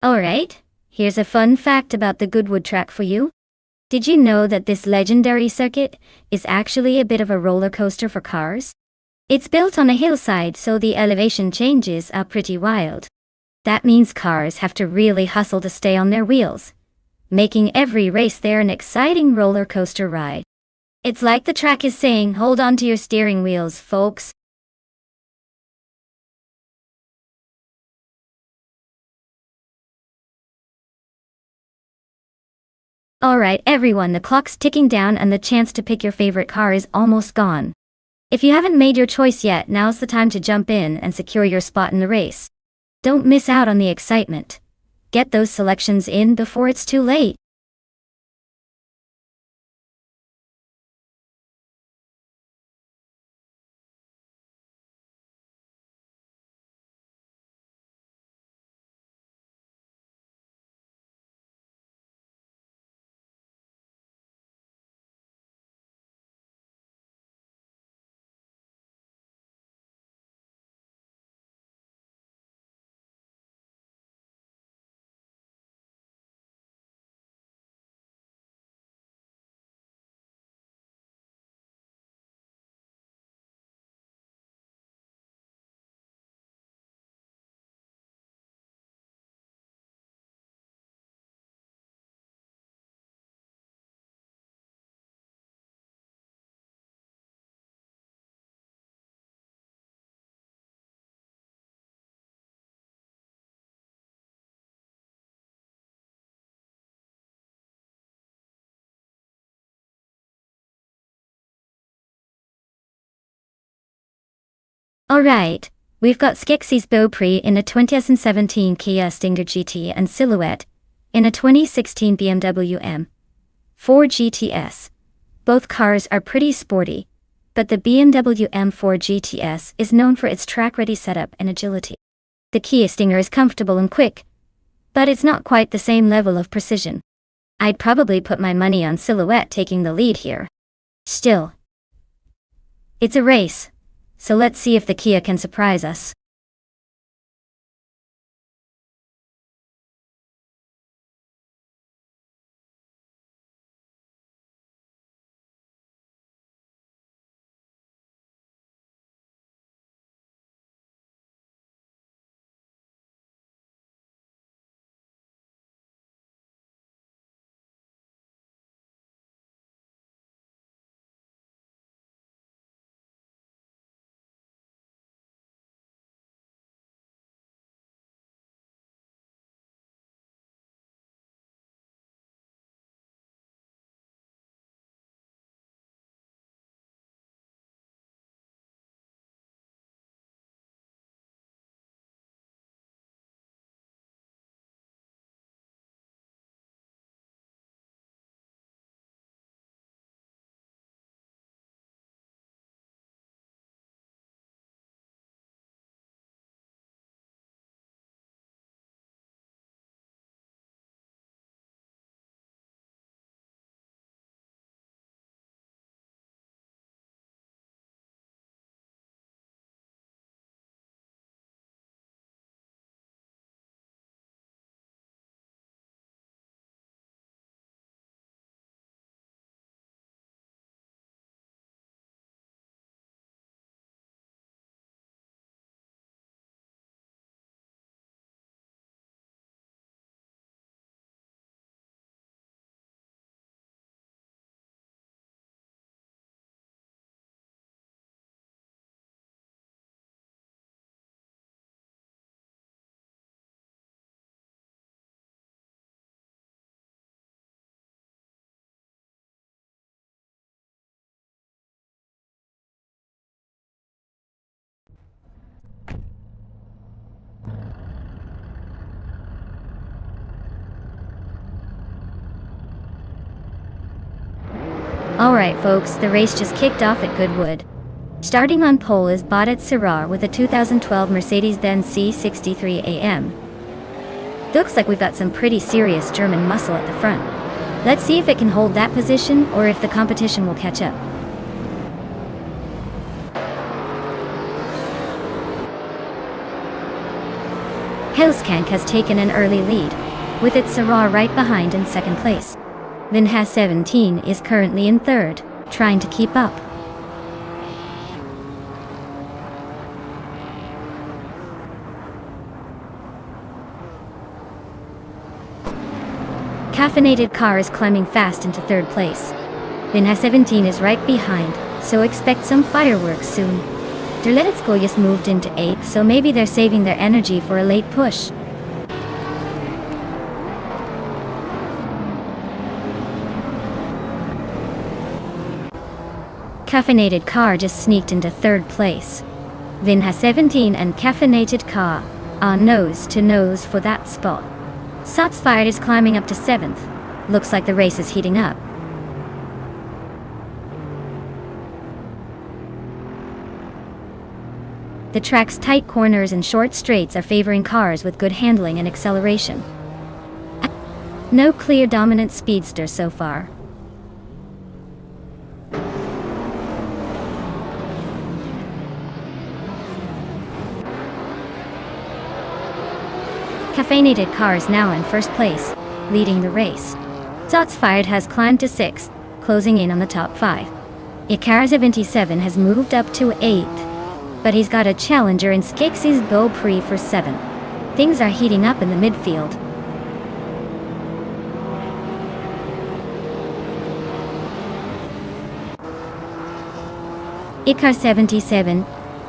Alright, here's a fun fact about the Goodwood track for you. Did you know that this legendary circuit is actually a bit of a roller coaster for cars? It's built on a hillside, so the elevation changes are pretty wild. That means cars have to really hustle to stay on their wheels, making every race there an exciting roller coaster ride. It's like the track is saying, hold on to your steering wheels, folks. Alright everyone, the clock's ticking down and the chance to pick your favorite car is almost gone. If you haven't made your choice yet, now's the time to jump in and secure your spot in the race. Don't miss out on the excitement. Get those selections in before it's too late. Alright, we've got Skeksis Beaupré in a 2017 Kia Stinger GT and Silhouette in a 2016 BMW M4 GTS. Both cars are pretty sporty, but the BMW M4 GTS is known for its track-ready setup and agility. The Kia Stinger is comfortable and quick, but it's not quite the same level of precision. I'd probably put my money on Silhouette taking the lead here. Still, it's a race, so let's see if the Kia can surprise us. Alright folks, the race just kicked off at Goodwood. Starting on pole is Badet Sirar with a 2012 Mercedes-Benz C63 AM. Looks like we've got some pretty serious German muscle at the front. Let's see if it can hold that position or if the competition will catch up. Hellskank has taken an early lead, with its Sarah right behind in second place. Vinha 17 is currently in third, trying to keep up. Caffeinated car is climbing fast into third place. Vinha 17 is right behind, so expect some fireworks soon. Derletitsko just moved into 8th, so maybe they're saving their energy for a late push. Caffeinated car just sneaked into third place. Vinha 17 and Caffeinated car are nose to nose for that spot. Sotsfired is climbing up to 7th. Looks like the race is heating up. The track's tight corners and short straights are favoring cars with good handling and acceleration. No clear dominant speedster so far. Caffeinated car is now in first place, leading the race. Sotsfired has climbed to 6th, closing in on the top 5. Ikar 77 has moved up to 8th. But he's got a challenger in Skeksis Beaupré for 7. Things are heating up in the midfield. Ikar 77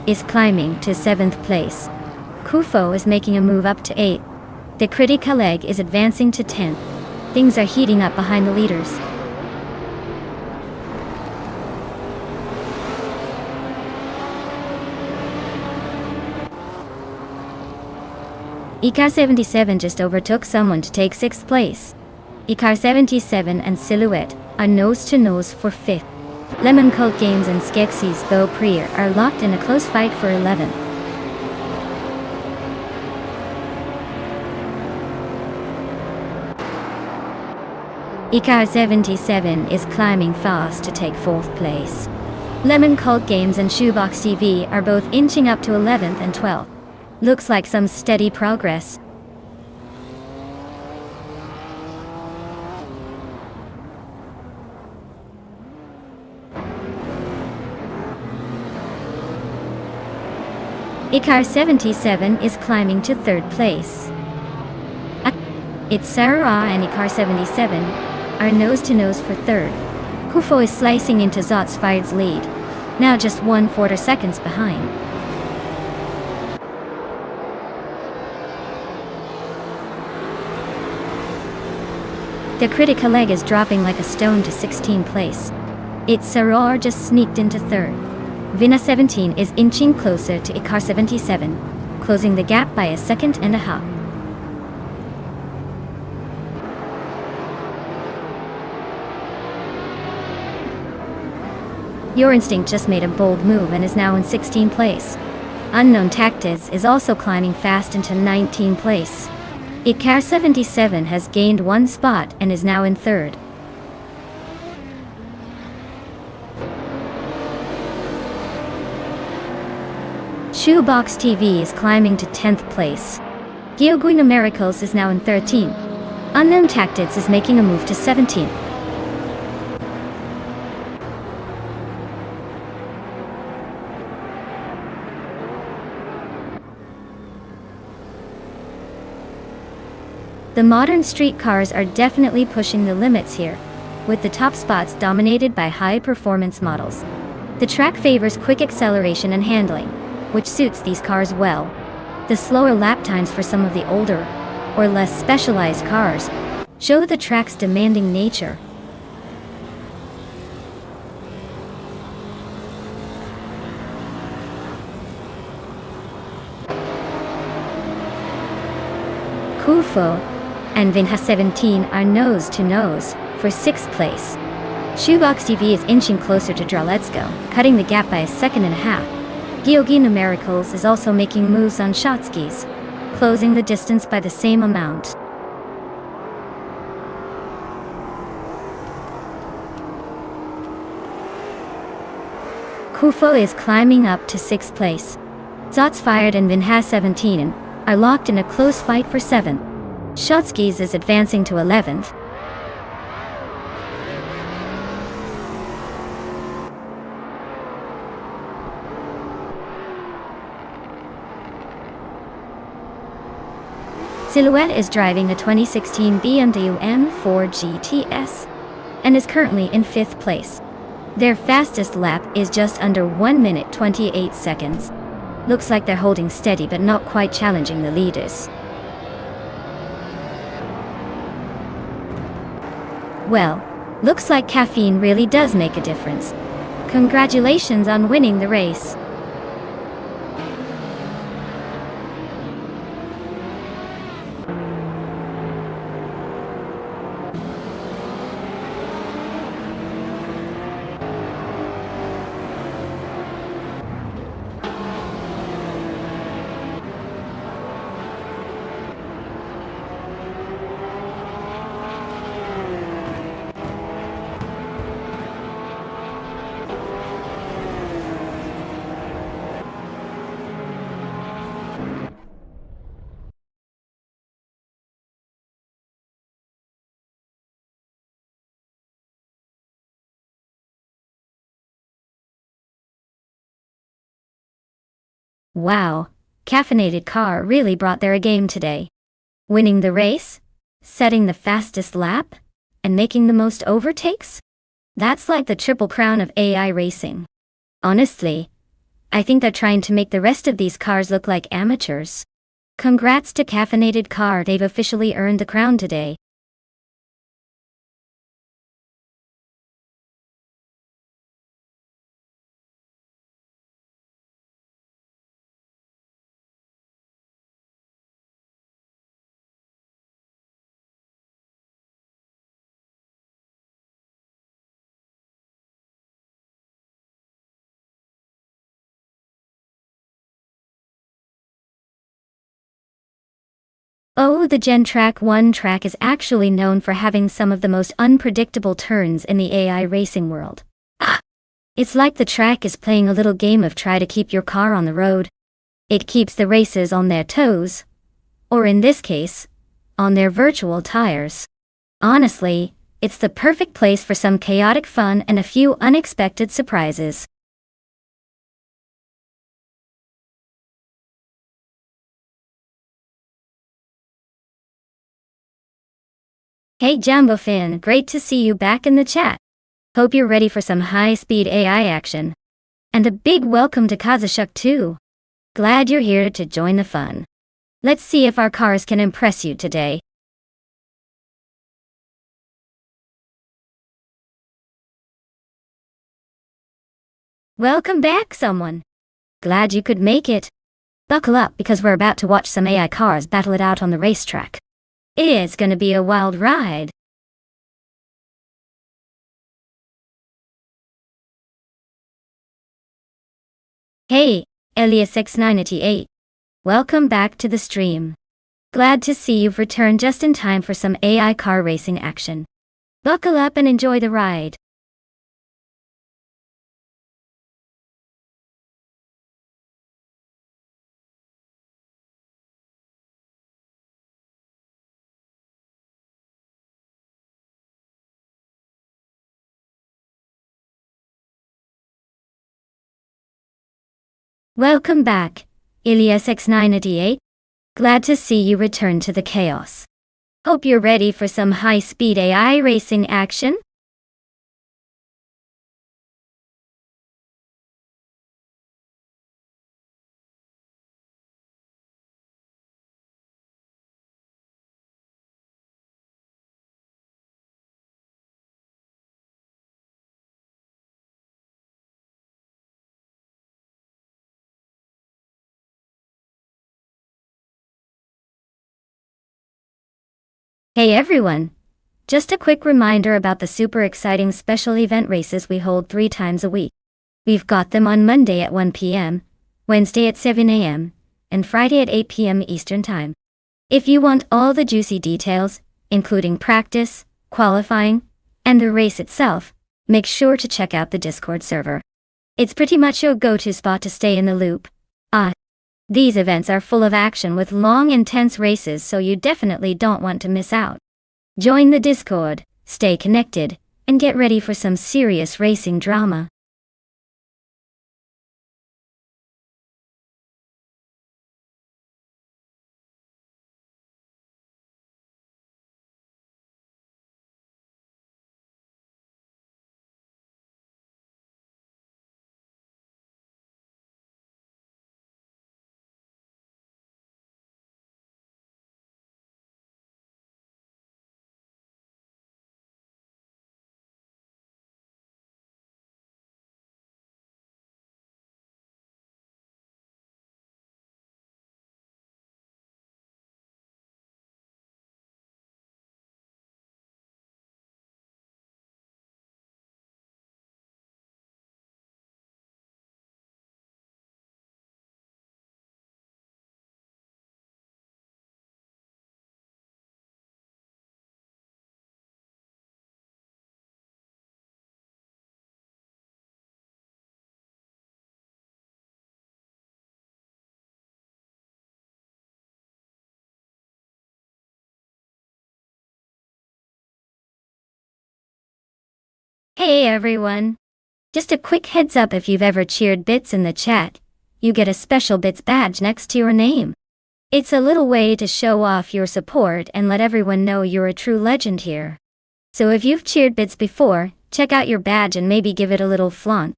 is climbing to 7th place. Kufo is making a move up to 8th. The Critical Leg is advancing to 10th. Things are heating up behind the leaders. Ikar 77 just overtook someone to take 6th place. Ikar 77 and Silhouette are nose to nose for 5th. Lemon Cult Games and Skeksis Beaupré are locked in a close fight for 11th. Ikar 77 is climbing fast to take 4th place. Lemon Cult Games and Shoebox TV are both inching up to 11th and 12th. Looks like some steady progress. Ikar 77 is climbing to 3rd place. It's Sarah and Ikar 77 are nose to nose for 3rd. Kufo is slicing into Zotsfired's lead, now just 1/4 seconds behind. The Critical Leg is dropping like a stone to 16th place. Its Saror just sneaked into 3rd. Vinha 17 is inching closer to Ikar 77, closing the gap by a second and a half. Your Instinct just made a bold move and is now in 16th place. Unknown Tactics is also climbing fast into 19th place. Ikar 77 has gained 1 spot and is now in 3rd. Shoebox TV is climbing to 10th place. Gyoguina Miracles is now in 13th. Unknown Tactics is making a move to 17th. The modern street cars are definitely pushing the limits here, with the top spots dominated by high-performance models. The track favors quick acceleration and handling, which suits these cars well. The slower lap times for some of the older, or less specialized cars, show the track's demanding nature. Kufo and Vinha 17 are nose to nose for 6th place. Shoebox TV is inching closer to Draletsko, cutting the gap by a second and a half. Gyoguina Miracles is also making moves on Shotskis, closing the distance by the same amount. Kufo is climbing up to 6th place. Zotsfired and Vinha 17 are locked in a close fight for 7th. Shotskis is advancing to 11th. Silhouette is driving a 2016 BMW M4 GTS and is currently in 5th place. Their fastest lap is just under 1 minute 28 seconds. Looks like they're holding steady but not quite challenging the leaders. Well, looks like caffeine really does make a difference. Congratulations on winning the race. Wow, caffeinated car really brought their A game today. Winning the race, setting the fastest lap, and making the most overtakes? That's like the triple crown of AI racing. Honestly, I think they're trying to make the rest of these cars look like amateurs. Congrats to Caffeinated Car, they've officially earned the crown today. Oh, the Gen Track 1 track is actually known for having some of the most unpredictable turns in the AI racing world. It's like the track is playing a little game of try to keep your car on the road. It keeps the racers on their toes. Or in this case, on their virtual tires. Honestly, it's the perfect place for some chaotic fun and a few unexpected surprises. Hey Jumbo Fin, great to see you back in the chat. Hope you're ready for some high-speed AI action. And a big welcome to Kazushuk too. Glad you're here to join the fun. Let's see if our cars can impress you today. Welcome back, someone. Glad you could make it. Buckle up because we're about to watch some AI cars battle it out on the racetrack. It's gonna be a wild ride. Hey, Elias X988. Welcome back to the stream. Glad to see you've returned just in time for some AI car racing action. Buckle up and enjoy the ride. Welcome back, Elias X988. Glad to see you return to the chaos. Hope you're ready for some high-speed AI racing action. Hey everyone! Just a quick reminder about the super exciting special event races we hold 3 times a week. We've got them on Monday at 1 p.m., Wednesday at 7 a.m., and Friday at 8 p.m. Eastern Time. If you want all the juicy details, including practice, qualifying, and the race itself, make sure to check out the Discord server. It's pretty much your go-to spot to stay in the loop. These events are full of action with long, intense races, so you definitely don't want to miss out. Join the Discord, stay connected, and get ready for some serious racing drama. Hey everyone! Just a quick heads up, if you've ever cheered Bits in the chat, you get a special Bits badge next to your name. It's a little way to show off your support and let everyone know you're a true legend here. So if you've cheered Bits before, check out your badge and maybe give it a little flaunt.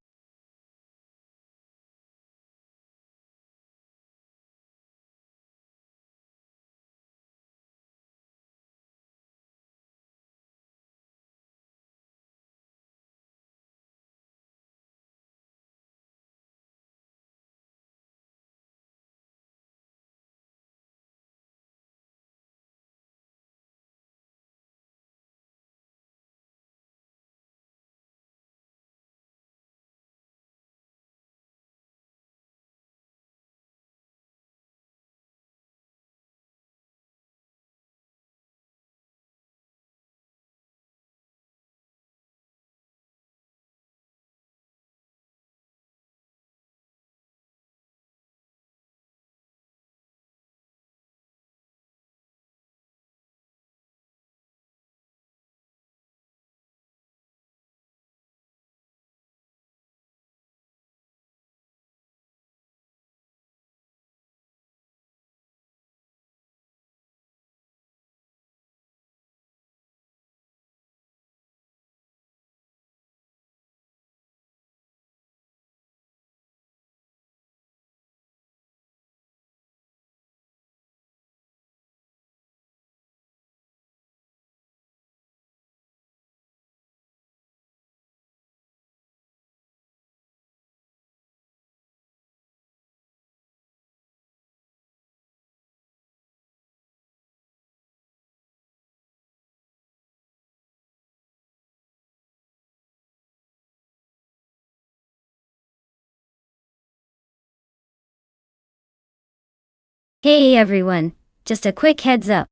Hey everyone! Just a quick heads up.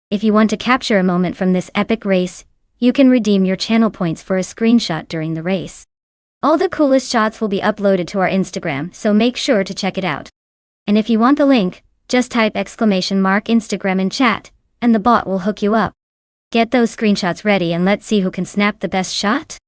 If you want to capture a moment from this epic race, you can redeem your channel points for a screenshot during the race. All the coolest shots will be uploaded to our Instagram, so make sure to check it out. And if you want the link, just type !Instagram in chat, and the bot will hook you up. Get those screenshots ready and let's see who can snap the best shot.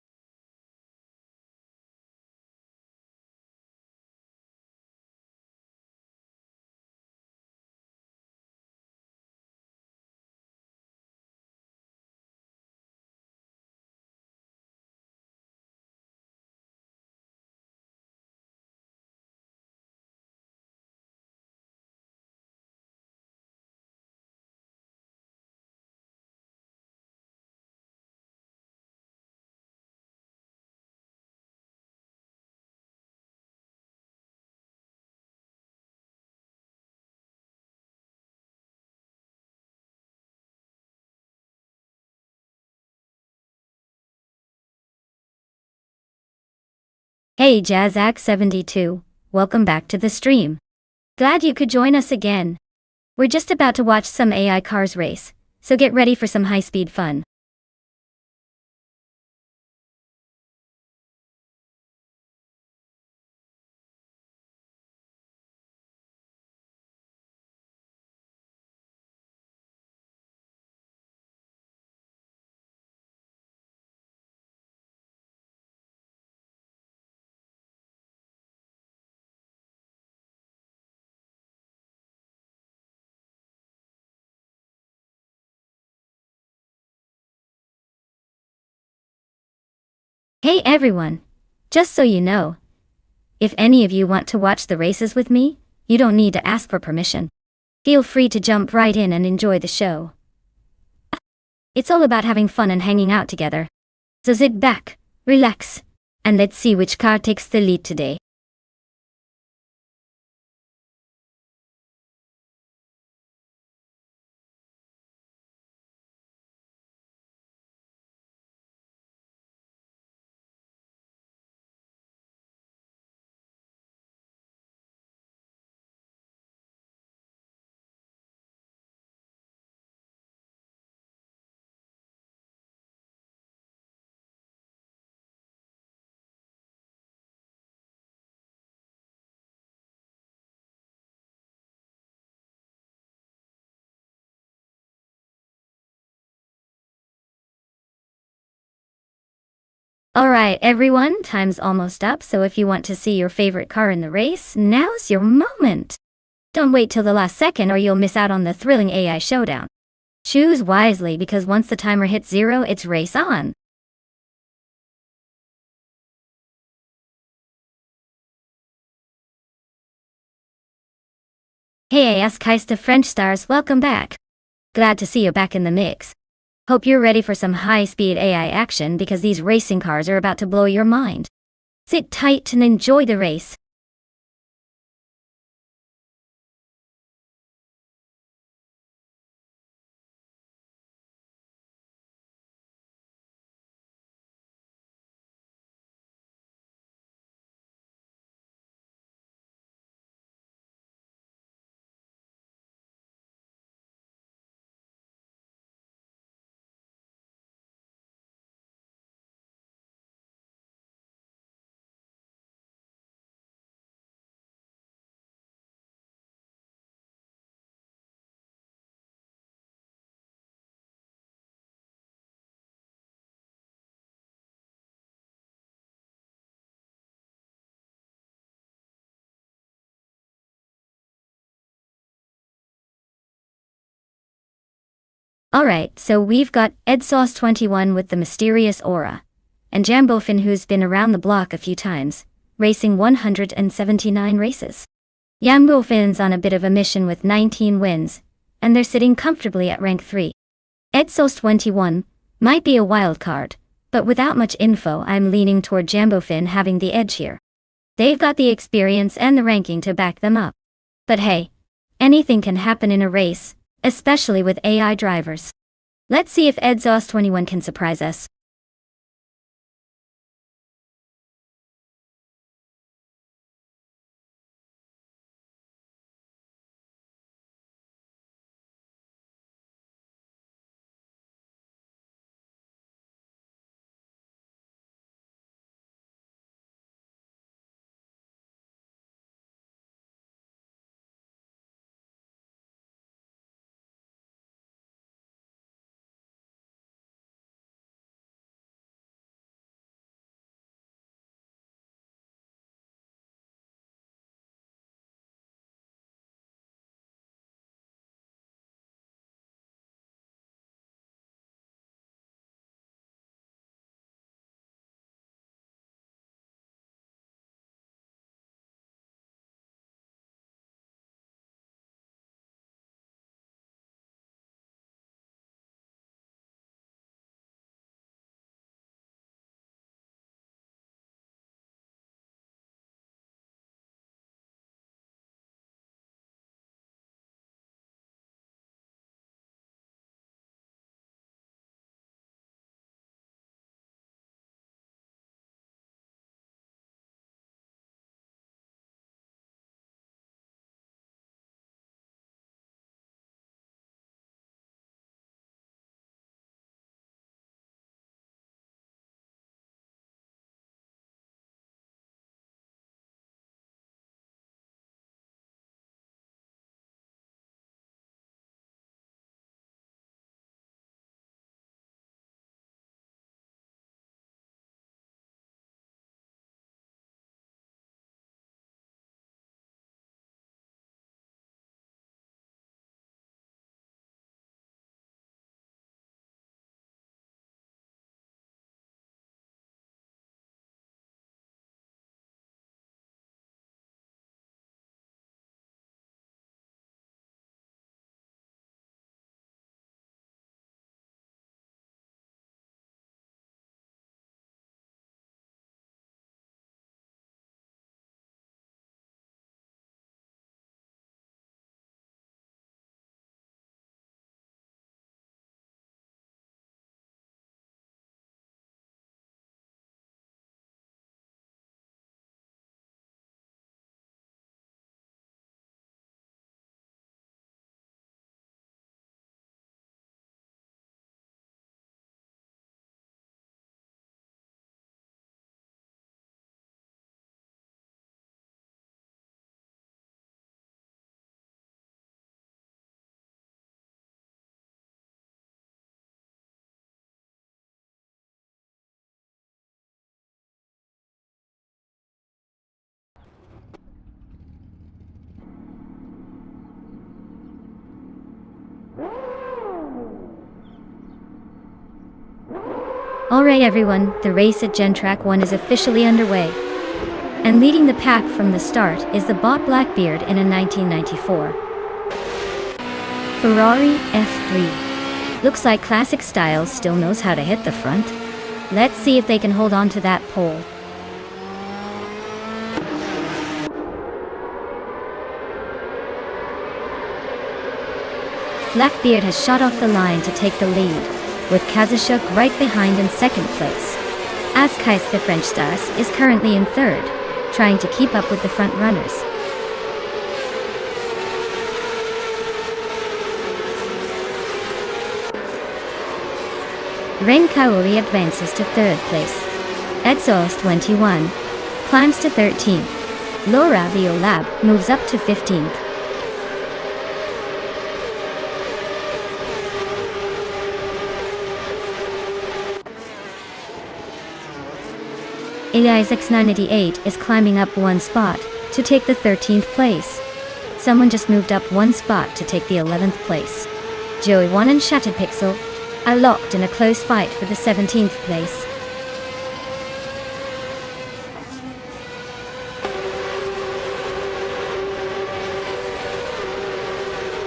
Hey Jazzac72, welcome back to the stream. Glad you could join us again. We're just about to watch some AI cars race, so get ready for some high-speed fun. Hey everyone! Just so you know, if any of you want to watch the races with me, you don't need to ask for permission. Feel free to jump right in and enjoy the show. It's all about having fun and hanging out together. So sit back, relax, and let's see which car takes the lead today. Alright everyone, time's almost up, so if you want to see your favorite car in the race, now's your moment. Don't wait till the last second or you'll miss out on the thrilling AI showdown. Choose wisely because once the timer hits 0, it's race on. Hey AS Kaista French stars, welcome back. Glad to see you back in the mix. Hope you're ready for some high-speed AI action because these racing cars are about to blow your mind. Sit tight and enjoy the race. Alright, so we've got Edsauce21 with the mysterious aura, and Jambofin who's been around the block a few times, racing 179 races. Jambofin's on a bit of a mission with 19 wins, and they're sitting comfortably at rank 3. Edsauce21 might be a wild card, but without much info I'm leaning toward Jambofin having the edge here. They've got the experience and the ranking to back them up. But hey, anything can happen in a race, especially with AI drivers. Let's see if Edsauce21 can surprise us. Alright everyone, the race at Gen Track 1 is officially underway. And leading the pack from the start is the bot Blackbeard in a 1994 Ferrari F3. Looks like Classic Styles still knows how to hit the front. Let's see if they can hold on to that pole. Blackbeard has shot off the line to take the lead, with Kazushuk right behind in second place. Azkais the French Stars is currently in third, trying to keep up with the front runners. Ren Kaori advances to third place. Exhaust 21 climbs to 13th. Laura Violab moves up to 15th. Elias988 is climbing up one spot to take the 13th place. Someone just moved up one spot to take the 11th place. Joey 1 and Shattered Pixel are locked in a close fight for the 17th place.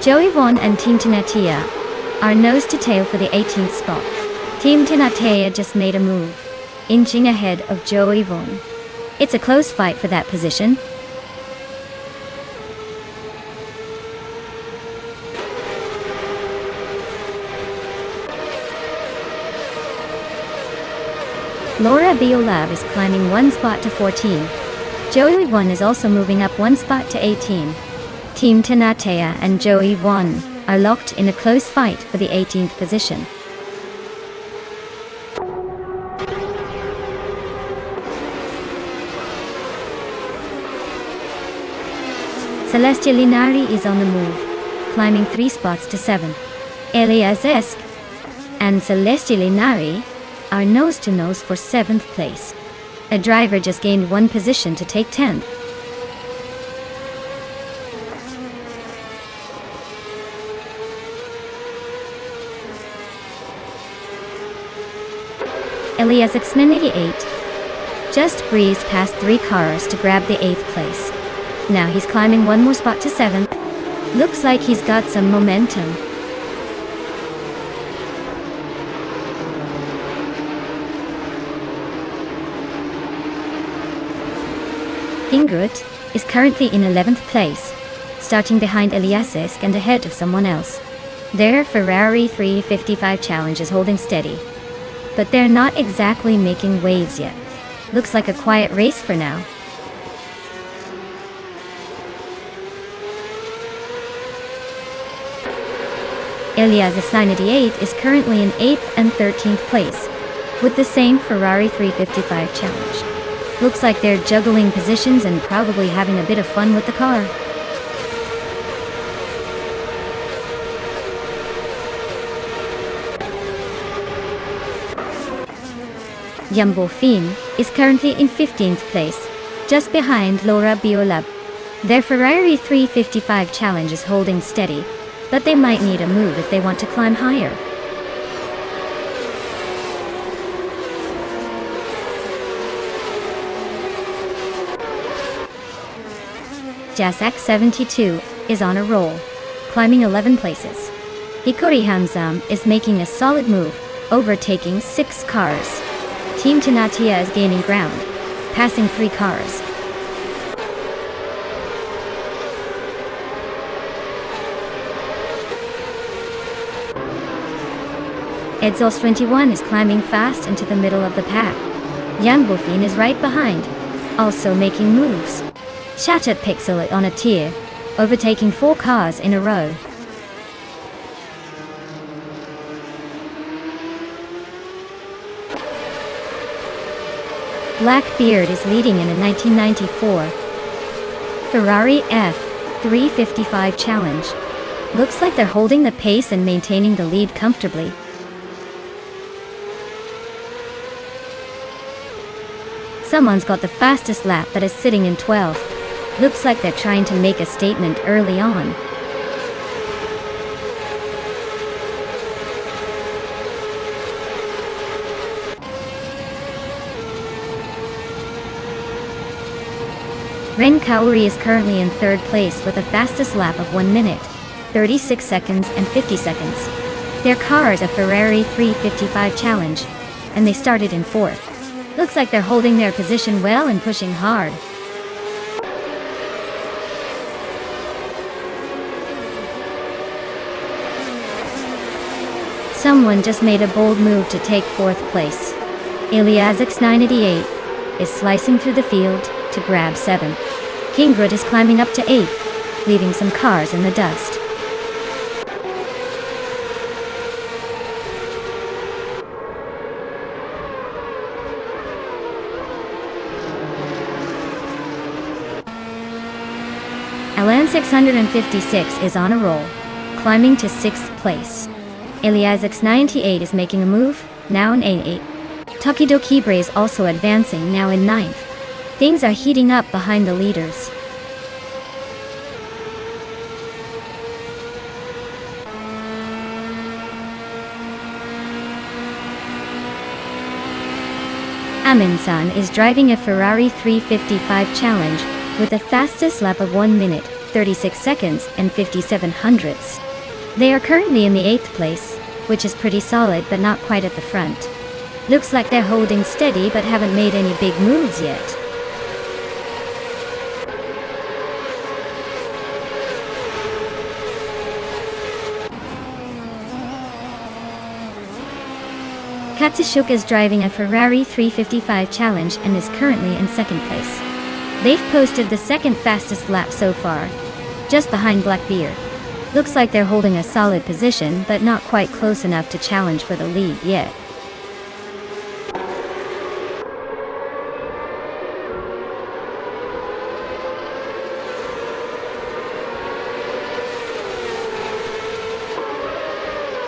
Joey 1 and Team Tinatea are nose to tail for the 18th spot. Team Tinatea just made a move, inching ahead of Joey 1. It's a close fight for that position. Laura Biolab is climbing one spot to 14. Joey 1 is also moving up one spot to 18. Team Tinatea and Joey 1 are locked in a close fight for the 18th position. Celestia Linari is on the move, climbing 3 spots to 7. Elias Esk and Celestia Linari are nose to nose for 7th place. A driver just gained one position to take 10th. Elias X98 just breezed past 3 cars to grab the 8th place. Now he's climbing one more spot to 7th. Looks like he's got some momentum. Ingrid is currently in 11th place, starting behind Eliasisk and ahead of someone else. Their Ferrari 355 Challenge is holding steady, but they're not exactly making waves yet. Looks like a quiet race for now. Elias S98 is currently in 8th and 13th place, with the same Ferrari 355 Challenge. Looks like they're juggling positions and probably having a bit of fun with the car. Jumbo Fien is currently in 15th place, just behind Laura Biolab. Their Ferrari 355 Challenge is holding steady, but they might need a move if they want to climb higher. Jasak72 is on a roll, climbing 11 places. Hikori Hamzam is making a solid move, overtaking 6 cars. Team Tinatea is gaining ground, passing 3 cars. Edzos21 is climbing fast into the middle of the pack. Jan Bofin is right behind, also making moves. Shattered Pixel on a tier, overtaking 4 cars in a row. Blackbeard is leading in a 1994 Ferrari F355 Challenge. Looks like they're holding the pace and maintaining the lead comfortably. Someone's got the fastest lap but is sitting in 12th. Looks like they're trying to make a statement early on. Ren Kaori is currently in third place with a fastest lap of 1 minute, 36 seconds and 50 seconds. Their car is a Ferrari 355 Challenge, and they started in fourth. Looks like they're holding their position well and pushing hard. Someone just made a bold move to take fourth place. Iliazix 988 is slicing through the field to grab 7. Kingrud is climbing up to 8th, leaving some cars in the dust. Alan 656 is on a roll, climbing to 6th place. Iliazix 98 is making a move, now in A8. Tokido Kibre is also advancing, now in 9th. Things are heating up behind the leaders. Amin-san is driving a Ferrari 355 Challenge with the fastest lap of 1 minute, 36 seconds and 57 hundredths. They are currently in the 8th place, which is pretty solid but not quite at the front. Looks like they're holding steady but haven't made any big moves yet. Katsushuk is driving a Ferrari 355 Challenge and is currently in 2nd place. They've posted the 2nd fastest lap so far, just behind Blackbeard. Looks like they're holding a solid position but not quite close enough to challenge for the lead yet.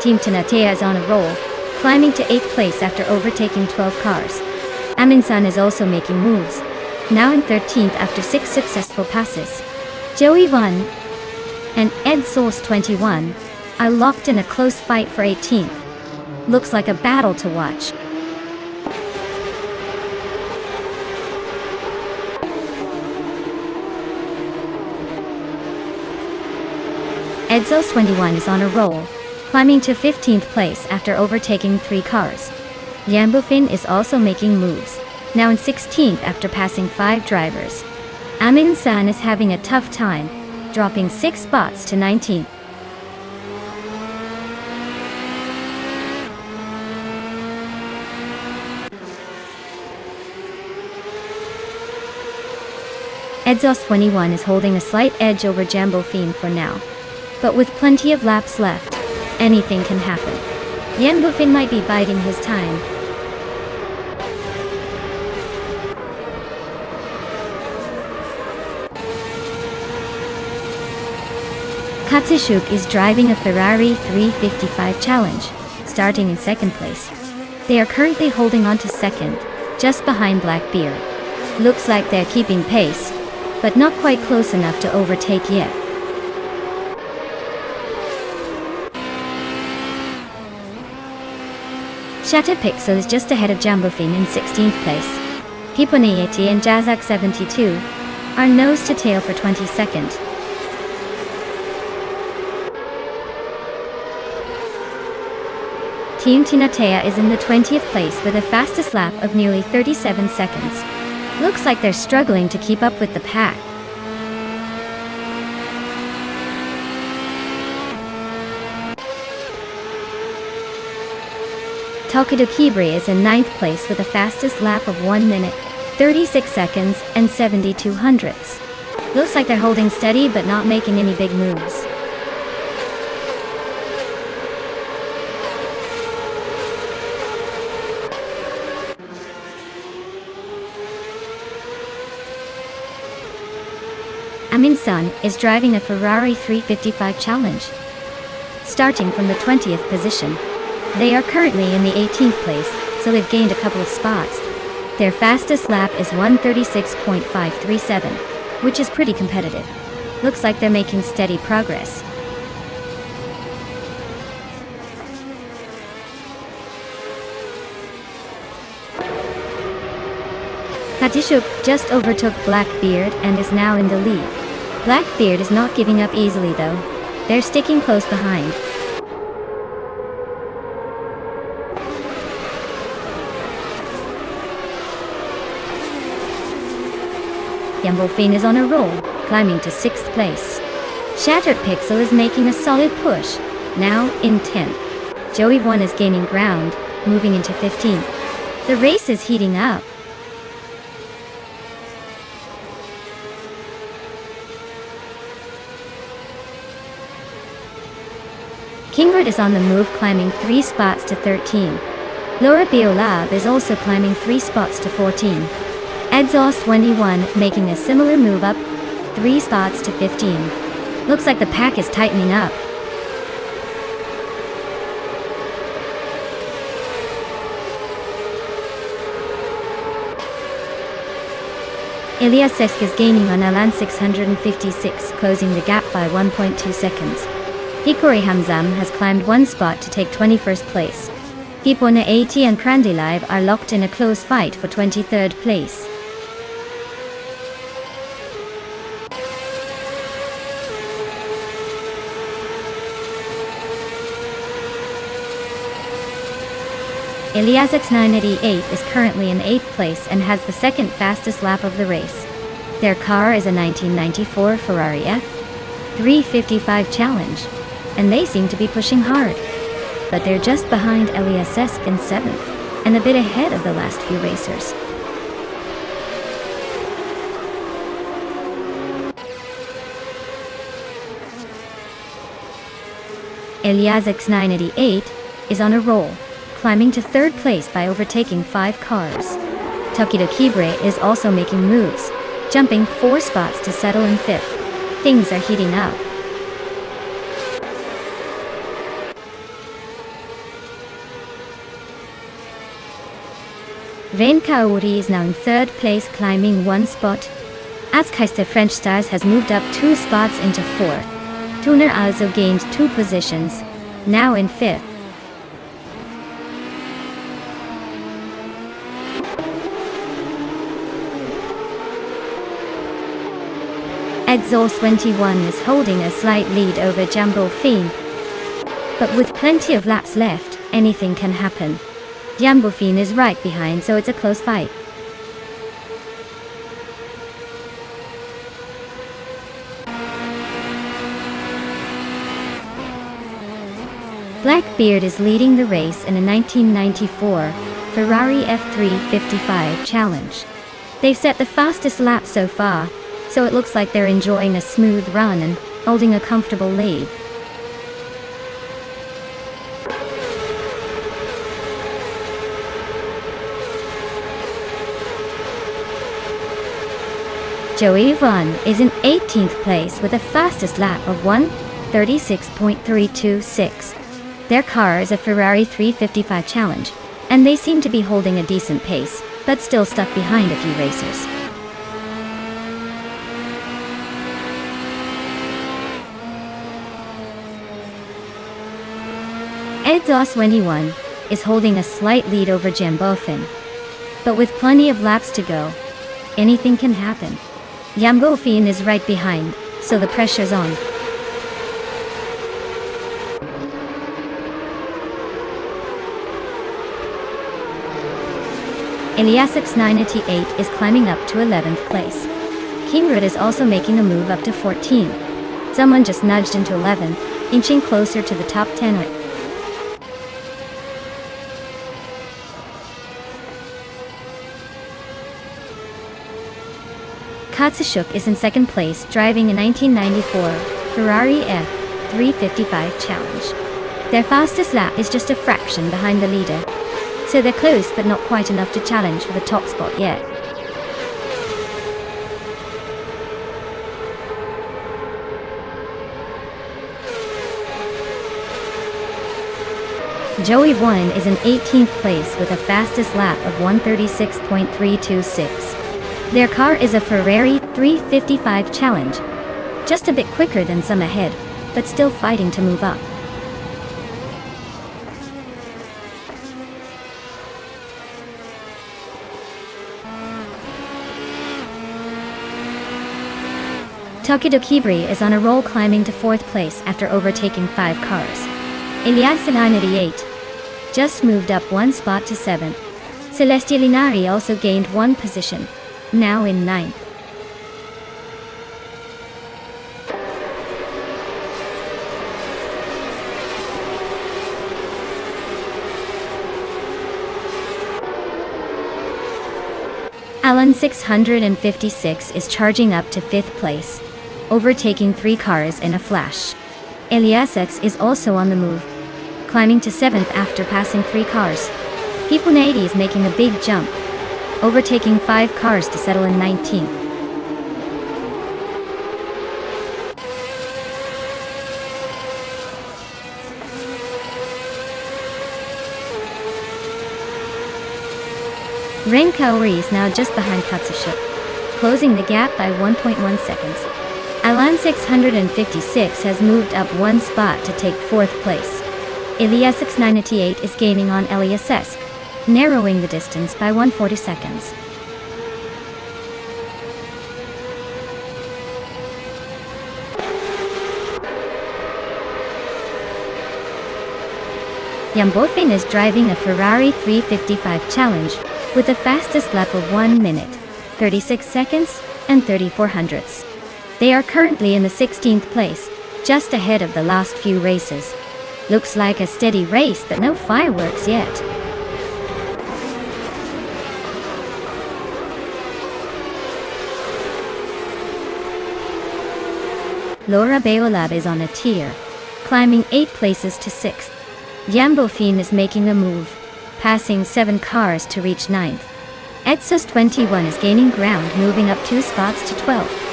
Team Tanatea is on a roll, climbing to 8th place after overtaking 12 cars. Amin-san is also making moves, now in 13th after 6 successful passes. Joey 1 and Ed Source 21 are locked in a close fight for 18th. Looks like a battle to watch. Edzos 21 is on a roll, climbing to 15th place after overtaking 3 cars. Yambufin is also making moves, now in 16th after passing 5 drivers. Amin-san is having a tough time, dropping 6 spots to 19th. Edzos 21 is holding a slight edge over Jambofin for now, but with plenty of laps left, anything can happen. Yambufin might be biding his time. Katsushuk is driving a Ferrari 355 Challenge, starting in 2nd place. They are currently holding on to 2nd, just behind Blackbeard. Looks like they're keeping pace, but not quite close enough to overtake yet. Shatterpixel is just ahead of Jambofin in 16th place. Hiponieti and Jazak 72 are nose to tail for 22nd. Team Tinatea is in the 20th place with a fastest lap of nearly 37 seconds. Looks like they're struggling to keep up with the pack. Tokido Kibre is in 9th place with a fastest lap of 1 minute, 36 seconds and 72 hundredths. Looks like they're holding steady but not making any big moves. Amin-san is driving a Ferrari 355 Challenge, starting from the 20th position. They are currently in the 18th place, so they've gained a couple of spots. Their fastest lap is 1:36.537, which is pretty competitive. Looks like they're making steady progress. Katishuk just overtook Blackbeard and is now in the lead. Blackbeard is not giving up easily though. They're sticking close behind. Yambolfin is on a roll, climbing to 6th place. Shattered Pixel is making a solid push, now in 10th. Joey 1 is gaining ground, moving into 15th. The race is heating up. Kingred is on the move, climbing 3 spots to 13. Laura Biolab is also climbing 3 spots to 14. Exhaust 21 making a similar move up 3 spots to 15. Looks like the pack is tightening up. Iliasesk is gaining on Alan 656, closing the gap by 1.2 seconds. Hikori Hamzam has climbed 1 spot to take 21st place. Hipona AT and Krandilive are locked in a close fight for 23rd place. Iliasix 988 is currently in 8th place and has the 2nd fastest lap of the race. Their car is a 1994 Ferrari F355 Challenge, and they seem to be pushing hard. But they're just behind Iliasesk in 7th, and a bit ahead of the last few racers. Iliasix 988 is on a roll, climbing to 3rd place by overtaking 5 cars. Tokido Kibre is also making moves, jumping 4 spots to settle in 5th. Things are heating up. Rain Kaori is now in 3rd place, climbing 1 spot. Azkaiste French Stars has moved up 2 spots into 4th. Tuner also gained 2 positions, now in 5th. Exhaust 21 is holding a slight lead over Jambo Fiend. But with plenty of laps left, anything can happen. Jambo Fiend is right behind, so it's a close fight. Blackbeard is leading the race in a 1994 Ferrari F355 Challenge. They've set the fastest lap so far, so it looks like they're enjoying a smooth run and holding a comfortable lead. Joey Vaughn is in 18th place with a fastest lap of 1:36.326. Their car is a Ferrari 355 Challenge, and they seem to be holding a decent pace, but still stuck behind a few racers. Exhaust 21 is holding a slight lead over Jambofin. But with plenty of laps to go, anything can happen. Jambofin is right behind, so the pressure's on. Iliasix 988 is climbing up to 11th place. Kingrud is also making a move up to 14. Someone just nudged into 11th, inching closer to the top 10. Katsushuk is in 2nd place, driving a 1994 Ferrari F355 Challenge. Their fastest lap is just a fraction behind the leader, so they're close but not quite enough to challenge for the top spot yet. Joey 1 is in 18th place with a fastest lap of 1:36.326. Their car is a Ferrari 355 Challenge, just a bit quicker than some ahead, but still fighting to move up. Tokidokibri is on a roll, climbing to 4th place after overtaking 5 cars. Elias 988 just moved up 1 spot to 7th. Celestia Linari also gained 1 position, now in 9th. Alan 656 is charging up to 5th place, overtaking 3 cars in a flash. Elias X is also on the move, climbing to 7th after passing 3 cars. Hipunadi is making a big jump, overtaking 5 cars to settle in 19th. Ren Kaori is now just behind Katsushik, closing the gap by 1.1 seconds. Alan 656 has moved up 1 spot to take 4th place. Elias 988 is gaining on Elias, narrowing the distance by 140 seconds. Jambofin is driving a Ferrari 355 Challenge with the fastest lap of 1 minute, 36 seconds, and 34 hundredths. They are currently in the 16th place, just ahead of the last few races. Looks like a steady race, but no fireworks yet. Laura Beolab is on a tier, climbing 8 places to 6th. Jambofin is making a move, passing 7 cars to reach 9th. Exos 21 is gaining ground, moving up 2 spots to 12th.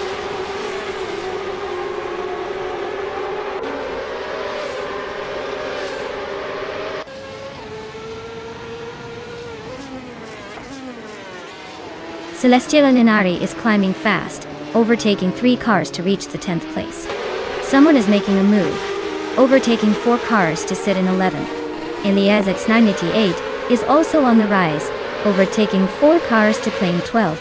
Celestia Linari is climbing fast, overtaking 3 cars to reach the 10th place. Someone is making a move, overtaking 4 cars to sit in 11th. Elias X 988 is also on the rise, overtaking 4 cars to claim 12th.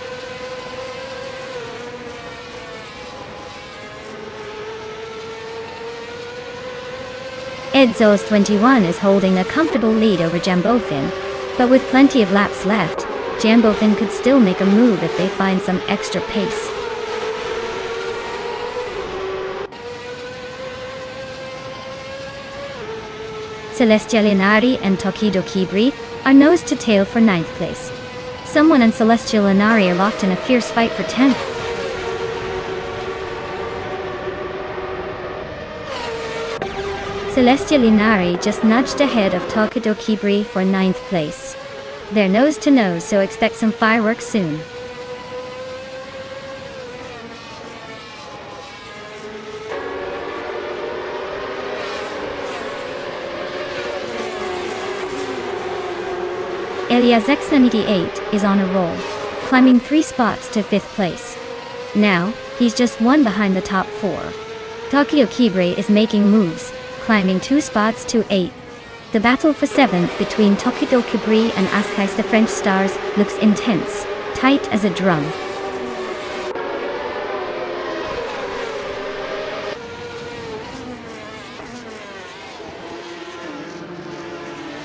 Edzos 21 is holding a comfortable lead over Jambofin, but with plenty of laps left, Jambofin could still make a move if they find some extra pace. Celestia Linari and Tokidokibri are nose to tail for 9th place. Someone and Celestia Linari are locked in a fierce fight for 10th. Celestia Linari just nudged ahead of Tokidokibri for 9th place. They're nose to nose, so expect some fireworks soon. Elias X98 is on a roll, climbing 3 spots to 5th place. Now, he's just 1 behind the top 4. Tokidokibri is making moves, climbing 2 spots to 8th. The battle for 7th between Tokidokibri and Askais the French Stars looks intense, tight as a drum.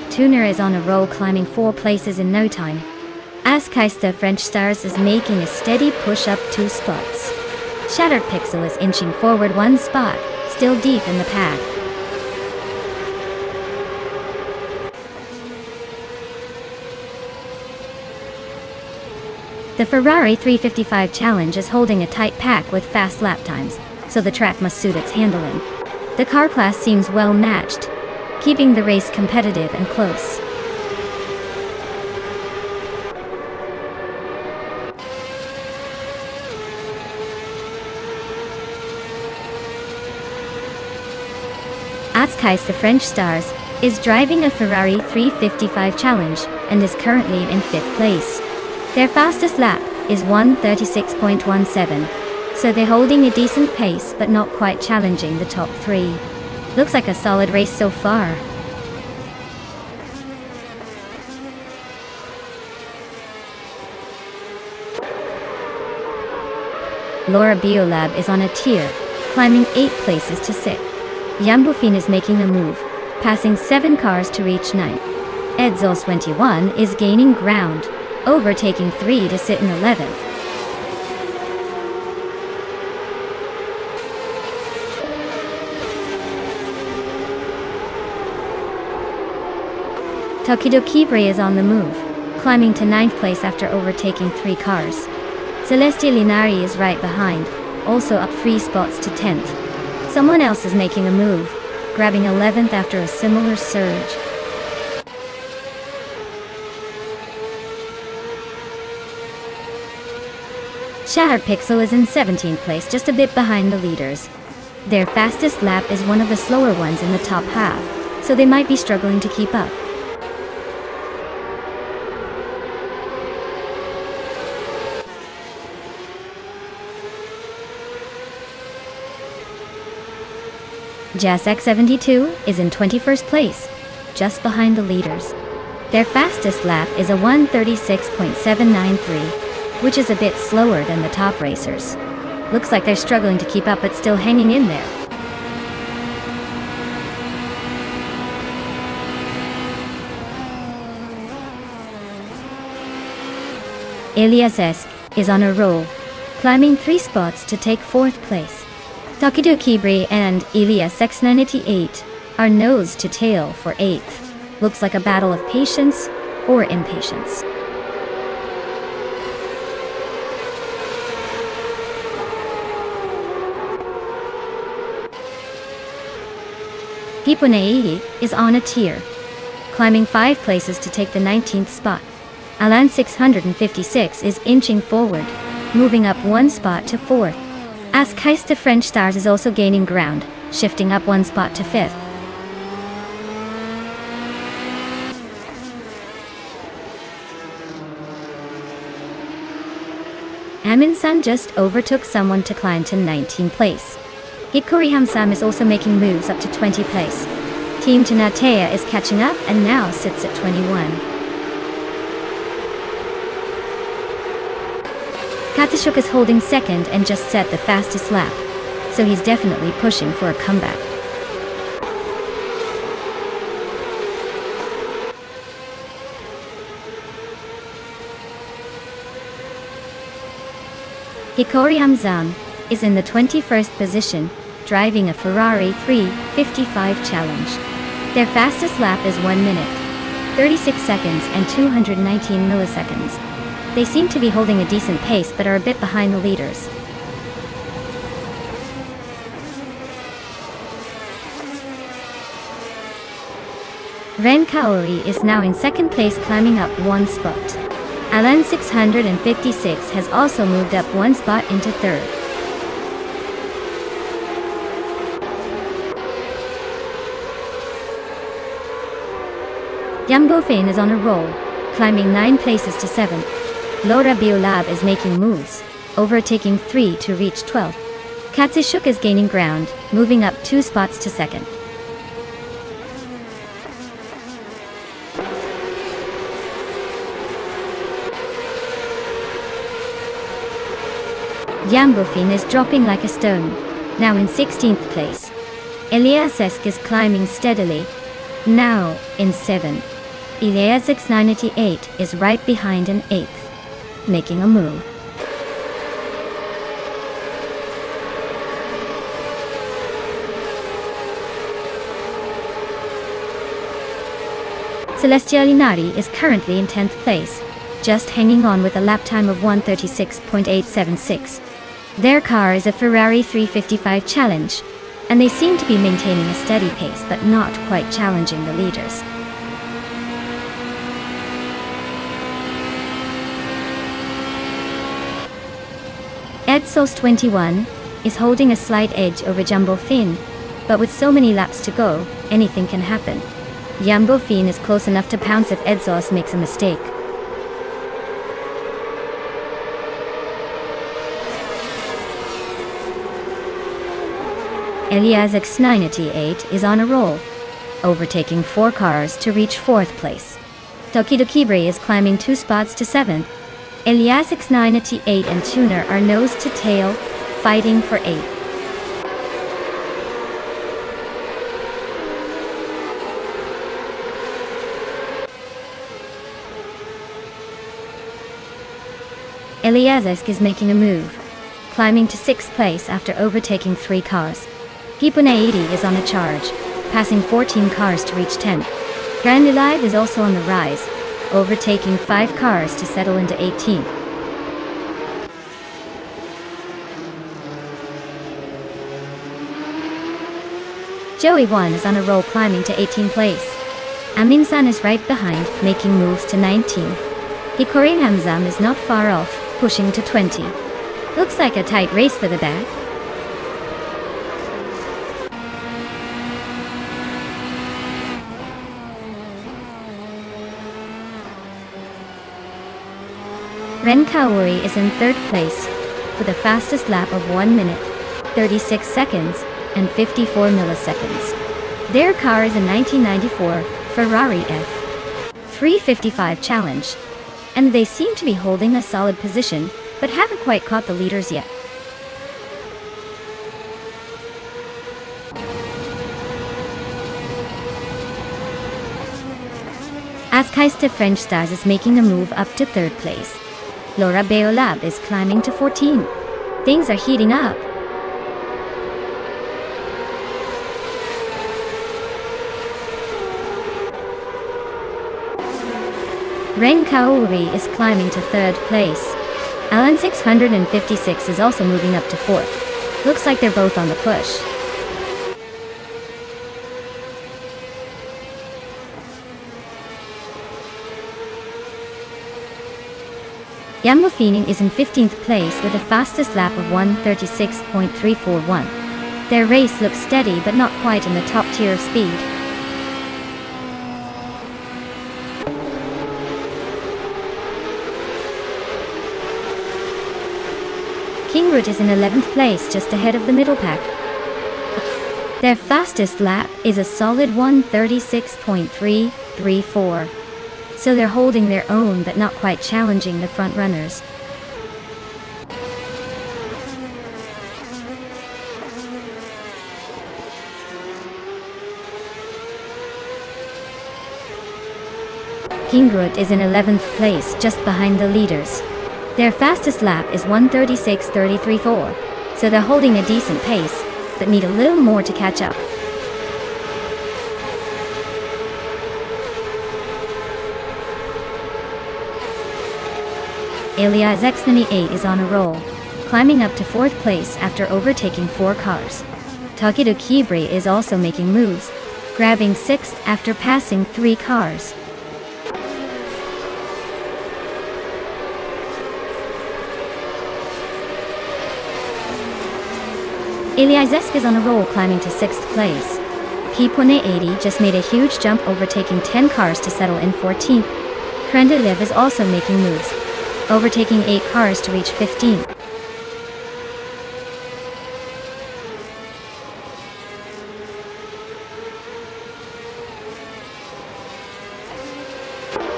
Tuner is on a roll, climbing 4 places in no time. Askais the French Stars is making a steady push up 2 spots. Shattered Pixel is inching forward 1 spot, still deep in the pack. The Ferrari 355 Challenge is holding a tight pack with fast lap times, so the track must suit its handling. The car class seems well matched, keeping the race competitive and close. Askais the French Stars is driving a Ferrari 355 Challenge and is currently in 5th place. Their fastest lap is 1:36.17, so they're holding a decent pace but not quite challenging the top 3. Looks like a solid race so far. Laura Biolab is on a tear, climbing 8 places to 6. Yambufin is making a move, passing 7 cars to reach 9. Edzos 21 is gaining ground, overtaking 3 to sit in 11th. Tokidokibre is on the move, climbing to 9th place after overtaking 3 cars. Celestia Linari is right behind, also up 3 spots to 10th. Someone else is making a move, grabbing 11th after a similar surge. Shattered Pixel is in 17th place, just a bit behind the leaders. Their fastest lap is one of the slower ones in the top half, so they might be struggling to keep up. JazzX72 is in 21st place, just behind the leaders. Their fastest lap is a 1:36.793, which is a bit slower than the top racers. Looks like they're struggling to keep up but still hanging in there. Elias is on a roll, climbing 3 spots to take 4th place. Takido Kibri and Elias X98 are nose to tail for 8th. Looks like a battle of patience or impatience. Hiponei is on a tier, climbing 5 places to take the 19th spot. Alan 656 is inching forward, moving up 1 spot to 4th. Askeis de French Stars is also gaining ground, shifting up 1 spot to 5th. Amin-san just overtook someone to climb to 19th place. Hikori Hamsam is also making moves up to 20th place. Team Tanatea is catching up and now sits at 21. Katsushuk is holding 2nd and just set the fastest lap, so he's definitely pushing for a comeback. Hikori Hamzan is in the 21st position, driving a Ferrari 355 Challenge. Their fastest lap is 1 minute, 36 seconds and 219 milliseconds. They seem to be holding a decent pace but are a bit behind the leaders. Ren Kaori is now in 2nd place, climbing up 1 spot. Alan 656 has also moved up 1 spot into 3rd. Yambo Fane is on a roll, climbing 9 places to 7th. Laura Biolab is making moves, overtaking 3 to reach 12th. Katsushuk is gaining ground, moving up 2 spots to 2nd. Yambofin is dropping like a stone, now in 16th place. Elias Esk is climbing steadily, now in 7th. Elias X98 is right behind in 8th, making a move. Celestia Linari is currently in 10th place, just hanging on with a lap time of 1:36.876. Their car is a Ferrari 355 Challenge, and they seem to be maintaining a steady pace but not quite challenging the leaders. Edsos 21 is holding a slight edge over Jumbo Fin, but with so many laps to go, anything can happen. Jumbo Fin is close enough to pounce if Edsos makes a mistake. Elias X98 is on a roll, overtaking 4 cars to reach 4th place. Tokidokibre is climbing 2 spots to 7th. Elias X98 and Tuner are nose to tail fighting for 8th. Eliaszewski is making a move, climbing to 6th place after overtaking 3 cars. Pipone 80 is on a charge, passing 14 cars to reach 10th. Grande Live is also on the rise, overtaking 5 cars to settle into 18th. Joey 1 is on a roll, climbing to 18th place. Amin-san is right behind, making moves to 19th. Hikori Hamzam is not far off, pushing to 20. Looks like a tight race for the back. Ren Kaori is in 3rd place, with a fastest lap of 1 minute, 36 seconds, and 54 milliseconds. Their car is a 1994 Ferrari F355 Challenge, and they seem to be holding a solid position, but haven't quite caught the leaders yet. Askaista French Stars is making a move up to 3rd place. Laura Beolab is climbing to 14. Things are heating up. Ren Kaori is climbing to 3rd place. Alan 656 is also moving up to 4th. Looks like they're both on the push. Yamofini is in 15th place with a fastest lap of 1:36.341. Their race looks steady but not quite in the top tier of speed. Kingroot is in 11th place, just ahead of the middle pack. Their fastest lap is a solid 1:36.334. So they're holding their own but not quite challenging the front runners. Kingroot is in 11th place, just behind the leaders. Their fastest lap is 1:36.334, so they're holding a decent pace, but need a little more to catch up. Elias X98 is on a roll, climbing up to 4th place after overtaking 4 cars. Takeru Kibri is also making moves, grabbing 6th after passing 3 cars. Eliaszewski is on a roll, climbing to 6th place. Pipone 80 just made a huge jump, overtaking 10 cars to settle in 14th. Krendelev is also making moves, overtaking 8 cars to reach 15th.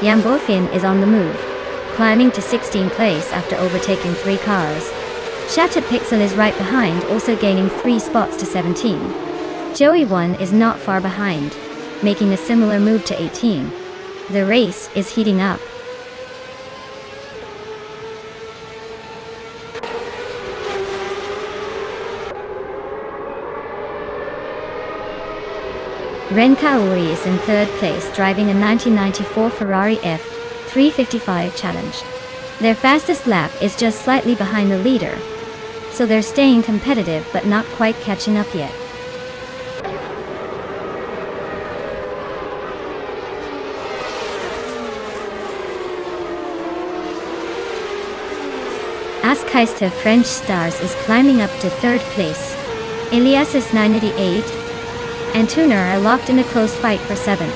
Yambofin is on the move, climbing to 16th place after overtaking 3 cars. Shattered Pixel is right behind, also gaining 3 spots to 17. Joey 1 is not far behind, making a similar move to 18. The race is heating up. Ren Kaori is in 3rd place, driving a 1994 Ferrari F355 Challenge. Their fastest lap is just slightly behind the leader, so they're staying competitive but not quite catching up yet. Askaista French Stars is climbing up to 3rd place. Elias is 988, and Tuner are locked in a close fight for 7th.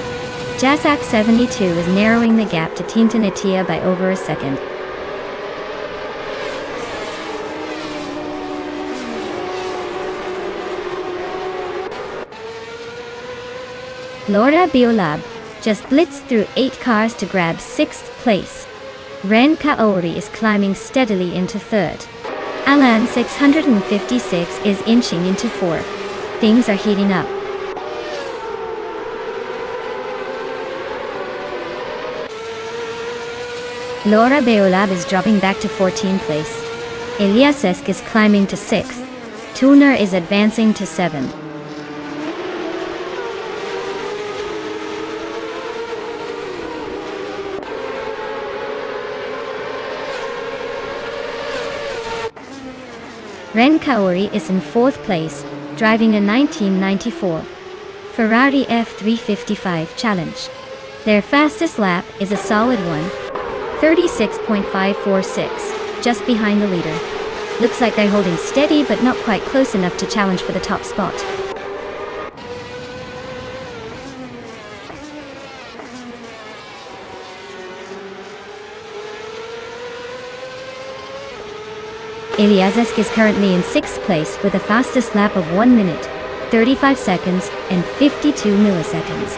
Jazak 72 is narrowing the gap to Tintanatia by over a second. Laura Biolab just blitzed through 8 cars to grab 6th place. Ren Kaori is climbing steadily into 3rd. Alan 656 is inching into 4th. Things are heating up. Laura Beolab is dropping back to 14th place. Eliasesk is climbing to 6th. Tuner is advancing to 7th. Ren Kaori is in 4th place, driving a 1994 Ferrari F355 Challenge. Their fastest lap is a solid one, 36.546, just behind the leader. Looks like they're holding steady but not quite close enough to challenge for the top spot. Eliasesk is currently in 6th place with a fastest lap of 1 minute, 35 seconds and 52 milliseconds.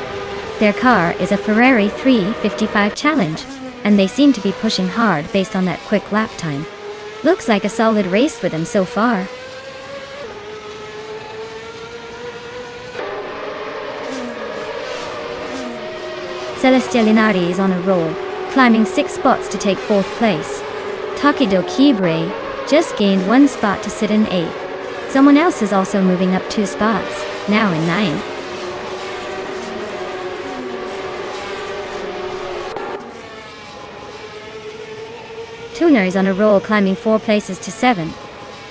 Their car is a Ferrari 355 Challenge, and they seem to be pushing hard based on that quick lap time. Looks like a solid race for them so far. Celestia Linari is on a roll, climbing 6 spots to take 4th place. Takido Kibre just gained 1 spot to sit in 8th. Someone else is also moving up 2 spots, now in 9th. Tuner is on a roll, climbing 4 places to 7th.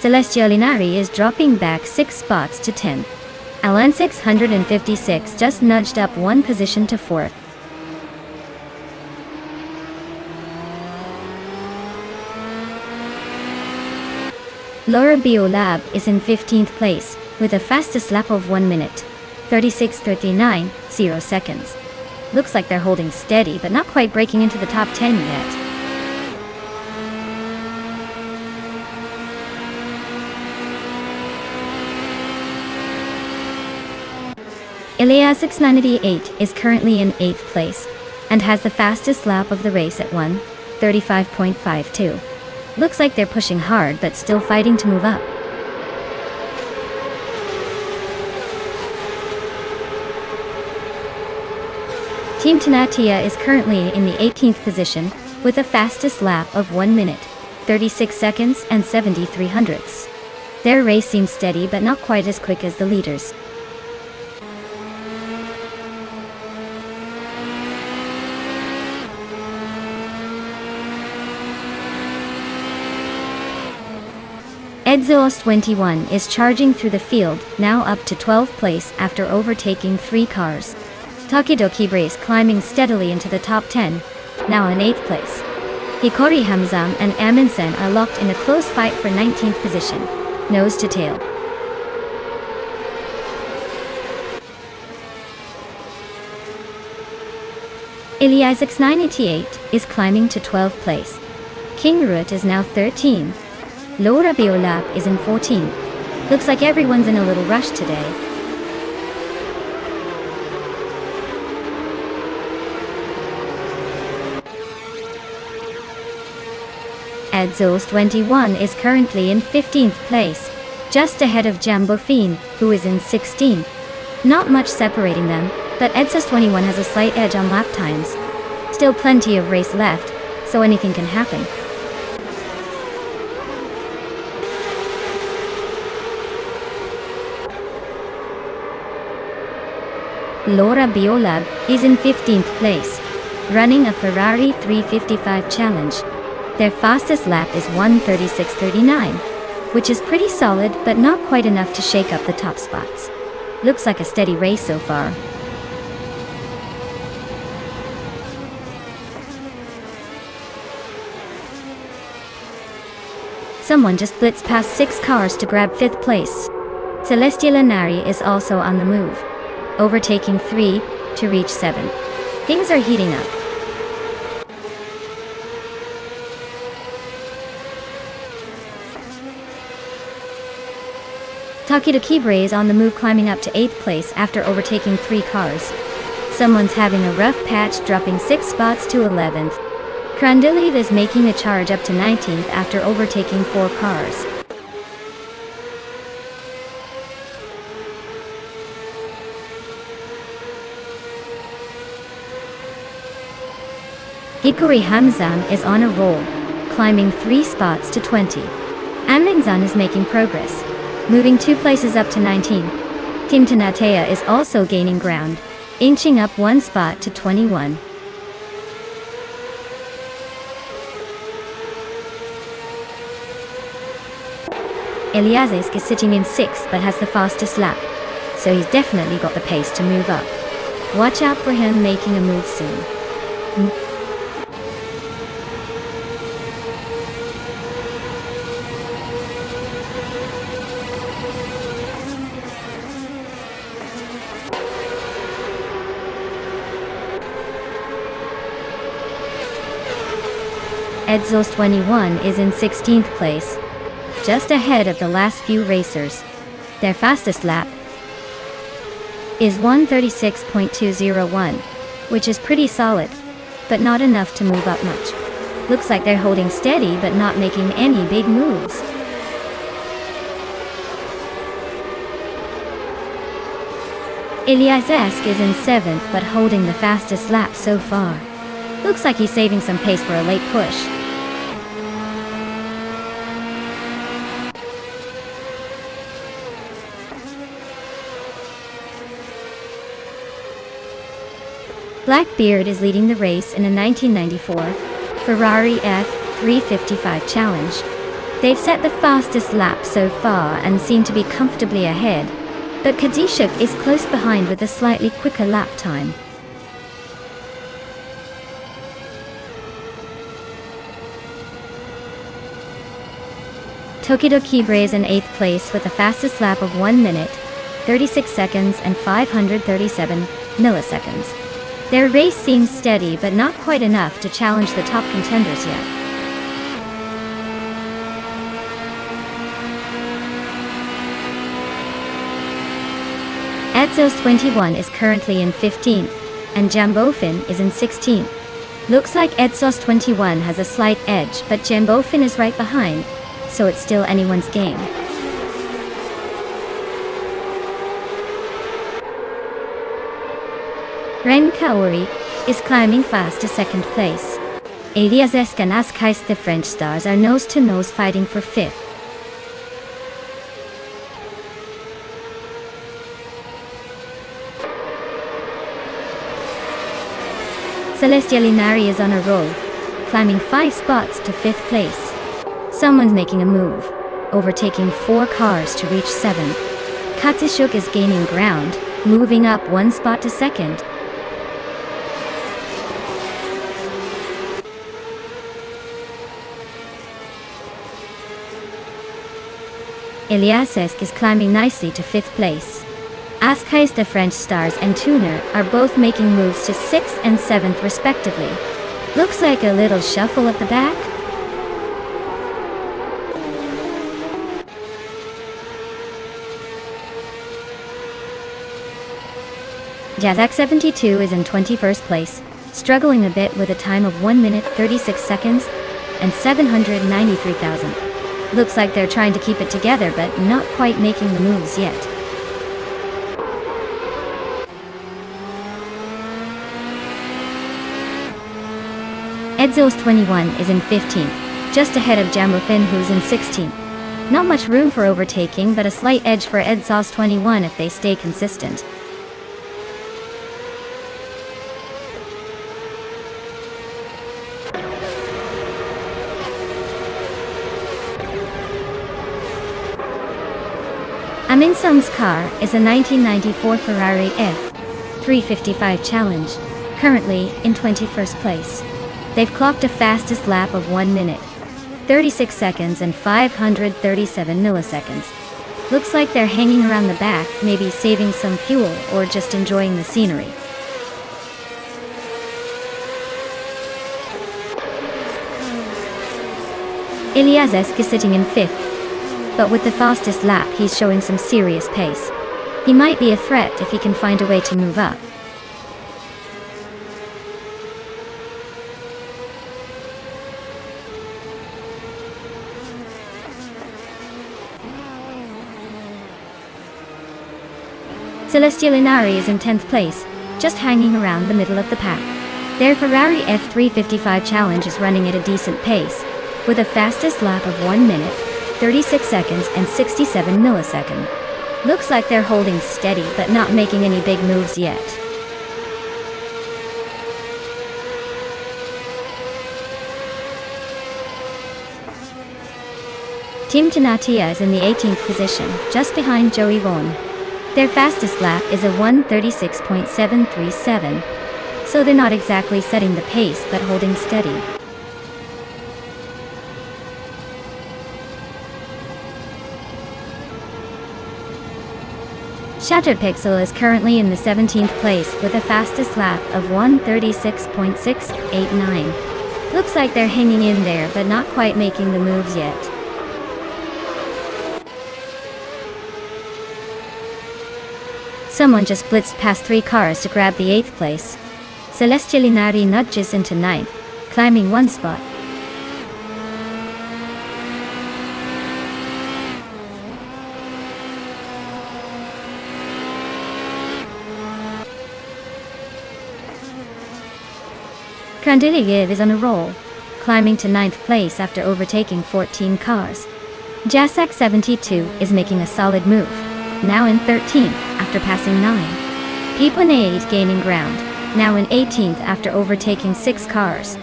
Celestia Linari is dropping back 6 spots to 10th. Alan 656 just nudged up 1 position to 4th. Laura Beolab is in 15th place, with a fastest lap of 1 minute, 36:39, 0 seconds. Looks like they're holding steady but not quite breaking into the top 10 yet. Ilya 698 is currently in 8th place, and has the fastest lap of the race at 1:35.52. Looks like they're pushing hard but still fighting to move up. Team Tanatia is currently in the 18th position, with a fastest lap of 1 minute, 36 seconds and 73 hundredths. Their race seems steady but not quite as quick as the leaders. Edzoos21 is charging through the field, now up to 12th place after overtaking 3 cars. Takido Kibre is climbing steadily into the top 10, now in 8th place. Hikori Hamzam and Amundsen are locked in a close fight for 19th position, nose to tail. Ilya 698 is climbing to 12th place. King Root is now 13. Laura Beolab is in 14. Looks like everyone's in a little rush today. Edzos21 is currently in 15th place, just ahead of Jambofine, who is in 16th. Not much separating them, but Edzos21 has a slight edge on lap times. Still plenty of race left, so anything can happen. Laura Beolab is in 15th place, running a Ferrari 355 Challenge. Their fastest lap is 1:36:39, which is pretty solid but not quite enough to shake up the top spots. Looks like a steady race so far. Someone just blitzed past 6 cars to grab 5th place. Celestia Linari is also on the move, overtaking 3 to reach 7. Things are heating up. Takido Kibre is on the move, climbing up to 8th place after overtaking 3 cars. Someone's having a rough patch, dropping 6 spots to 11th. Krandiliv is making a charge up to 19th after overtaking 4 cars. Hikori Hamzan is on a roll, climbing 3 spots to 20. Amingzan is making progress, moving 2 places up to 19. Kim Tanatea is also gaining ground, inching up 1 spot to 21. Eliazesk is sitting in 6th but has the fastest lap, so he's definitely got the pace to move up. Watch out for him making a move soon. Edzos21 is in 16th place, just ahead of the last few racers. Their fastest lap is 1:36.201, which is pretty solid, but not enough to move up much. Looks like they're holding steady but not making any big moves. Eliazesk is in 7th but holding the fastest lap so far. Looks like he's saving some pace for a late push. Blackbeard is leading the race in a 1994 Ferrari F355 Challenge. They've set the fastest lap so far and seem to be comfortably ahead, but Kadishuk is close behind with a slightly quicker lap time. Tokido Kibre is in 8th place with the fastest lap of 1 minute, 36 seconds and 537 milliseconds. Their race seems steady but not quite enough to challenge the top contenders yet. Edzos21 is currently in 15th, and Jambofin is in 16th. Looks like Edzos21 has a slight edge, but Jambofin is right behind, so it's still anyone's game. Ren Kaori is climbing fast to 2nd place. Eliazesk and Askais, the French stars, are nose-to-nose fighting for 5th. Celestia Linari is on a roll, climbing 5 spots to 5th place. Someone's making a move, overtaking 4 cars to reach 7. Katsushuk is gaining ground, moving up 1 spot to 2nd. Eliazesk is climbing nicely to 5th place. Askais, the French stars, and Tuner are both making moves to 6th and 7th respectively. Looks like a little shuffle at the back. Jazak72 is in 21st place, struggling a bit with a time of 1 minute 36 seconds and 793,000. Looks like they're trying to keep it together but not quite making the moves yet. Edzos21 is in 15th, just ahead of Jambofin, who's in 16th. Not much room for overtaking, but a slight edge for Edzos21 if they stay consistent. Aminsung's car is a 1994 Ferrari F355 Challenge, currently in 21st place. They've clocked a fastest lap of 1 minute, 36 seconds and 537 milliseconds. Looks like they're hanging around the back, maybe saving some fuel or just enjoying the scenery. Eliazesk is sitting in 5th, but with the fastest lap he's showing some serious pace. He might be a threat if he can find a way to move up. Celestia Linari is in 10th place, just hanging around the middle of the pack. Their Ferrari F355 Challenge is running at a decent pace, with a fastest lap of 1 minute, 36 seconds and 67 milliseconds. Looks like they're holding steady but not making any big moves yet. Team Tanatia is in the 18th position, just behind Joey Vaughan. Their fastest lap is a 1:36.737, so they're not exactly setting the pace but holding steady. Shattered Pixel is currently in the 17th place with a fastest lap of 1:36.689. Looks like they're hanging in there but not quite making the moves yet. Someone just blitzed past 3 cars to grab the 8th place. Celestia Linari nudges into 9th, climbing 1 spot. Krandiliyev is on a roll, climbing to 9th place after overtaking 14 cars. Jasak 72 is making a solid move, now in 13th after passing 9. Pipone 8 gaining ground, now in 18th after overtaking 6 cars.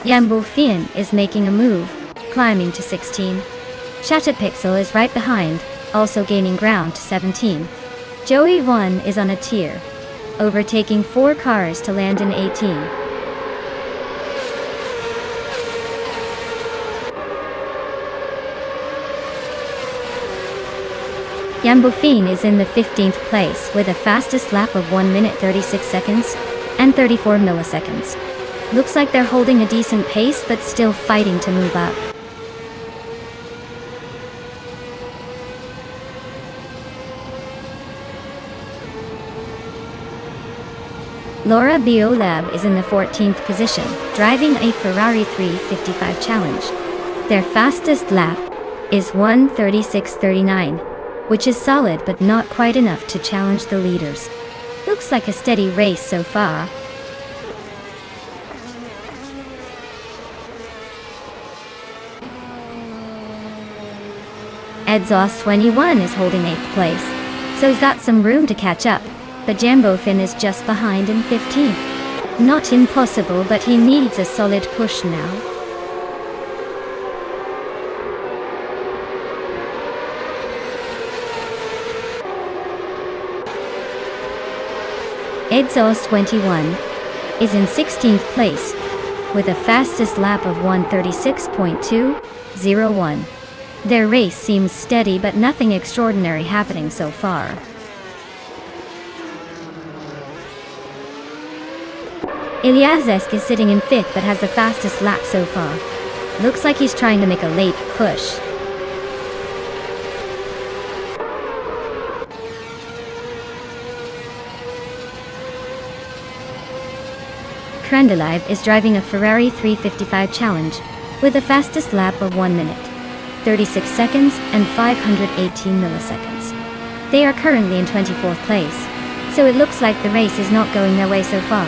Yambo Fian is making a move, climbing to 16. Shattered Pixel is right behind, also gaining ground to 17. Joey Vaughan is on a tier, overtaking 4 cars to land in 18. Yambofine is in the 15th place with a fastest lap of 1 minute 36 seconds and 34 milliseconds. Looks like they're holding a decent pace but still fighting to move up. Laura Biolab is in the 14th position, driving a Ferrari 355 Challenge. Their fastest lap is 1:36.39, which is solid but not quite enough to challenge the leaders. Looks like a steady race so far. Edzos 21 is holding 8th place, so he's got some room to catch up, but Jambofin is just behind in 15th. Not impossible, but he needs a solid push now. Edzos 21 is in 16th place, with a fastest lap of 1:36.201. Their race seems steady but nothing extraordinary happening so far. Ilyazesk is sitting in 5th but has the fastest lap so far. Looks like he's trying to make a late push. Krendelev is driving a Ferrari 355 Challenge with a fastest lap of 1 minute, 36 seconds and 518 milliseconds. They are currently in 24th place, so it looks like the race is not going their way so far.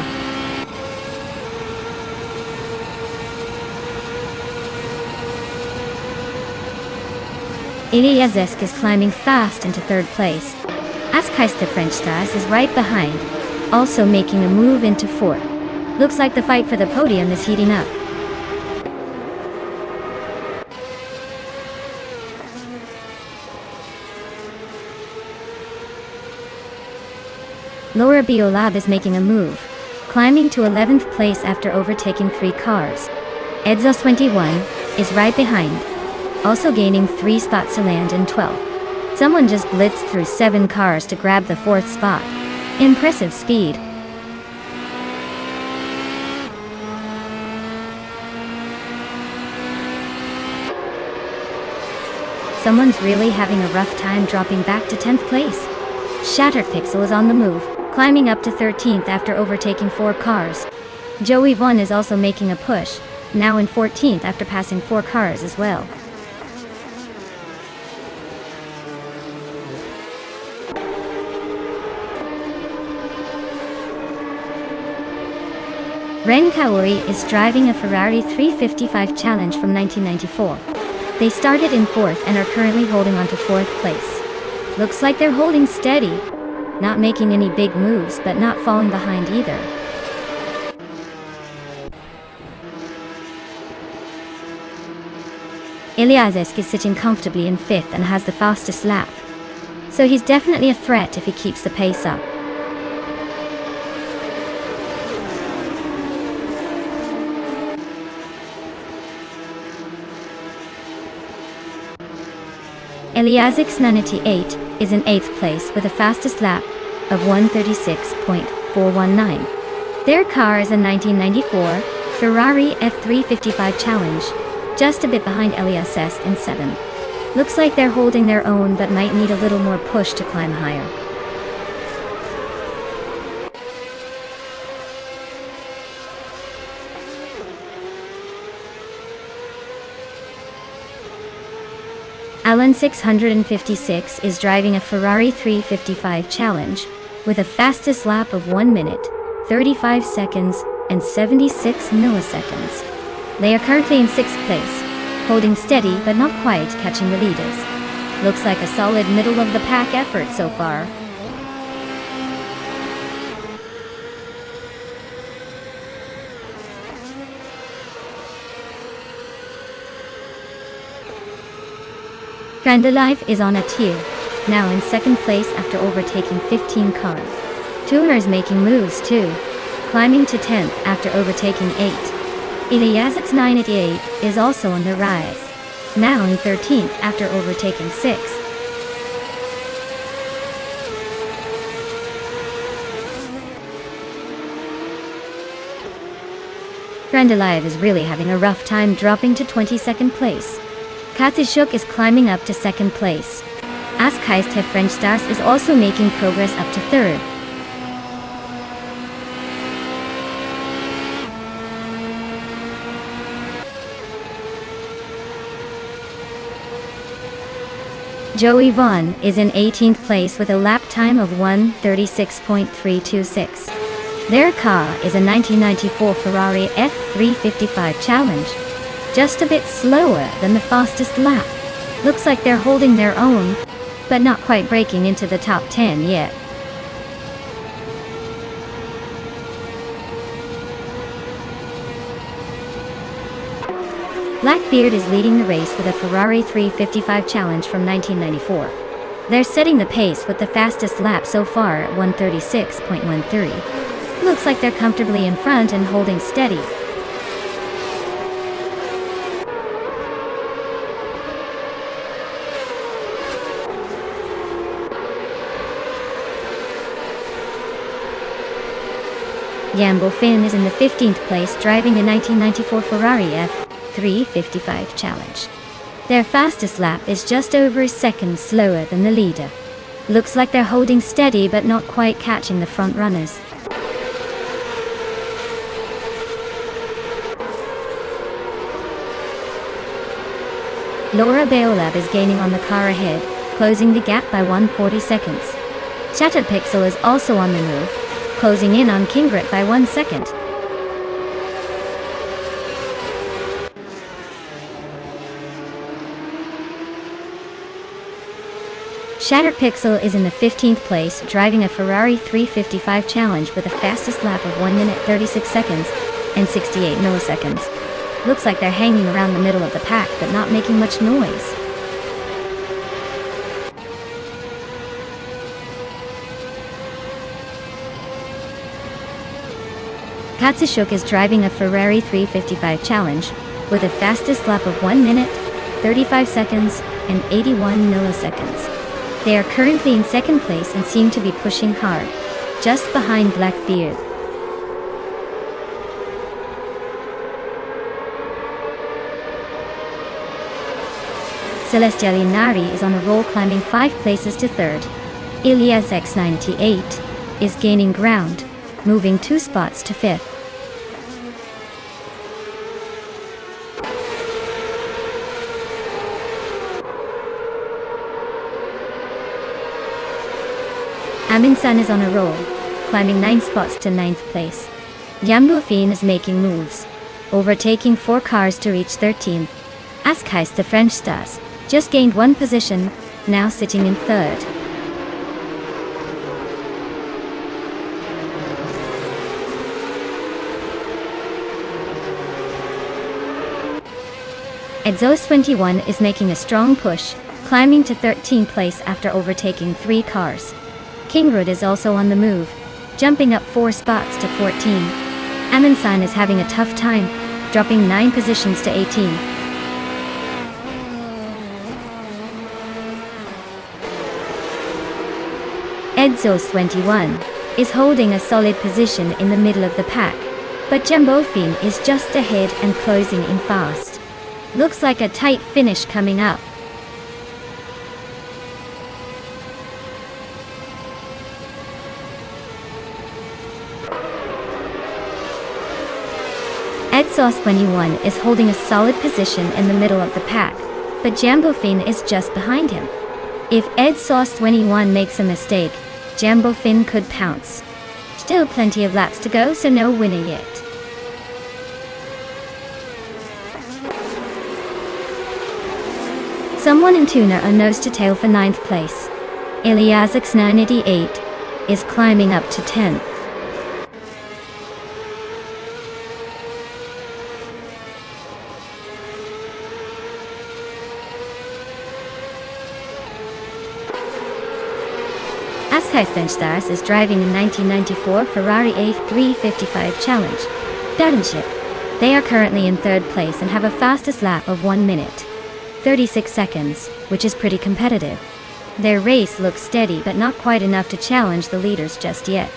Ilyazesk is climbing fast into 3rd place. Askaister Frenchstars is right behind, also making a move into 4th. Looks like the fight for the podium is heating up. Laura Biolab is making a move, climbing to 11th place after overtaking 3 cars. Edzos 21 is right behind, also gaining 3 spots to land in 12th. Someone just blitzed through 7 cars to grab the 4th spot. Impressive speed. Someone's really having a rough time dropping back to 10th place. Shattered Pixel is on the move, climbing up to 13th after overtaking 4 cars. Joey Vaughan is also making a push, now in 14th after passing 4 cars as well. Ren Kaori is driving a Ferrari 355 Challenge from 1994. They started in 4th and are currently holding on to 4th place. Looks like they're holding steady, not making any big moves but not falling behind either. Iliazesk is sitting comfortably in 5th and has the fastest lap. So he's definitely a threat if he keeps the pace up. Iliazek's 98 is in 8th place with a fastest lap of 1:36.419. Their car is a 1994 Ferrari F355 Challenge, just a bit behind Iliazesk in 7th. Looks like they're holding their own but might need a little more push to climb higher. Alan 656 is driving a Ferrari 355 Challenge with a fastest lap of 1 minute, 35 seconds, and 76 milliseconds. They are currently in 6th place, holding steady but not quite catching the leaders. Looks like a solid middle of the pack effort so far. Grandalive is on a tier, now in 2nd place after overtaking 15 cars. Tuner is making moves too, climbing to 10th after overtaking 8. Iliazek's 988 is also on the rise, now in 13th after overtaking 6. Grandalive is really having a rough time dropping to 22nd place. Katsishuk is climbing up to 2nd place. Askheist French Stars is also making progress up to 3rd. Joey Vaughn is in 18th place with a lap time of 1:36.326. Their car is a 1994 Ferrari F355 Challenge, just a bit slower than the fastest lap. Looks like they're holding their own, but not quite breaking into the top 10 yet. Blackbeard is leading the race with a Ferrari 355 Challenge from 1994. They're setting the pace with the fastest lap so far at 1:36.13. Looks like they're comfortably in front and holding steady. Yambo Finn is in the 15th place driving a 1994 Ferrari F355 Challenge. Their fastest lap is just over a second slower than the leader. Looks like they're holding steady but not quite catching the front runners. Laura Beolab is gaining on the car ahead, closing the gap by 140 seconds. Shattered Pixel is also on the move, closing in on Kingrit by 1 second. Shattered Pixel is in the 15th place driving a Ferrari 355 Challenge with a fastest lap of 1 minute 36 seconds and 68 milliseconds. Looks like they're hanging around the middle of the pack but not making much noise. Katsishuk is driving a Ferrari 355 Challenge with a fastest lap of 1 minute, 35 seconds, and 81 milliseconds. They are currently in 2nd place and seem to be pushing hard, just behind Blackbeard. Celestial Inari is on a roll, climbing 5 places to 3rd. Ilias X98 is gaining ground, moving 2 spots to 5th. Aminsan is on a roll, climbing 9 spots to 9th place. Jambofin is making moves, overtaking 4 cars to reach 13. Askheist the French stars just gained 1 position, now sitting in 3rd. Exos 21 is making a strong push, climbing to 13th place after overtaking 3 cars. Kingrud is also on the move, jumping up 4 spots to 14. Amundsen is having a tough time, dropping 9 positions to 18. Exos 21 is holding a solid position in the middle of the pack, but Jambofin is just ahead and closing in fast. Looks like a tight finish coming up. Exos 21 is holding a solid position in the middle of the pack, but Jambofin is just behind him. If Exos 21 makes a mistake, Jambofin could pounce. Still plenty of laps to go, so no winner yet. Someone in Tuna are nose to tail for 9th place. Iliasix 988 is climbing up to 10th. Askheist is driving a 1994 Ferrari A355 Challenge. Datenship. They are currently in 3rd place and have a fastest lap of 1 minute, 36 seconds, which is pretty competitive. Their race looks steady but not quite enough to challenge the leaders just yet.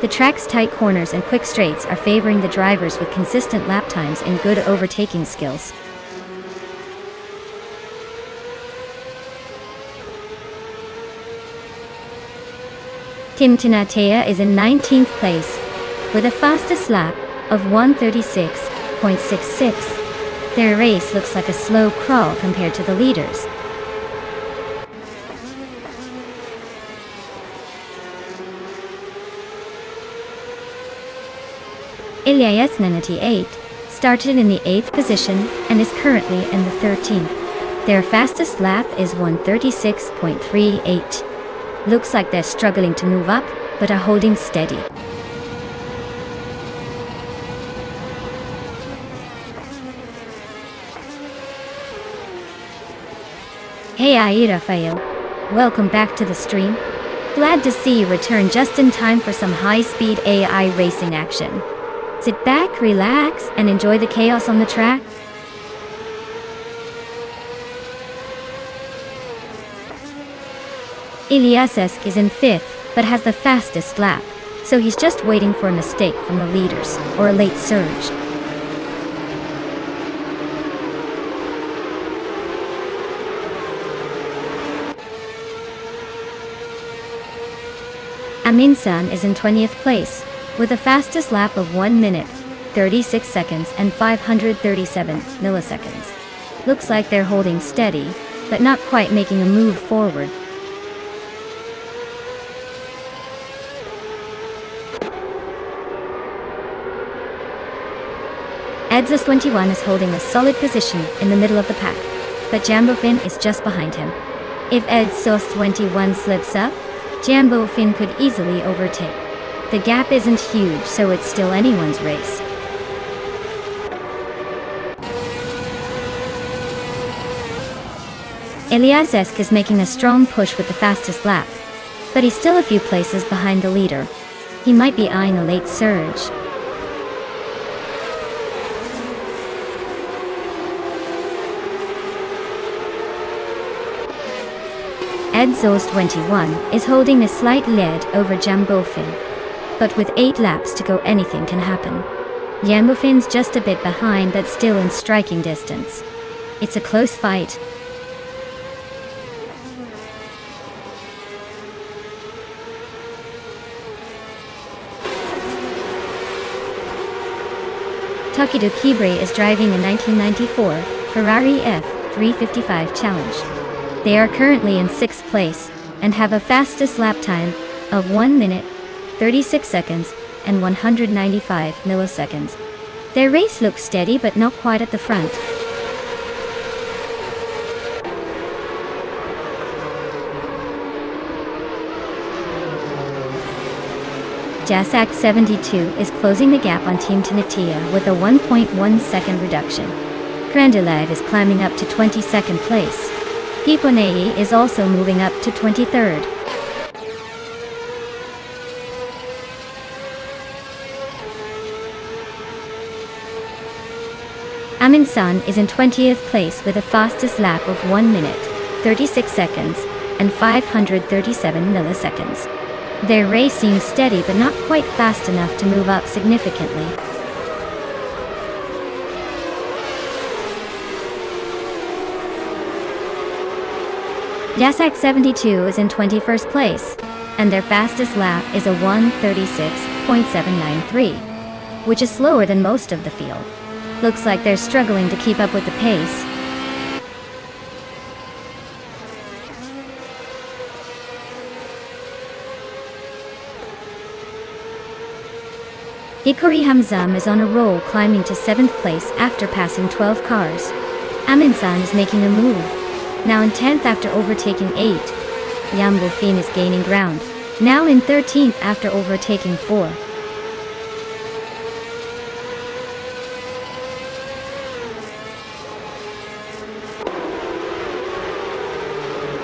The track's tight corners and quick straights are favoring the drivers with consistent lap times and good overtaking skills. Tim Tinatea is in 19th place, with a fastest lap of 1:36.66. Their race looks like a slow crawl compared to the leaders. Ilias 98 started in the 8th position and is currently in the 13th. Their fastest lap is 1:36.38. Looks like they're struggling to move up, but are holding steady. Hey Rafael, welcome back to the stream. Glad to see you return just in time for some high-speed AI racing action. Sit back, relax, and enjoy the chaos on the track. Iliasesk is in 5th, but has the fastest lap, so he's just waiting for a mistake from the leaders, or a late surge. Amundsen is in 20th place, with the fastest lap of 1 minute, 36 seconds and 537 milliseconds. Looks like they're holding steady, but not quite making a move forward. Exos 21 is holding a solid position in the middle of the pack, but Jambofin is just behind him. If Exos 21 slips up, Jambofin could easily overtake. The gap isn't huge, so it's still anyone's race. Iliasesk is making a strong push with the fastest lap, but he's still a few places behind the leader. He might be eyeing a late surge. Exos 21 is holding a slight lead over Jambofin, but with 8 laps to go anything can happen. Jambofin's just a bit behind but still in striking distance. It's a close fight. Takedo Kibre is driving a 1994 Ferrari F355 Challenge. They are currently in 6th place, and have a fastest lap time of 1 minute, 36 seconds, and 195 milliseconds. Their race looks steady but not quite at the front. Jasak 72 is closing the gap on Team Tinatia with a 1.1 second reduction. Krandalev is climbing up to 22nd place. Piponei is also moving up to 23rd. Aminsan is in 20th place with a fastest lap of 1 minute, 36 seconds, and 537 milliseconds. Their race seems steady but not quite fast enough to move up significantly. Jasak 72 is in 21st place, and their fastest lap is a 1:36.793, which is slower than most of the field. Looks like they're struggling to keep up with the pace. Hikori Hamzam is on a roll, climbing to 7th place after passing 12 cars. Aminsan is making a move, now in 10th after overtaking 8. Yambofin is gaining ground, now in 13th after overtaking 4.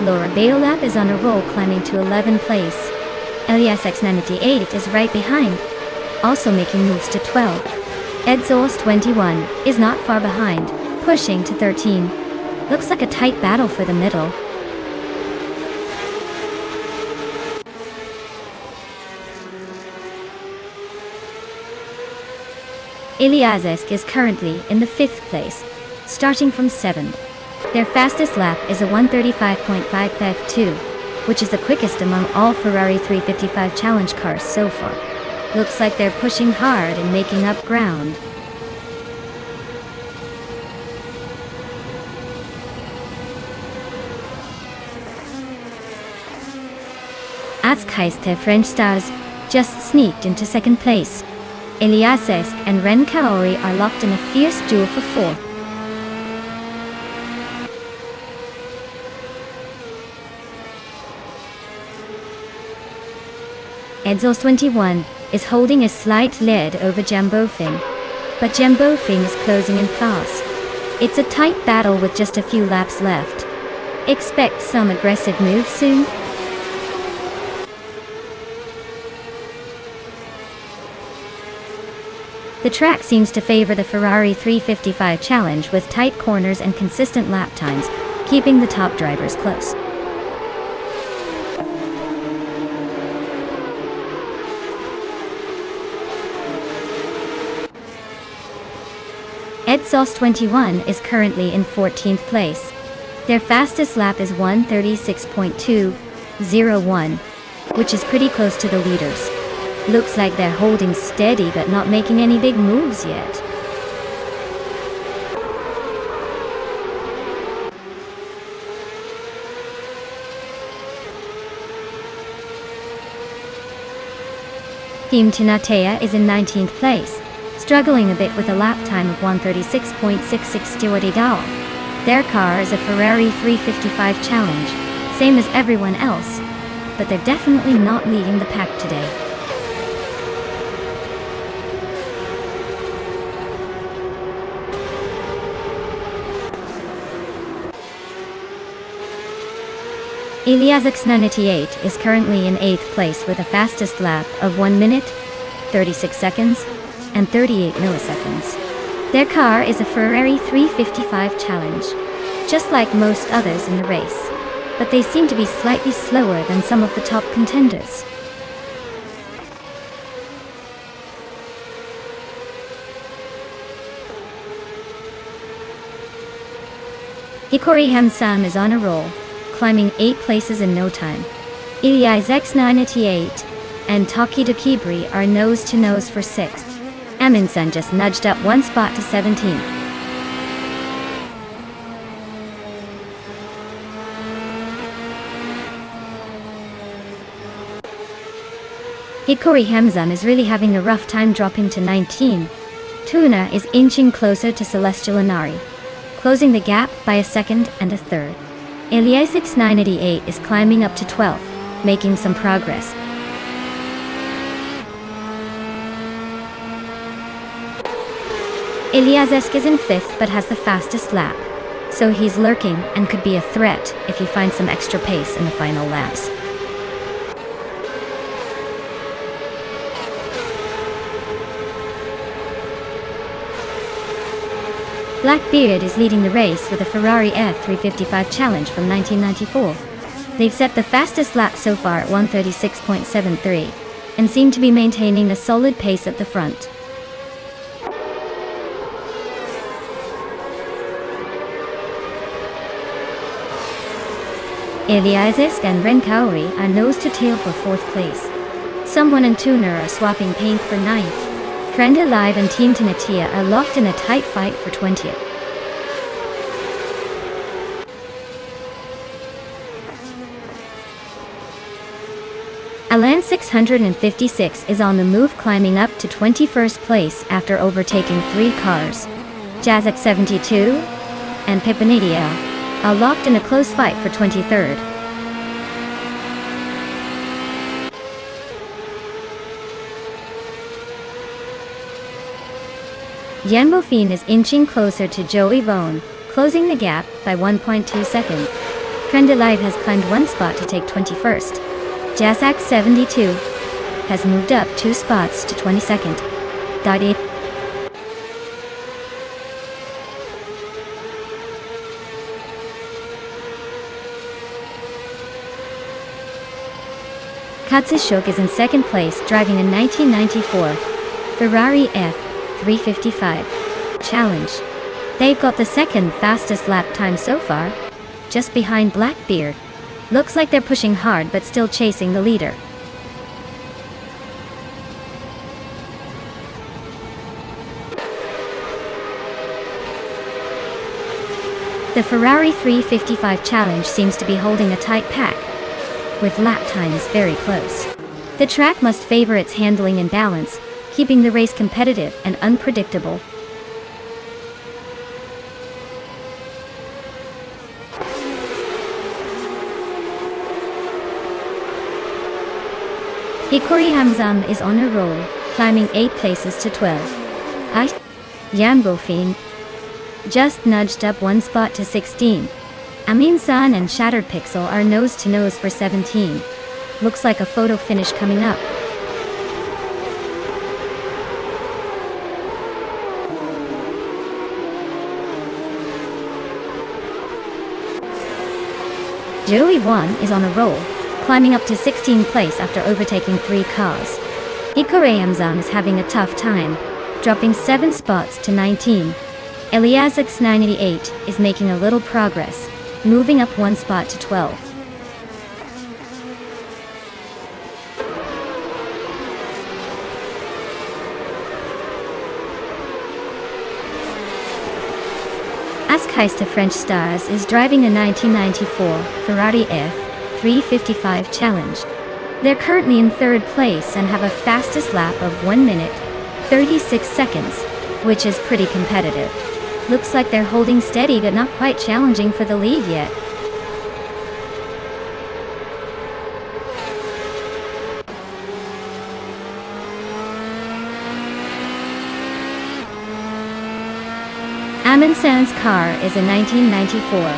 Laura Beolap is on a roll, climbing to 11th place. Elias X98 is right behind, also making moves to 12. Edzos 21 is not far behind, pushing to 13. Looks like a tight battle for the middle. Iliazesk is currently in the 5th place, starting from 7th. Their fastest lap is a 1:35.552, which is the quickest among all Ferrari 355 Challenge cars so far. Looks like they're pushing hard and making up ground. Azkaiste French Stars just sneaked into 2nd place. Eliasesk and Ren Kaori are locked in a fierce duel for 4th. Edzos 21 is holding a slight lead over Jambofin, but Jambofin is closing in fast. It's a tight battle with just a few laps left. Expect some aggressive moves soon. The track seems to favor the Ferrari 355 Challenge with tight corners and consistent lap times, keeping the top drivers close. Edzos 21 is currently in 14th place. Their fastest lap is 1:36.201, which is pretty close to the leaders. Looks like they're holding steady but not making any big moves yet. Team Tinatea is in 19th place, struggling a bit with a lap time of 1:36.662. Their car is a Ferrari 355 Challenge, same as everyone else, but they're definitely not leading the pack today. Ilias X98 is currently in 8th place with a fastest lap of 1 minute, 36 seconds, and 38 milliseconds. Their car is a Ferrari 355 Challenge, just like most others in the race, but they seem to be slightly slower than some of the top contenders. Hikori Hamsam is on a roll, climbing 8 places in no time. Ilias X98 and Taki Kibri are nose-to-nose for 6th. Aminsan just nudged up 1 spot to 17th. Hikori Hamzan is really having a rough time dropping to 19. Tuna is inching closer to Celestial Inari, closing the gap by a second and a third. Eliasix 988 is climbing up to 12, making some progress. Eliasesk is in 5th but has the fastest lap, so he's lurking and could be a threat if he finds some extra pace in the final laps. Blackbeard is leading the race with a Ferrari F355 Challenge from 1994. They've set the fastest lap so far at 1:36.73, and seem to be maintaining a solid pace at the front. Eliassk and Renkauri are nose to tail for 4th place. Someone and Tuner are swapping paint for 9th. Krenda Live and Team Tanatia are locked in a tight fight for 20th. Alan 656 is on the move, climbing up to 21st place after overtaking 3 cars. Jazak 72 and Pipanidia are locked in a close fight for 23rd. Yanbofine is inching closer to Joey Vone, closing the gap by 1.2 seconds. Krenda Live has climbed 1 spot to take 21st. Jazak 72 has moved up 2 spots to 22nd. Katsushuk is in 2nd place, driving a 1994 Ferrari F355 Challenge. They've got the 2nd fastest lap time so far, just behind Blackbeard. Looks like they're pushing hard but still chasing the leader. The Ferrari 355 Challenge seems to be holding a tight pack, with lap times very close. The track must favor its handling and balance, keeping the race competitive and unpredictable. Hikori Hamzam is on a roll, climbing 8 places to 12. Yambofine just nudged up 1 spot to 16. Amin San and Shattered Pixel are nose to nose for 17. Looks like a photo finish coming up. Joey 1 is on a roll, climbing up to 16th place after overtaking 3 cars. Hikori Hamzam is having a tough time, dropping 7 spots to 19. Eliasix 988 is making a little progress, moving up 1 spot to 12. Askheista French Stars is driving a 1994 Ferrari F355 Challenge. They're currently in 3rd place and have a fastest lap of 1 minute, 36 seconds, which is pretty competitive. Looks like they're holding steady but not quite challenging for the lead yet. Amundsen's car is a 1994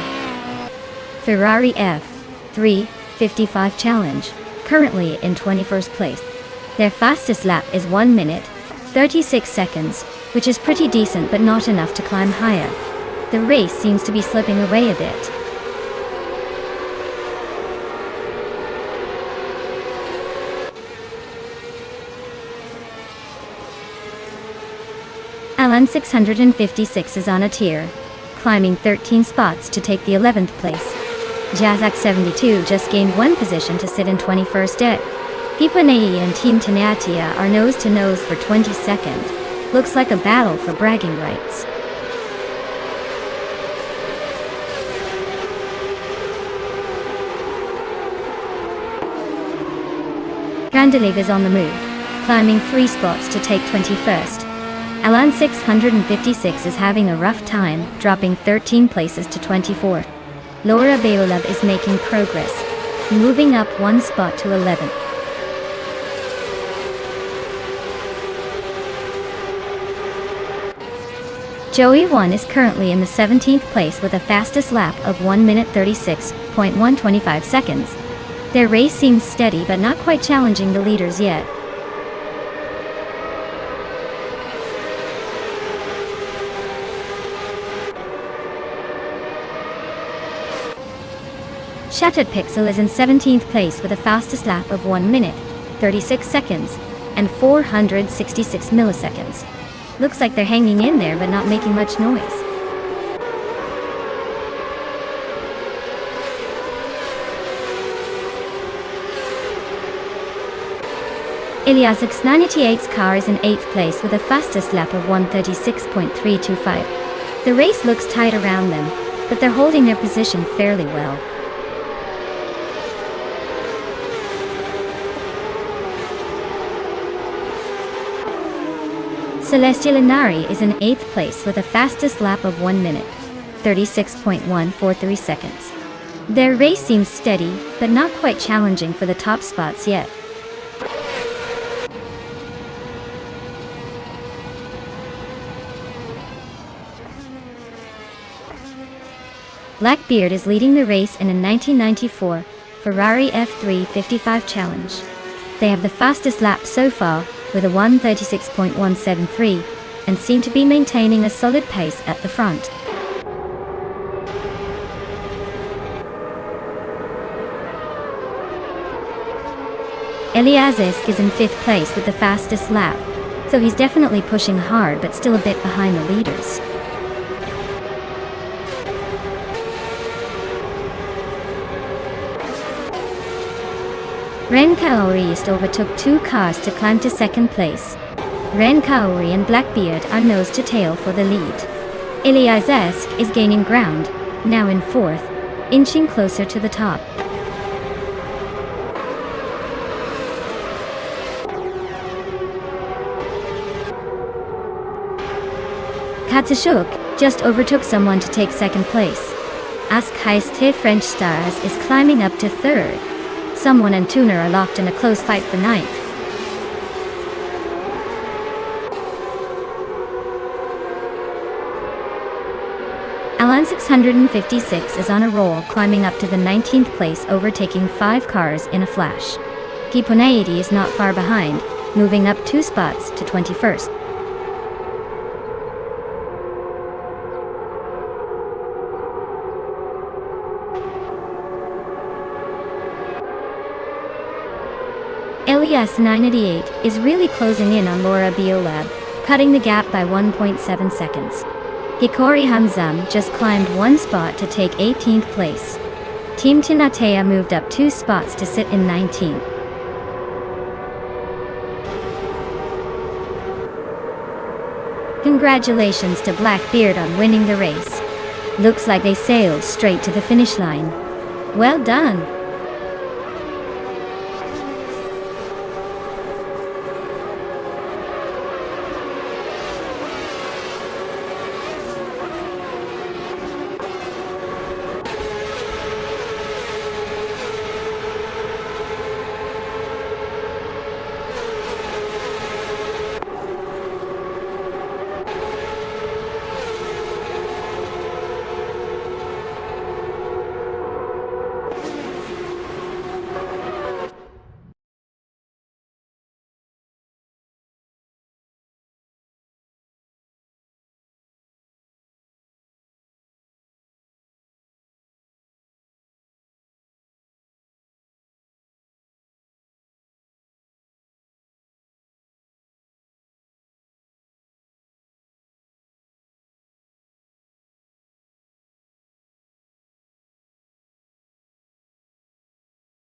Ferrari F355 Challenge, currently in 21st place. Their fastest lap is 1 minute, 36 seconds, which is pretty decent but not enough to climb higher. The race seems to be slipping away a bit. Alan 656 is on a tier, climbing 13 spots to take the 11th place. Jazak 72 just gained 1 position to sit in 21st at. Pipanei and Team Tenatia are nose to nose for 22nd. Looks like a battle for bragging rights. Grandelig is on the move, climbing 3 spots to take 21st. Alan 656 is having a rough time, dropping 13 places to 24th. Laura Beolub is making progress, moving up 1 spot to 11th. Joey 1 is currently in the 17th place with a fastest lap of 1 minute 36.125 seconds. Their race seems steady but not quite challenging the leaders yet. Shattered Pixel is in 17th place with a fastest lap of 1 minute, 36 seconds, and 466 milliseconds. Looks like they're hanging in there but not making much noise. Iliasic's 98's car is in 8th place with a fastest lap of 1:36.325. The race looks tight around them, but they're holding their position fairly well. Celestial Inari is in 8th place with a fastest lap of 1 minute, 36.143 seconds. Their race seems steady, but not quite challenging for the top spots yet. Blackbeard is leading the race in a 1994 Ferrari F355 Challenge. They have the fastest lap so far, with a 1:36.173, and seem to be maintaining a solid pace at the front. Eliazisk is in 5th place with the fastest lap, so he's definitely pushing hard but still a bit behind the leaders. Ren Kaori overtook 2 cars to climb to 2nd place. Ren Kaori and Blackbeard are nose to tail for the lead. Eliazesk is gaining ground, now in 4th, inching closer to the top. Katsushuk just overtook someone to take 2nd place. Ask Heiste French Stars is climbing up to 3rd. Someone and Tuner are locked in a close fight for 9th. Alan 656 is on a roll, climbing up to the 19th place, overtaking 5 cars in a flash. Kiponaidi is not far behind, moving up 2 spots to 21st. Elias 988 is really closing in on Laura Biolab, cutting the gap by 1.7 seconds. Hikori Hamzam just climbed 1 spot to take 18th place. Team Tinatea moved up 2 spots to sit in 19th. Congratulations to Blackbeard on winning the race. Looks like they sailed straight to the finish line. Well done!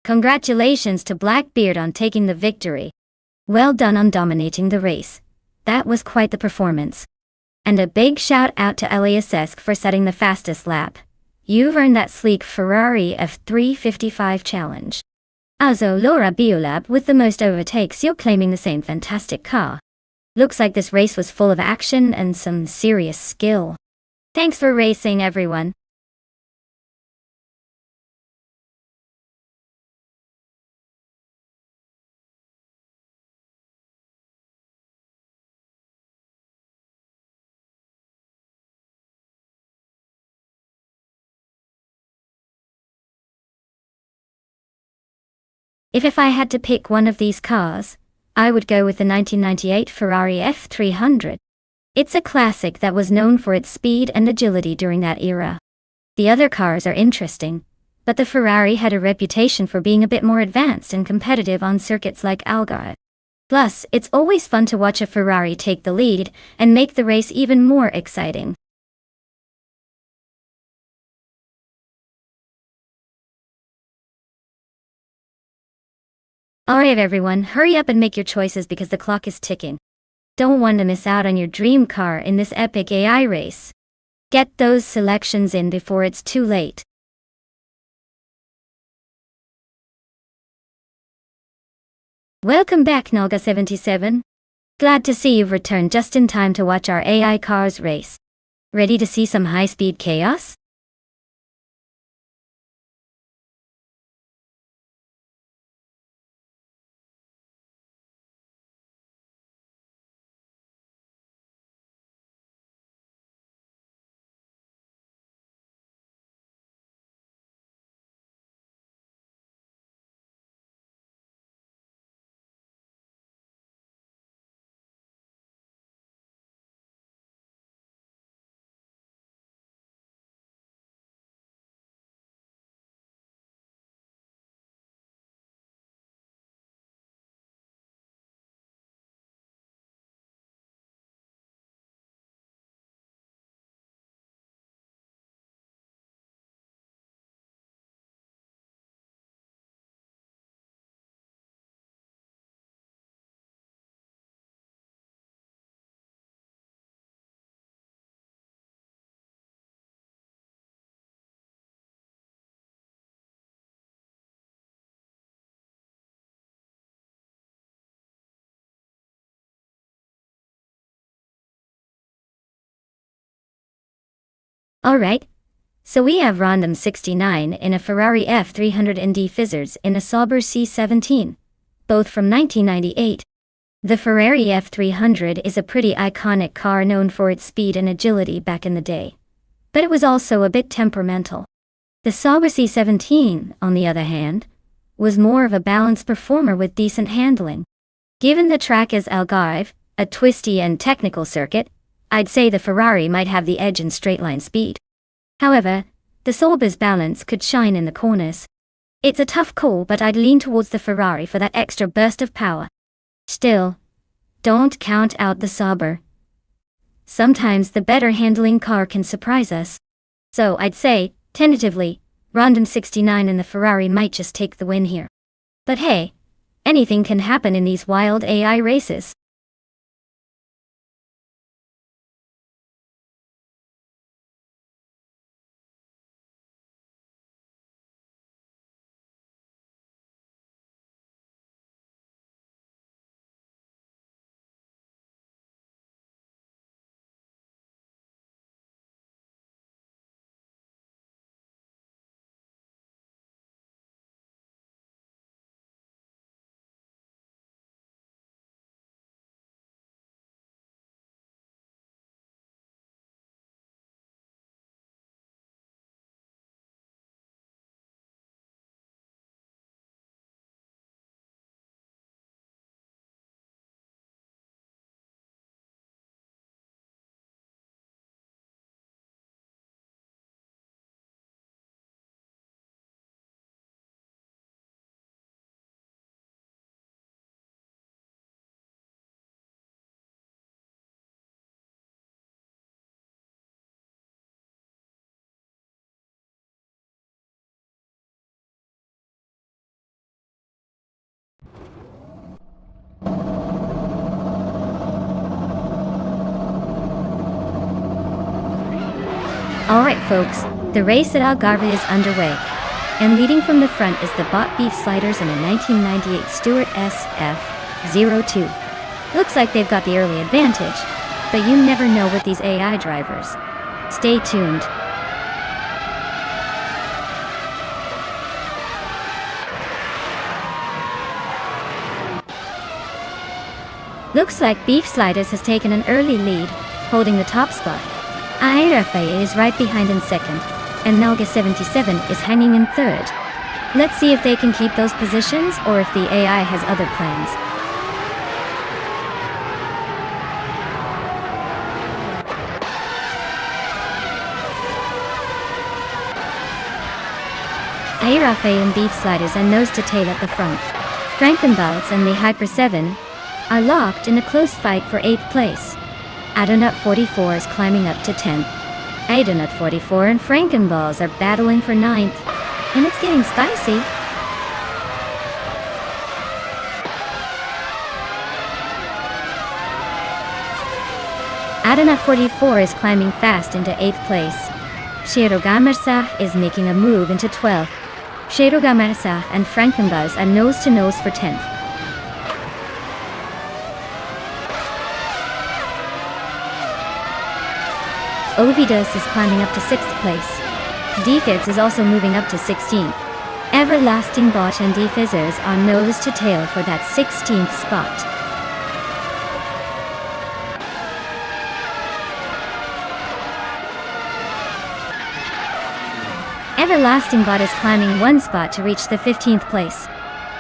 Congratulations to Blackbeard on taking the victory. Well done on dominating the race. That was quite the performance. And a big shout out to Eliasesk for setting the fastest lap. You've earned that sleek Ferrari F355 challenge. Also, Laura Biolab with the most overtakes, you're claiming the same fantastic car. Looks like this race was full of action and some serious skill. Thanks for racing, everyone. If I had to pick one of these cars, I would go with the 1998 Ferrari F300. It's a classic that was known for its speed and agility during that era. The other cars are interesting, but the Ferrari had a reputation for being a bit more advanced and competitive on circuits like Algarve. Plus, it's always fun to watch a Ferrari take the lead and make the race even more exciting. Alright everyone, hurry up and make your choices because the clock is ticking. Don't want to miss out on your dream car in this epic AI race. Get those selections in before it's too late. Welcome back, Nalga77. Glad to see you've returned just in time to watch our AI cars race. Ready to see some high-speed chaos? Alright, so we have Random 69 in a Ferrari F300 ND Fizzers in a Sauber C17, both from 1998. The Ferrari F300 is a pretty iconic car known for its speed and agility back in the day, but it was also a bit temperamental. The Sauber C17, on the other hand, was more of a balanced performer with decent handling. Given the track is Algarve, a twisty and technical circuit, I'd say the Ferrari might have the edge in straight-line speed. However, the Sauber's balance could shine in the corners. It's a tough call, but I'd lean towards the Ferrari for that extra burst of power. Still, don't count out the Sauber. Sometimes the better handling car can surprise us. So I'd say, tentatively, Random 69 and the Ferrari might just take the win here. But hey, anything can happen in these wild AI races. Alright folks, the race at Algarve is underway. And leading from the front is the bot Beef Sliders and a 1998 Stewart SF02. Looks like they've got the early advantage, but you never know with these AI drivers. Stay tuned. Looks like Beef Sliders has taken an early lead, holding the top spot. Airafe is right behind in second, and Nalga 77 is hanging in third. Let's see if they can keep those positions or if the AI has other plans. Airafe and Beef Sliders are nose to tail at the front. Frankenballs and the Hyper 7 are locked in a close fight for 8th place. Adonut 44 is climbing up to 10th. Adonut 44 and Frankenballs are battling for 9th, and it's getting spicy. Adonut 44 is climbing fast into 8th place. Sherogamersah is making a move into 12th. Sherogamersah and Frankenballs are nose to nose for 10th. Ovidus is climbing up to 6th place. Defizz is also moving up to 16th. Everlasting Bot and Defizzers are nose to tail for that 16th spot. Everlasting Bot is climbing one spot to reach the 15th place.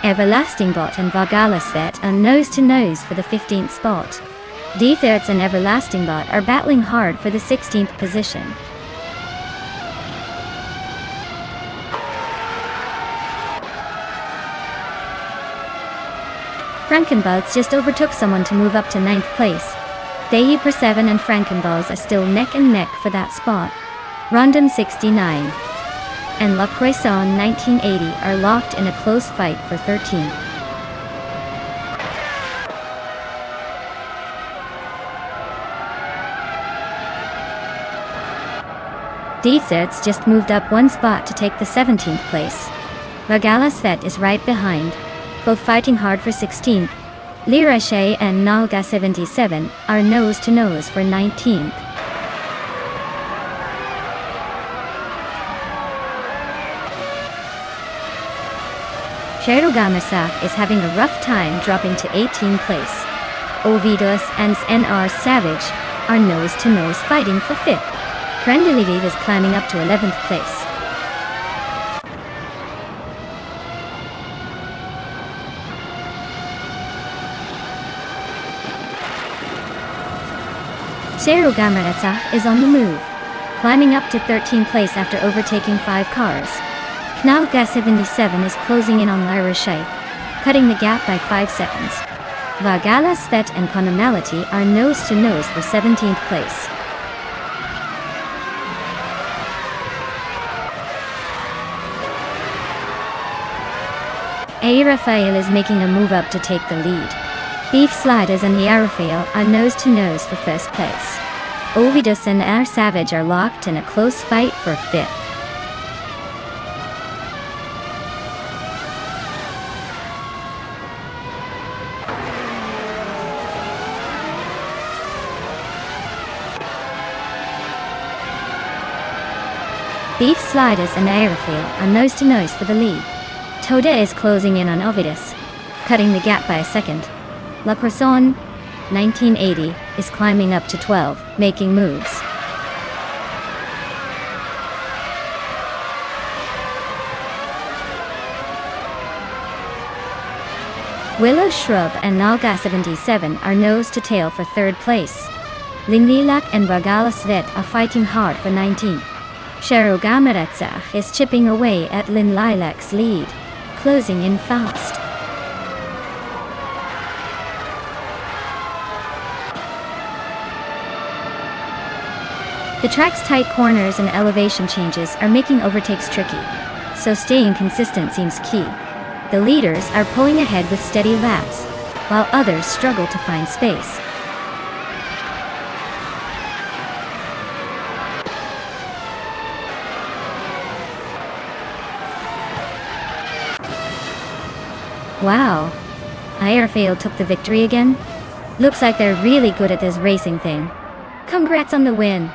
Everlasting Bot and Vagalasvet are nose to nose for the 15th spot. Defizz and Everlasting Bot are battling hard for the 16th position. Frankenballs just overtook someone to move up to 9th place. Dehi Per 7 and Frankenballs are still neck and neck for that spot. Rondom 69 and La Croissant 1980 are locked in a close fight for 13th. Defizz just moved up one spot to take the 17th place. Vagalasvet is right behind, both fighting hard for 16th. Lirashe and Nalga 77 are nose to nose for 19th. Sherogamersah is having a rough time dropping to 18th place. Ovidus and NR Savage are nose to nose fighting for 5th. Krendeliviv is climbing up to 11th place. Sherogamersah is on the move, climbing up to 13th place after overtaking 5 cars. Knalga 77 is closing in on Lirashe, cutting the gap by 5 seconds. Vagalasvet and Konomality are nose to nose for 17th place. Airafael is making a move up to take the lead. Beef Sliders and the Airafael are nose to nose for 1st place. Ovidus and Air Savage are locked in a close fight for 5th. Beef Sliders and Airafael are nose to nose for the lead. Toda is closing in on Ovidus, cutting the gap by a second. La Croissant 1980 is climbing up to 12, making moves. Willow Shrub and Nalga 77 are nose to tail for 3rd place. Linlilak and Vagalasvet are fighting hard for 19th. Sherogamersah is chipping away at Linlilak's lead, closing in fast. The track's tight corners and elevation changes are making overtakes tricky, so staying consistent seems key. The leaders are pulling ahead with steady laps, while others struggle to find space. Wow. Rafael took the victory again? Looks like they're really good at this racing thing. Congrats on the win.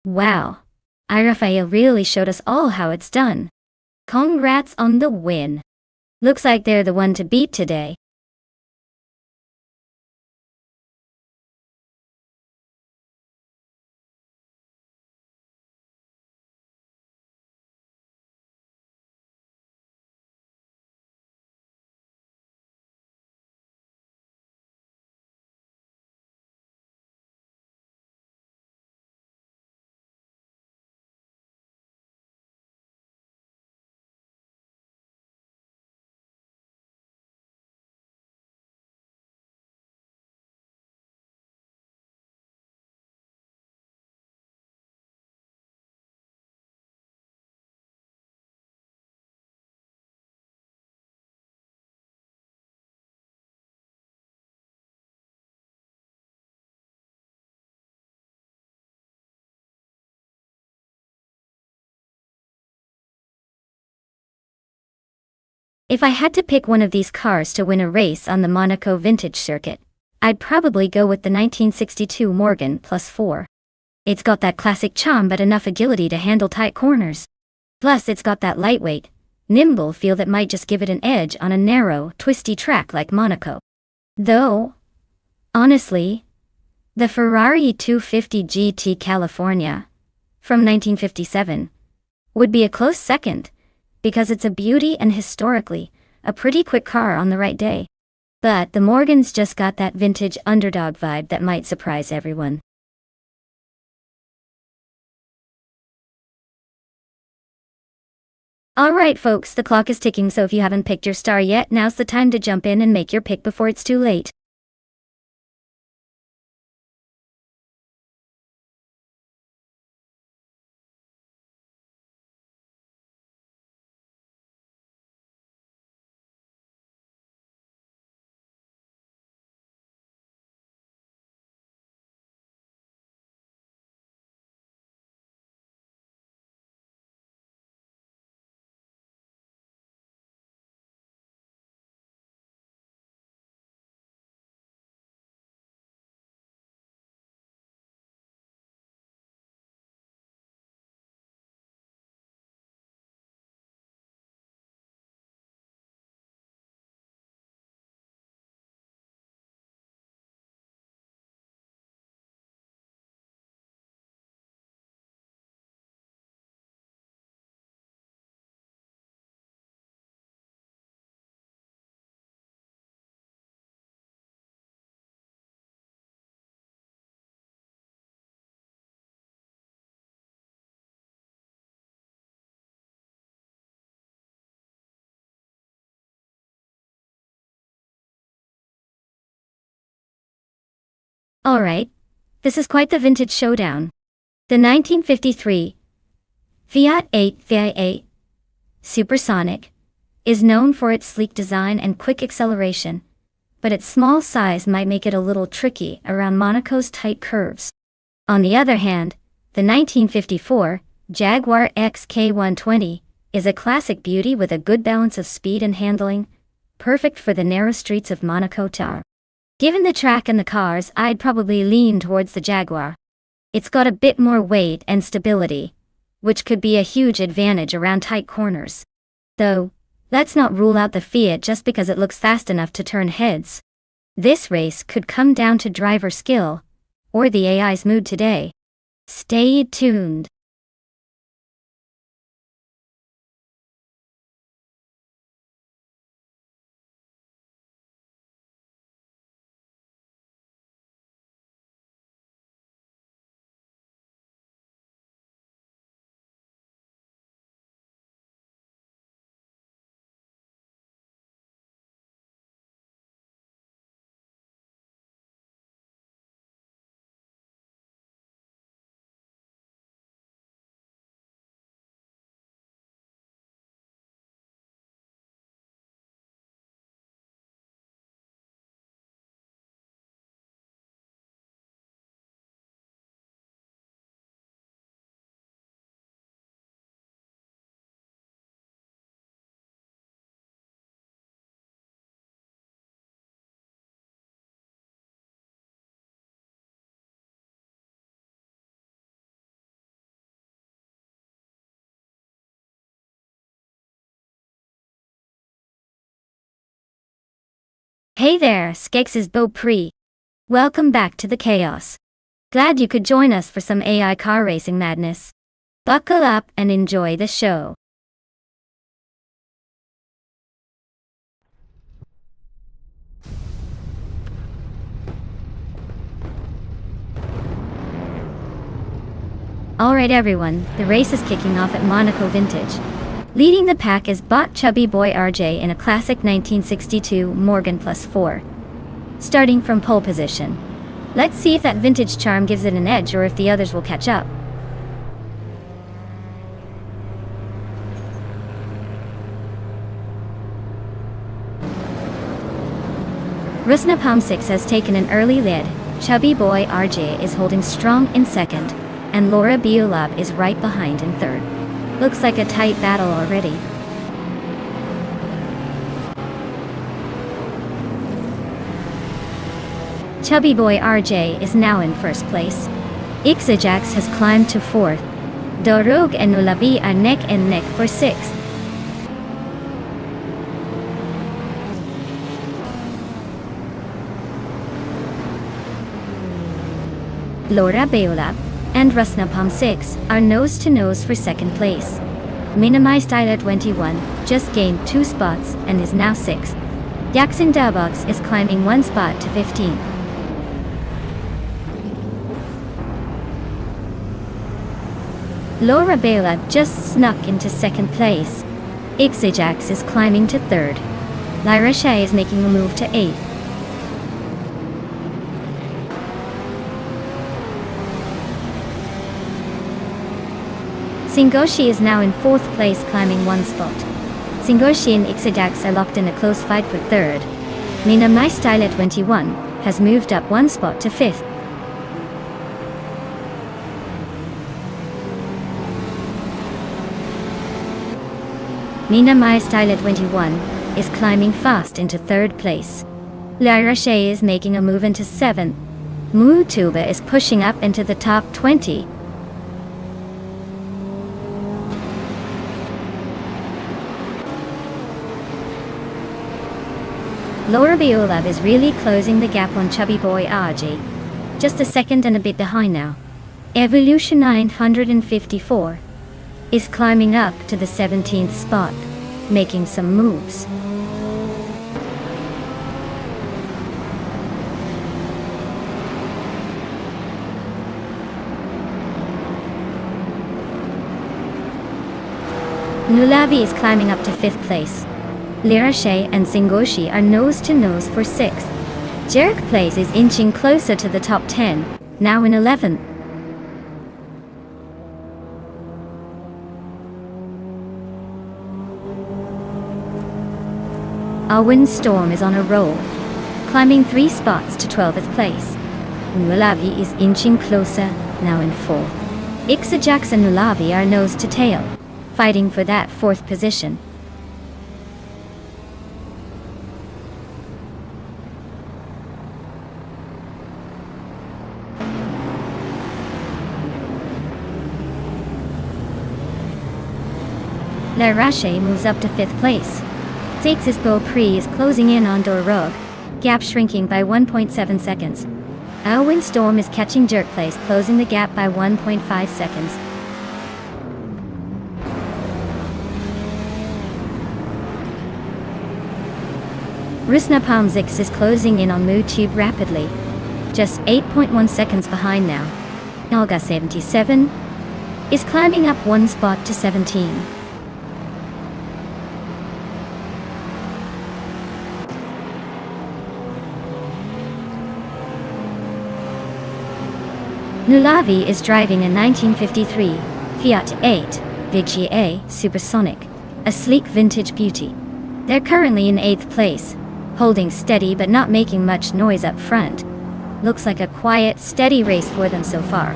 Wow. Rafael really showed us all how it's done. Congrats on the win. Looks like they're the one to beat today. If I had to pick one of these cars to win a race on the Monaco Vintage Circuit, I'd probably go with the 1962 Morgan Plus 4. It's got that classic charm but enough agility to handle tight corners. Plus it's got that lightweight, nimble feel that might just give it an edge on a narrow, twisty track like Monaco. Though, honestly, the Ferrari 250 GT California, from 1957, would be a close second, because it's a beauty and historically, a pretty quick car on the right day. But the Morgan's just got that vintage underdog vibe that might surprise everyone. Alright folks, the clock is ticking, so if you haven't picked your star yet, now's the time to jump in and make your pick before it's too late. Alright, this is quite the vintage showdown. The 1953 Fiat 8 Supersonic is known for its sleek design and quick acceleration, but its small size might make it a little tricky around Monaco's tight curves. On the other hand, the 1954 Jaguar XK120 is a classic beauty with a good balance of speed and handling, perfect for the narrow streets of Monaco Tar. Given the track and the cars, I'd probably lean towards the Jaguar. It's got a bit more weight and stability, which could be a huge advantage around tight corners. Though, let's not rule out the Fiat just because it looks fast enough to turn heads. This race could come down to driver skill, or the AI's mood today. Stay tuned. Hey there, Skeksis Beaupré. Welcome back to the chaos. Glad you could join us for some AI car racing madness. Buckle up and enjoy the show. Alright everyone, the race is kicking off at Monaco Vintage. Leading the pack is bot chubby boy RJ in a classic 1962 Morgan Plus 4. Starting from pole position. Let's see if that vintage charm gives it an edge or if the others will catch up. Rusnapalm 6 has taken an early lead, chubby boy RJ is holding strong in second, and Laura Biolab is right behind in third. Looks like a tight battle already. Chubby boy RJ is now in first place. Ixajax has climbed to fourth. Dorog and Nulabi are neck and neck for sixth. Laura Beolab and Rusnapalm 6 are nose to nose for second place. Minimized Styler 21 just gained 2 spots and is now 6th. Jackson Dabox is climbing 1 spot to 15. Laura Beolab just snuck into second place. Ixajax is climbing to 3rd. Lyra Shea is making a move to 8th. Singoshi is now in 4th place, climbing 1 spot. Singoshi and Ixajax are locked in a close fight for 3rd. Mina My Style at 21 has moved up 1 spot to 5th. Mina My Style at 21 is climbing fast into 3rd place. Lyra Shea is making a move into 7th. Mutuba is pushing up into the top 20. Laura Biolab is really closing the gap on chubby boy RJ. Just a second and a bit behind now. Evolution 954 is climbing up to the 17th spot, making some moves. Nulavi is climbing up to 5th place. Lyra Shea and Singoshi are nose to nose for 6th. Jarek Plays is inching closer to the top 10, now in 11th. Alwyn Storm is on a roll, climbing 3 spots to 12th place. Nulavi is inching closer, now in 4th. Ixajax and Nulavi are nose to tail, fighting for that 4th position. Larache moves up to 5th place. 6's Beau Prix is closing in on Dorog, gap shrinking by 1.7 seconds. Windstorm is catching Jerk Place, closing the gap by 1.5 seconds. Rusnapalm 6 is closing in on Mood Tube rapidly, just 8.1 seconds behind now. Olga 77 is climbing up one spot to 17. Nulavi is driving a 1953 Fiat 8 VGA Supersonic, a sleek vintage beauty. They're currently in 8th place, holding steady but not making much noise up front. Looks like a quiet, steady race for them so far.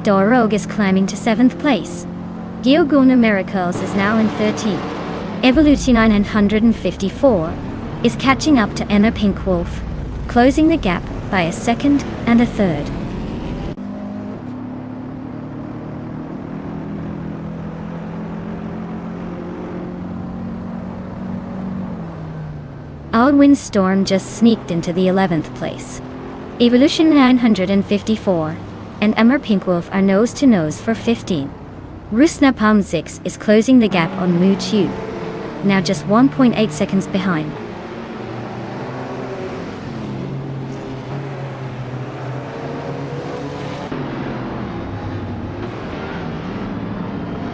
Dorog is climbing to 7th place. Geoguna Miracles is now in 13th. Evolution 954 is catching up to Emma Pinkwolf, closing the gap by a second and a third. Windstorm just sneaked into the 11th place. Evolution 954 and Emma Pinkwolf are nose to nose for 15. Rusnapalm 6 is closing the gap on Mood Tube, now just 1.8 seconds behind.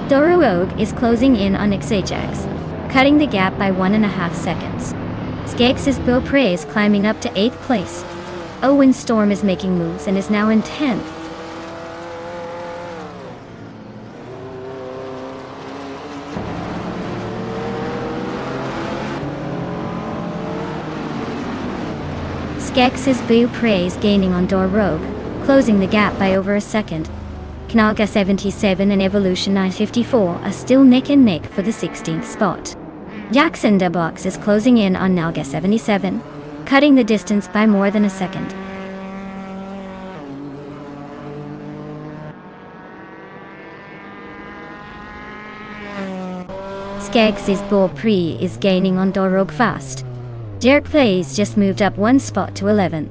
Dorog is closing in on Ajax, cutting the gap by 1.5 seconds. Skex's Beau Prix is climbing up to 8th place. Windstorm is making moves and is now in 10th. Skex's Beau Prix is gaining on Dorog, closing the gap by over a second. Knalga 77 and Evolution 954 are still neck and neck for the 16th spot. Jackson de Box is closing in on Nalga 77, cutting the distance by more than a second. Skex's Beau Prix is gaining on Dorog fast. Jerk Plays just moved up one spot to 11.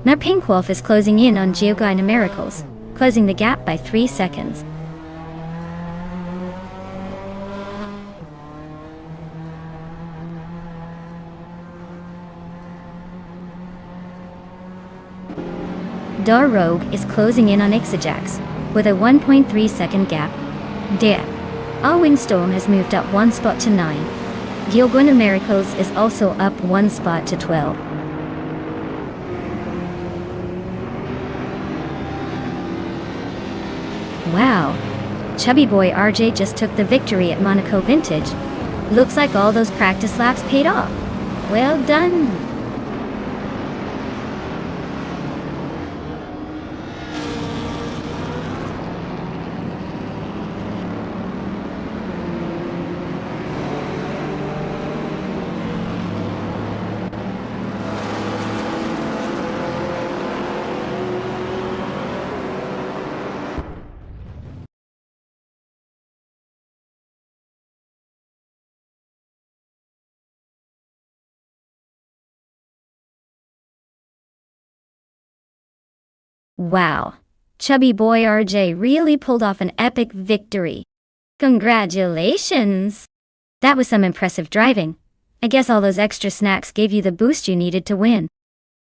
Now Pinkwolf is closing in on Geoguna Miracles, closing the gap by 3 seconds. Dorog is closing in on Ajax, with a 1.3 second gap. Windstorm has moved up one spot to 9. Geoguna Miracles is also up one spot to 12. Wow, Chubby Boy RJ just took the victory at Monaco Vintage. Looks like all those practice laps paid off. Well done. Wow, Chubby Boy RJ really pulled off an epic victory. Congratulations! That was some impressive driving. I guess all those extra snacks gave you the boost you needed to win.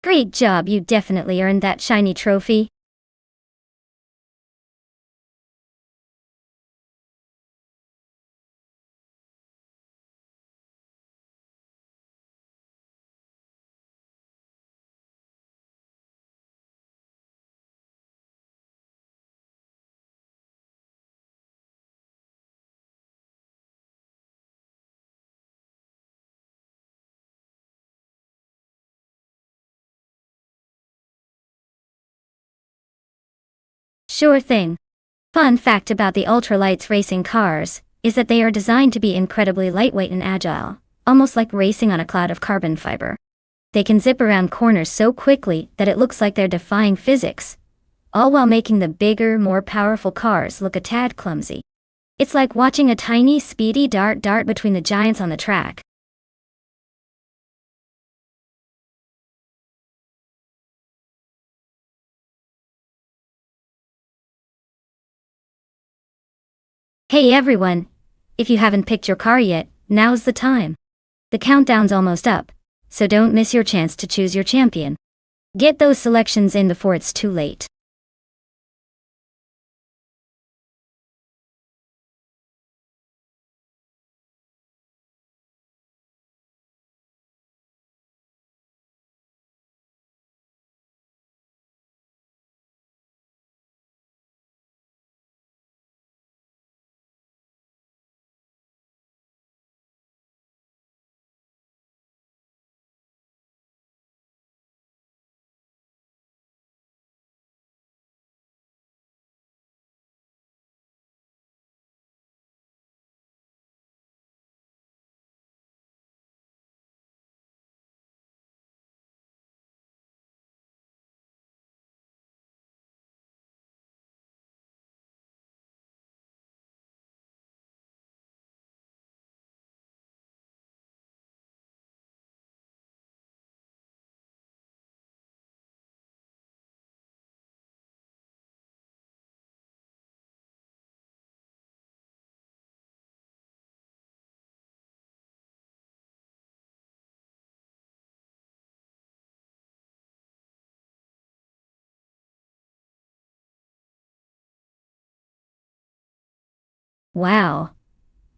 Great job, you definitely earned that shiny trophy. Sure thing. Fun fact about the ultralights racing cars, is that they are designed to be incredibly lightweight and agile, almost like racing on a cloud of carbon fiber. They can zip around corners so quickly that it looks like they're defying physics, all while making the bigger, more powerful cars look a tad clumsy. It's like watching a tiny, speedy dart between the giants on the track. Hey everyone! If you haven't picked your car yet, now's the time. The countdown's almost up, so don't miss your chance to choose your champion. Get those selections in before it's too late. Wow!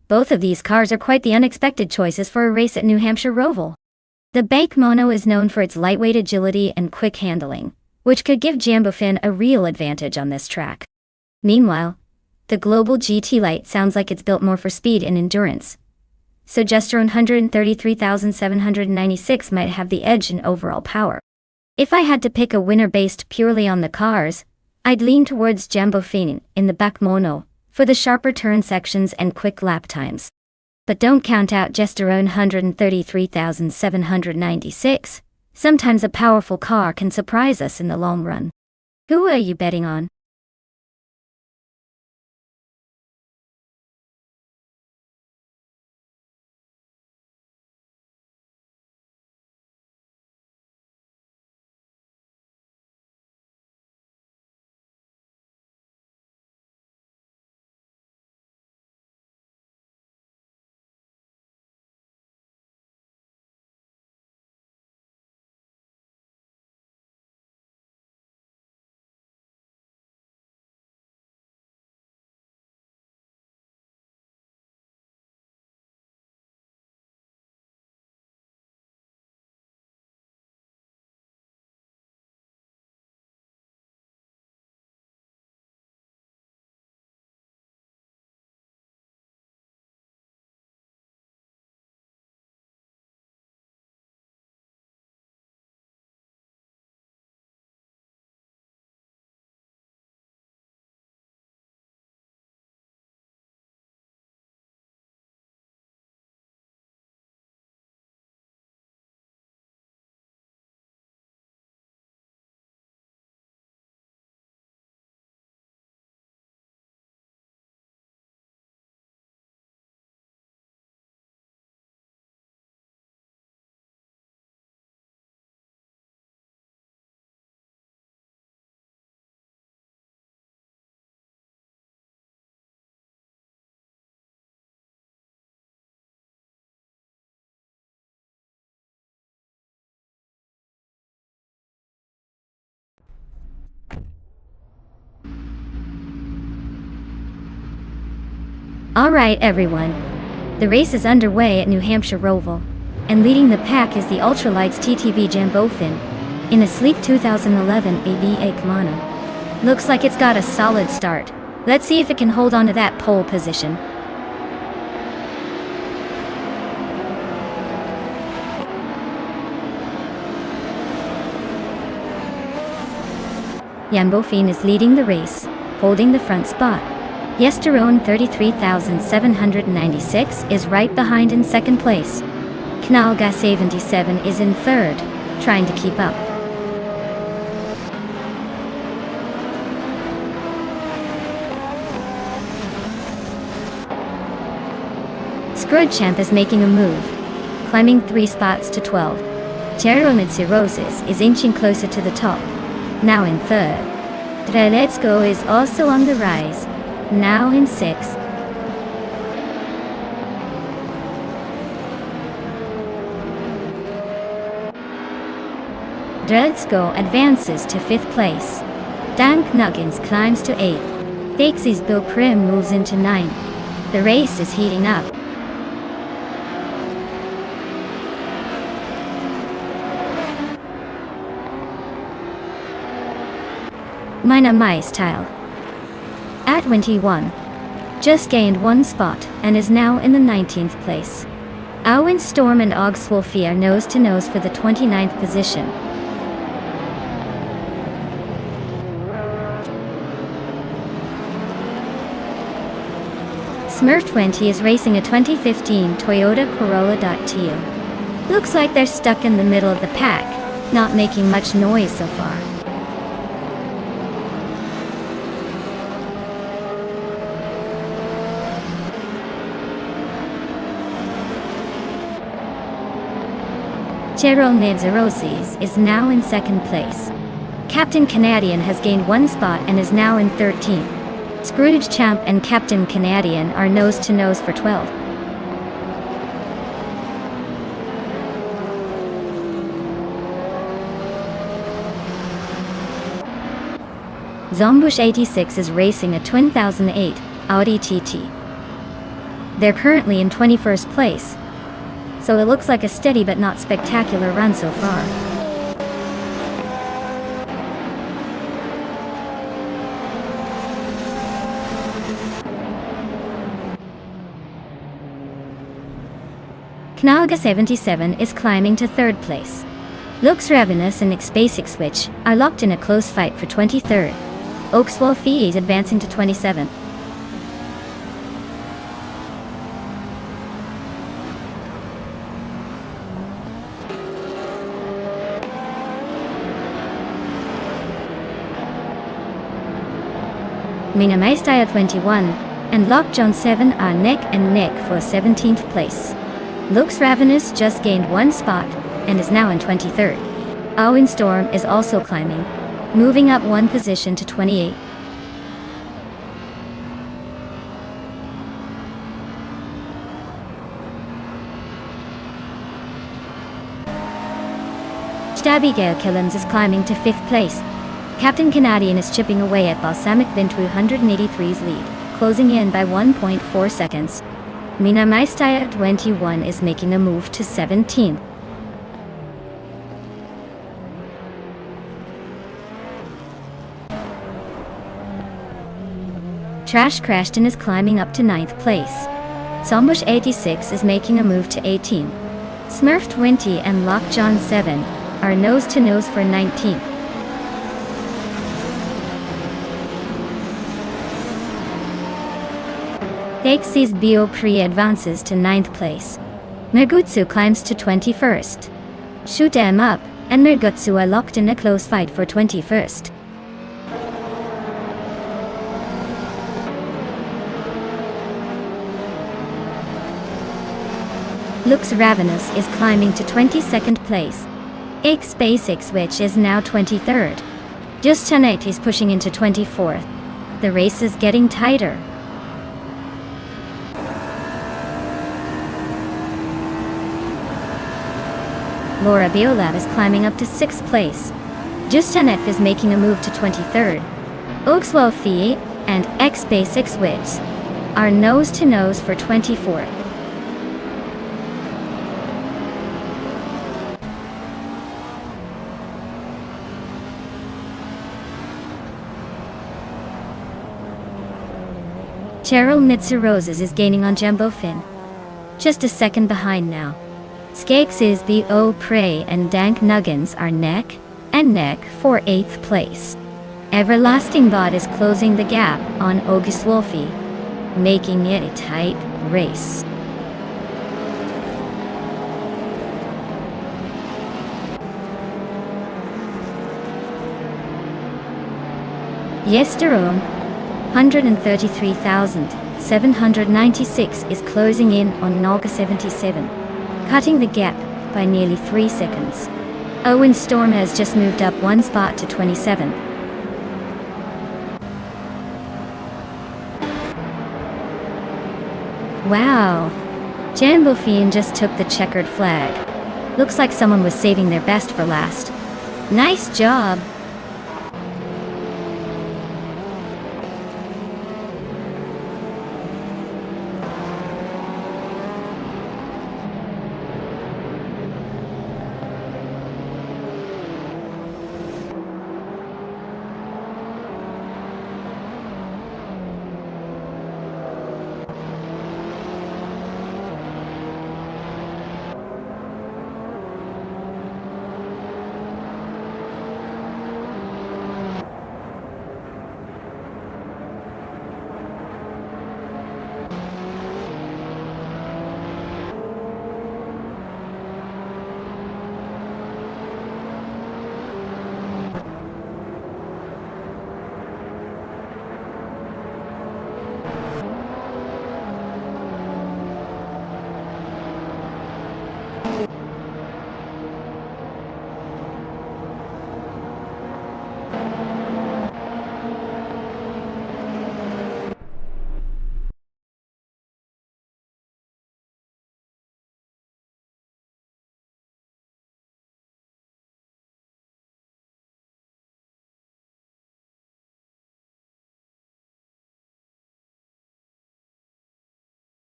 Both of these cars are quite the unexpected choices for a race at New Hampshire Roval. The Bike Mono is known for its lightweight agility and quick handling, which could give Jambofin a real advantage on this track. Meanwhile, the Global GT Lite sounds like it's built more for speed and endurance, so Gesture 133,796 might have the edge in overall power. If I had to pick a winner based purely on the cars, I'd lean towards Jambofin in the Bike Mono for the sharper turn sections and quick lap times. But don't count out Gesture 133,796. Sometimes a powerful car can surprise us in the long run. Who are you betting on? Alright everyone, the race is underway at New Hampshire Roval, and leading the pack is the Ultralights TTV Jambofin, in a sleek 2011 AB8 Mono. Looks like it's got a solid start. Let's see if it can hold on to that pole position. Jambofin is leading the race, holding the front spot. Yesterone 33,796 is right behind in second place. Knalga 77 is in third, trying to keep up. Screwchamp is making a move, climbing 3 spots to 12. Cheromitsu Roses is inching closer to the top, now in third. Let's Go is also on the rise, now in sixth. Let's Go advances to 5th place. Dank Nuggins climbs to 8th. Dixie's Bill Prim moves into 9th. The race is heating up. Mina My Style at 21, just gained 1 spot and is now in the 19th place. Owen Storm and Og Swolfie are nose to nose for the 29th position. Smurf20 is racing a 2015 Toyota Corolla.tu. Looks like they're stuck in the middle of the pack, not making much noise so far. Cheryl Nidzerosis is now in 2nd place. Captain Canadian has gained 1 spot and is now in 13th. Scrooge Champ and Captain Canadian are nose to nose for 12. Zombush 86 is racing a 2008 Audi TT. They're currently in 21st place, so it looks like a steady but not spectacular run so far. Knalga 77 is climbing to 3rd place. Looks Ravenous and Basic Switch are locked in a close fight for 23rd. Oakswolfie is advancing to 27th. Minamaistai at 21, and Lockjaw 7 are neck and neck for 17th place. Looks Ravenous just gained 1 spot and is now in 23rd. Owen Storm is also climbing, moving up 1 position to 28. Abigail Killens is climbing to 5th place. Captain Canadian is chipping away at Balsamic Bin 283's lead, closing in by 1.4 seconds. Mina Maistai at 21 is making a move to 17th. Trash Crashton is climbing up to 9th place. Zombush 86 is making a move to 18. Smurf 20 and Lockjaw 7 are nose to nose for 19th. Dixie's Bio Pre advances to 9th place. Mergutsu climbs to 21st. Shoot 'em up and Mergutsu are locked in a close fight for 21st. Looks Ravenous is climbing to 22nd place. Basic Switch is now 23rd. Just Tonight is pushing into 24th. The race is getting tighter. Laura Biolab is climbing up to 6th place. Justanet is making a move to 23rd. Oakswolfie and Basic Switch are nose to nose for 24th. Cheryl Mitsu Roses is gaining on Jumbo Finn. Just a second behind now. Skakes is the O Prey and Dank Nuggins are neck and neck for 8th place. Everlasting Bot is closing the gap on Oakswolfie. making it a tight race. Yesterday, 133,796 is closing in on Naga 77, cutting the gap by nearly 3 seconds. Owen Storm has just moved up 1 spot to 27. Wow, Jambofine just took the checkered flag. Looks like someone was saving their best for last. Nice job!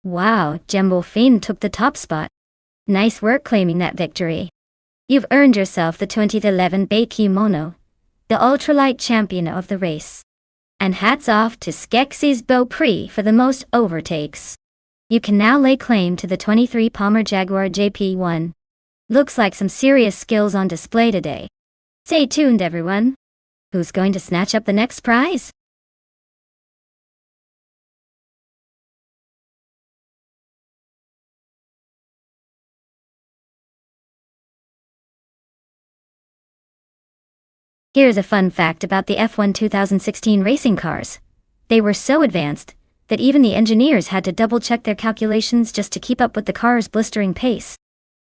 Wow, Jambofine took the top spot. Nice work claiming that victory. You've earned yourself the 2011 Kimono, the ultralight champion of the race. And hats off to Skeksis Beaupré for the most overtakes. You can now lay claim to the 23 Palmer Jaguar JP1. Looks like some serious skills on display today. Stay tuned, everyone. Who's going to snatch up the next prize? Here's a fun fact about the F1 2016 racing cars. They were so advanced that even the engineers had to double-check their calculations just to keep up with the car's blistering pace.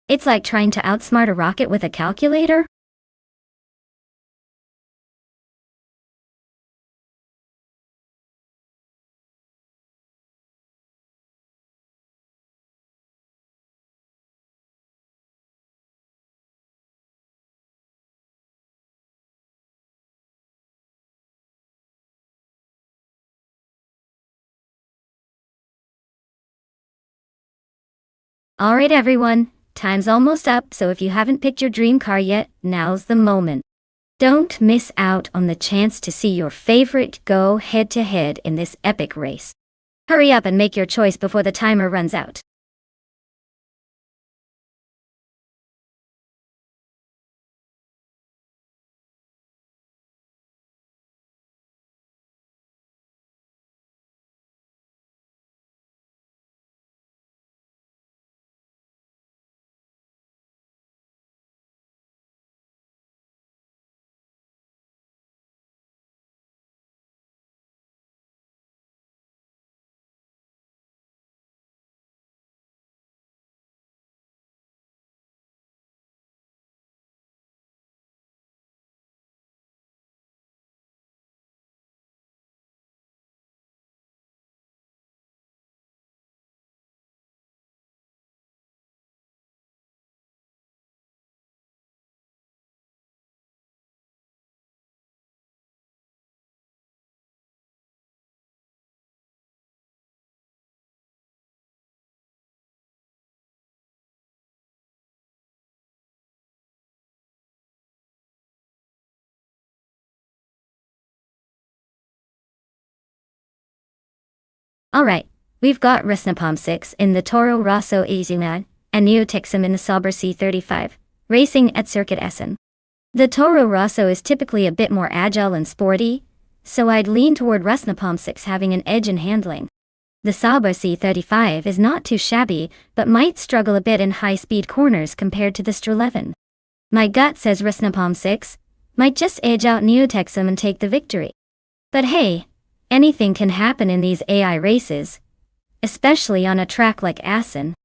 It's like trying to outsmart a rocket with a calculator. Alright everyone, time's almost up, so if you haven't picked your dream car yet, now's the moment. Don't miss out on the chance to see your favorite go head-to-head in this epic race. Hurry up and make your choice before the timer runs out. Alright, we've got Resnapom 6 in the Toro Rosso Azimad, and Neotexum in the Sauber C35, racing at Circuit Essen. The Toro Rosso is typically a bit more agile and sporty, so I'd lean toward Resnapom 6 having an edge in handling. The Sauber C35 is not too shabby, but might struggle a bit in high-speed corners compared to the Str11. My gut says Rusnapalm 6 might just edge out Neotexum and take the victory. But hey, anything can happen in these AI races, especially on a track like Assen.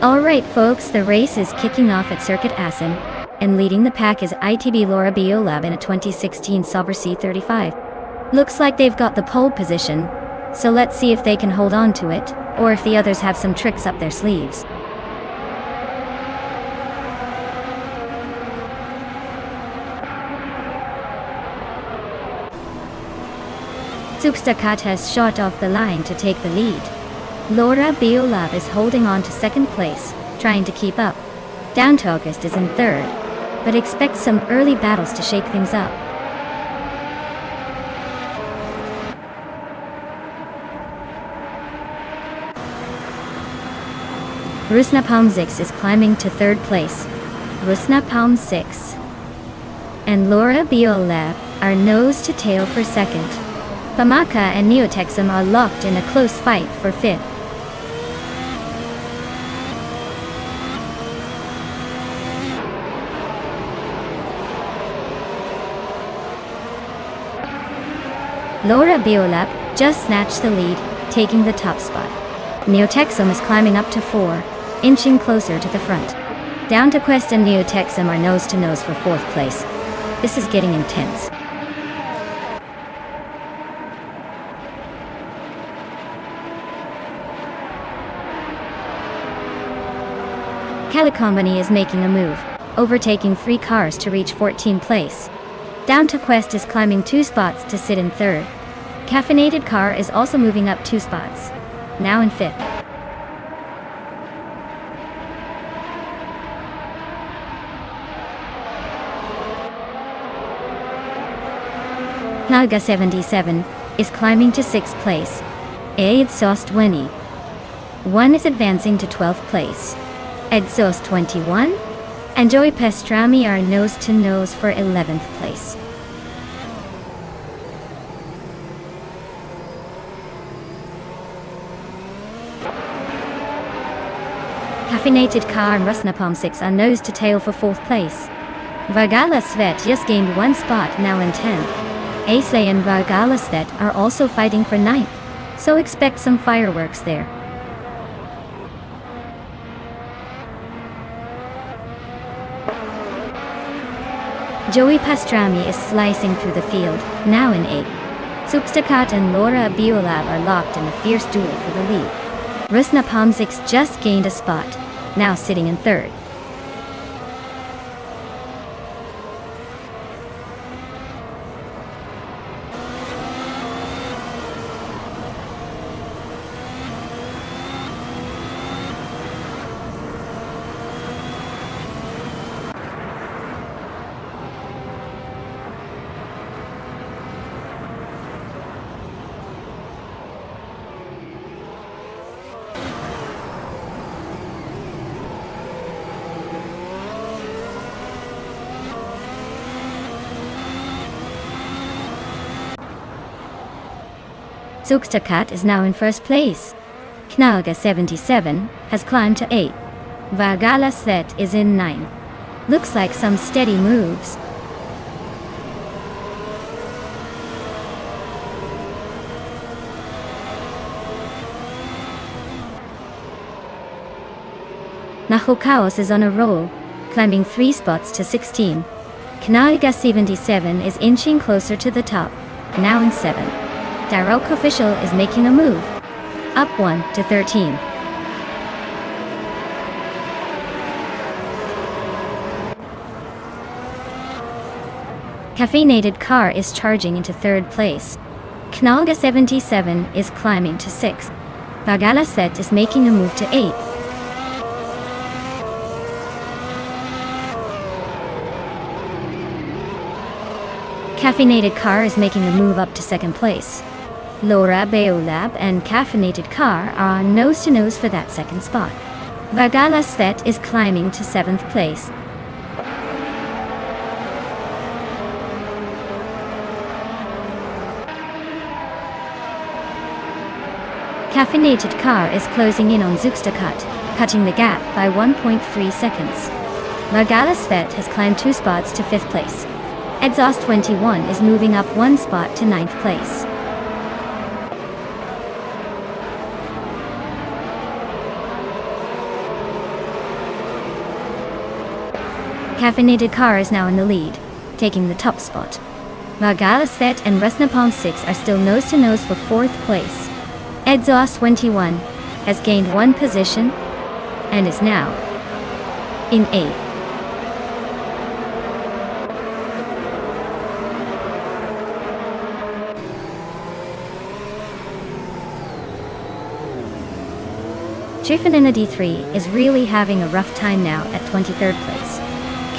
Alright folks, the race is kicking off at Circuit Assen, and leading the pack is ITB Laura Biolab in a 2016 Sauber C35. Looks like they've got the pole position, so let's see if they can hold on to it, or if the others have some tricks up their sleeves. Zugstakat has shot off the line to take the lead. Laura Biolab is holding on to second place, trying to keep up. Down to August is in third, but expects some early battles to shake things up. Rusnapalm 6 is climbing to third place. Rusnapalm 6 and Laura Biolab are nose to tail for second. Pamaka and Neotexum are locked in a close fight for fifth. Laura Biolab just snatched the lead, taking the top spot. Neotexum is climbing up to 4, inching closer to the front. Down to Quest and Neotexum are nose to nose for fourth place. This is getting intense. Calicombany is making a move, overtaking 3 cars to reach 14th place. Down to Quest is climbing 2 spots to sit in third. Caffeinated Car is also moving up 2 spots, now in fifth. Naga 77 is climbing to 6th place. Exhaust 20. 1 is advancing to 12th place. Exhaust 21 and Joey Pastrami are nose to nose for 11th place. Caffeinated Car and Rusnapalm 6 are nose to tail for 4th place. Vargala Svet just gained 1 spot, now in 10th. Aisley and Vargala Svet are also fighting for 9th, so expect some fireworks there. Joey Pastrami is slicing through the field, now in 8th. Zugstakat and Laura Biolab are locked in a fierce duel for the lead. Rusnapalm 6 just gained a spot, now sitting in third. Zugstakat is now in first place. Knalga 77 has climbed to 8. Vargala Svet is in 9. Looks like some steady moves. Nahokaos is on a roll, climbing 3 spots to 16. Knalga 77 is inching closer to the top, now in 7. Darok Official is making a move, up 1 to 13. Caffeinated Car is charging into 3rd place. Knalga 77 is climbing to 6th. Vargala Set is making a move to 8th. Caffeinated Car is making a move up to 2nd place. Laura Beolab and Caffeinated Car are on nose-to-nose for that 2nd spot. Vargala Svet is climbing to 7th place. Caffeinated Car is closing in on Zugstakat, cutting the gap by 1.3 seconds. Vargala Svet has climbed 2 spots to 5th place. Exhaust 21 is moving up 1 spot to 9th place. Caffeinated Car is now in the lead, taking the top spot. Vargala Svet and Rusnapalm 6 are still nose-to-nose for 4th place. Exhaust 21 has gained 1 position and is now in 8th. Trifanina D3 is really having a rough time now at 23rd place.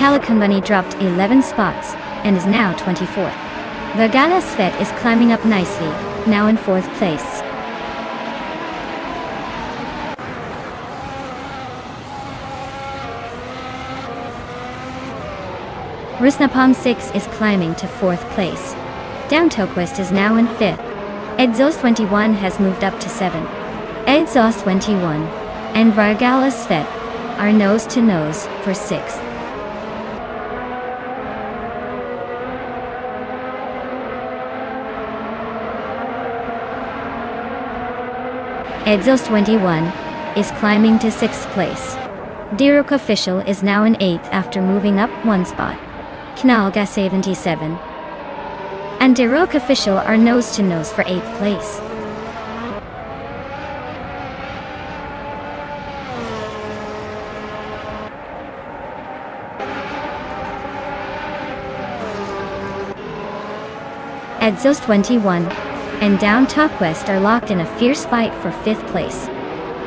Calicumbani dropped 11 spots and is now 24th. Vargala Svet is climbing up nicely, now in 4th place. Rusnapalm 6 is climbing to 4th place. Downtoquest is now in 5th. Exhaust 21 has moved up to 7. Exhaust 21 and Vargala Svet are nose-to-nose for 6th. Exhaust 21 is climbing to 6th place. Darok Official is now in 8th after moving up 1 spot. Knalga 77 and Darok Official are nose-to-nose for 8th place. Exhaust 21 and Downtoquest are locked in a fierce fight for 5th place.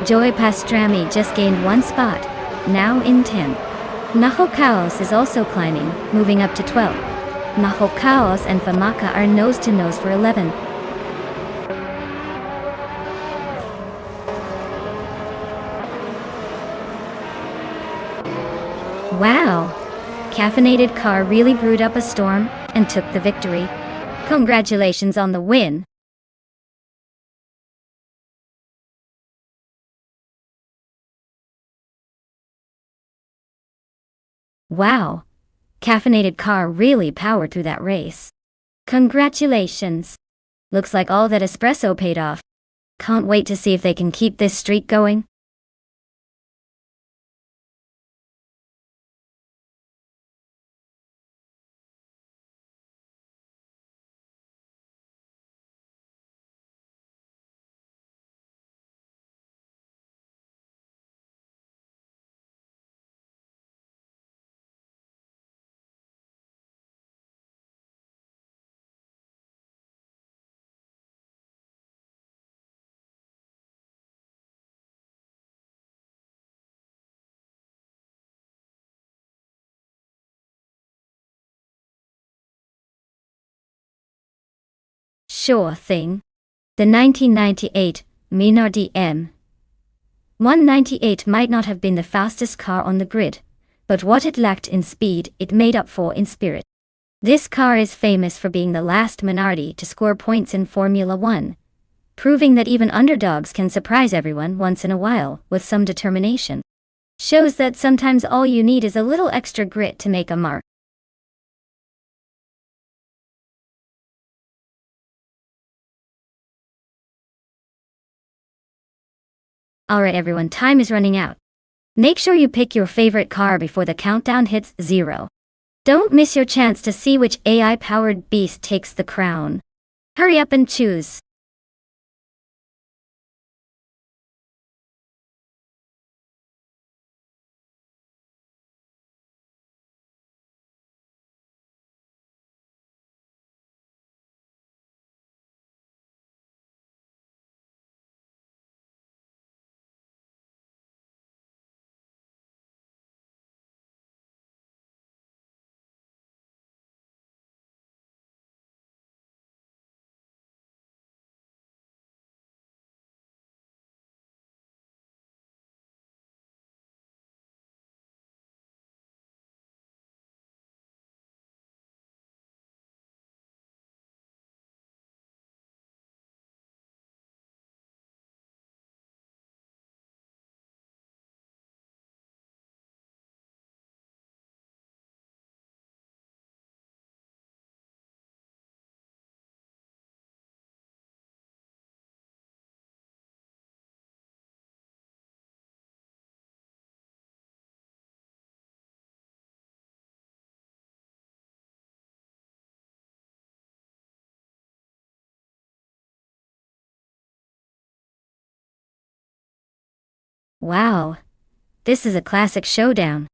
Joy Pastrami just gained 1 spot, now in 10th. Nahokaos is also climbing, moving up to 12th. Nahokaos and Famaka are nose-to-nose for 11th. Wow! Caffeinated Car really brewed up a storm and took the victory. Congratulations on the win! Wow! Caffeinated Car really powered through that race. Congratulations! Looks like all that espresso paid off. Can't wait to see if they can keep this streak going. Sure thing. The 1998 Minardi M198 might not have been the fastest car on the grid, but what it lacked in speed, it made up for in spirit. This car is famous for being the last Minardi to score points in Formula One, proving that even underdogs can surprise everyone once in a while with some determination. Shows that sometimes all you need is a little extra grit to make a mark. Alright everyone, time is running out. Make sure you pick your favorite car before the countdown hits 0. Don't miss your chance to see which AI-powered beast takes the crown. Hurry up and choose. Wow. This is a classic showdown.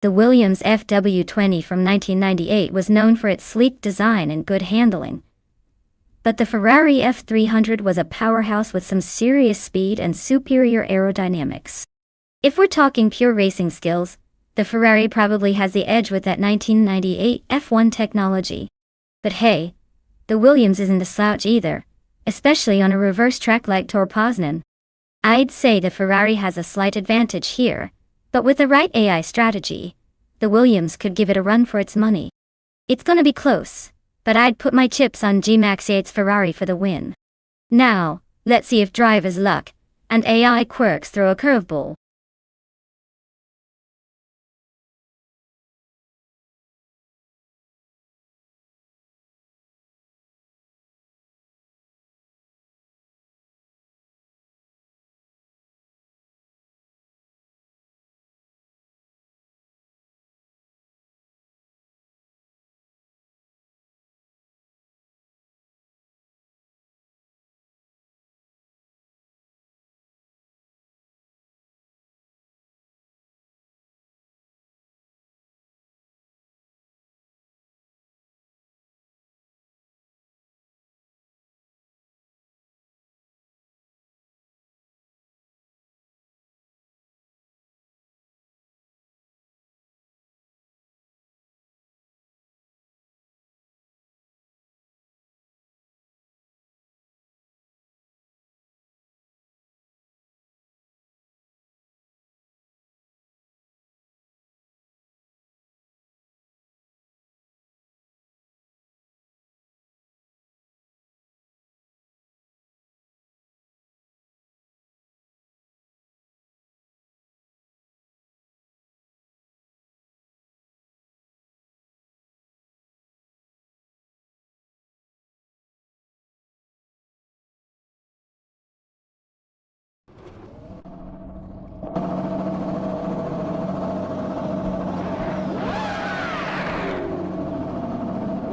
The Williams FW20 from 1998 was known for its sleek design and good handling. But the Ferrari F300 was a powerhouse with some serious speed and superior aerodynamics. If we're talking pure racing skills, the Ferrari probably has the edge with that 1998 F1 technology. But hey, the Williams isn't a slouch either, especially on a reverse track like Tor Poznan. I'd say the Ferrari has a slight advantage here, but with the right AI strategy, the Williams could give it a run for its money. It's gonna be close, but I'd put my chips on G-Max 8's Ferrari for the win. Now, let's see if driver's luck and AI quirks throw a curveball.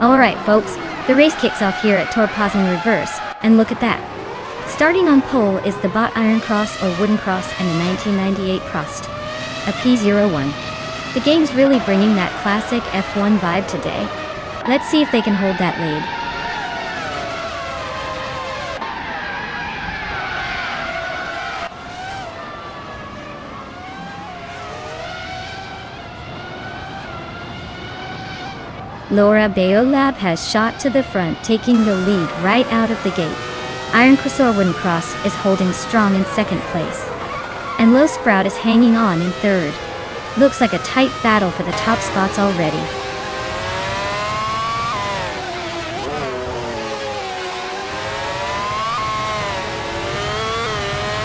Alright folks, the race kicks off here at Tor Poznan Reverse, and look at that. Starting on pole is the bot iron cross or wooden cross and the 1998 Prost, a P01. The game's really bringing that classic F1 vibe today. Let's see if they can hold that lead. Laura Beolab has shot to the front, taking the lead right out of the gate. Iron Crossor Wooden Cross is holding strong in second place. And Low Sprout is hanging on in third. Looks like a tight battle for the top spots already.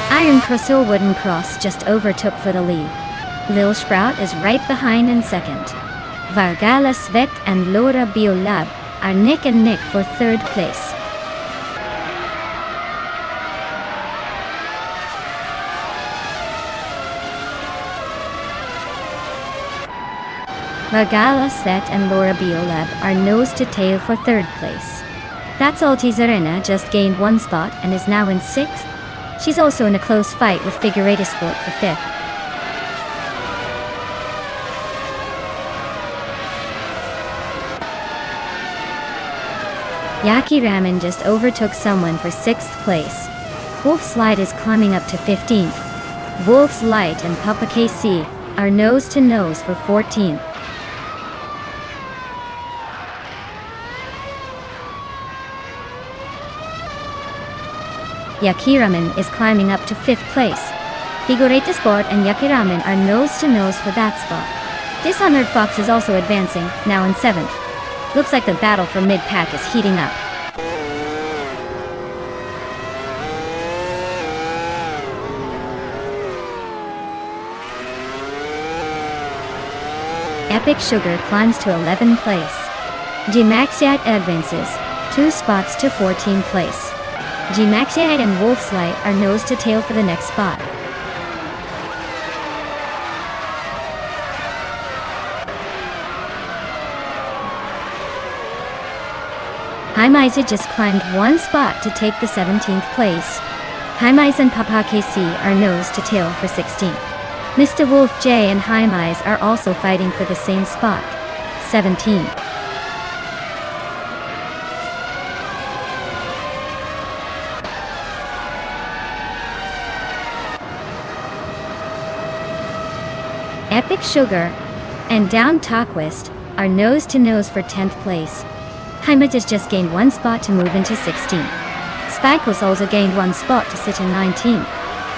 Iron Crossor Wooden Cross just overtook for the lead. Lil Sprout is right behind in second. Vargala Svet and Laura Beolab are neck and neck for third place. Vargala Svet and Laura Beolab are nose to tail for third place. That's Altizarena just gained one spot and is now in sixth. She's also in a close fight with Figurata Sport for fifth. Yaki Ramen just overtook someone for sixth place. Wolf's Light is climbing up to 15th. Wolf's Light and Papa KC are nose to nose for 14th. Yakiramen is climbing up to 5th place. Figurata Sport and Yakiramen are nose to nose for that spot. Dishonored Fox is also advancing, now in 7th. Looks like the battle for mid-pack is heating up. Epic Sugar climbs to 11th place. Gmaxiat advances 2 spots to 14th place. Gmaxiat and Wolf's Light are nose to tail for the next spot. Haimaiza just climbed 1 spot to take the 17th place. Haimaiza and Papa KC are nose to tail for 16th. Mr. Wolf J and Haimaiza are also fighting for the same spot, 17. Epic Sugar and Down Talkwist are nose to nose for 10th place. Haimaiza just gained 1 spot to move into 16th. Spikles also gained 1 spot to sit in 19th.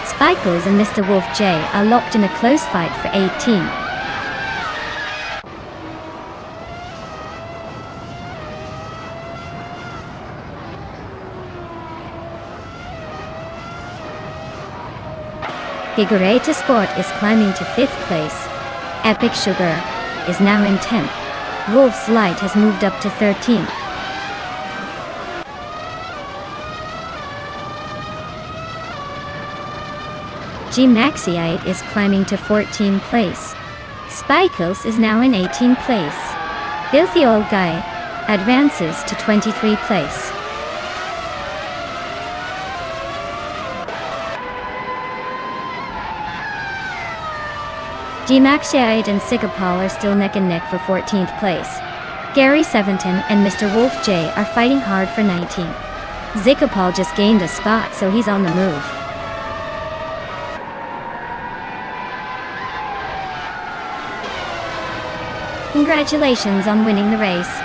Spikles and Mr. Wolf J are locked in a close fight for 18th. Figurata Sport is climbing to 5th place. Epic Sugar is now in 10th. Wolf's Light has moved up to 13th. Gmaxiite is climbing to 14th place. Spikles is now in 18th place. Filthy Old Guy advances to 23rd place. Gmaxiite and Sigapal are still neck and neck for 14th place. Gary Seventon and Mr. Wolf J are fighting hard for 19th. Zikapal just gained a spot, so he's on the move. Congratulations on winning the race.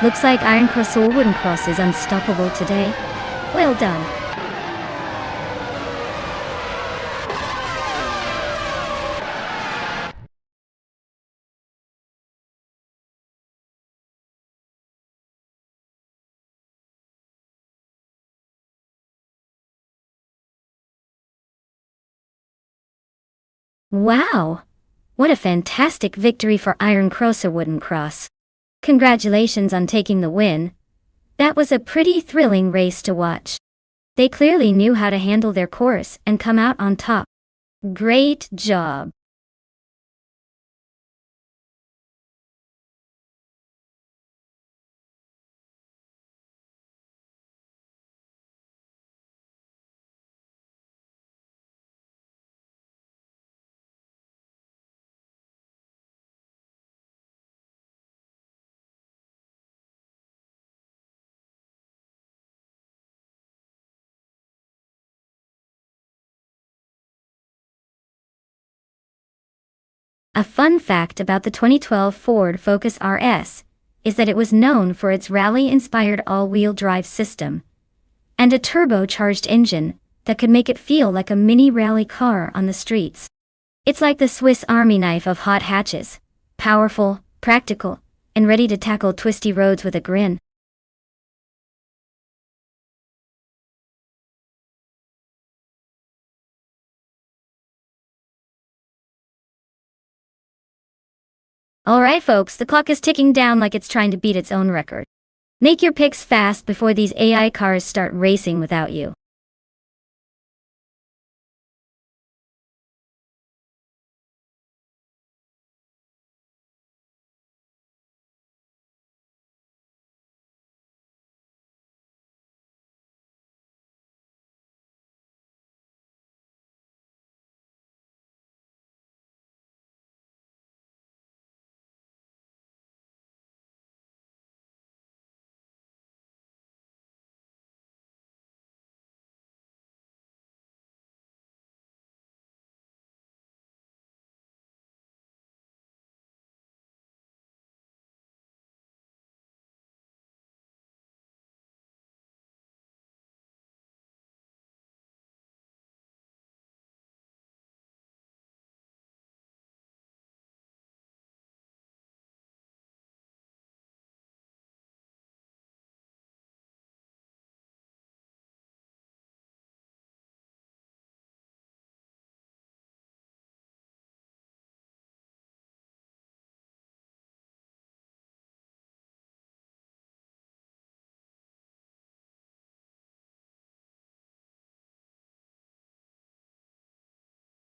Looks like Iron Crossor Wooden Cross is unstoppable today. Well done. Wow! What a fantastic victory for Iron Crossor Wooden Cross. Congratulations on taking the win. That was a pretty thrilling race to watch. They clearly knew how to handle their course and come out on top. Great job. A fun fact about the 2012 Ford Focus RS is that it was known for its rally-inspired all-wheel drive system and a turbocharged engine that could make it feel like a mini rally car on the streets. It's like the Swiss Army knife of hot hatches, powerful, practical, and ready to tackle twisty roads with a grin. Alright folks, the clock is ticking down like it's trying to beat its own record. Make your picks fast before these AI cars start racing without you.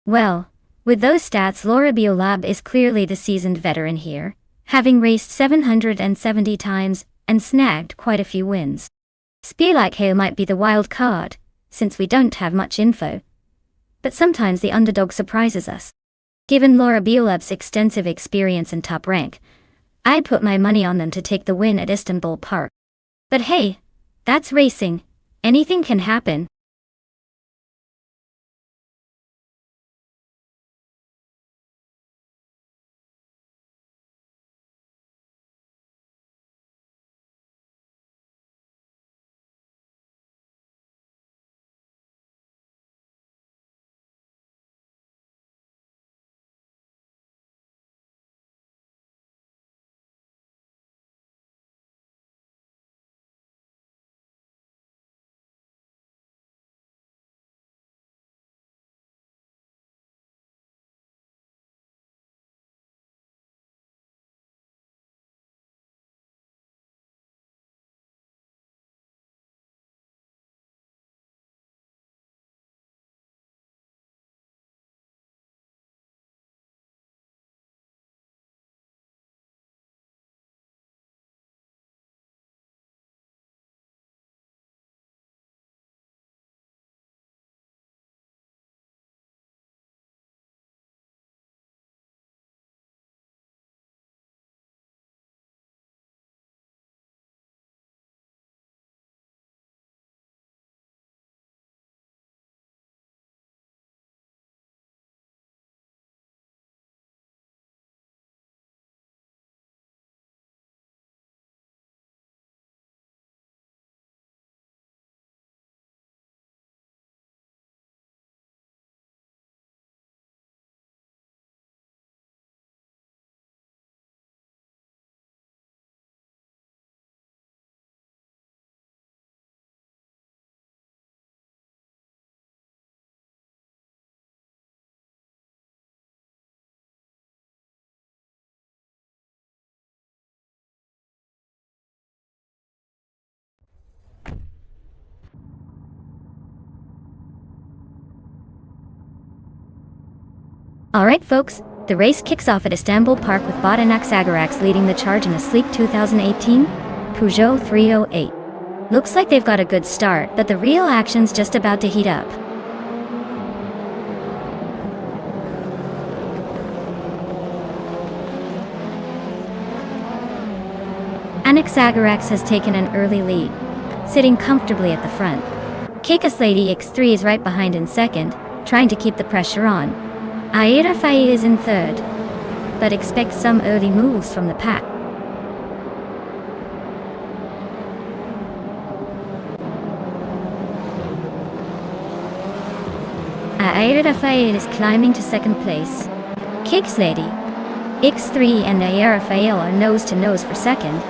Well, with those stats, Laura Biolab is clearly the seasoned veteran here, having raced 770 times and snagged quite a few wins. Spielike might be the wild card, since we don't have much info. But sometimes the underdog surprises us. Given Laura Biolab's extensive experience and top rank, I'd put my money on them to take the win at Istanbul Park. But hey, that's racing. Anything can happen. Alright folks, the race kicks off at Istanbul Park with Botanak Sagarax leading the charge in a sleek 2018 Peugeot 308. Looks like they've got a good start, but the real action's just about to heat up. Anaxagarax has taken an early lead, sitting comfortably at the front. Kekas Lady X3 is right behind in second, trying to keep the pressure on. Aira Faye is in third, but expect some early moves from the pack. Aira Rafael is climbing to second place. Kicks Lady X3 and Aira Rafael are nose to nose for second.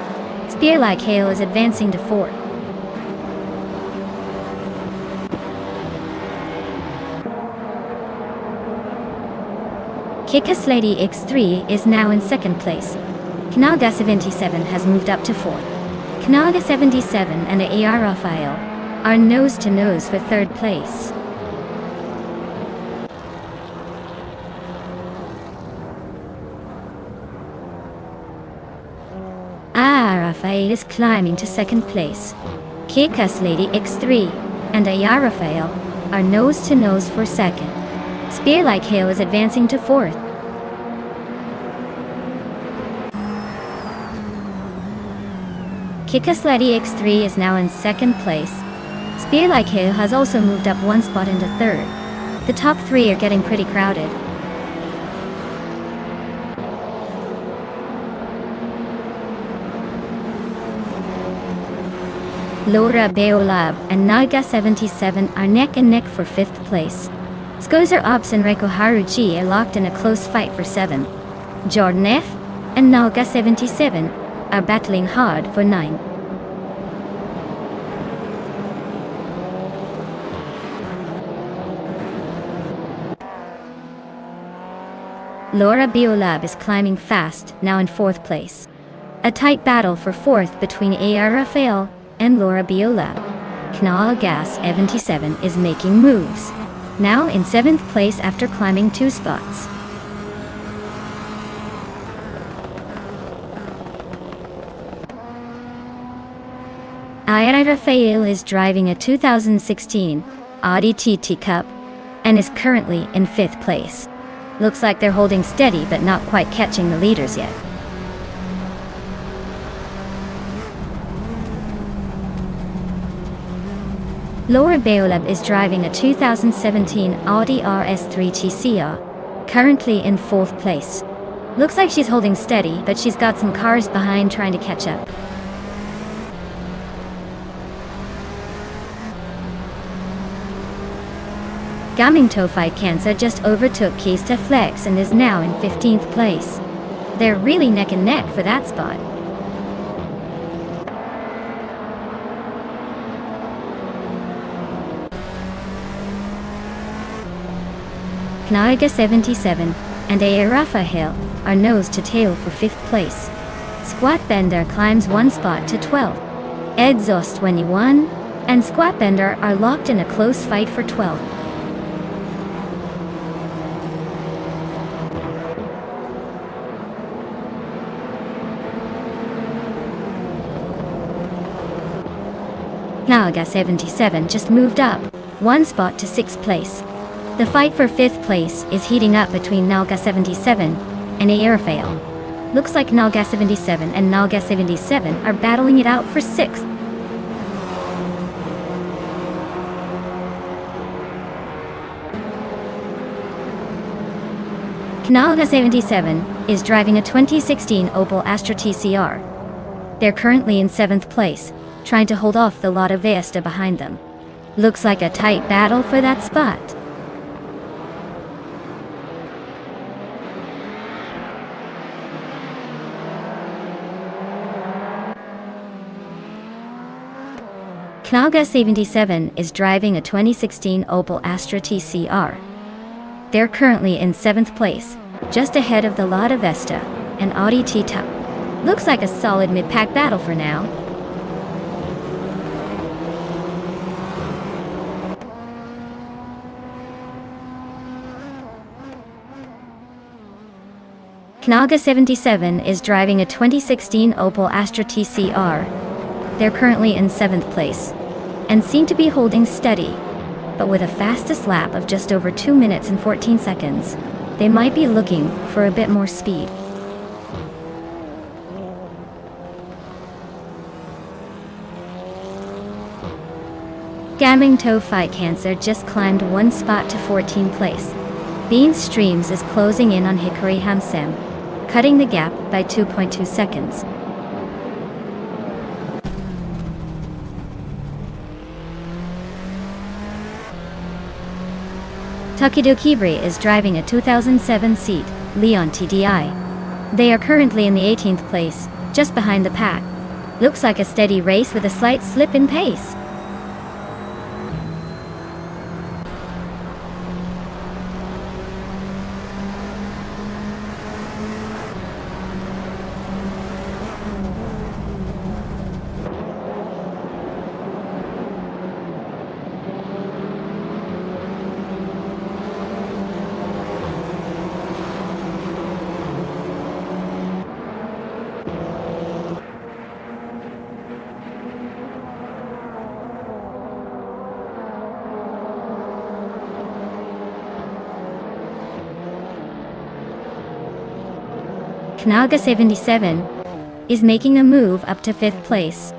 Spear Like Hail is advancing to fourth. Kicks Lady X3 is now in second place. Knaga 77 has moved up to fourth. Knaga 77 and Aira Rafael are nose to nose for third place. Rafael is climbing to second place. Kicks Lady X3 and Aira Rafael are nose to nose for second. Spear Like Hail is advancing to fourth. Kicks Lady X3 is now in second place. Spear Like Hail has also moved up one spot into third. The top three are getting pretty crowded. Laura Beolab and Naga 77 are neck and neck for fifth place. Skozer Ops and Reiko Haruji are locked in a close fight for 7. Jordan F and Naga 77 are battling hard for 9. Laura Beolab is climbing fast, now in fourth place. A tight battle for fourth between Aira Rafael and Laura Beolab. Knaga 77 is making moves, now in 7th place after climbing 2 spots. Aira Rafael is driving a 2016 Audi TT Cup and is currently in 5th place. Looks like they're holding steady but not quite catching the leaders yet. Laura Beolab is driving a 2017 Audi RS3 TCR, currently in 4th place. Looks like she's holding steady, but she's got some cars behind trying to catch up. Gaming Fight Cancer just overtook Keista Flex and is now in 15th place. They're really neck and neck for that spot. Knaga 77 and Aira Rafael are nose to tail for 5th place. Squat Bender climbs 1 spot to 12th. Exhaust 21 and Squat Bender are locked in a close fight for 12th. Knaga 77 just moved up 1 spot to 6th place. The fight for 5th place is heating up between Knaga 77 and Aira Rafael. Looks like Knaga 77 and Knaga 77 are battling it out for 6th. Knaga 77 is driving a 2016 Opel Astra TCR. They're currently in 7th place, trying to hold off the Lada Vesta behind them. Looks like a tight battle for that spot. Knaga 77 is driving a 2016 Opel Astra TCR. They're currently in 7th place, just ahead of the Lada Vesta and Audi T-Top. Looks like a solid mid-pack battle for now. Knaga 77 is driving a 2016 Opel Astra TCR. They're currently in 7th place and seem to be holding steady, but with a fastest lap of just over 2 minutes and 14 seconds, they might be looking for a bit more speed. Gaming Fight Cancer just climbed 1 spot to 14th place. Bean Streams is closing in on Hikari Hamsem, cutting the gap by 2.2 seconds. Takido Kibri is driving a 2007 seat Leon TDI. They are currently in the 18th place, just behind the pack. Looks like a steady race with a slight slip in pace. Knaga 77 is making a move up to 5th place.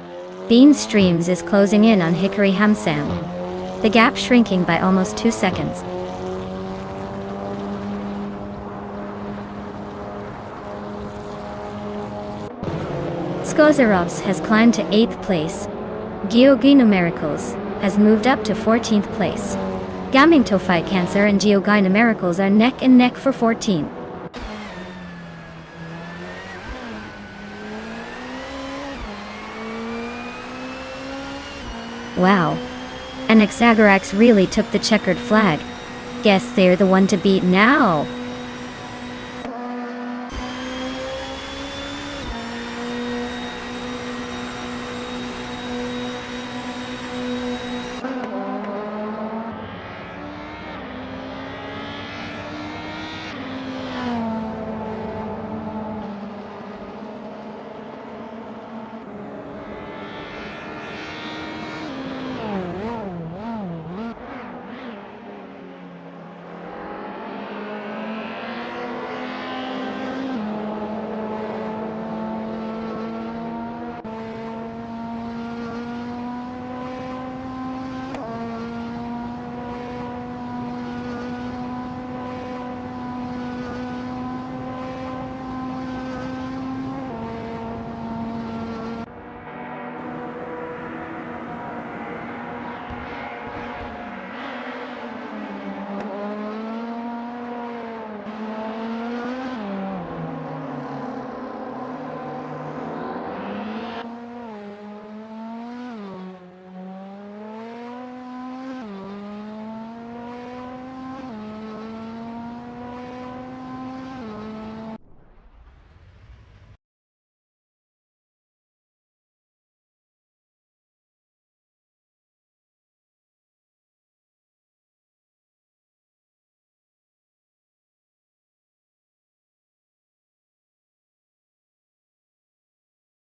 Beam Streams is closing in on Hickory Hamsam. The gap shrinking by almost 2 seconds. Skozarovs has climbed to 8th place. Geogynumericals has moved up to 14th place. Gaming Fight Cancer and Geogynumericals are neck and neck for 14th. Wow. And Exagerax really took the checkered flag. Guess they're the one to beat now.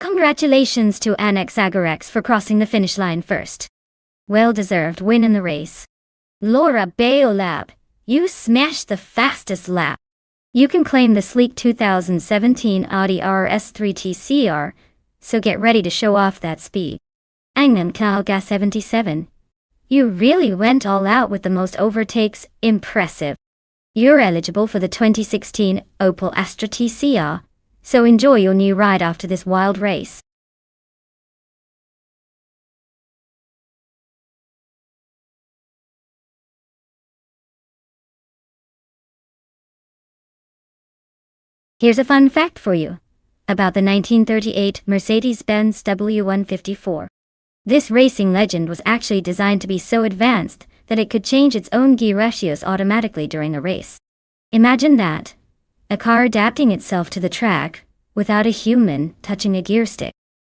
Congratulations to Exagerax for crossing the finish line first. Well-deserved win in the race. Laura Baolab, you smashed the fastest lap. You can claim the sleek 2017 Audi RS3 TCR, so get ready to show off that speed. Angnan Kalga 77. You really went all out with the most overtakes, impressive. You're eligible for the 2016 Opel Astra TCR, so enjoy your new ride after this wild race. Here's a fun fact for you about the 1938 Mercedes-Benz W154. This racing legend was actually designed to be so advanced that it could change its own gear ratios automatically during a race. Imagine that. A car adapting itself to the track, without a human touching a gear stick.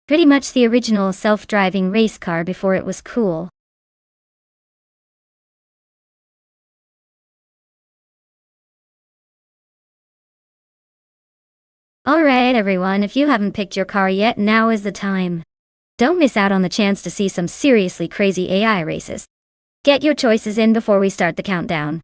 Pretty much the original self-driving race car before it was cool. Alright everyone, if you haven't picked your car yet, now is the time. Don't miss out on the chance to see some seriously crazy AI races. Get your choices in before we start the countdown.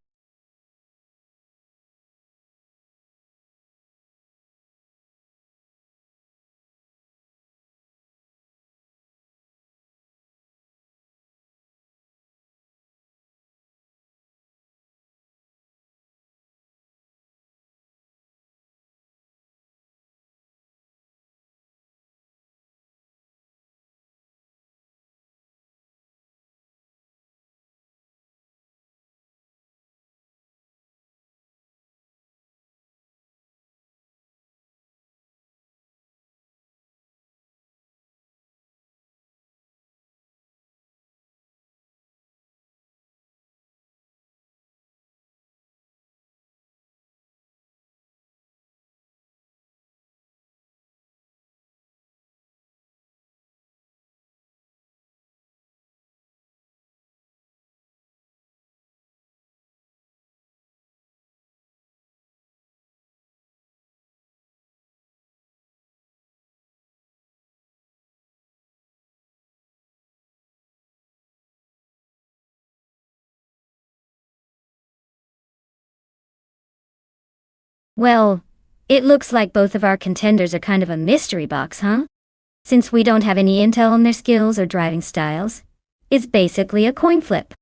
Well, it looks like both of our contenders are kind of a mystery box, huh? Since we don't have any intel on their skills or driving styles, it's basically a coin flip.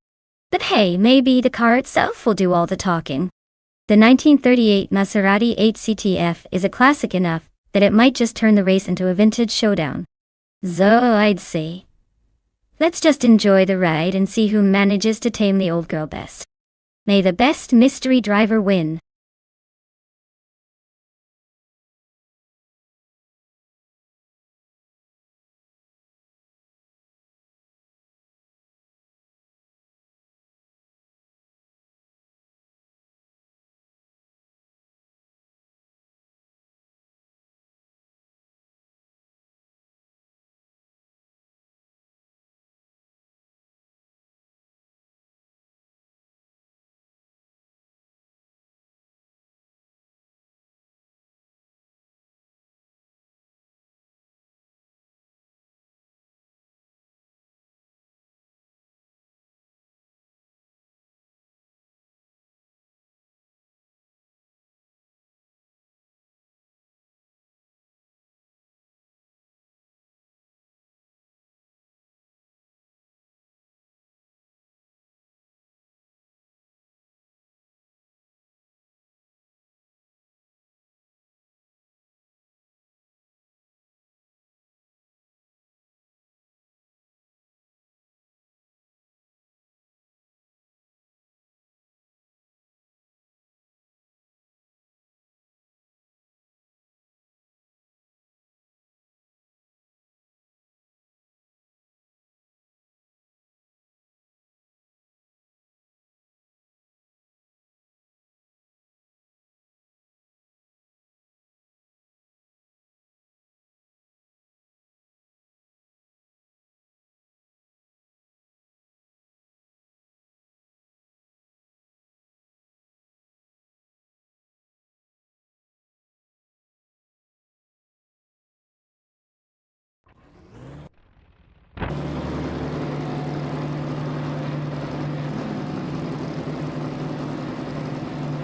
But hey, maybe the car itself will do all the talking. The 1938 Maserati 8CTF is a classic enough that it might just turn the race into a vintage showdown. So I'd say, let's just enjoy the ride and see who manages to tame the old girl best. May the best mystery driver win.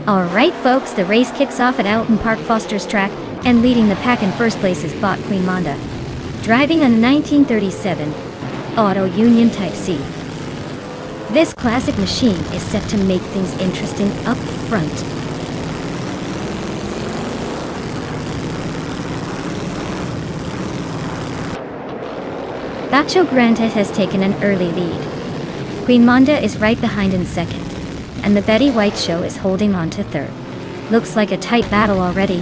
Alright folks, the race kicks off at Alton Park Foster's track, and leading the pack in first place is Bot Queen Monda, driving a 1937 Auto Union Type C. This classic machine is set to make things interesting up front. Bacho Grandet has taken an early lead. Queen Monda is right behind in second, and the Betty White Show is holding on to third. Looks like a tight battle already.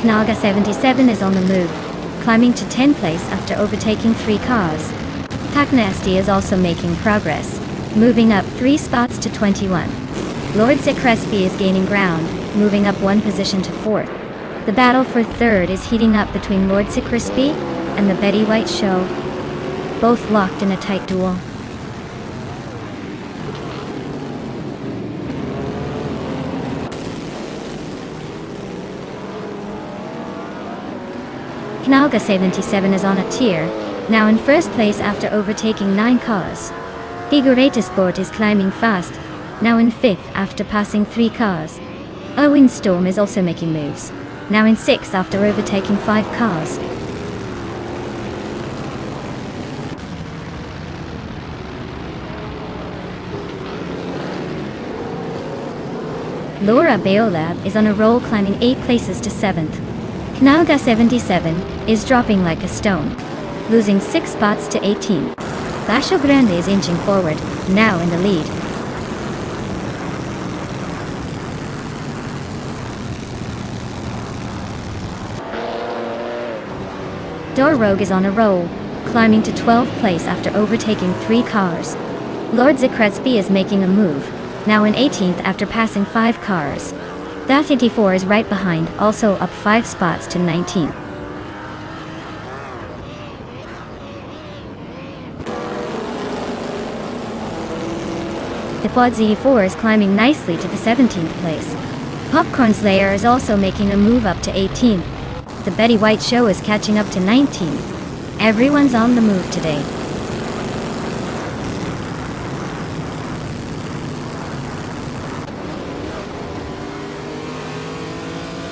Knaga 77 is on the move, climbing to 10th place after overtaking 3 cars. Pack Nasty is also making progress, moving up 3 spots to 21. Lord Crespi is gaining ground, moving up 1 position to 4th. The battle for 3rd is heating up between Lord Crespi and the Betty White Show, both locked in a tight duel. Knalga 77 is on a tier, now in first place after overtaking 9 cars. Figureta Sport is climbing fast, now in 5th after passing 3 cars. Owen Storm is also making moves, now in 6th after overtaking 5 cars. Laura Beolab is on a roll, climbing 8 places to 7th. Knalga 77 is dropping like a stone, losing 6 spots to 18. Bacho Grande is inching forward, now in the lead. Dor Rogue is on a roll, climbing to 12th place after overtaking 3 cars. Lord Zakretzky is making a move, now in 18th after passing 5 cars. That 84 is right behind, also up 5 spots to 19th. The Ford Z4 is climbing nicely to the 17th place. Popcorn Slayer is also making a move up to 18th. The Betty White show is catching up to 19. Everyone's on the move today.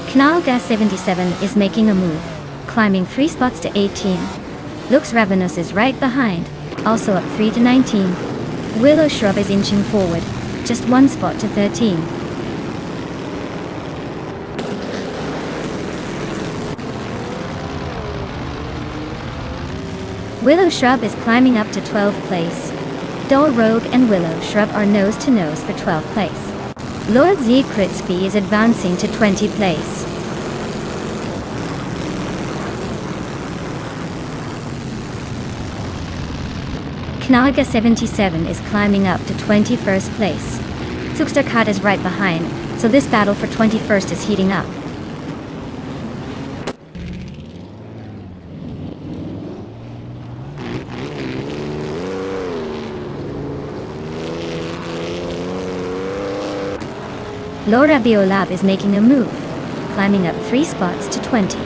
Knalga 77 is making a move, climbing 3 spots to 18. Looks Ravenous is right behind, also up 3 to 19. Willow Shrub is inching forward, just 1 spot to 13. Willow Shrub is climbing up to 12th place. Dull Rogue and Willow Shrub are nose to nose for 12th place. Lord Z Kritsby is advancing to 20th place. Knaga 77 is climbing up to 21st place. Zuxterkat is right behind, so this battle for 21st is heating up. Laura Biolab is making a move, climbing up 3 spots to 20.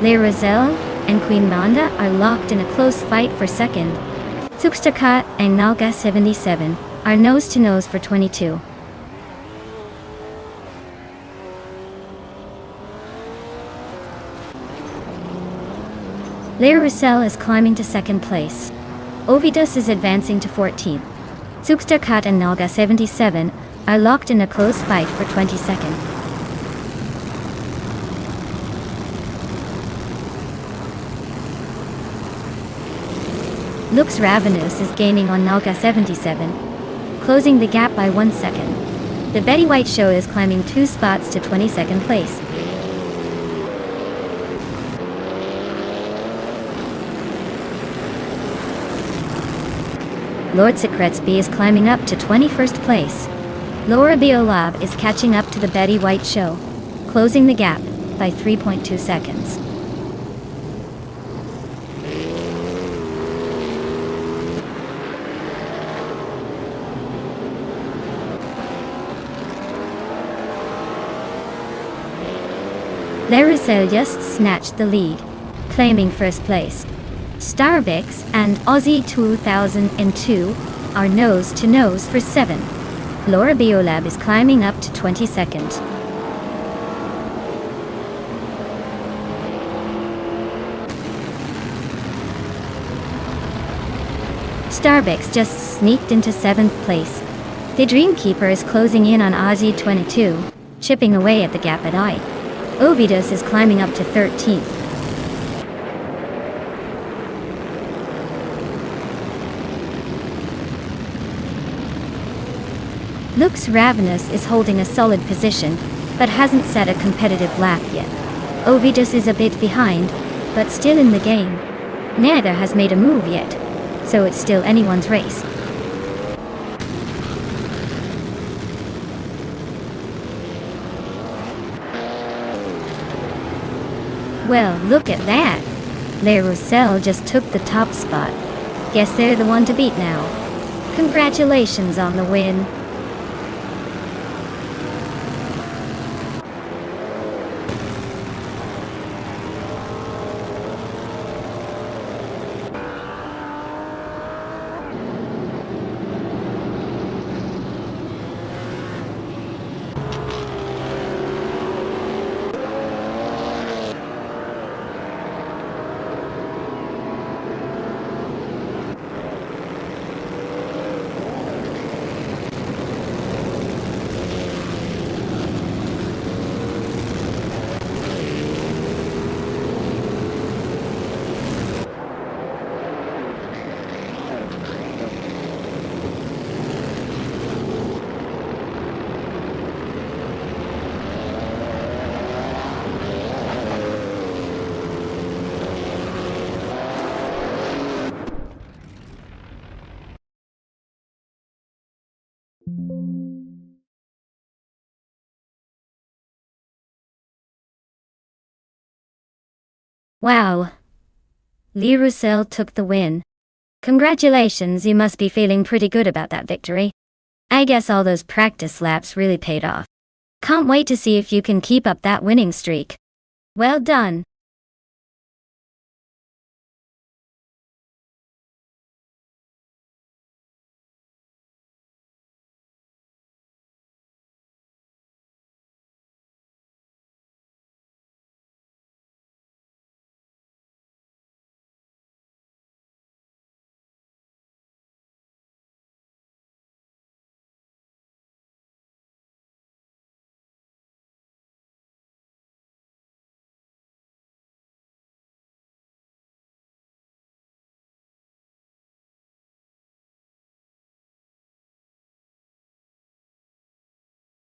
Le Roselle and Queen Manda are locked in a close fight for second. Zuxterkat and Nalga 77 are nose to nose for 22. Le Roussel is climbing to 2nd place. Ovidus is advancing to 14th. Zuxterkat and Nalga 77 are locked in a close fight for 22nd. Looks Ravenous is gaining on Nalga 77, closing the gap by 1 second. The Betty White show is climbing 2 spots to 22nd place. Lord Secretsby is climbing up to 21st place. Laura Biolab is catching up to the Betty White show, closing the gap by 3.2 seconds. Larissel just snatched the lead, claiming 1st place. Starbix and Aussie 2002 are nose to nose for 7. Laura Biolab is climbing up to 22nd. Starbix just sneaked into 7th place. The Dreamkeeper is closing in on Aussie 22, chipping away at the gap at I. Ovidus is climbing up to 13th. Looks Ravenous is holding a solid position, but hasn't set a competitive lap yet. Ovidus is a bit behind, but still in the game. Neither has made a move yet, so it's still anyone's race. Well, look at that! Le Roussel just took the top spot. Guess they're the one to beat now. Congratulations on the win. Wow. Le Roussel took the win. Congratulations, you must be feeling pretty good about that victory. I guess all those practice laps really paid off. Can't wait to see if you can keep up that winning streak. Well done.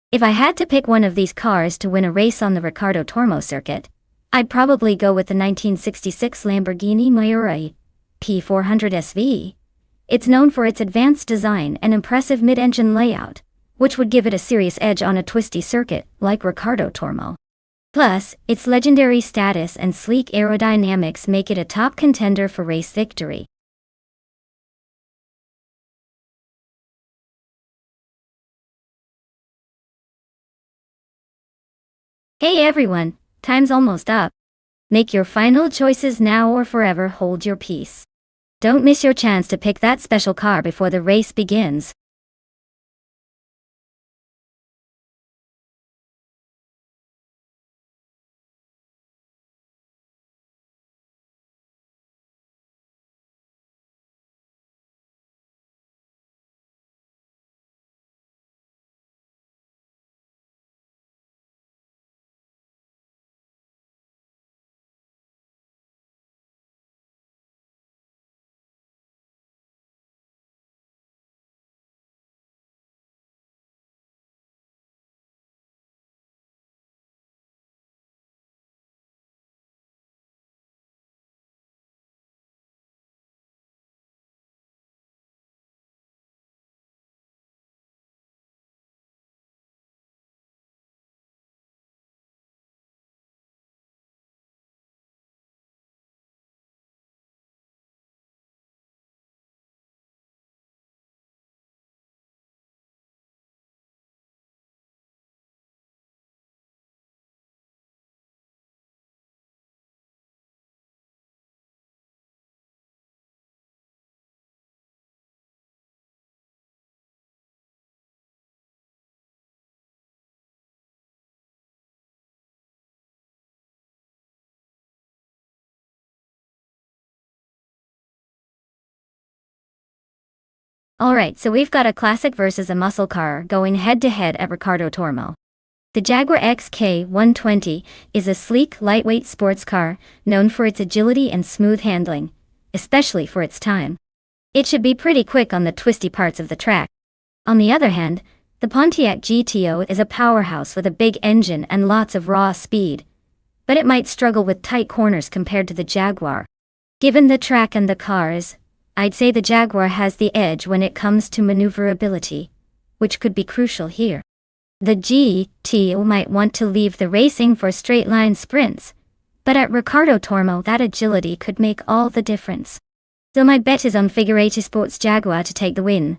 If I had to pick one of these cars to win a race on the Riccardo Tormo circuit, I'd probably go with the 1966 Lamborghini Miura P400 SV. It's known for its advanced design and impressive mid-engine layout, which would give it a serious edge on a twisty circuit like Riccardo Tormo. Plus, its legendary status and sleek aerodynamics make it a top contender for race victory. Hey everyone, time's almost up. Make your final choices now or forever hold your peace. Don't miss your chance to pick that special car before the race begins. Alright, so we've got a classic versus a muscle car going head-to-head at Riccardo Tormo. The Jaguar XK120 is a sleek, lightweight sports car known for its agility and smooth handling, especially for its time. It should be pretty quick on the twisty parts of the track. On the other hand, the Pontiac GTO is a powerhouse with a big engine and lots of raw speed, but it might struggle with tight corners compared to the Jaguar. Given the track and the cars, I'd say the Jaguar has the edge when it comes to maneuverability, which could be crucial here. The GTO might want to leave the racing for straight-line sprints, but at Riccardo Tormo that agility could make all the difference. So my bet is on Figure 8 Sports Jaguar to take the win,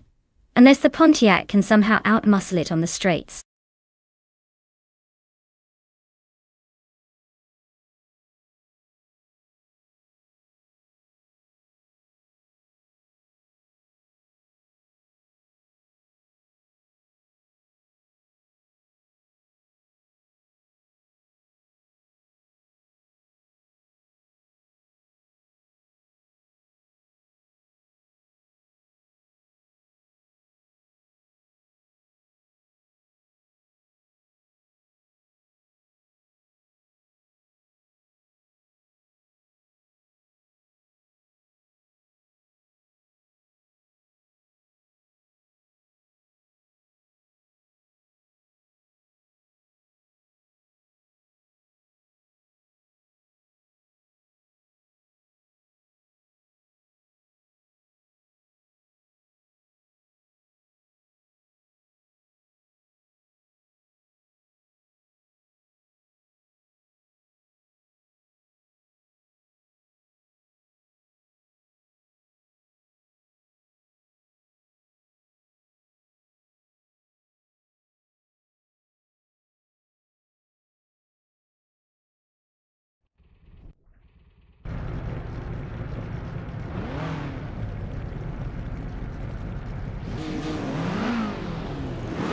unless the Pontiac can somehow outmuscle it on the straights.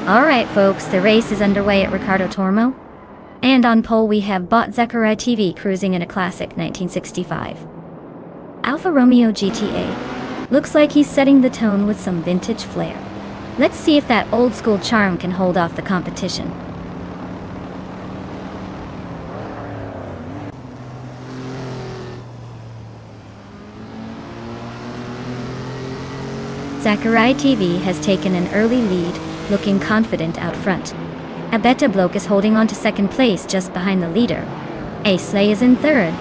Alright folks, the race is underway at Riccardo Tormo. And on pole we have Bot Zechariah TV cruising in a classic 1965 Alfa Romeo GTA. Looks like he's setting the tone with some vintage flair. Let's see if that old school charm can hold off the competition. Zechariah TV has taken an early lead, looking confident out front. A Beta Bloke is holding on to second place just behind the leader. A Slay is in third,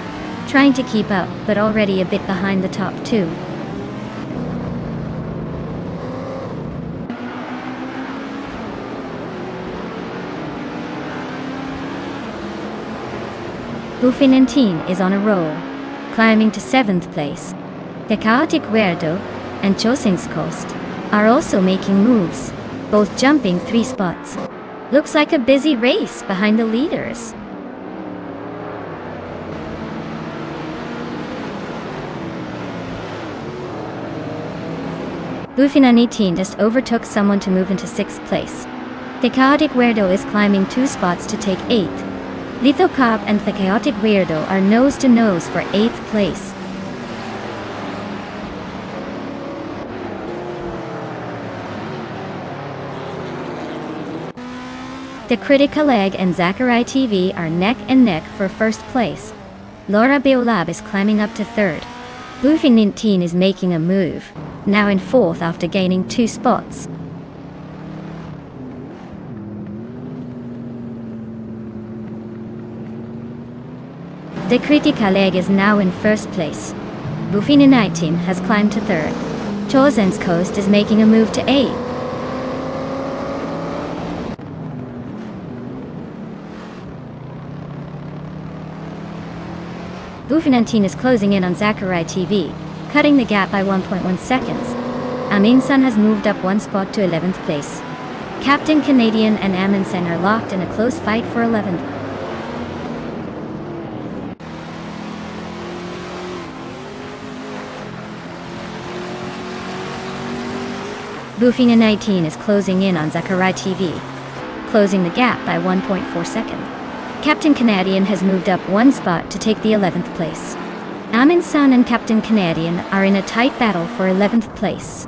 trying to keep up, but already a bit behind the top two. Buffy19 is on a roll, climbing to 7th place. The Chaotic Weirdo and Chosing's Coast are also making moves, both jumping 3 spots. Looks like a busy race behind the leaders. Buffy19 just overtook someone to move into 6th place. The Chaotic Weirdo is climbing 2 spots to take 8th. Lithocop and the Chaotic Weirdo are nose to nose for 8th place. The Critical Egg and Zachary TV are neck and neck for 1st place. Laura Beolab is climbing up to 3rd. Buffy19 is making a move, now in 4th after gaining 2 spots. The Critical Egg is now in 1st place. Buffy19 has climbed to 3rd. Chosen's Coast is making a move to 8th. Buffy19 is closing in on Zachary TV, cutting the gap by 1.1 seconds. Amin-san has moved up 1 spot to 11th place. Captain Canadian and Amin-san are locked in a close fight for 11th. Buffy19 is closing in on Zachary TV, closing the gap by 1.4 seconds. Captain Canadian has moved up 1 spot to take the 11th place. Amin-san and Captain Canadian are in a tight battle for 11th place.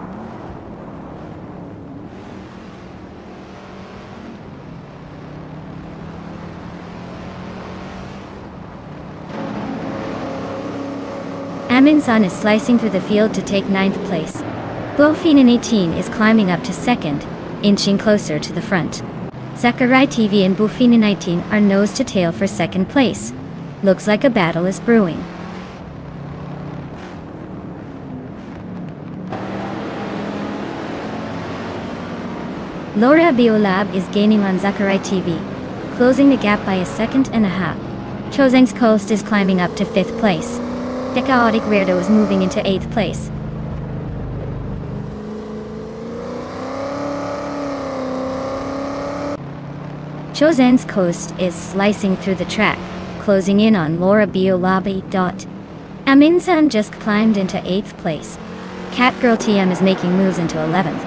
Amin-san is slicing through the field to take 9th place. Buffy19 is climbing up to 2nd, inching closer to the front. Zachary TV and Buffy19 are nose to tail for 2nd place. Looks like a battle is brewing. Laura Beolab is gaining on Zachary TV, closing the gap by a 1.5 seconds. Choseng's Coast is climbing up to 5th place. The Chaotic Weirdo is moving into 8th place. Chosen's Coast is slicing through the track, closing in on Laura Beolabi. Amin-san just climbed into 8th place. Catgirl TM is making moves into 11th.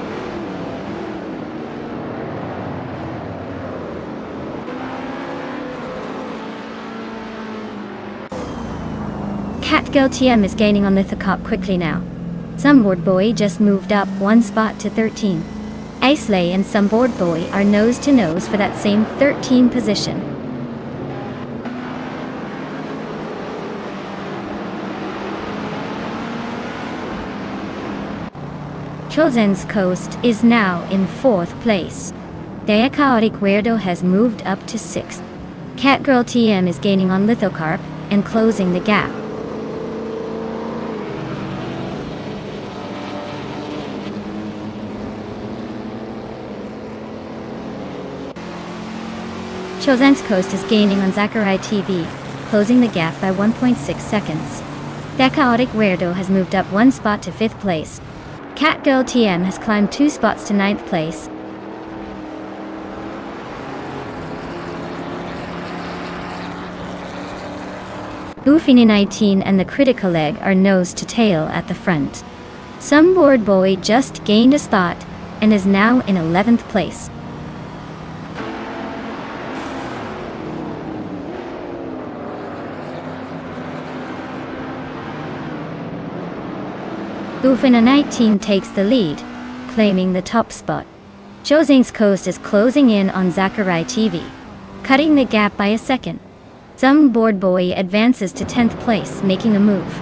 Catgirl TM is gaining on Lithocop quickly now. Sunboard Boy just moved up 1 spot to 13. Aisley and Sunboard Boy are nose to nose for that same 13 position. Chosen's Coast is now in 4th place. The Chaotic Weirdo has moved up to 6th. Catgirl TM is gaining on Lithocarp and closing the gap. Chosen's Coast is gaining on Zachary TV, closing the gap by 1.6 seconds. The Chaotic Weirdo has moved up 1 spot to 5th place. Catgirl TM has climbed 2 spots to 9th place. Buffy19 and the Critical Egg are nose to tail at the front. Sunboard Boy just gained a spot and is now in 11th place. Buffy19 takes the lead, claiming the top spot. Choseng's Coast is closing in on Zachary TV, cutting the gap by a second. Sunboard Boy advances to 10th place, making a move.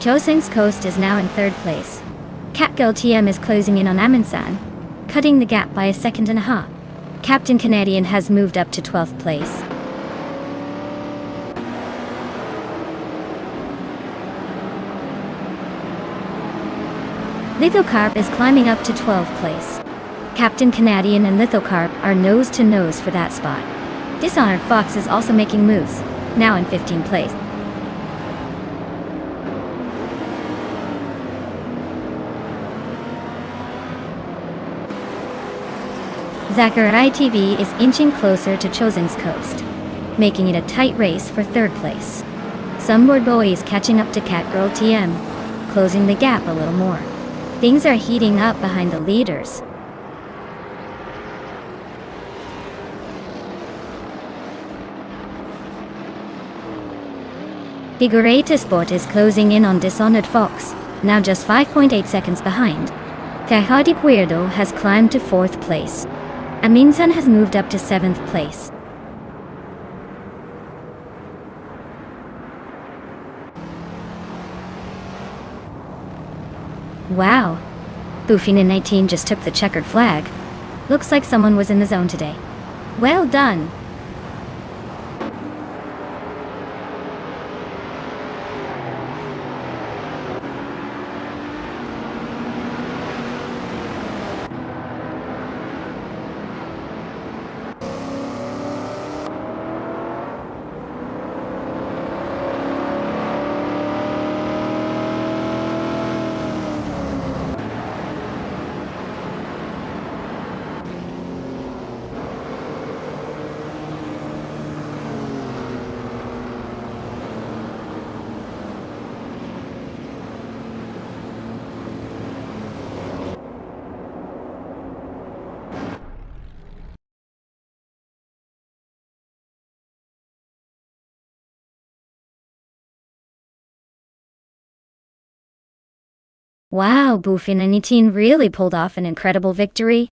Chosin's Coast is now in third place. Catgirl TM is closing in on Amundsen, cutting the gap by a second and a half. Captain Canadian has moved up to 12th place. Lithocarp is climbing up to 12th place. Captain Canadian and Lithocarp are nose to nose for that spot. Dishonored Fox is also making moves, now in 15th place. Zachary TV is inching closer to Chosin's Coast, making it a tight race for third place. Sunboard Boy is catching up to Catgirl TM, closing the gap a little more. Things are heating up behind the leaders. Figureta Sport is closing in on Dishonored Fox, now just 5.8 seconds behind. Cajadi Cuerdo has climbed to 4th place. Amundsen has moved up to 7th place. Wow. Bufina 19 just took the checkered flag. Looks like someone was in the zone today. Well done. Wow, Bufina 19 really pulled off an incredible victory.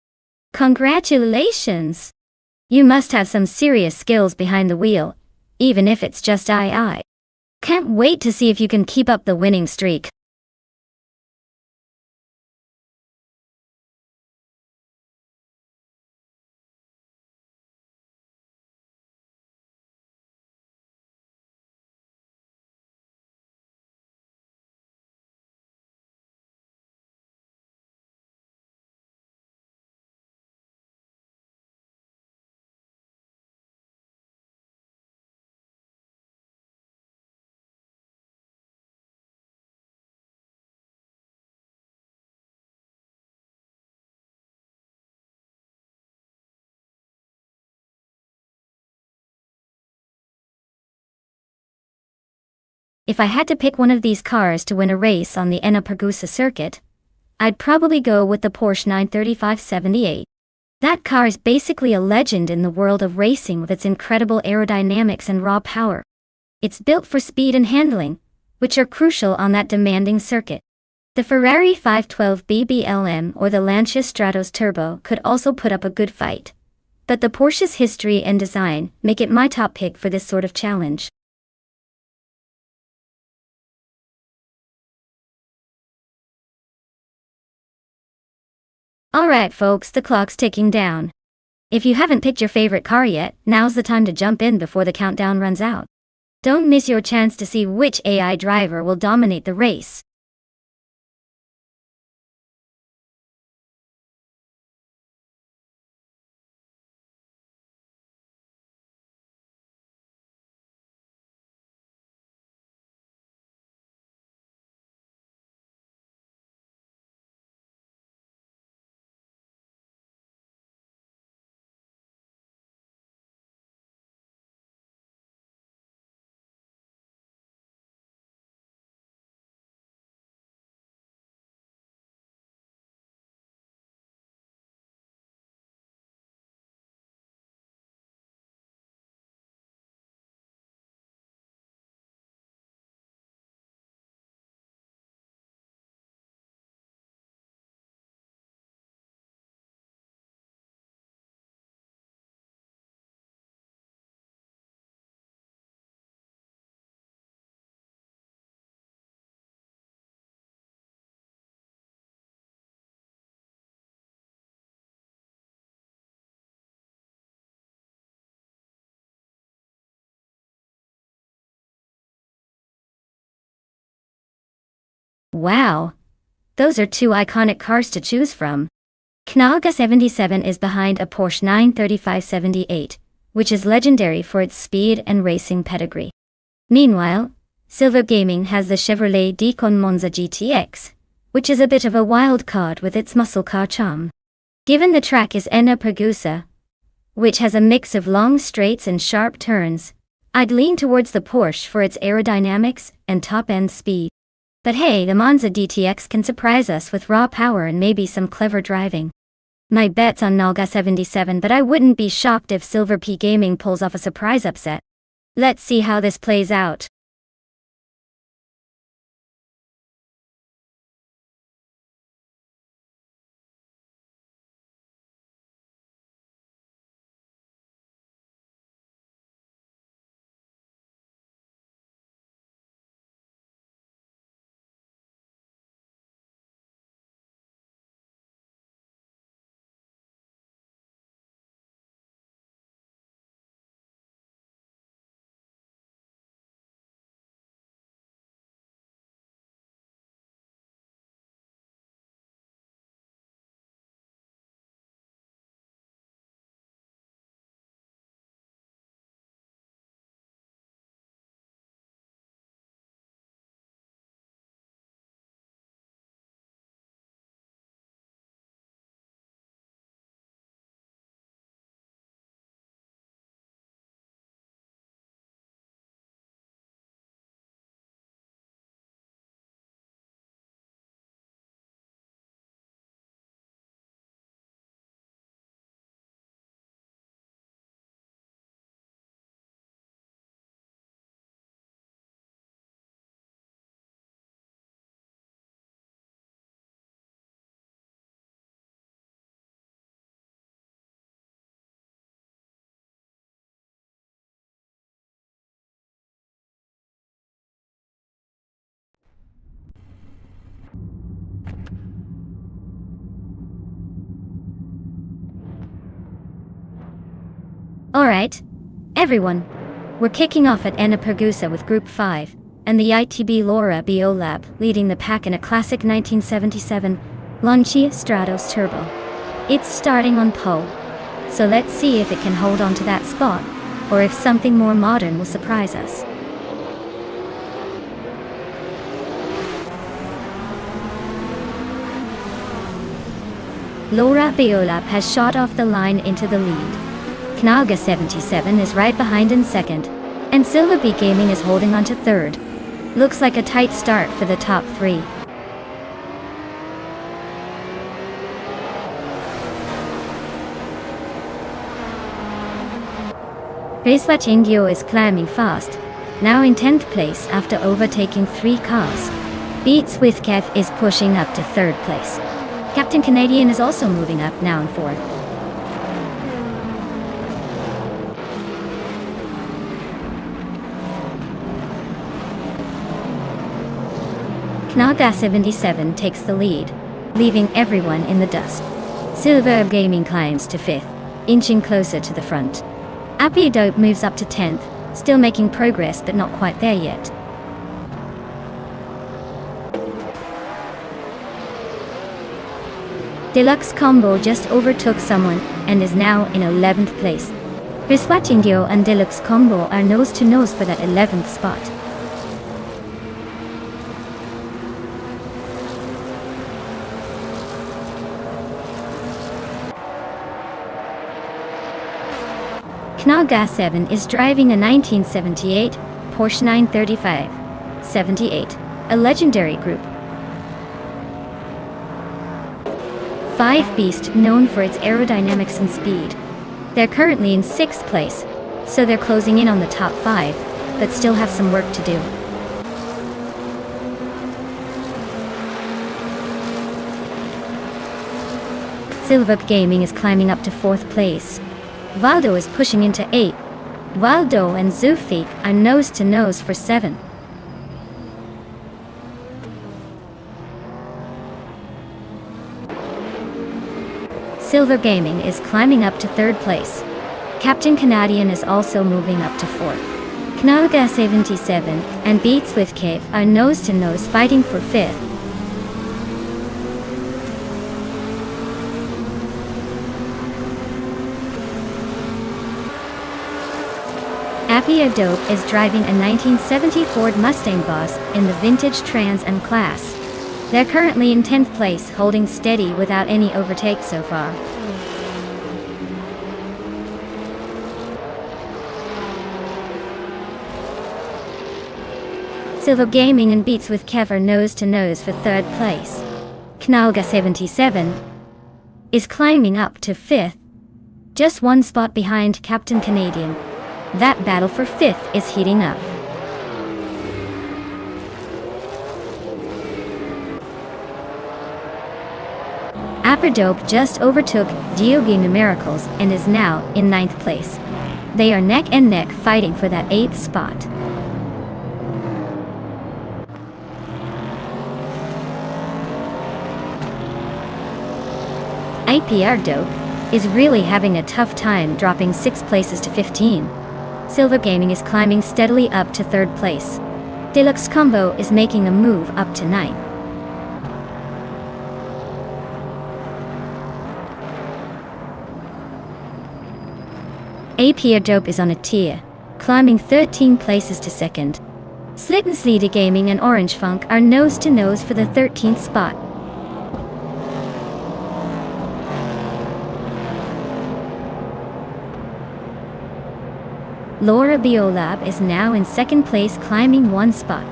Congratulations! You must have some serious skills behind the wheel, even if it's just II. Can't wait to see if you can keep up the winning streak. If I had to pick one of these cars to win a race on the Enna-Pergusa circuit, I'd probably go with the Porsche 935/78. That car is basically a legend in the world of racing with its incredible aerodynamics and raw power. It's built for speed and handling, which are crucial on that demanding circuit. The Ferrari 512 BBLM or the Lancia Stratos Turbo could also put up a good fight. But the Porsche's history and design make it my top pick for this sort of challenge. Alright folks, the clock's ticking down. If you haven't picked your favorite car yet, now's the time to jump in before the countdown runs out. Don't miss your chance to see which AI driver will dominate the race. Wow! Those are two iconic cars to choose from. Knalga 77 is behind a Porsche 935/78, which is legendary for its speed and racing pedigree. Meanwhile, Silver Gaming has the Chevrolet Deacon Monza GTX, which is a bit of a wild card with its muscle car charm. Given the track is Enna Pergusa, which has a mix of long straights and sharp turns, I'd lean towards the Porsche for its aerodynamics and top-end speed. But hey, the Monza DTX can surprise us with raw power and maybe some clever driving. My bet's on Nalga 77, but I wouldn't be shocked if Silver P Gaming pulls off a surprise upset. Let's see how this plays out. Alright, everyone. We're kicking off at Enna Pergusa with Group 5, and the ITB Laura BO Lab leading the pack in a classic 1977 Lancia Stratos Turbo. It's starting on pole, so let's see if it can hold on to that spot, or if something more modern will surprise us. Laura BO Lab has shot off the line into the lead. Knalga 77 is right behind in second, and Silver B Gaming is holding on to third. Looks like a tight start for the top three. Ingio is climbing fast, now in 10th place after overtaking 3 cars. Beats with Kev is pushing up to 3rd place. Captain Canadian is also moving up, now in 4th. Knalga 77 takes the lead, leaving everyone in the dust. Silver Gaming climbs to 5th, inching closer to the front. Appy Dope moves up to 10th, still making progress but not quite there yet. Deluxe Combo just overtook someone and is now in 11th place. Riswatingyo and Deluxe Combo are nose to nose for that 11th spot. Knalga 7 is driving a 1978 Porsche 935/78, a legendary group. 5 Beast known for its aerodynamics and speed. They're currently in 6th place, so they're closing in on the top 5, but still have some work to do. Silver Gaming is climbing up to 4th place. Valdo is pushing into 8. Valdo and Zufi are nose to nose for 7. Silver Gaming is climbing up to 3rd place. Captain Canadian is also moving up to 4th. Knalga 77 and Beats with Cave are nose to nose fighting for 5th, AP Dope is driving a 1970 Ford Mustang Boss in the vintage Trans Am class. They're currently in 10th place, holding steady without any overtakes so far. Silver Gaming and Beats with Kev are nose to nose for 3rd place. Knalga 77 is climbing up to 5th, just 1 spot behind Captain Canadian. That battle for 5th is heating up. Upper Dope just overtook Diogi Numericals and is now in 9th place. They are neck and neck fighting for that 8th spot. APR Dope is really having a tough time, dropping 6 places to 15. Silver Gaming is climbing steadily up to 3rd place. Deluxe Combo is making a move up to 9th. APR Dope is on a tier, climbing 13 places to 2nd. Slitten's Leader Gaming and Orange Funk are nose to nose for the 13th spot. Laura Biolab is now in 2nd place, climbing 1 spot.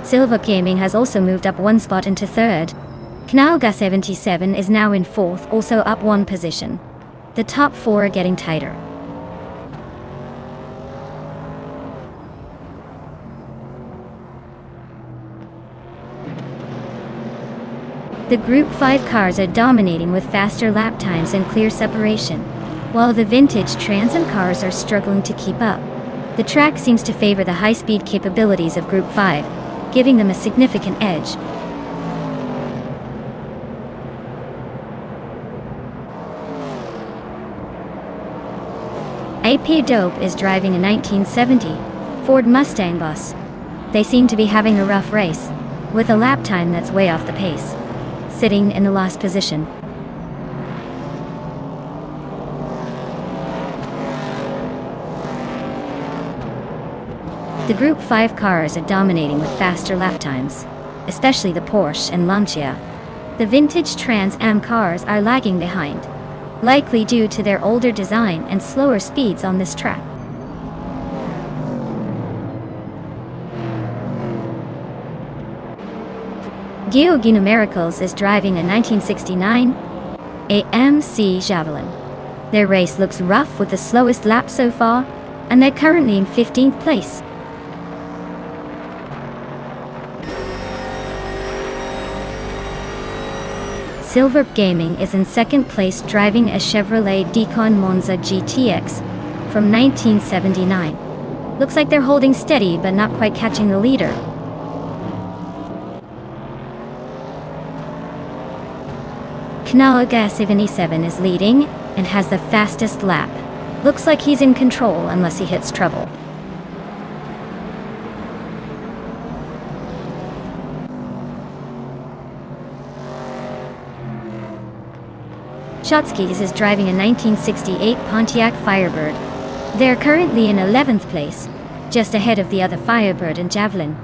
Silver Gaming has also moved up 1 spot into 3rd. Knalga 77 is now in 4th, also up 1 position. The top 4 are getting tighter. The Group 5 cars are dominating with faster lap times and clear separation, while the vintage Trans Am cars are struggling to keep up. The track seems to favor the high-speed capabilities of Group 5, giving them a significant edge. AP Dope is driving a 1970 Ford Mustang Boss. They seem to be having a rough race, with a lap time that's way off the pace, sitting in the last position. The Group 5 cars are dominating with faster lap times, especially the Porsche and Lancia. The vintage Trans Am cars are lagging behind, likely due to their older design and slower speeds on this track. Georgi Numericals is driving a 1969 AMC Javelin. Their race looks rough with the slowest lap so far, and they're currently in 15th place. Silver Gaming is in 2nd place, driving a Chevrolet Decon Monza GTX from 1979. Looks like they're holding steady but not quite catching the leader. Knalga 77 is leading and has the fastest lap. Looks like he's in control unless he hits trouble. Shotskis is driving a 1968 Pontiac Firebird. They're currently in 11th place, just ahead of the other Firebird and Javelin.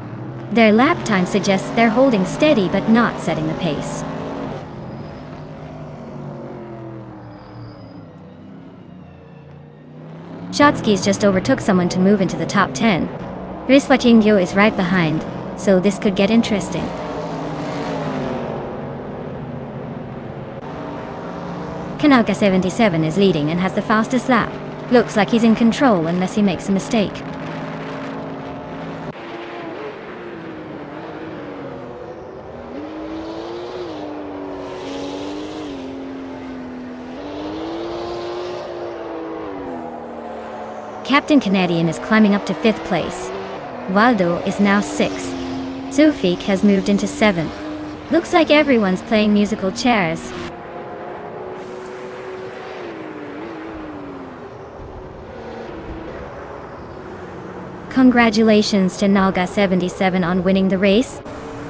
Their lap time suggests they're holding steady but not setting the pace. Shotskis just overtook someone to move into the top 10. Riswatingyo is right behind, so this could get interesting. Knalga 77 is leading and has the fastest lap. Looks like he's in control unless he makes a mistake. Captain Canadian is climbing up to 5th place. Waldo is now 6th. Sufik has moved into 7th. Looks like everyone's playing musical chairs. Congratulations to Knalga 77 on winning the race.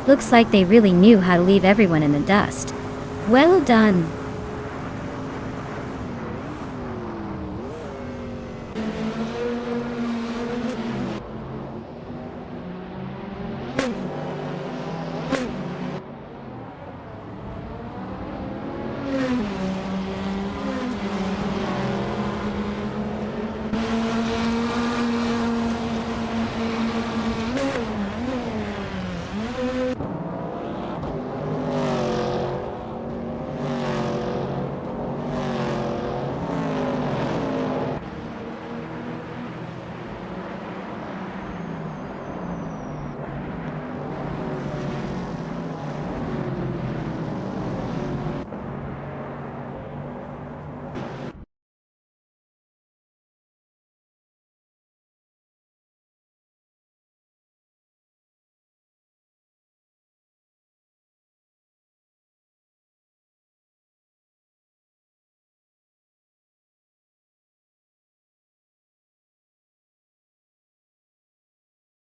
Looks like they really knew how to leave everyone in the dust. Well done.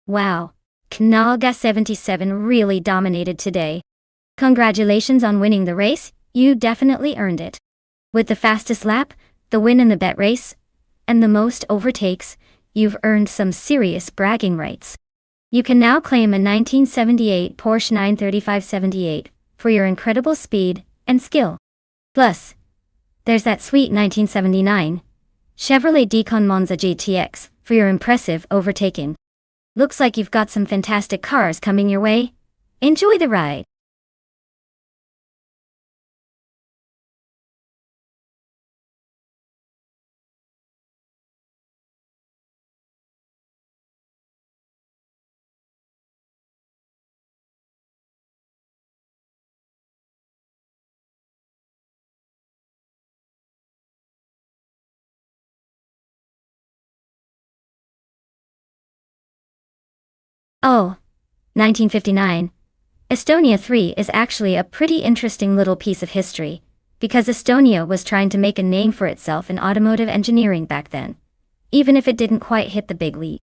Wow, Knaga 77 really dominated today. Congratulations on winning the race, you definitely earned it. With the fastest lap, the win in the bet race, and the most overtakes, you've earned some serious bragging rights. You can now claim a 1978 Porsche 935/78 for your incredible speed and skill. Plus, there's that sweet 1979 Chevrolet Decon Monza GTX for your impressive overtaking. Looks like you've got some fantastic cars coming your way. Enjoy the ride. Oh, 1959. Estonia 3 is actually a pretty interesting little piece of history, because Estonia was trying to make a name for itself in automotive engineering back then, even if it didn't quite hit the big league.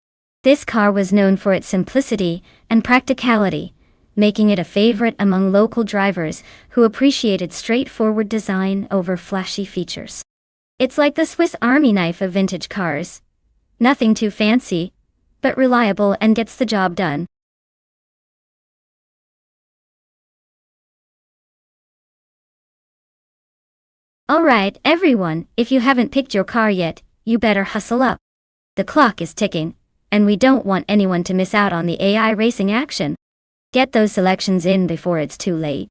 This car was known for its simplicity and practicality, making it a favorite among local drivers who appreciated straightforward design over flashy features. It's like the Swiss Army knife of vintage cars. Nothing too fancy, but reliable and gets the job done. Alright, everyone, if you haven't picked your car yet, you better hustle up. The clock is ticking, and we don't want anyone to miss out on the AI racing action. Get those selections in before it's too late.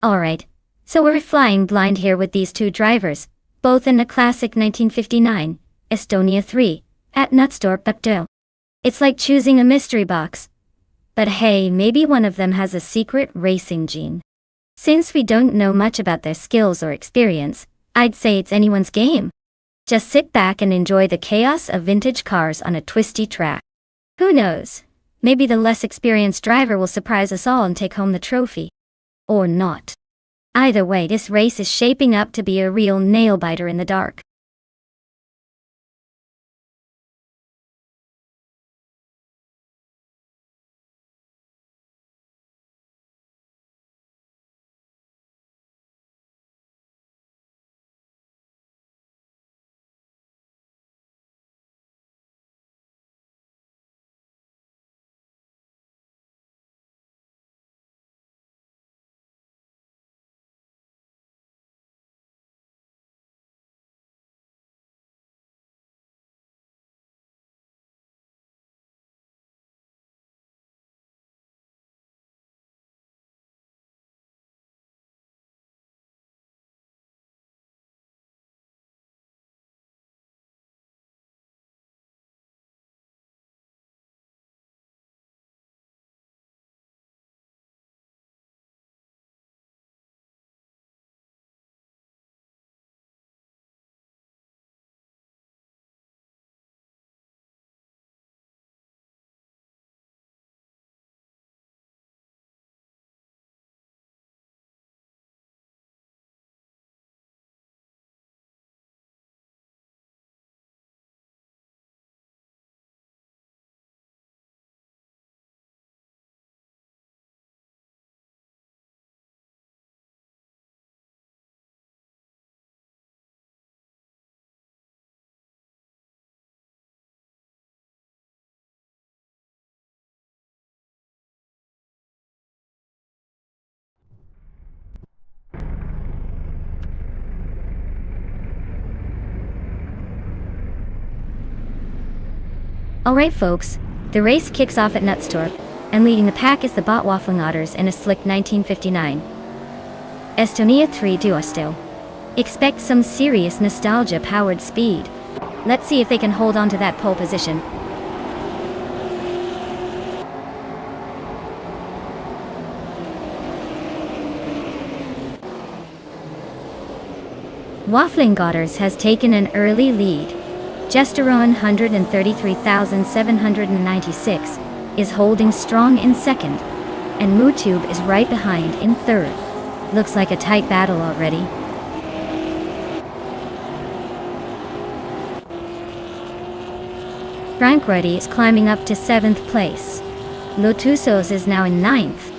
Alright, so we're flying blind here with these two drivers, both in the classic 1959 Estonia 3 at Nonstop. It's like choosing a mystery box. But hey, maybe one of them has a secret racing gene. Since we don't know much about their skills or experience, I'd say it's anyone's game. Just sit back and enjoy the chaos of vintage cars on a twisty track. Who knows? Maybe the less experienced driver will surprise us all and take home the trophy. Or not. Either way, this race is shaping up to be a real nail-biter in the dark. Alright folks, the race kicks off at Nonstop, and leading the pack is the Bot Waffling Otters in a slick 1959 Estonia 3 Duo still. Expect some serious nostalgia-powered speed. Let's see if they can hold on to that pole position. Waffling Otters has taken an early lead. Gesteron 133,796 is holding strong in second, and Mootube is right behind in third. Looks like a tight battle already. Frank Reddy is climbing up to 7th place. Lotusos is now in 9th.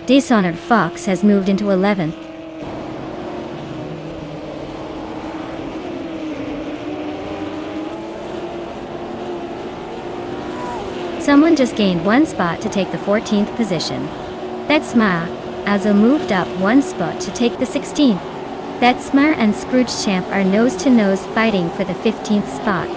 Dishonored Fox has moved into 11th. Someone just gained one spot to take the 14th position. That's Ma. Azo moved up one spot to take the 16th. Betsmar and Scrooge Champ are nose-to-nose fighting for the 15th spot.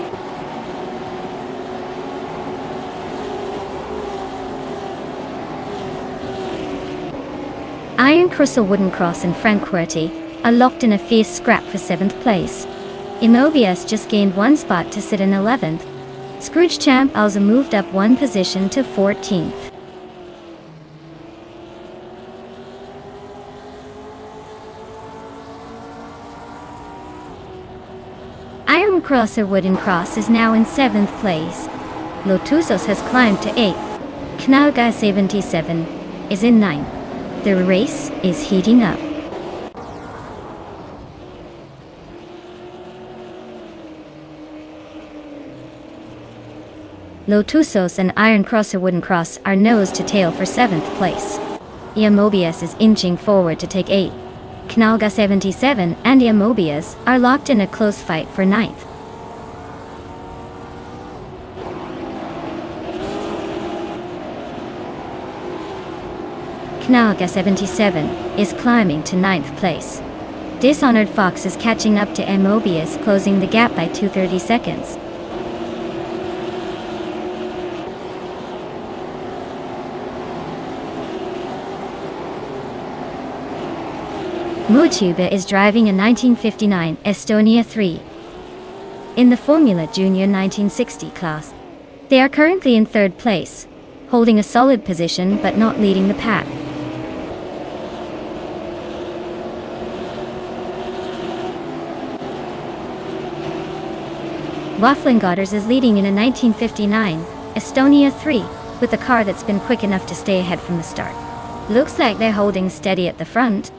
Iron Crystal Wooden Cross and Franquerity are locked in a fierce scrap for 7th place. Imobius just gained one spot to sit in 11th. Scrooge Champ also moved up one position to 14th. Iron Crosser Wooden Cross is now in 7th place. Lotusos has climbed to 8th. Knauga 77 is in 9th. The race is heating up. Lotusos and Iron Crosser Wooden Cross are nose to tail for 7th place. Imobius is inching forward to take 8th. Knalga 77 and Imobius are locked in a close fight for 9th. Knalga 77 is climbing to 9th place. Dishonored Fox is catching up to Imobius, closing the gap by 230 seconds. Mootube is driving a 1959 Estonia 3 in the Formula Junior 1960 class. They are currently in 3rd place, holding a solid position but not leading the pack. Waffling Otters is leading in a 1959 Estonia 3 with a car that's been quick enough to stay ahead from the start. Looks like they're holding steady at the front.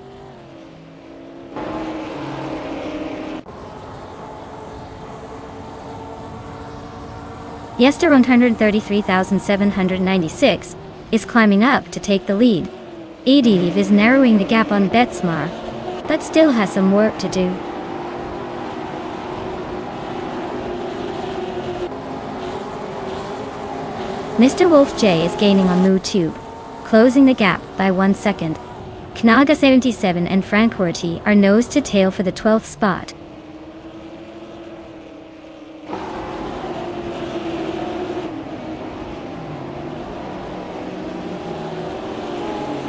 Yester 133,796 is climbing up to take the lead. Ediv is narrowing the gap on Betsmar, but still has some work to do. Mr. Wolf J is gaining on Mootube, closing the gap by 1 second. Knaga 77 and Franquerity are nose to tail for the 12th spot.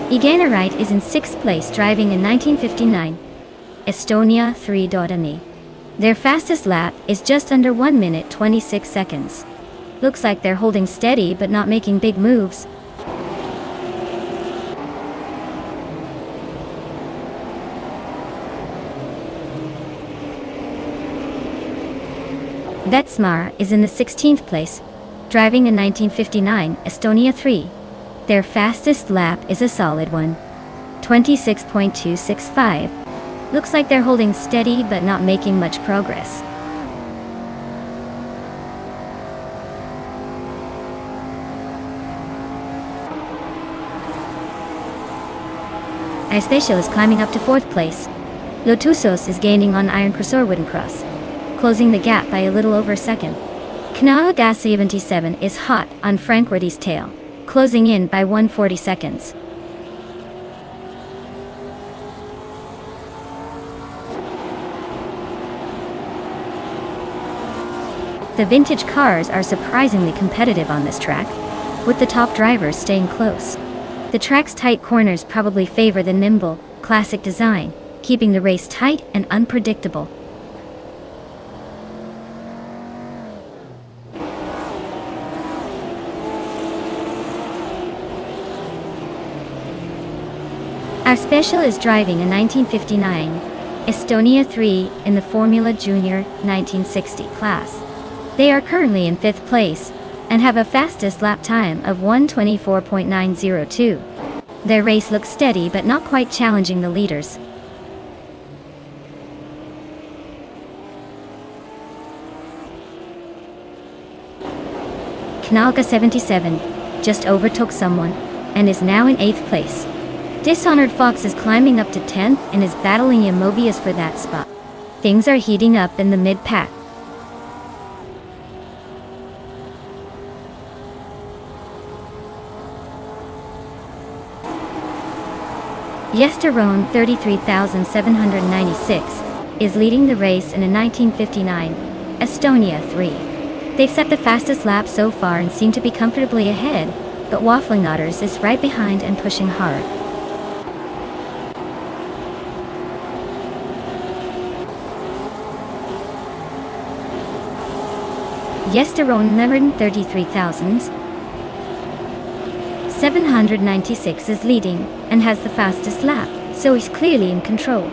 Iganerite is in 6th place, driving in 1959 Estonia 3 Dodani. Their fastest lap is just under 1 minute 26 seconds. Looks like they're holding steady but not making big moves. Betsmar is in the 16th place, driving in 1959 Estonia 3. Their fastest lap is a solid one, 26.265. Looks like they're holding steady but not making much progress. Ispatial is climbing up to 4th place. Lotusos is gaining on Iron Crosser Wooden Cross, closing the gap by a little over a second. Knaa Gas 77 is hot on Franquerity's tail, closing in by 140 seconds. The vintage cars are surprisingly competitive on this track, with the top drivers staying close. The track's tight corners probably favor the nimble, classic design, keeping the race tight and unpredictable. Our special is driving a 1959 Estonia 3 in the Formula Junior 1960 class. They are currently in 5th place and have a fastest lap time of 1:24.902. Their race looks steady but not quite challenging the leaders. Knalga 77 just overtook someone and is now in 8th place. Dishonored Fox is climbing up to 10th and is battling Immobius for that spot. Things are heating up in the mid-pack. Yesterone 33,796 is leading the race in a 1959 Estonia 3. They've set the fastest lap so far and seem to be comfortably ahead, but Waffling Otters is right behind and pushing hard. Yesterone 33,796 is leading and has the fastest lap, so he's clearly in control.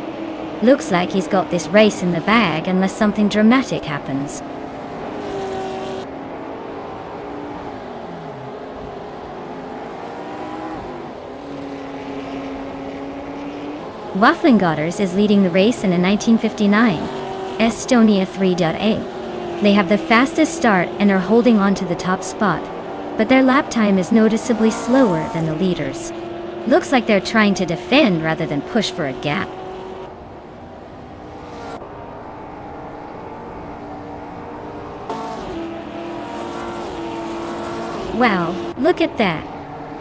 Looks like he's got this race in the bag unless something dramatic happens. Waffling Otters is leading the race in a 1959 Estonia 3.A. They have the fastest start and are holding on to the top spot, but their lap time is noticeably slower than the leaders. Looks like they're trying to defend rather than push for a gap. Wow, look at that.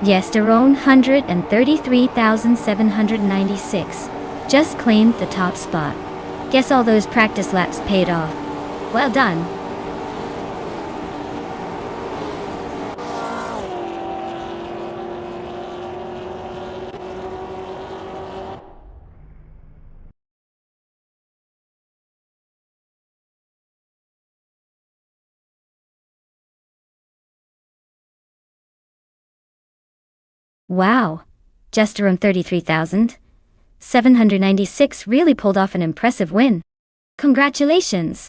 Yesterone 133,796 just claimed the top spot. Guess all those practice laps paid off. Well done. Wow, Yesterone 33,796 really pulled off an impressive win. Congratulations!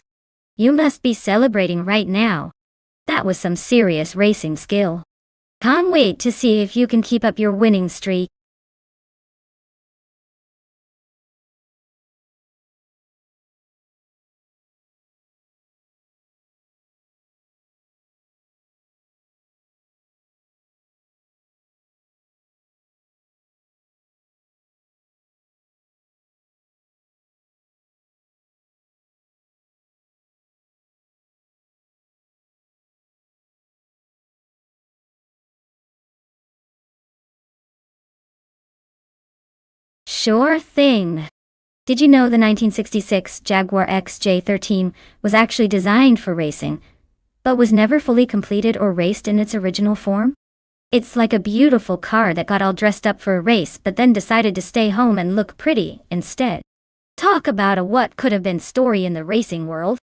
You must be celebrating right now. That was some serious racing skill. Can't wait to see if you can keep up your winning streak. Sure thing. Did you know the 1966 Jaguar XJ13 was actually designed for racing, but was never fully completed or raced in its original form? It's like a beautiful car that got all dressed up for a race but then decided to stay home and look pretty instead. Talk about a what could have been story in the racing world.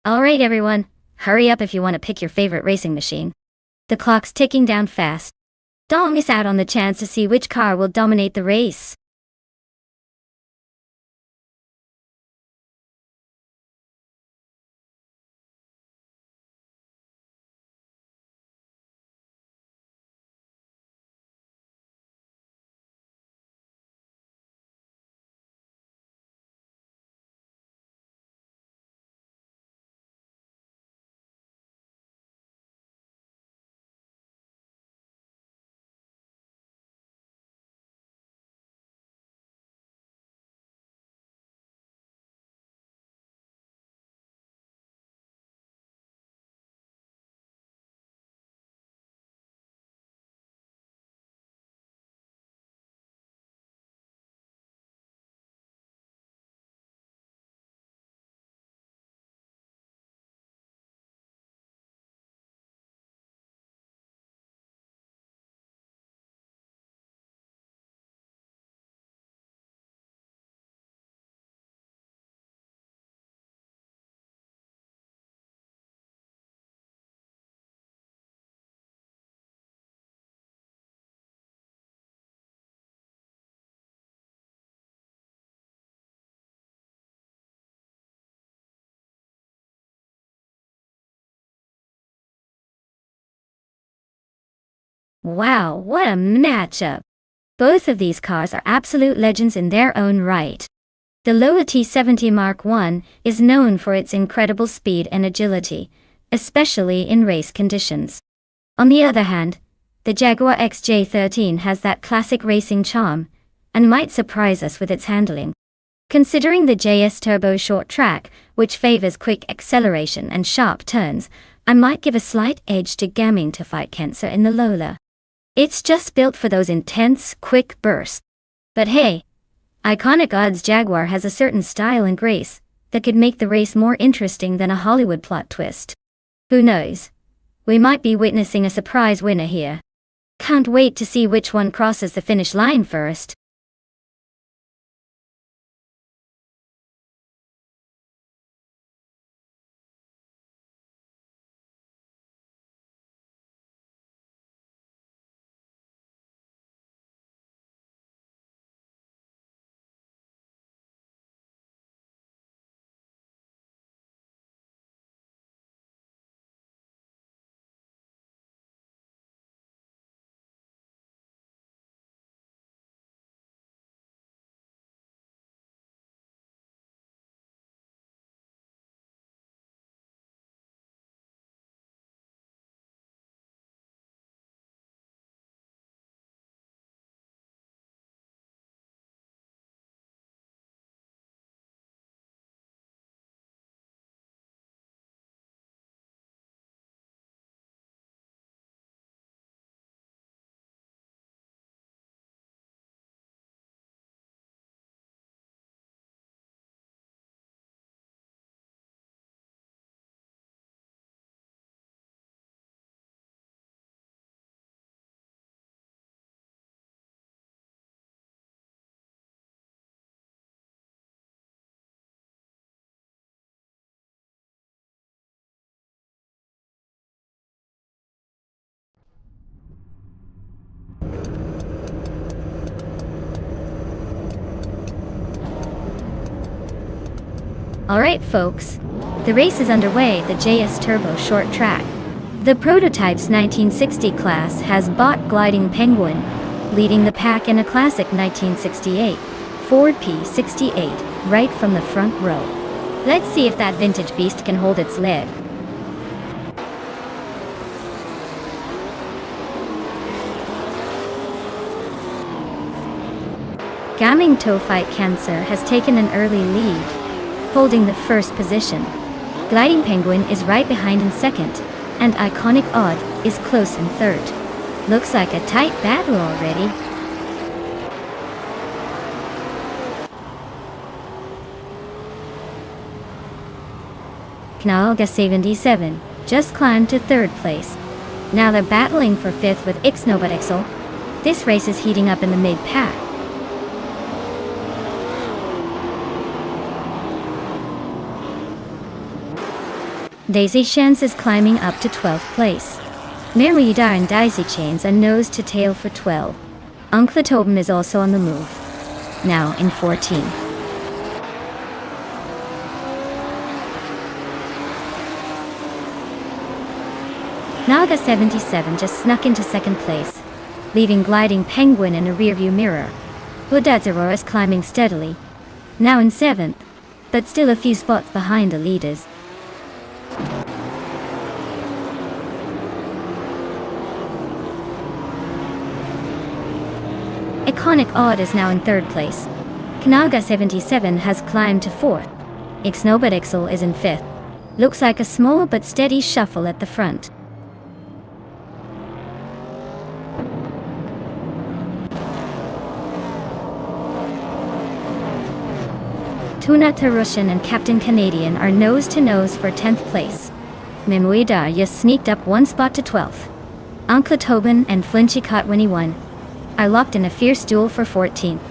Alright everyone, hurry up if you want to pick your favorite racing machine. The clock's ticking down fast. Don't miss out on the chance to see which car will dominate the race. Wow, what a matchup! Both of these cars are absolute legends in their own right. The Lola T70 Mark I is known for its incredible speed and agility, especially in race conditions. On the other hand, the Jaguar XJ13 has that classic racing charm, and might surprise us with its handling. Considering the JS Turbo short track, which favors quick acceleration and sharp turns, I might give a slight edge to gamming to fight cancer in the Lola. It's just built for those intense, quick bursts. But hey, iconic odds Jaguar has a certain style and grace that could make the race more interesting than a Hollywood plot twist. Who knows? We might be witnessing a surprise winner here. Can't wait to see which one crosses the finish line first. Alright folks, the race is underway, the JS Turbo short track. The prototype's 1960 class has bought Gliding Penguin, leading the pack in a classic 1968 Ford P68, right from the front row. Let's see if that vintage beast can hold its lid. Gamming Toe Fight Cancer has taken an early lead, holding the first position. Gliding Penguin is right behind in second, and Iconic Odd is close in third. Looks like a tight battle already. Knalga 77 just climbed to third place. Now they're battling for fifth with Ixnobutixel. This race is heating up in the mid-pack. Daisy Chance is climbing up to 12th place. Merida and Daisy Chains are nose to tail for 12. Uncle Tobin is also on the move, now in 14. Naga 77 just snuck into second place, leaving Gliding Penguin in a rearview mirror. Budadzero is climbing steadily, now in 7th, but still a few spots behind the leaders. Iconic Odd is now in third place. Kanaga 77 has climbed to fourth. Ixnobutixel is in fifth. Looks like a small but steady shuffle at the front. Tunata Russian and Captain Canadian are nose to nose for 10th place. Memuida just sneaked up one spot to 12th. Uncle Tobin and Flinchy Caught 21 are locked in a fierce duel for 14th.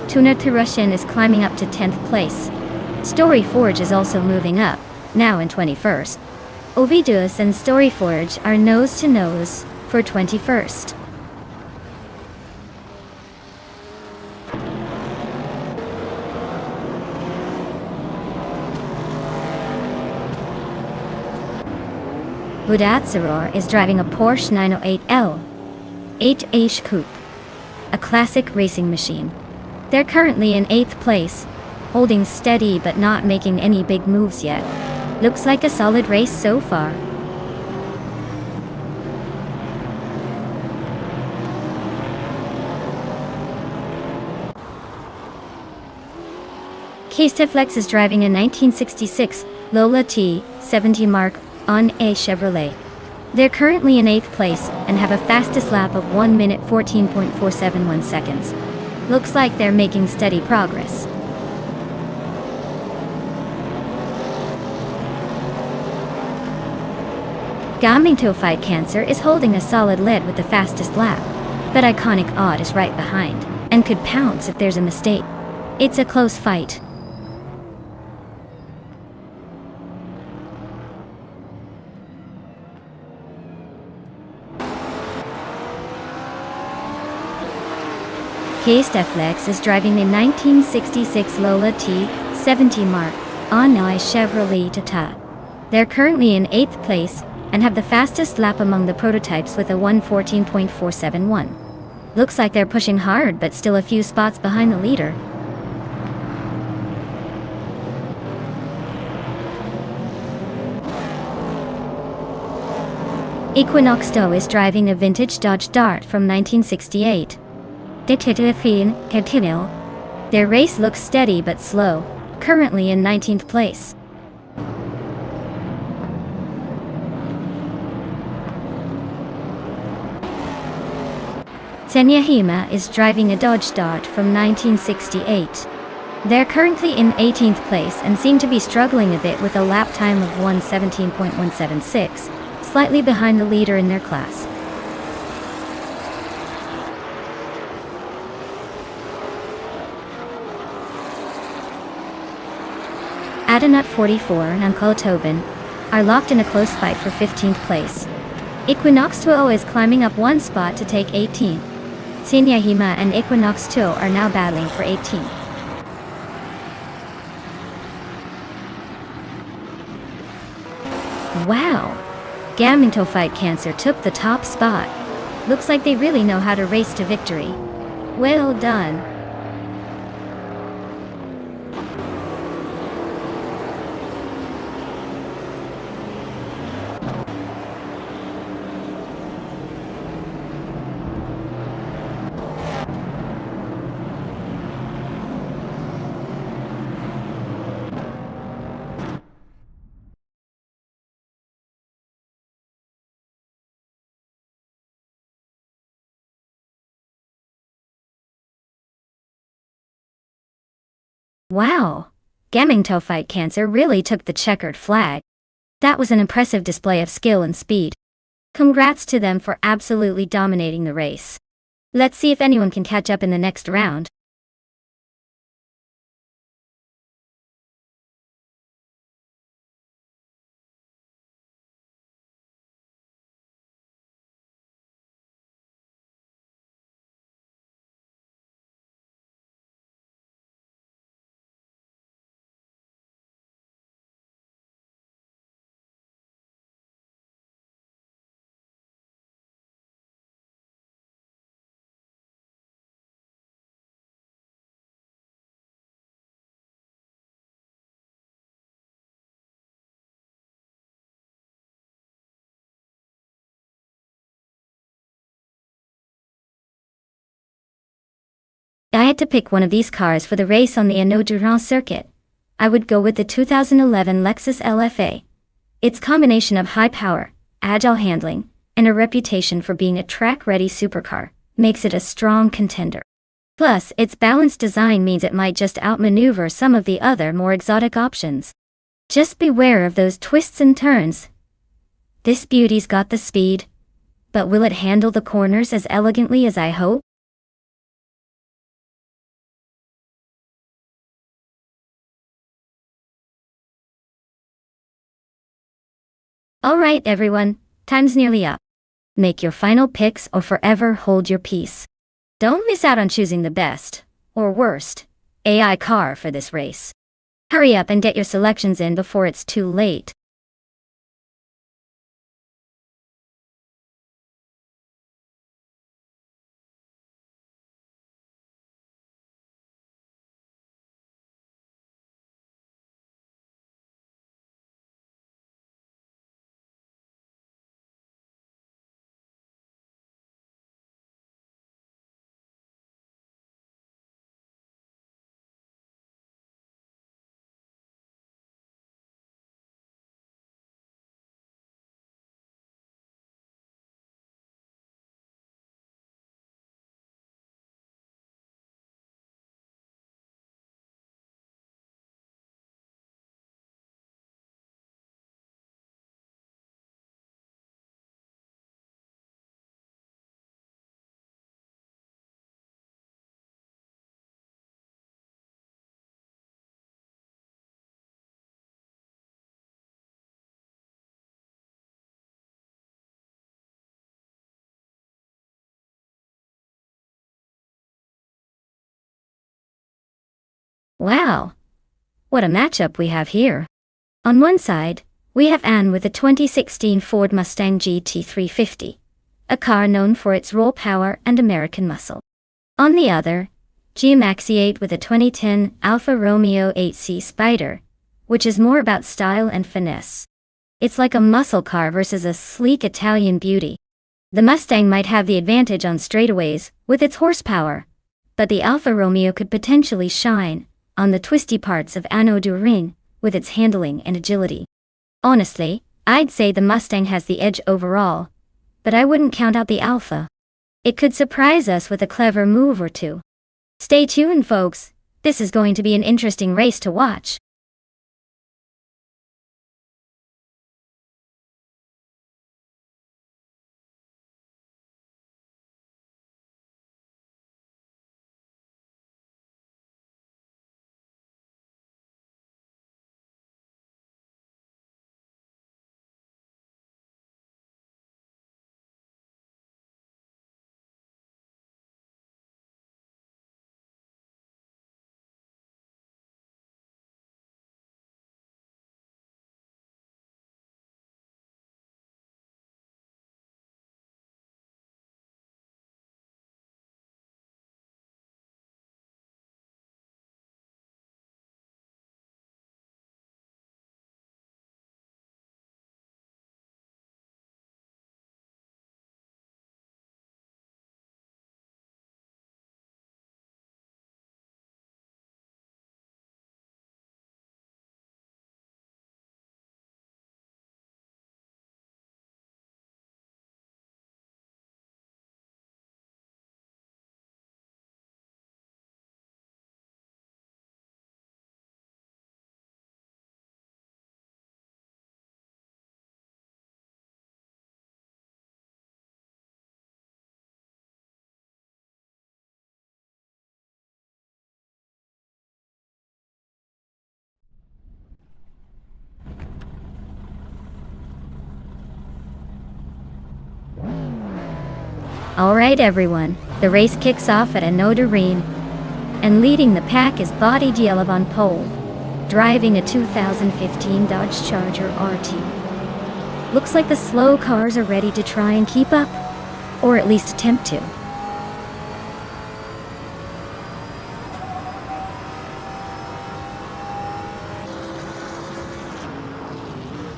Tunata Russian is climbing up to 10th place. Story Forge is also moving up, now in 21st. Ovidus and Story Forge are nose to nose for 21st. Budatsaror is driving a Porsche 908L 8H Coupe, a classic racing machine. They're currently in 8th place, holding steady but not making any big moves yet. Looks like a solid race so far. Ksteflex is driving a 1966 Lola T70 Mark on a Chevrolet. They're currently in 8th place and have a fastest lap of 1 minute 14.471 seconds. Looks like they're making steady progress. Gamingto Fight Cancer is holding a solid lead with the fastest lap, but Iconic Odd is right behind and could pounce if there's a mistake. It's a close fight. Ksteflex is driving the 1966 Lola T70 Mark on a Chevrolet Tata. They're currently in 8th place and have the fastest lap among the prototypes with a 1:14.471. Looks like they're pushing hard but still a few spots behind the leader. Equinox Do is driving a vintage Dodge Dart from 1968. Their race looks steady but slow, currently in 19th place. Senyahima is driving a Dodge Dart from 1968. They're currently in 18th place and seem to be struggling a bit with a lap time of 1:17.176, slightly behind the leader in their class. Adanut 44 and Uncle Tobin are locked in a close fight for 15th place. Equinox 2 is climbing up one spot to take 18th. Senyahima and Equinox 2 are now battling for 18th. Wow! Gamingto Fight Cancer took the top spot. Looks like they really know how to race to victory. Well done. Wow! Gamingto Fight Cancer really took the checkered flag. That was an impressive display of skill and speed. Congrats to them for absolutely dominating the race. Let's see if anyone can catch up in the next round. I had to pick one of these cars for the race on the Endurance circuit. I would go with the 2011 Lexus LFA. Its combination of high power, agile handling, and a reputation for being a track-ready supercar makes it a strong contender. Plus, its balanced design means it might just outmaneuver some of the other more exotic options. Just beware of those twists and turns. This beauty's got the speed, but will it handle the corners as elegantly as I hope? Alright everyone, time's nearly up. Make your final picks or forever hold your peace. Don't miss out on choosing the best, or worst, AI car for this race. Hurry up and get your selections in before it's too late. Wow! What a matchup we have here. On one side, we have Anne with the 2016 Ford Mustang GT350, a car known for its raw power and American muscle. On the other, G-Maxi-8 with a 2010 Alfa Romeo 8C Spider, which is more about style and finesse. It's like a muscle car versus a sleek Italian beauty. The Mustang might have the advantage on straightaways with its horsepower, but the Alfa Romeo could potentially shine on the twisty parts of Anneau du Rhin with its handling and agility. Honestly, I'd say the Mustang has the edge overall, but I wouldn't count out the Alfa. It could surprise us with a clever move or two. Stay tuned, folks. This is going to be an interesting race to watch. Alright everyone, the race kicks off at Anneau du Rhin, and leading the pack is Body Dielov on pole, driving a 2015 Dodge Charger RT. Looks like the slow cars are ready to try and keep up, or at least attempt to.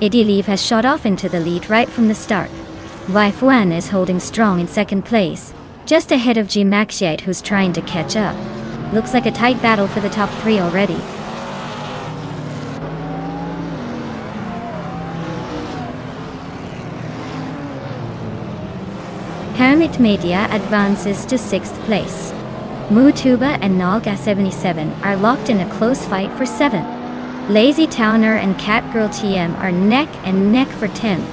Dielov has shot off into the lead right from the start. Waifuan is holding strong in second place, just ahead of G-Maxi-8 who's trying to catch up. Looks like a tight battle for the top three already. Hermit Media advances to 6th place. Mutuba and Nalga 77 are locked in a close fight for 7th. Lazy Towner and Catgirl TM are neck and neck for 10th.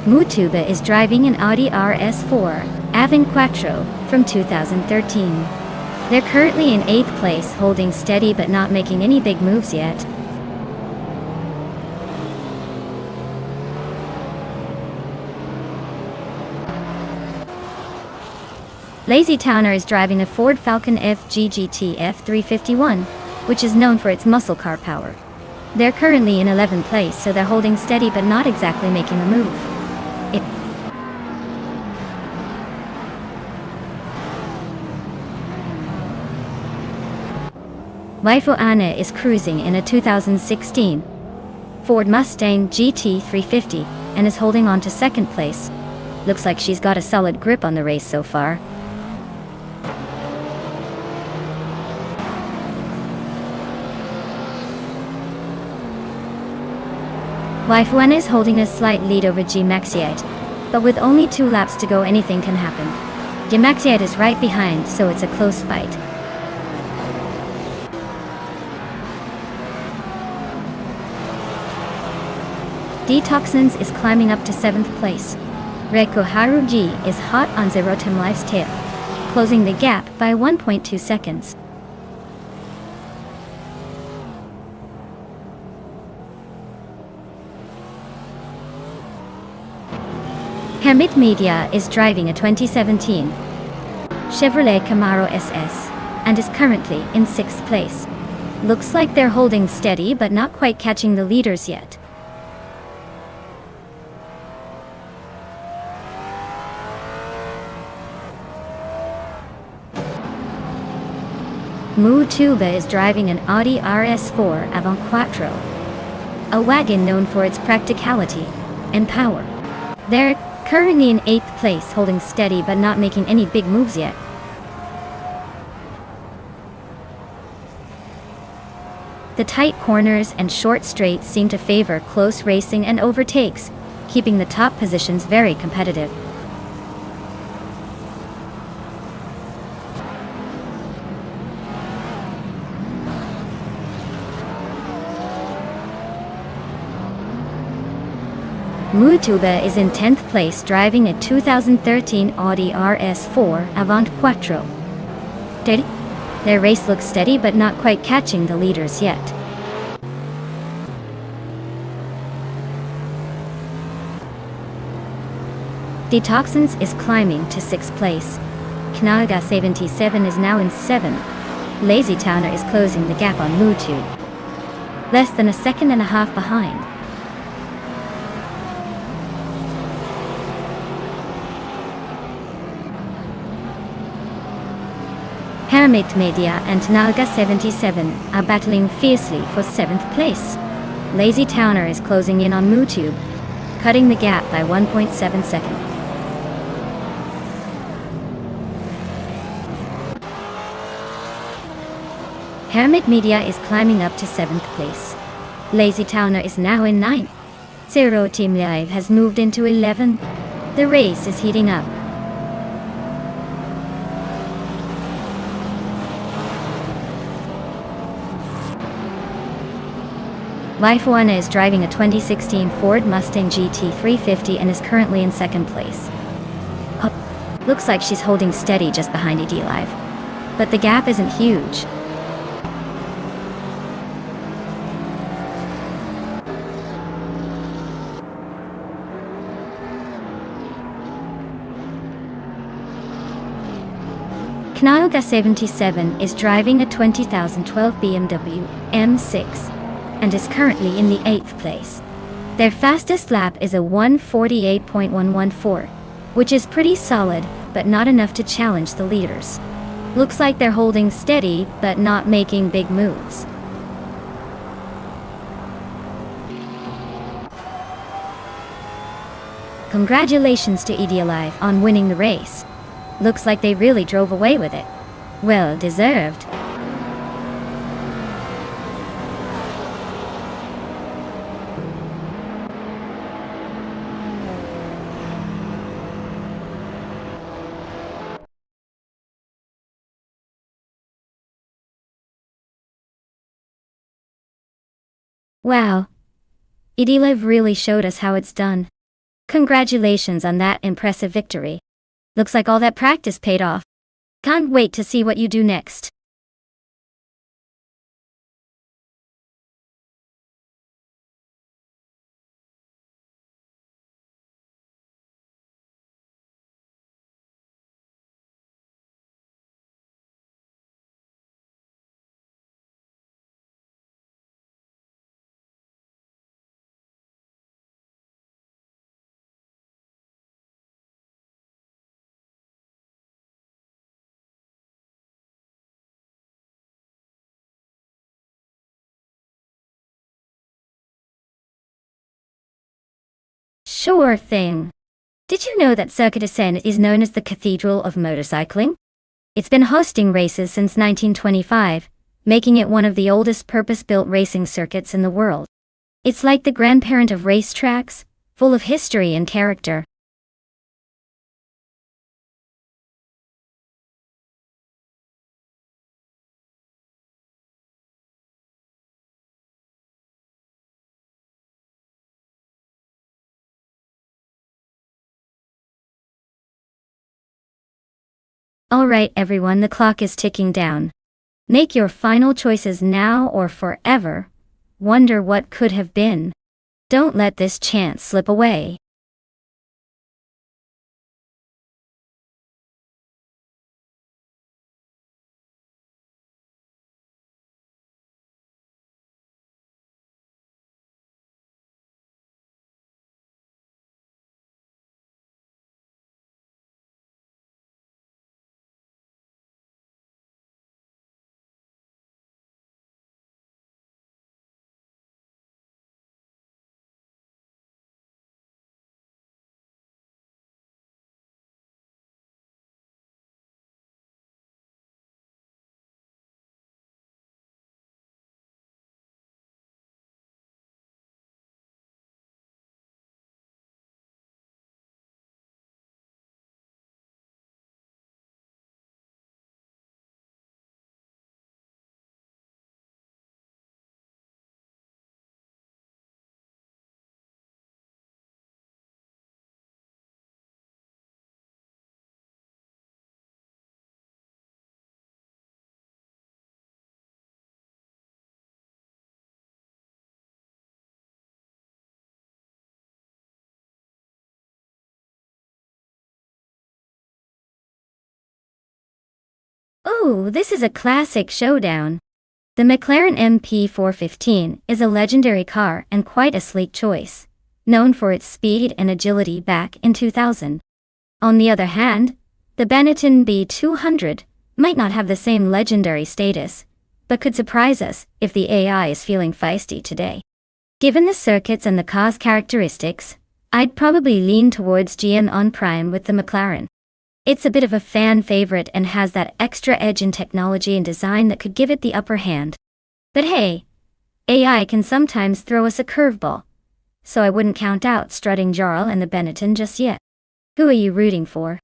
Mutuba is driving an Audi RS4 Avant-Quattro from 2013. They're currently in 8th place, holding steady but not making any big moves yet. Lazy Towner is driving a Ford Falcon FG GT F351, which is known for its muscle car power. They're currently in 11th place, so they're holding steady but not exactly making a move. Waifu Anne is cruising in a 2016 Ford Mustang GT350 and is holding on to 2nd place. Looks like she's got a solid grip on the race so far. Waifu Anne is holding a slight lead over G-Maxi-8, but with only 2 laps to go anything can happen. G-Maxi-8 is right behind, so it's a close fight. Detoxins is climbing up to 7th place. Reiko Haruji is hot on Zerotem Life's tail, closing the gap by 1.2 seconds. Hermit Media is driving a 2017 Chevrolet Camaro SS and is currently in 6th place. Looks like they're holding steady but not quite catching the leaders yet. Mutuba is driving an Audi RS4 Avant Quattro, a wagon known for its practicality and power. They're currently in 8th place, holding steady but not making any big moves yet. The tight corners and short straights seem to favor close racing and overtakes, keeping the top positions very competitive. Mutuba is in 10th place, driving a 2013 Audi RS4 Avant Quattro. Their race looks steady but not quite catching the leaders yet. Detoxins is climbing to 6th place. Knaga 77 is now in 7th. Lazy Towner is closing the gap on Mutu, less than a second and a half behind. Hermit Media and Naga 77 are battling fiercely for 7th place. Lazy Towner is closing in on Mutube, cutting the gap by 1.7 seconds. Hermit Media is climbing up to 7th place. Lazy Towner is now in 9th. Zero Team Live has moved into 11th. The race is heating up. Life One is driving a 2016 Ford Mustang GT 350 and is currently in 2nd place. Looks like she's holding steady just behind ED Live, but the gap isn't huge. Knaga 77 is driving a 2012 BMW M6 and is currently in the 8th place. Their fastest lap is a 1:48.114, which is pretty solid, but not enough to challenge the leaders. Looks like they're holding steady, but not making big moves. Congratulations to ED Alive on winning the race. Looks like they really drove away with it. Well deserved. Wow. Idiliv really showed us how it's done. Congratulations on that impressive victory. Looks like all that practice paid off. Can't wait to see what you do next. Sure thing. Did you know that Circuit de Seine is known as the Cathedral of Motorcycling? It's been hosting races since 1925, making it one of the oldest purpose-built racing circuits in the world. It's like the grandparent of racetracks, full of history and character. Alright everyone, the clock is ticking down. Make your final choices now or forever. Wonder what could have been. Don't let this chance slip away. Oh, this is a classic showdown. The McLaren MP415 is a legendary car and quite a sleek choice, known for its speed and agility back in 2000. On the other hand, the Benetton B200 might not have the same legendary status, but could surprise us if the AI is feeling feisty today. Given the circuits and the car's characteristics, I'd probably lean towards GM on Prime with the McLaren. It's a bit of a fan favorite and has that extra edge in technology and design that could give it the upper hand. But hey, AI can sometimes throw us a curveball, so I wouldn't count out strutting Jarl and the Benetton just yet. Who are you rooting for?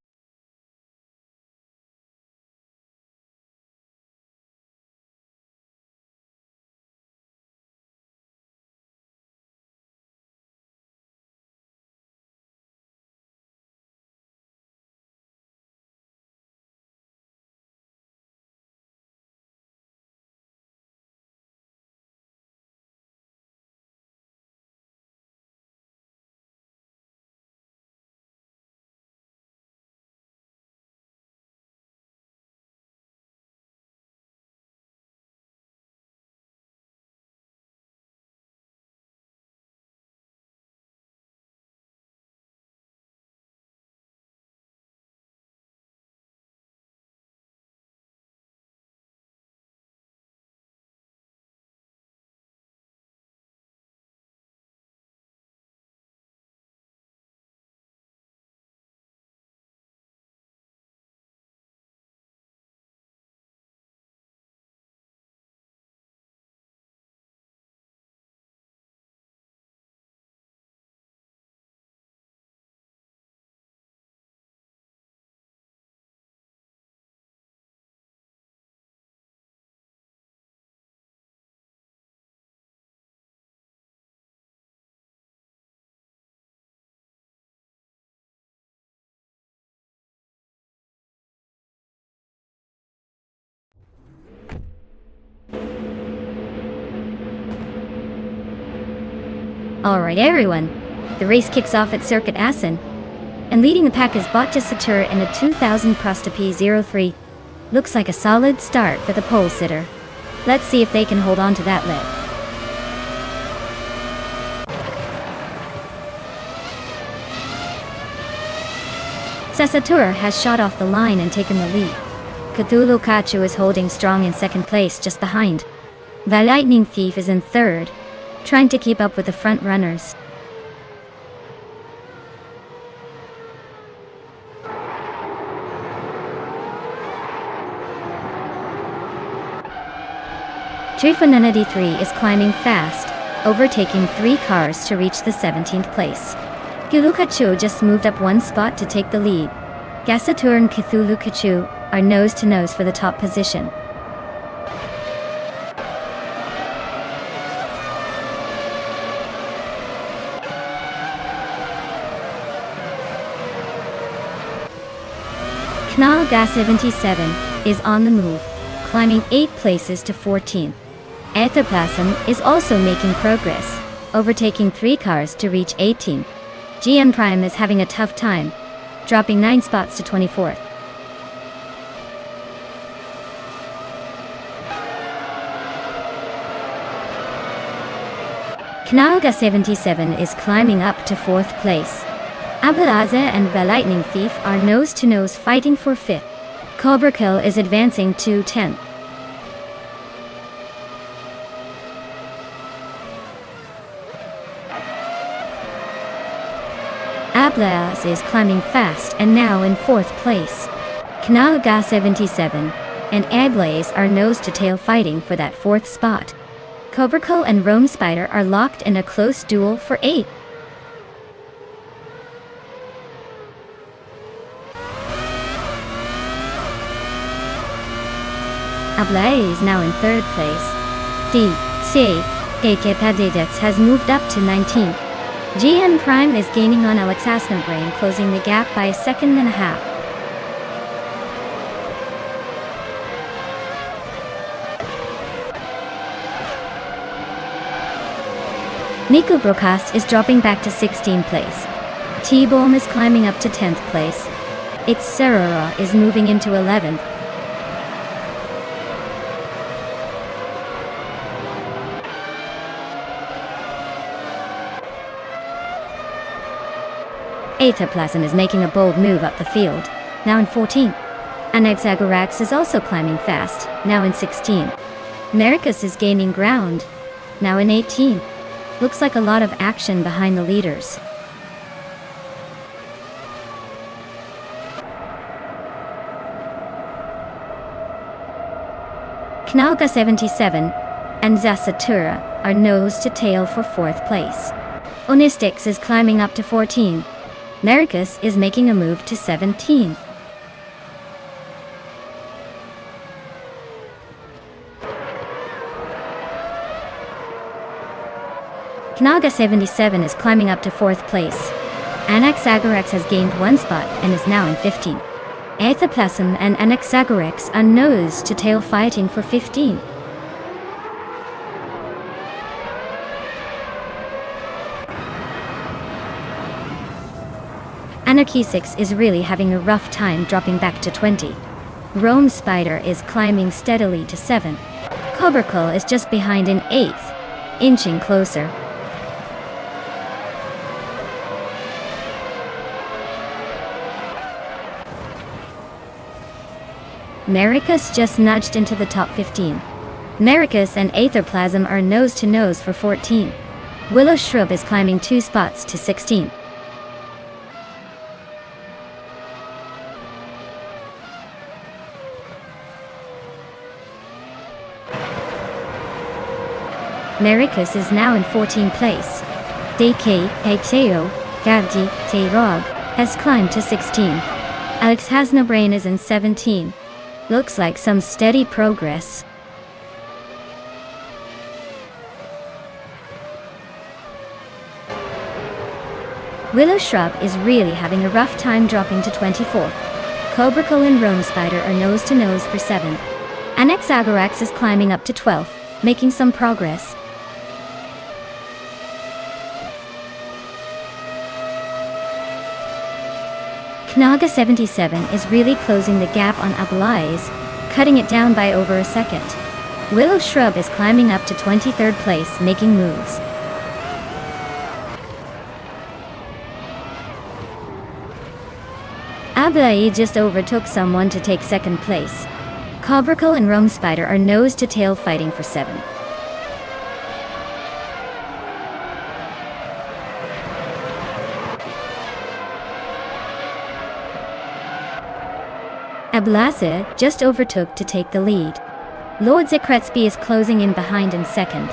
Alright everyone, the race kicks off at Circuit Assen, and leading the pack is Bottas Satur in a 2000 Prosta P03. Looks like a solid start for the pole sitter. Let's see if they can hold on to that lead. Sasatur has shot off the line and taken the lead. Cthulhu Kachu is holding strong in second place just behind. The Lightning Thief is in third, trying to keep up with the front runners. Trifonenity 3 is climbing fast, overtaking 3 cars to reach the 17th place. Gulukachu just moved up 1 spot to take the lead. Gasatur and Cthulhu Kachu are nose to nose for the top position. Knal Gas 77 is on the move, climbing 8 places to 14th. Aetherplasm is also making progress, overtaking 3 cars to reach 18th. GM Prime is having a tough time, dropping 9 spots to 24th. Knal Gas 77 is climbing up to 4th place. Abelaze and the Lightning Thief are nose-to-nose fighting for 5th. Cobra Kill is advancing to 10th. Abelaze is climbing fast and now in 4th place. Knal Gas 77 and Ablaze are nose-to-tail fighting for that 4th spot. Cobra Kill and Rome Spider are locked in a close duel for 8th. Ablaze now in 3rd place. D.C. Padedex has moved up to 19th. GM Prime is gaining on Alex Asnabrain, closing the gap by a second and a half. Nico Brocast is dropping back to 16th place. T-Bomb is climbing up to 10th place. Its Serora is moving into 11th. Aetherplasm is making a bold move up the field, now in 14. Anaxagorax is also climbing fast, now in 16. Maricus is gaining ground, now in 18. Looks like a lot of action behind the leaders. Knalga 77 and Zasatura are nose to tail for 4th place. Onistix is climbing up to 14. Maricus is making a move to 17. Knalga 77 is climbing up to 4th place. Anaxagorax has gained 1 spot and is now in 15. Aethaplasm and Anaxagorax are nose to tail fighting for 15. Anarchy 6 is really having a rough time dropping back to 20. Rome Spider is climbing steadily to 7. Cobracle is just behind in 8th, inching closer. Maricus just nudged into the top 15. Maricus and Aetherplasm are nose to nose for 14. Willow Shrub is climbing 2 spots to 16. Maricus is now in 14th place. DK Hexeo Gabdi Tayrog has climbed to 16. Alex Has No Brain is in 17. Looks like some steady progress. Willow Shrub is really having a rough time dropping to 24. Cobracle and Rome Spider are nose to nose for 7. Anaxagorax is climbing up to 12, making some progress. Knaga 77 is really closing the gap on Ablaze, cutting it down by over a second. Willow Shrub is climbing up to 23rd place, making moves. Ablaze just overtook someone to take 2nd place. Cobracle and Rome Spider are nose to tail fighting for 7. Ablaze just overtook to take the lead. Lord Zekretsby is closing in behind in 2nd.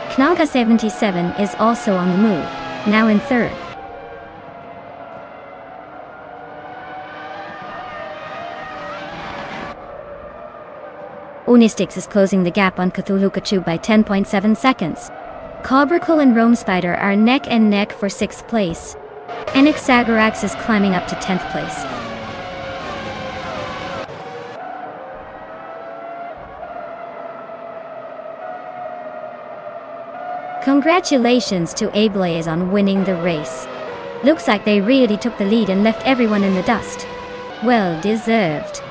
Knaga 77 is also on the move, now in 3rd. Onistix is closing the gap on Cthulhukachu by 10.7 seconds. Cobracle and Rome Spider are neck and neck for 6th place. Anaxagorax is climbing up to 10th place. Congratulations to Ablaze on winning the race. Looks like they really took the lead and left everyone in the dust. Well deserved.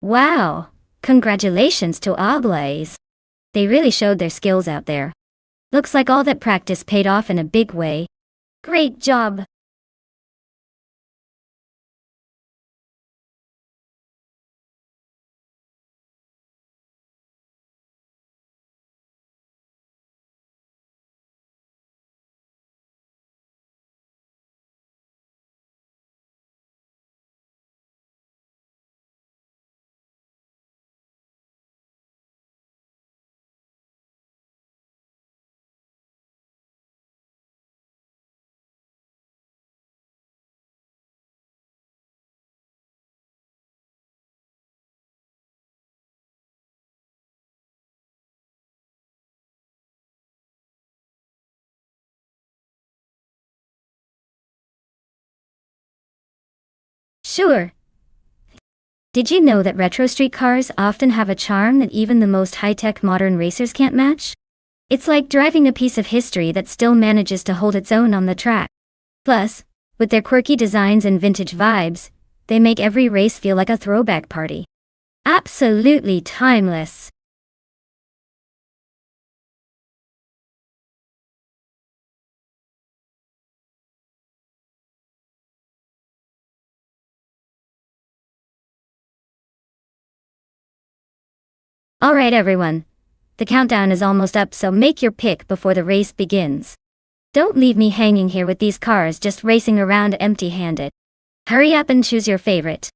Wow! Congratulations to Ablaze. They really showed their skills out there. Looks like all that practice paid off in a big way. Great job! Sure. Did you know that retro street cars often have a charm that even the most high-tech modern racers can't match? It's like driving a piece of history that still manages to hold its own on the track. Plus, with their quirky designs and vintage vibes, they make every race feel like a throwback party. Absolutely timeless. Alright everyone, the countdown is almost up, so make your pick before the race begins. Don't leave me hanging here with these cars just racing around empty-handed. Hurry up and choose your favorite.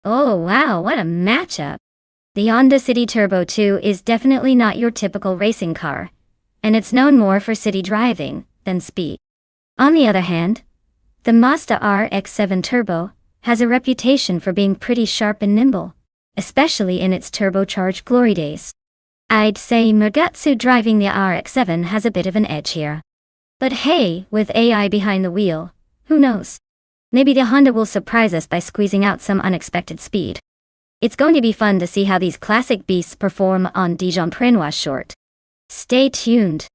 Oh wow, what a matchup! The Honda City Turbo 2 is definitely not your typical racing car, and it's known more for city driving than speed. On the other hand, the Mazda RX-7 Turbo has a reputation for being pretty sharp and nimble, especially in its turbocharged glory days. I'd say Mugatsu driving the RX-7 has a bit of an edge here. But hey, with AI behind the wheel, who knows? Maybe the Honda will surprise us by squeezing out some unexpected speed. It's going to be fun to see how these classic beasts perform on Dijon-Prenois short. Stay tuned.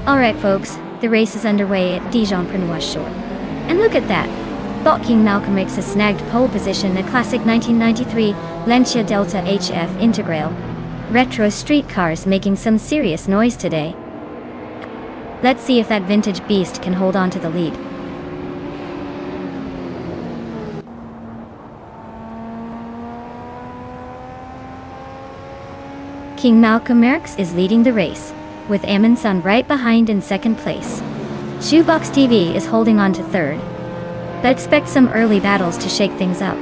Alright folks, the race is underway at Dijon-Prenois short. And look at that! Thought King Malcolm X has snagged pole position in a classic 1993 Lancia Delta HF Integral. Retro street cars making some serious noise today. Let's see if that vintage beast can hold on to the lead. King Malcolm X is leading the race, with Amundsen right behind in second place. Shoebox TV is holding on to third, but expect some early battles to shake things up.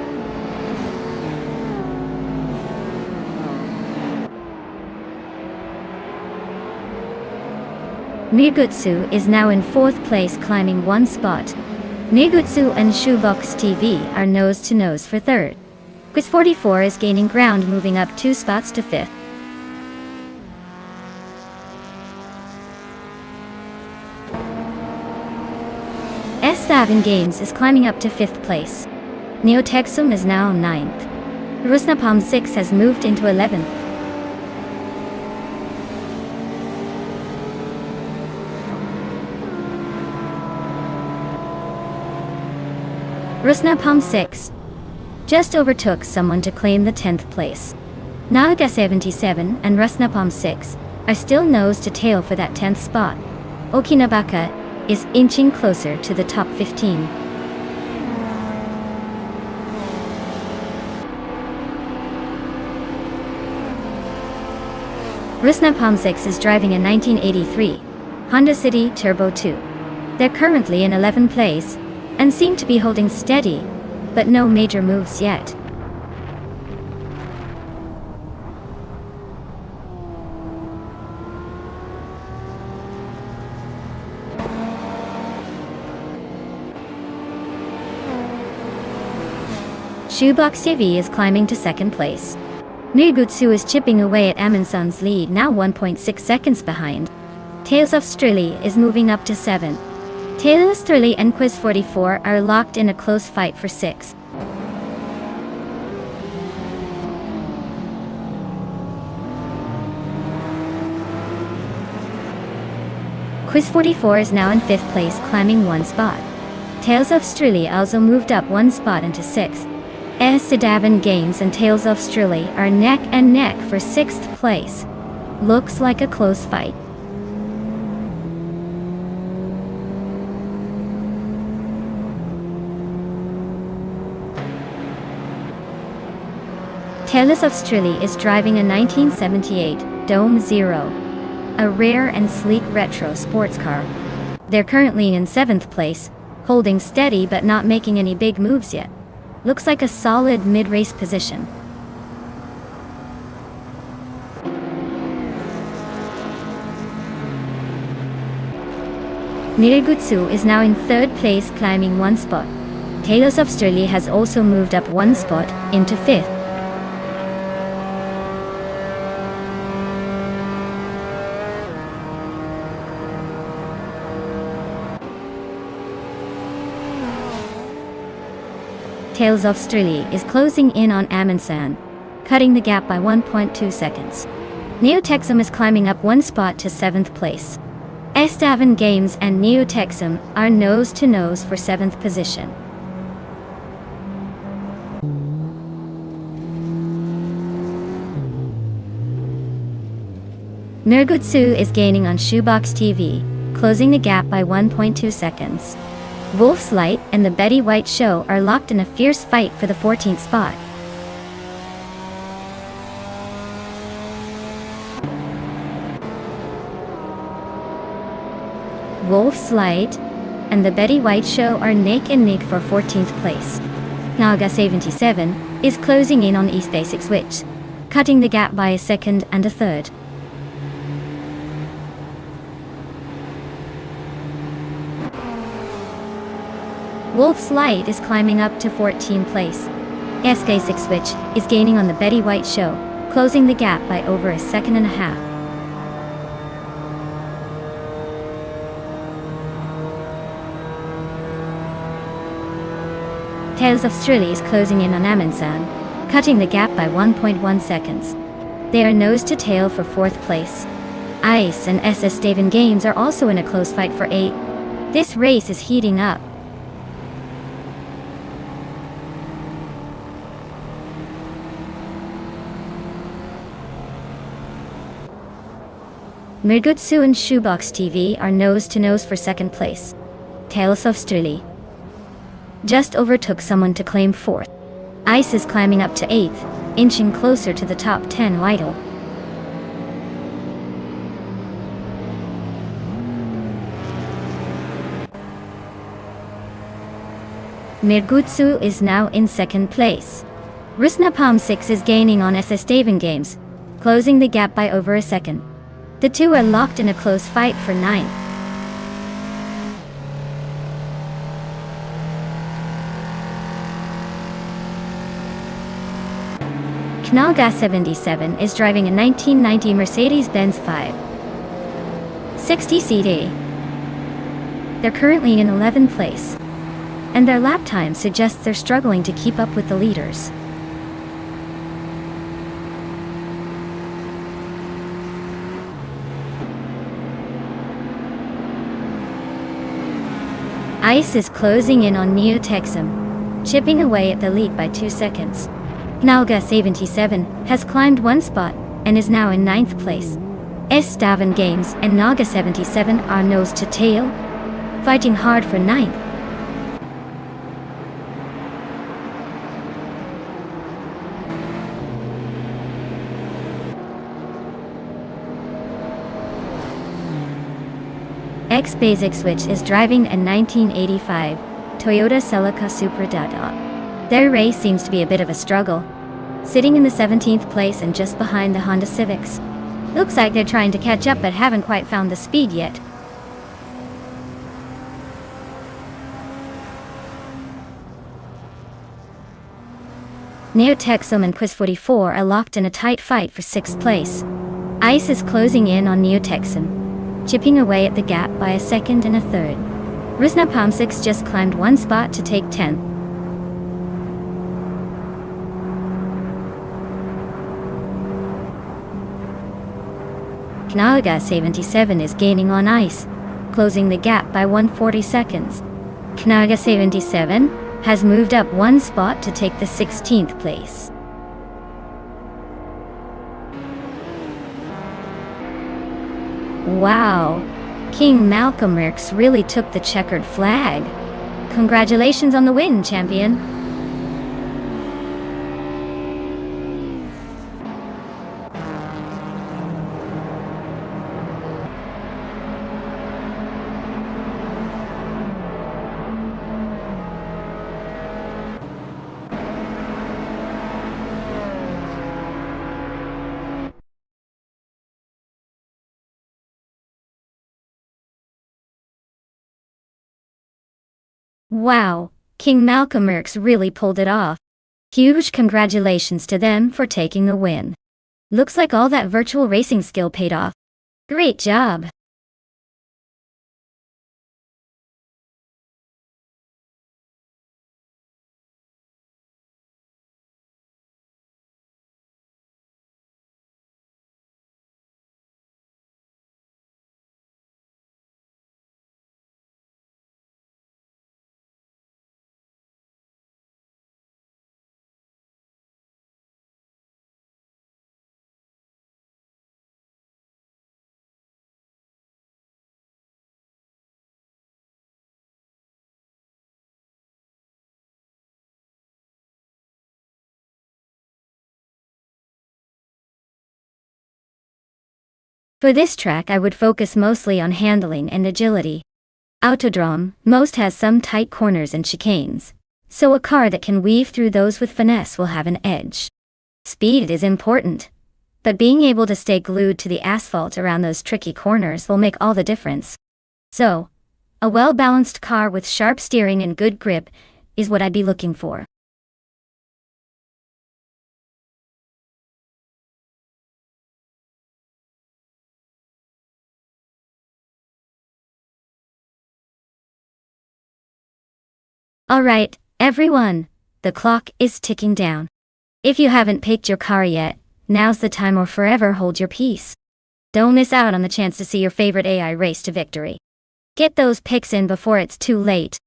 Nigutsu is now in fourth place, climbing one spot. Nigutsu and Shoebox TV are nose to nose for third. Quiz 44 is gaining ground, moving up 2 spots to fifth. S7 Games is climbing up to 5th place. Neotexum is now 9th. Rusnapalm 6 has moved into 11th. Rusnapalm 6 just overtook someone to claim the 10th place. Naga 77 and Rusnapalm 6 are still nose to tail for that 10th spot. Okinabaka is inching closer to the top 15. Rusnapalm 6 is driving a 1983 Honda City Turbo 2. They're currently in 11th place and seem to be holding steady, but no major moves yet. Shoebox TV is climbing to second place. Nigutsu is chipping away at Amundsen's lead, now 1.6 seconds behind. Tales of Strilly is moving up to 7. Tales of Strilly and Quiz 44 are locked in a close fight for 6. Quiz 44 is now in 5th place, climbing 1 spot. Tales of Strilly also moved up 1 spot into 6th. S7 Games and Tales of Strilly are neck and neck for 6th place. Looks like a close fight. Tales of Strilly is driving a 1978 Dome Zero, a rare and sleek retro sports car. They're currently in 7th place, holding steady but not making any big moves yet. Looks like a solid mid-race position. Nirigutsu is now in 3rd place, climbing 1 spot. Tales of Strilly has also moved up 1 spot into 5th. Tales of Strilly is closing in on Amundsen, cutting the gap by 1.2 seconds. Neotexum is climbing up 1 spot to 7th place. S7 Games and Neotexum are nose to nose for 7th position. Nirigutsu is gaining on Shoebox TV, closing the gap by 1.2 seconds. Wolf's Light and the Betty White Show are locked in a fierce fight for the 14th spot. Wolf's Light and the Betty White Show are neck and neck for 14th place. Naga 77 is closing in on East Basic Switch, cutting the gap by a second and a third. Wolf's Light is climbing up to 14th place. S6 Switch is gaining on the Betty White Show, closing the gap by over a second and a half. Tales of Strilly is closing in on Amundsen, cutting the gap by 1.1 seconds. They are nose to tail for 4th place. Ice and S7 Games are also in a close fight for 8th. This race is heating up. Nirigutsu and Shoebox TV are nose to nose for 2nd place. Tales of Strilly just overtook someone to claim 4th. Ice is climbing up to 8th, inching closer to the top 10 vital. Mirgutsu is now in second place. Rusnapalm 6 is gaining on SS Daven Games, closing the gap by over a second. The two are locked in a close fight for ninth. Knalga 77 is driving a 1990 Mercedes-Benz 560 CD. They're currently in 11th place, and their lap time suggests they're struggling to keep up with the leaders. Ice is closing in on Neo Texum, chipping away at the lead by 2 seconds. Knalga 77 has climbed one spot and is now in 9th place. SS Daven Games and Naga 77 are nose to tail, fighting hard for 9th. X-Basic Switch is driving a 1985 Toyota Celica Supra Dada. Their race seems to be a bit of a struggle, sitting in the 17th place and just behind the Honda Civics. Looks like they're trying to catch up but haven't quite found the speed yet. Neo Texum and Quiz 44 are locked in a tight fight for 6th place. Ice is closing in on Neo Texum, chipping away at the gap by a second and a third. Rusnapalm 6 just climbed one spot to take 10th. Knalga 77 is gaining on Ice, closing the gap by 140 seconds. Knalga 77 has moved up one spot to take the 16th place. Wow, King Malcolm X really took the checkered flag. Congratulations on the win, champion. Wow, King Malcolm X really pulled it off. Huge congratulations to them for taking the win. Looks like all that virtual racing skill paid off. Great job. For this track I would focus mostly on handling and agility. Autodrome, most has some tight corners and chicanes, so a car that can weave through those with finesse will have an edge. Speed is important, but being able to stay glued to the asphalt around those tricky corners will make all the difference. So, a well-balanced car with sharp steering and good grip is what I'd be looking for. Alright, everyone, the clock is ticking down. If you haven't picked your car yet, now's the time or forever hold your peace. Don't miss out on the chance to see your favorite AI race to victory. Get those picks in before it's too late.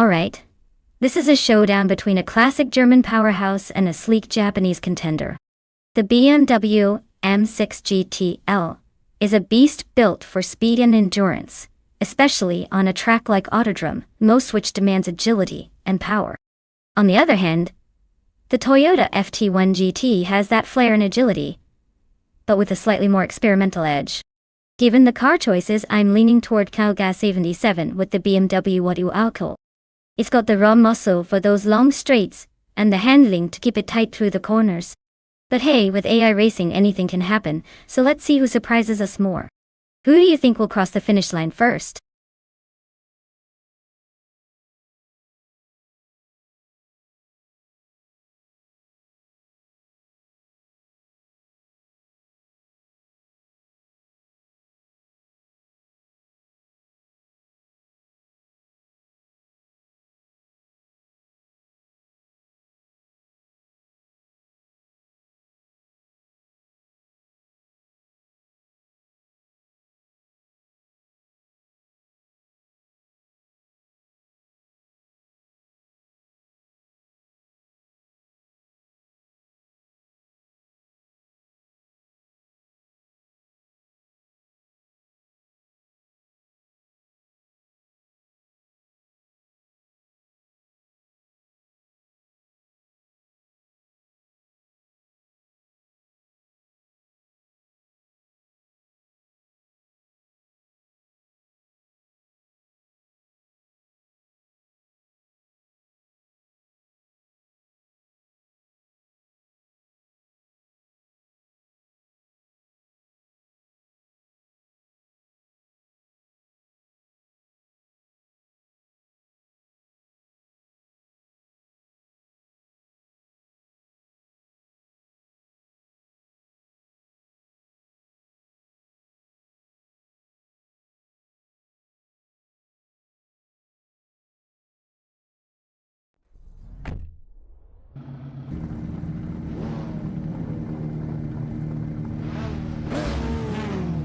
Alright. This is a showdown between a classic German powerhouse and a sleek Japanese contender. The BMW M6 GTL is a beast built for speed and endurance, especially on a track like Autodrome, most which demands agility and power. On the other hand, the Toyota FT1 GT has that flair and agility, but with a slightly more experimental edge. Given the car choices, I'm leaning toward Knaga 77 with the BMW Wadu Alcohol. It's got the raw muscle for those long straights, and the handling to keep it tight through the corners. But hey, with AI racing anything can happen, so let's see who surprises us more. Who do you think will cross the finish line first?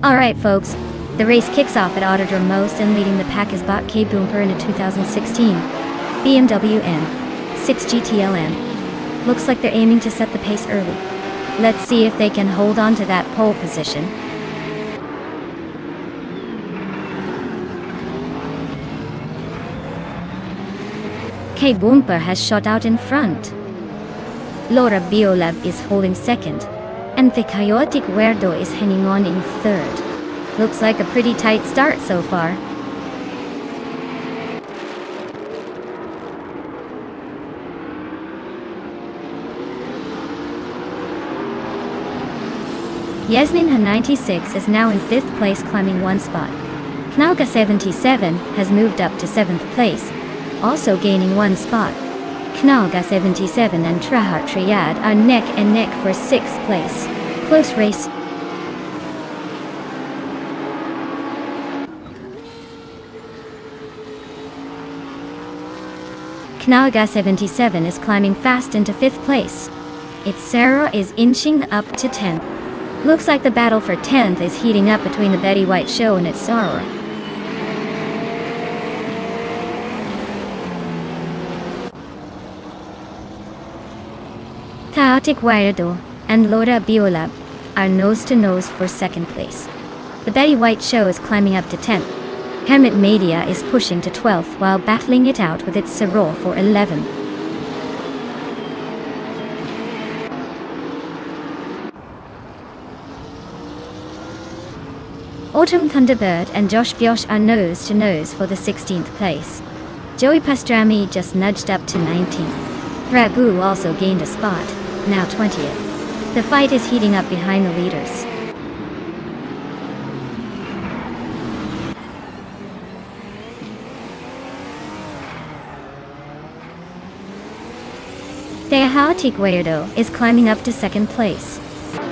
Alright folks, the race kicks off at Autodrome Most, and leading the pack is Bot K Boomper in a 2016 BMW M6 GTLM. Looks like they're aiming to set the pace early. Let's see if they can hold on to that pole position. K Boomper has shot out in front. Laura Biolab is holding second, and the Chaotic Weirdo is hanging on in third. Looks like a pretty tight start so far. Yasmin 96 is now in 5th place, climbing one spot. Knaga 77 has moved up to 7th place, also gaining one spot. Knaga 77 and Trahar Triad are neck and neck for 6th place. Close race. Knaga 77 is climbing fast into 5th place. Its Sarah is inching up to 10th. Looks like the battle for 10th is heating up between the Betty White Show and its Sarah. Chaotic Weirdo and Laura Biolab are nose-to-nose for 2nd place. The Betty White Show is climbing up to 10th. Hermit Media is pushing to 12th while battling it out with its Sarah for 11th. Autumn Thunderbird and Josh Biosh are nose-to-nose for the 16th place. Joey Pastrami just nudged up to 19th. Ragu also gained a spot, now 20th. The fight is heating up behind the leaders. The Chaotic Weirdo is climbing up to 2nd place.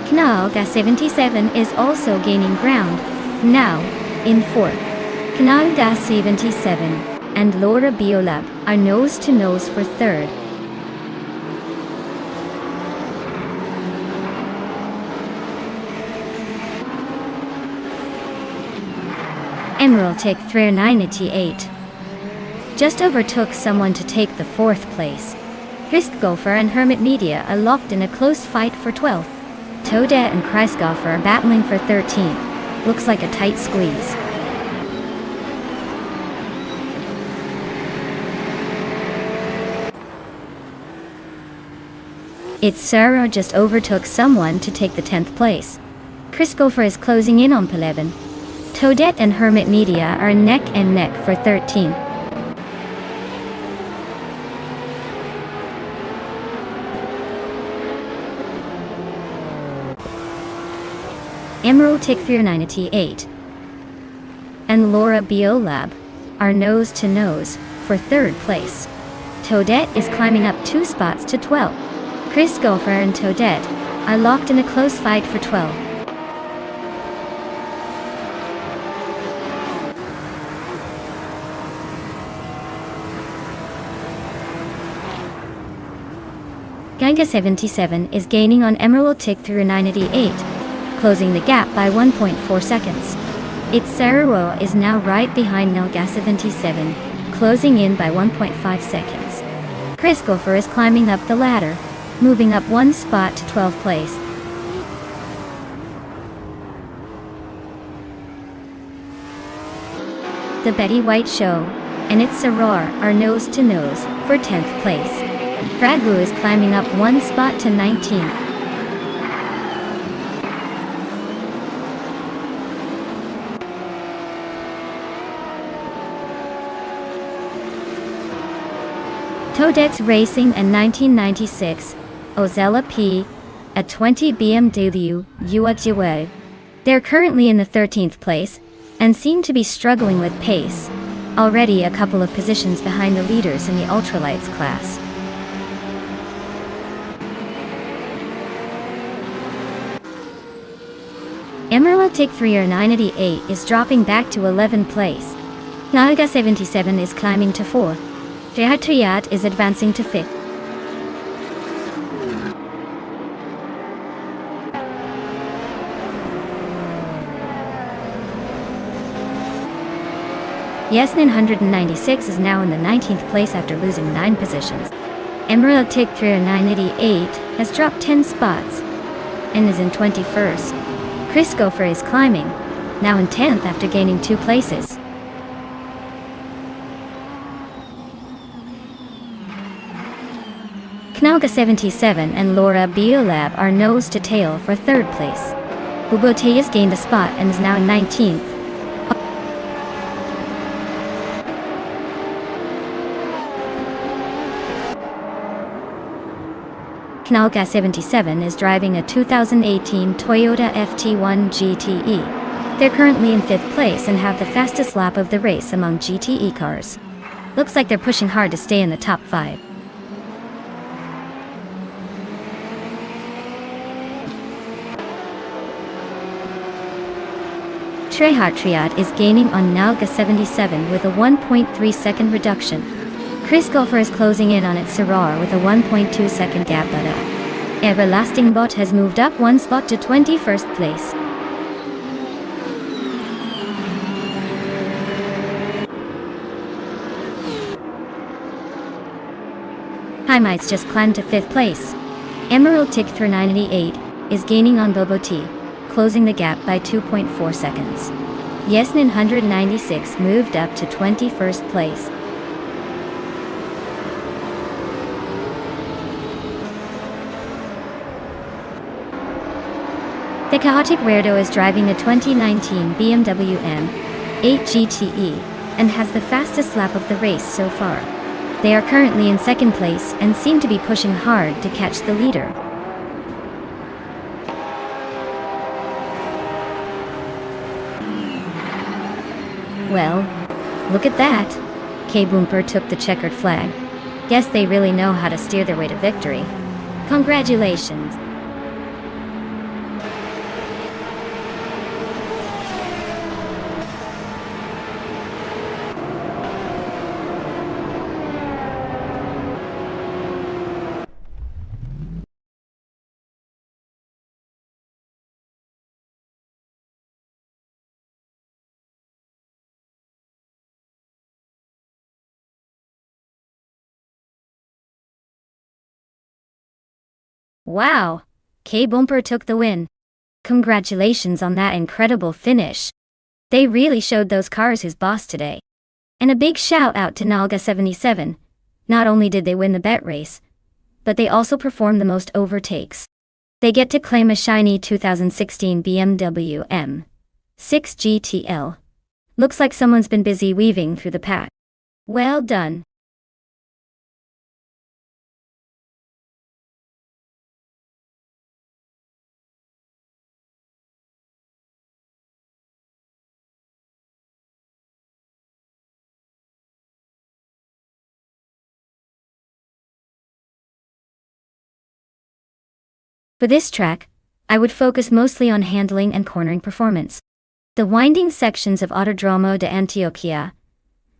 Knaga 77 is also gaining ground, now in 4th. Knaga 77 and Laura Biolab are nose-to-nose for 3rd. Emerald Tech 398 just overtook someone to take the 4th place. Christgopher and Hermit Media are locked in a close fight for 12th. Toadette and Christgopher are battling for 13th. Looks like a tight squeeze. It's Sarah just overtook someone to take the 10th place. Christgopher is closing in on 11. Toadette and Hermit Media are neck and neck for 13th. Emerald Tick 398 and Laura Biolab are nose to nose for 3rd place. Toadette is climbing up 2 spots to 12. Christgopher and Toadette are locked in a close fight for 12. Geiger 77 is gaining on Emerald Tick 398, closing the gap by 1.4 seconds. Its Sararo is now right behind Nelga 77, closing in by 1.5 seconds. Christgopher is climbing up the ladder, moving up 1 spot to 12th place. The Betty White Show and its Sarar are nose to nose for 10th place. Dragu is climbing up 1 spot to 19. Toadette's racing in 1996, Ozella P, a 20 BMW UX. They're currently in the 13th place and seem to be struggling with pace, already a couple of positions behind the leaders in the ultralights class. Emerald Tick 398 is dropping back to 11th place. Naga 77 is climbing to 4th. Triat is advancing to 5th. Yesnin 196 is now in the 19th place after losing 9 positions. Emerald Tick 398 has dropped 10 spots and is in 21st. Christgopher is climbing, now in 10th after gaining 2 places. Knauga 77 and Laura Biolab are nose to tail for 3rd place. Buboteus gained a spot and is now in 19th. Knauga 77 is driving a 2018 Toyota FT1 GTE. They're currently in 5th place and have the fastest lap of the race among GTE cars. Looks like they're pushing hard to stay in the top 5. Triat is gaining on Nalga 77 with a 1.3 second reduction. Christgopher is closing in on its Sarar with a 1.2 second gap, but Everlasting Bot has moved up 1 spot to 21st place. Highmites just climbed to 5th place. Emerald Tick 398 is gaining on Bobo T, closing the gap by 2.4 seconds. Yesnin 196 moved up to 21st place. The chaotic weirdo is driving a 2019 BMW M8 GTE and has the fastest lap of the race so far. They are currently in 2nd place and seem to be pushing hard to catch the leader. Well, look at that. K-Boomper took the checkered flag. Guess they really know how to steer their way to victory. Congratulations. Wow! K-Bumper took the win. Congratulations on that incredible finish. They really showed those cars his boss today. And a big shout out to Nalga77. Not only did they win the bet race, but they also performed the most overtakes. They get to claim a shiny 2016 BMW M6 GTL. Looks like someone's been busy weaving through the pack. Well done. For this track, I would focus mostly on handling and cornering performance. The winding sections of Autodromo de Antioquia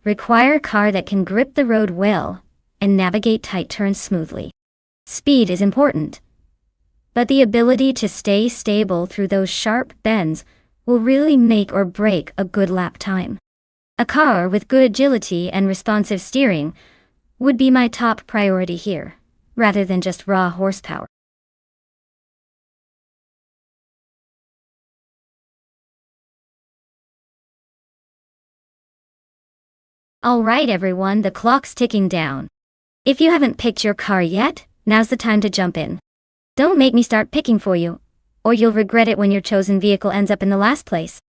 require a car that can grip the road well and navigate tight turns smoothly. Speed is important, but the ability to stay stable through those sharp bends will really make or break a good lap time. A car with good agility and responsive steering would be my top priority here, rather than just raw horsepower. Alright everyone, the clock's ticking down. If you haven't picked your car yet, now's the time to jump in. Don't make me start picking for you, or you'll regret it when your chosen vehicle ends up in the last place.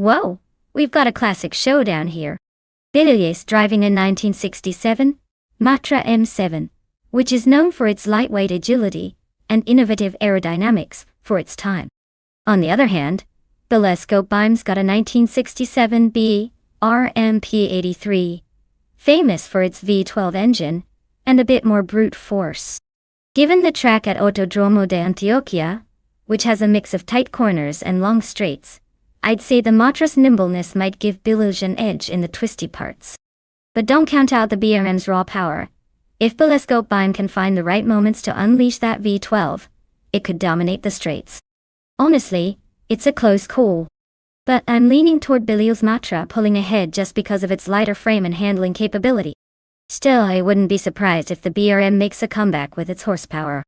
Whoa, we've got a classic showdown here. Villiers driving a 1967 Matra M7, which is known for its lightweight agility and innovative aerodynamics for its time. On the other hand, Belesco Bime's got a 1967 B RMP83, famous for its V12 engine and a bit more brute force. Given the track at Autodromo de Antioquia, which has a mix of tight corners and long straights, I'd say the Matra's nimbleness might give Bilge an edge in the twisty parts. But don't count out the BRM's raw power. If Belesco Bime can find the right moments to unleash that V12, it could dominate the straights. Honestly, it's a close call. But I'm leaning toward Billy's Matra pulling ahead just because of its lighter frame and handling capability. Still, I wouldn't be surprised if the BRM makes a comeback with its horsepower.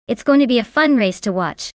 It's going to be a fun race to watch.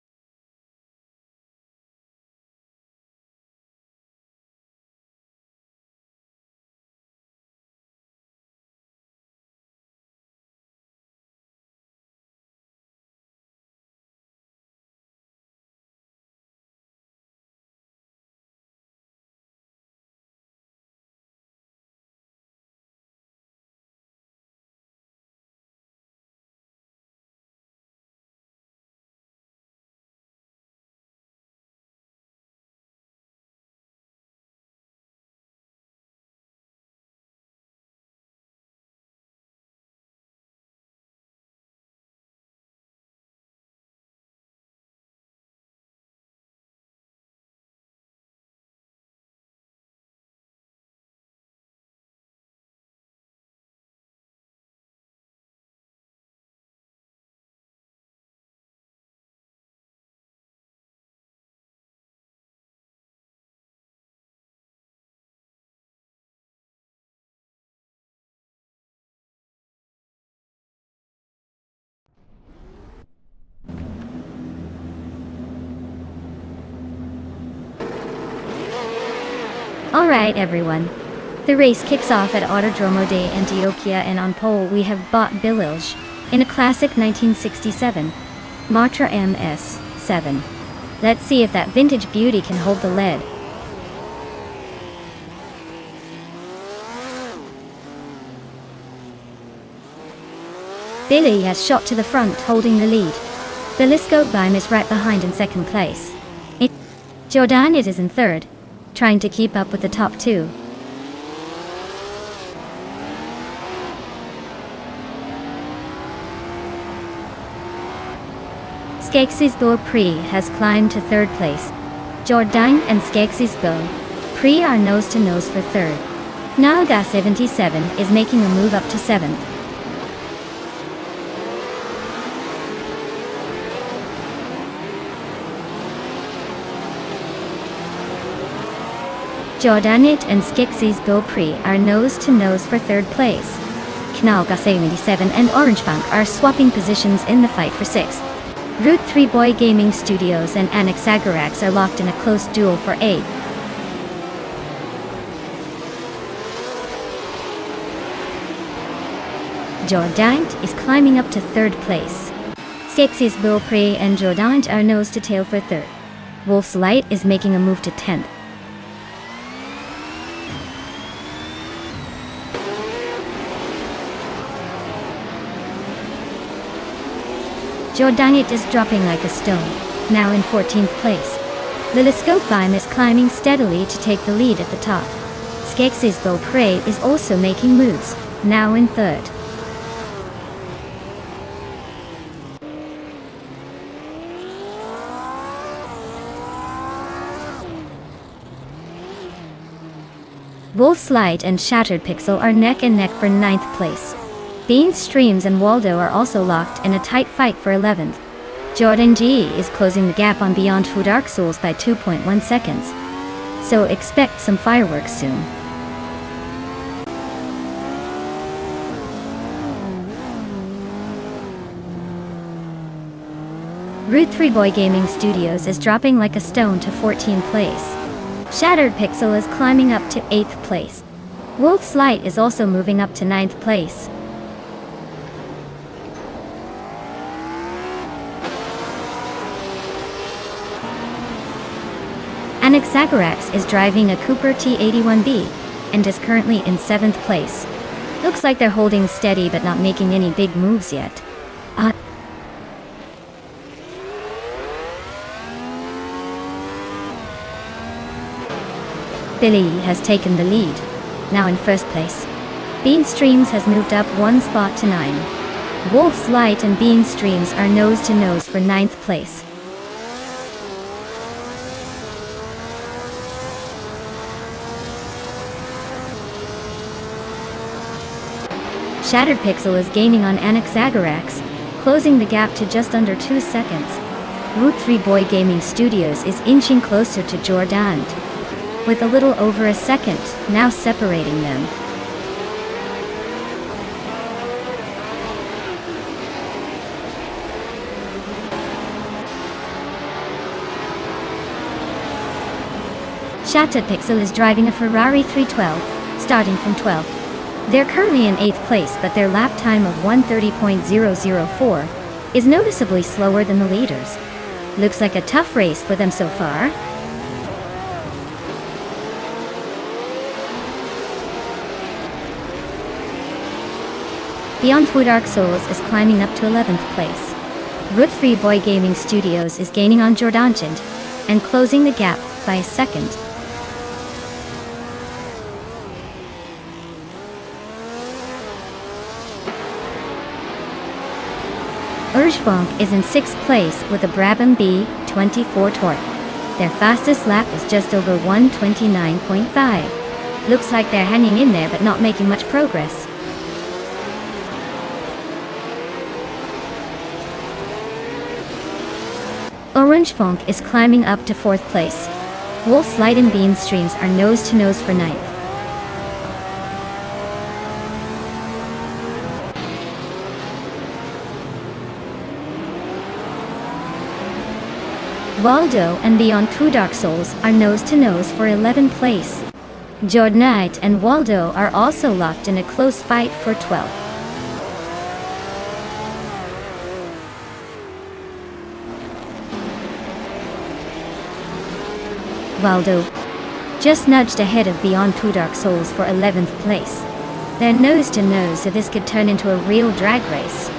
Alright everyone. The race kicks off at Autodromo de Antioquia, and on pole we have Bot Bililj in a classic 1967 Matra MS7. Let's see if that vintage beauty can hold the lead. Billy has shot to the front, holding the lead. Belisco Bime is right behind in second place. Jordan it is in third, trying to keep up with the top two. Skeksis Prix has climbed to third place. Jordan and Skeksis Prix are nose to nose for third. Naga 77 is making a move up to seventh. Jordanit and Skeksis Prix are nose to nose for third place. Knalga 77 and Orangebank are swapping positions in the fight for sixth. Route 3 Boy Gaming Studios and Anaxagarax are locked in a close duel for eighth. Jordant is climbing up to third place. Skeksis Prix and Jordant are nose to tail for third. Wolf's Light is making a move to 10th. Jordanit is dropping like a stone, now in 14th place. Liliscope Bime is climbing steadily to take the lead at the top. Skeksis Prix is also making moves, now in third. Wolf's Light and Shattered Pixel are neck and neck for 9th place. Beans Streams and Waldo are also locked in a tight fight for 11th. Jordan G is closing the gap on Beyond Food Dark Souls by 2.1 seconds. So expect some fireworks soon. Route 3 Boy Gaming Studios is dropping like a stone to 14th place. Shattered Pixel is climbing up to 8th place. Wolf's Light is also moving up to 9th place. Anaxagarax is driving a Cooper T81B and is currently in 7th place. Looks like they're holding steady but not making any big moves yet. Billy has taken the lead, now in first place. Bean Streams has moved up one spot to 9. Wolf's Light and Bean Streams are nose to nose for 9th place. Shattered Pixel is gaining on Anaxagarax, closing the gap to just under 2 seconds. Route 3 Boy Gaming Studios is inching closer to Jordan, with a little over a second now separating them. Shattered Pixel is driving a Ferrari 312, starting from 12th. They're currently in 8th place, but their lap time of 1:30.004 is noticeably slower than the leaders. Looks like a tough race for them so far. Beyond Food Dark Souls is climbing up to 11th place. Route 3 Boy Gaming Studios is gaining on Jordanchand and closing the gap by a second. Urgefunk is in 6th place with a Brabham B24 torque. Their fastest lap is just over 1:29.5. Looks like they're hanging in there but not making much progress. Orangefunk is climbing up to 4th place. Wolf's Light and Bean Streams are nose to nose for 9th. Waldo and Beyond Two Dark Souls are nose to nose for 11th place. Jordanite and Waldo are also locked in a close fight for 12th. Waldo just nudged ahead of Beyond Two Dark Souls for 11th place. They're nose to nose, so this could turn into a real drag race.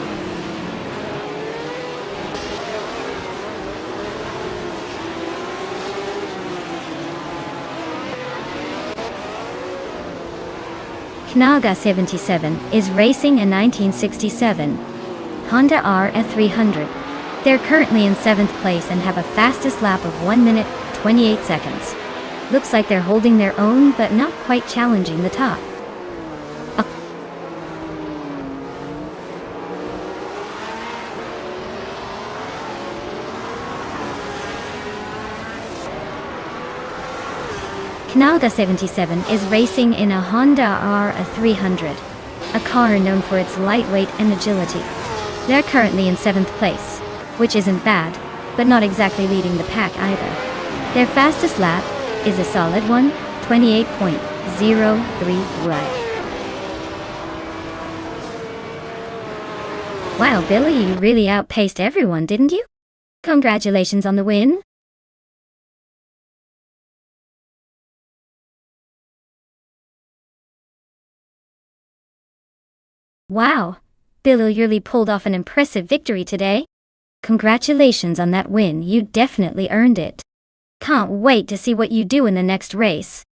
Knaga 77 is racing a 1967 Honda R300. They're currently in 7th place and have a fastest lap of 1 minute 28 seconds. Looks like they're holding their own, but not quite challenging the top. Knaga 77 is racing in a Honda R300, a car known for its lightweight and agility. They're currently in 7th place, which isn't bad, but not exactly leading the pack either. Their fastest lap is a solid 1:28.03 right. Wow, Billy, you really outpaced everyone, didn't you? Congratulations on the win. Wow, Billy really pulled off an impressive victory today. Congratulations on that win, you definitely earned it. Can't wait to see what you do in the next race.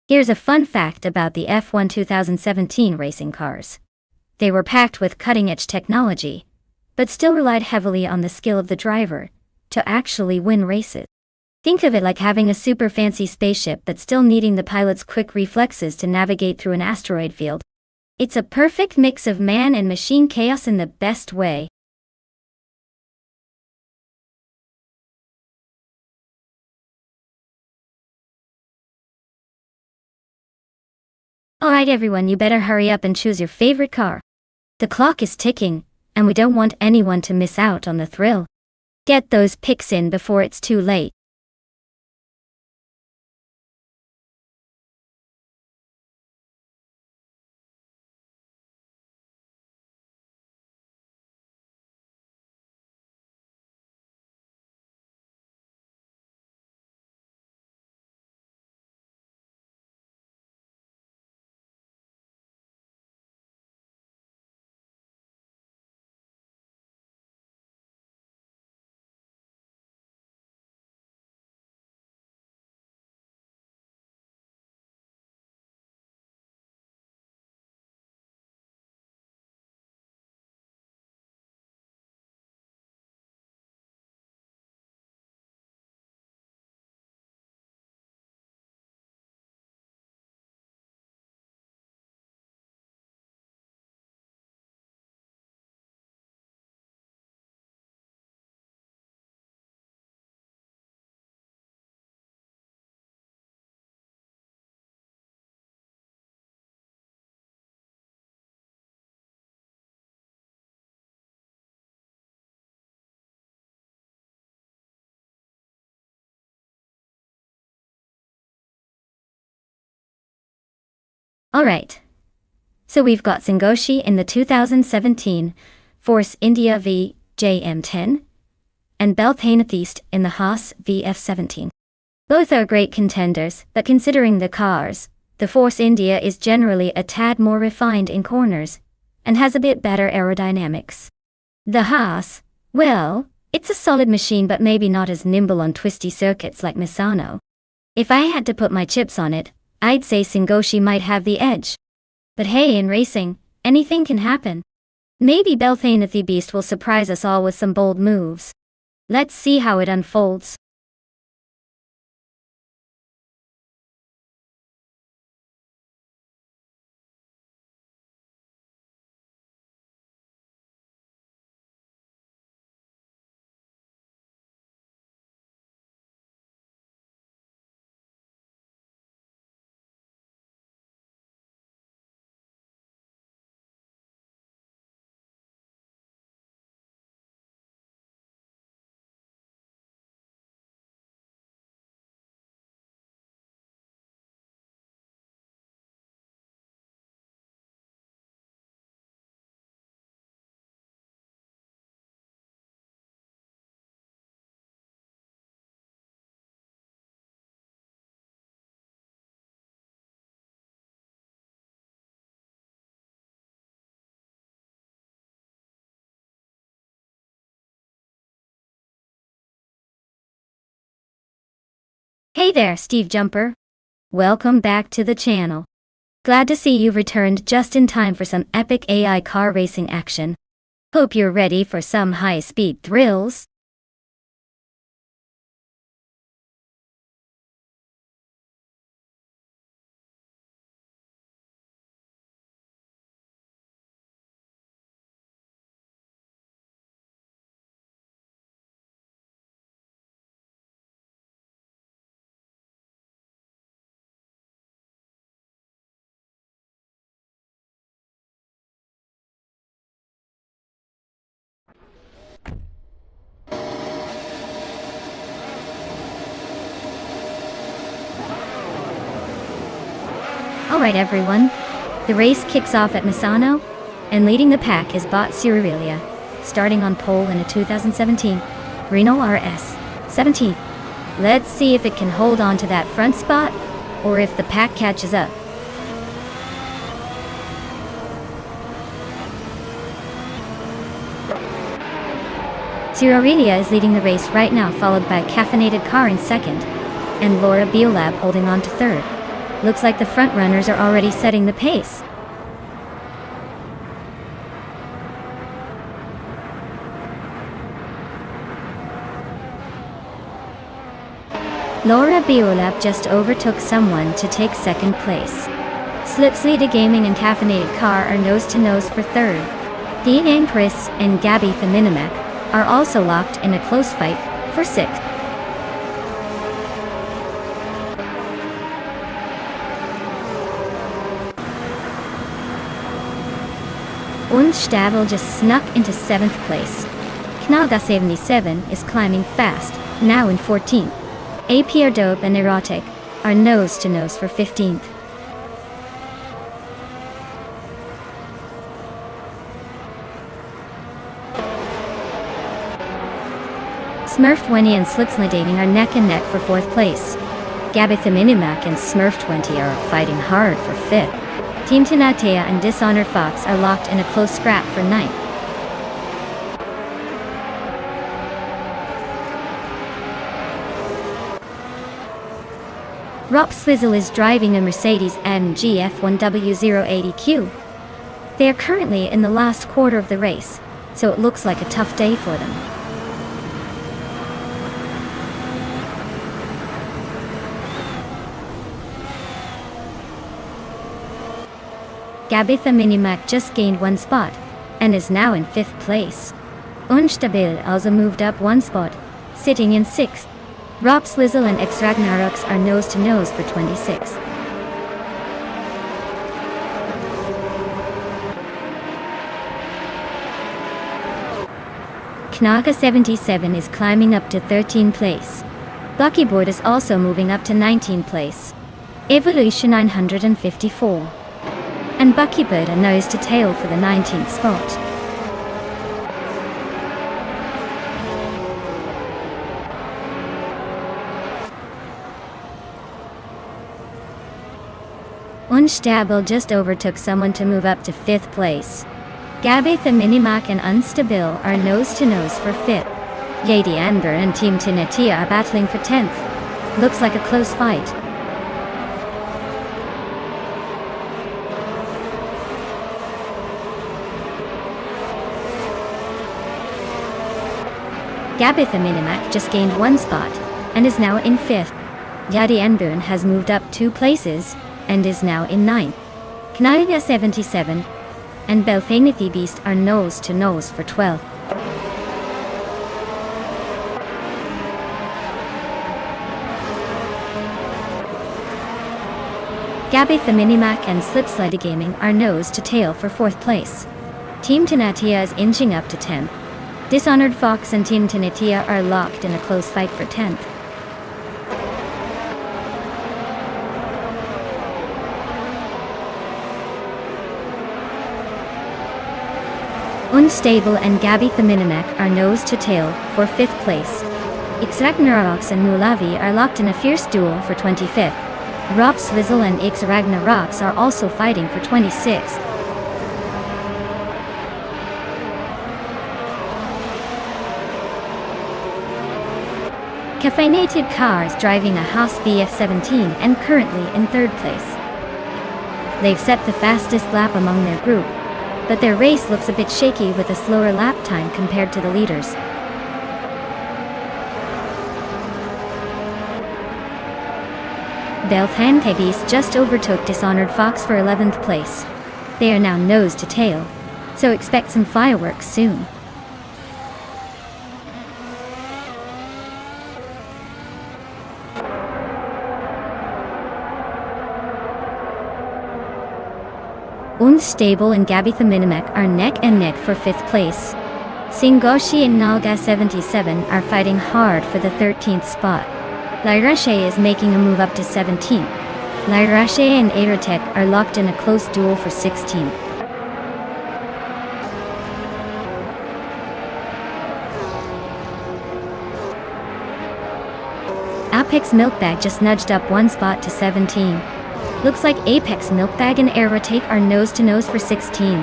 Here's a fun fact about the F1 2017 racing cars. They were packed with cutting-edge technology, but still relied heavily on the skill of the driver to actually win races. Think of it like having a super fancy spaceship but still needing the pilot's quick reflexes to navigate through an asteroid field. It's a perfect mix of man and machine chaos in the best way. Alright everyone, you better hurry up and choose your favorite car. The clock is ticking, and we don't want anyone to miss out on the thrill. Get those picks in before it's too late. Alright. So we've got Singoshi in the 2017 Force India v JM10 and Belthanetheast in the Haas VF17. Both are great contenders, but considering the cars, the Force India is generally a tad more refined in corners and has a bit better aerodynamics. The Haas, well, it's a solid machine but maybe not as nimble on twisty circuits like Misano. If I had to put my chips on it, I'd say Singoshi might have the edge. But hey, in racing, anything can happen. Maybe Belthane the Beast will surprise us all with some bold moves. Let's see how it unfolds. Hey there, Steve Jumper. Welcome back to the channel. Glad to see you've returned just in time for some epic AI car racing action. Hope you're ready for some high-speed thrills. Alright everyone, the race kicks off at Misano, and leading the pack is Bot Cirilia, starting on pole in a 2017 Renault RS 17. Let's see if it can hold on to that front spot, or if the pack catches up. Cirilia is leading the race right now, followed by a caffeinated car in second, and Laura Biolab holding on to third. Looks like the front runners are already setting the pace. Laura Biolab just overtook someone to take second place. Slipsley Gaming and Caffeinated Car are nose-to-nose for third. Dean Chris and Gabby Feminimac are also locked in a close fight for sixth. Nonstop just snuck into 7th place. Knaga 77 is climbing fast, now in 14th. APR Dope and Erotic are nose-to-nose for 15th. Smurf20 and Slipsley Dating are neck and neck for 4th place. Gabitha Minimac and Smurf20 are fighting hard for 5th. Team Tinatea and Dishonored Fox are locked in a close scrap for 9th. Rob Swizzle is driving a Mercedes AMG F1W080Q. They are currently in the last quarter of the race, so it looks like a tough day for them. Gabitha Minimac just gained 1 spot, and is now in 5th place. Unstabil also moved up 1 spot, sitting in 6th. Rob Swizzle and X Ragnaroks are nose-to-nose for 26th. Knaga 77 is climbing up to 13th place. Buckyboard is also moving up to 19th place. Evolution 954. And Buckybird are nose to tail for the 19th spot. Unstable just overtook someone to move up to 5th place. Gabitha Minimac and Unstabil are nose-to-nose for 5th. Lady Amber and Team Tinatea are battling for 10th. Looks like a close fight. Gabitha Minimac just gained 1 spot, and is now in 5th. Yadi Enbun has moved up 2 places, and is now in 9th. Knaiga 77 and Belthanithi Beast are nose to nose for 12th. Gabby the Minimac and Slipslide Gaming are nose to tail for 4th place. Team Tanatia is inching up to 10th. Dishonored Fox and Team Tanatia are locked in a close fight for 10th. Unstable and Gabby the Minimac are nose to tail for 5th place. Ixragnarox and Mulavi are locked in a fierce duel for 25th. Rob Swizzle and Ixragnarox are also fighting for 26th. Caffeinated Cars driving a Haas VF17 and currently in 3rd place. They've set the fastest lap among their group, but their race looks a bit shaky with a slower lap time compared to the leaders. Belthan Beast just overtook Dishonored Fox for 11th place. They are now nose to tail, so expect some fireworks soon. Unstable and Gabby the Minimac are neck and neck for 5th place. Singoshi and Nalga 77 are fighting hard for the 13th spot. Lairashe is making a move up to 17. Lairashe and Aerotech are locked in a close duel for 16. Apex Milkbag just nudged up 1 spot to 17. Looks like Apex Milkbag and Aerotech are nose to nose for 16.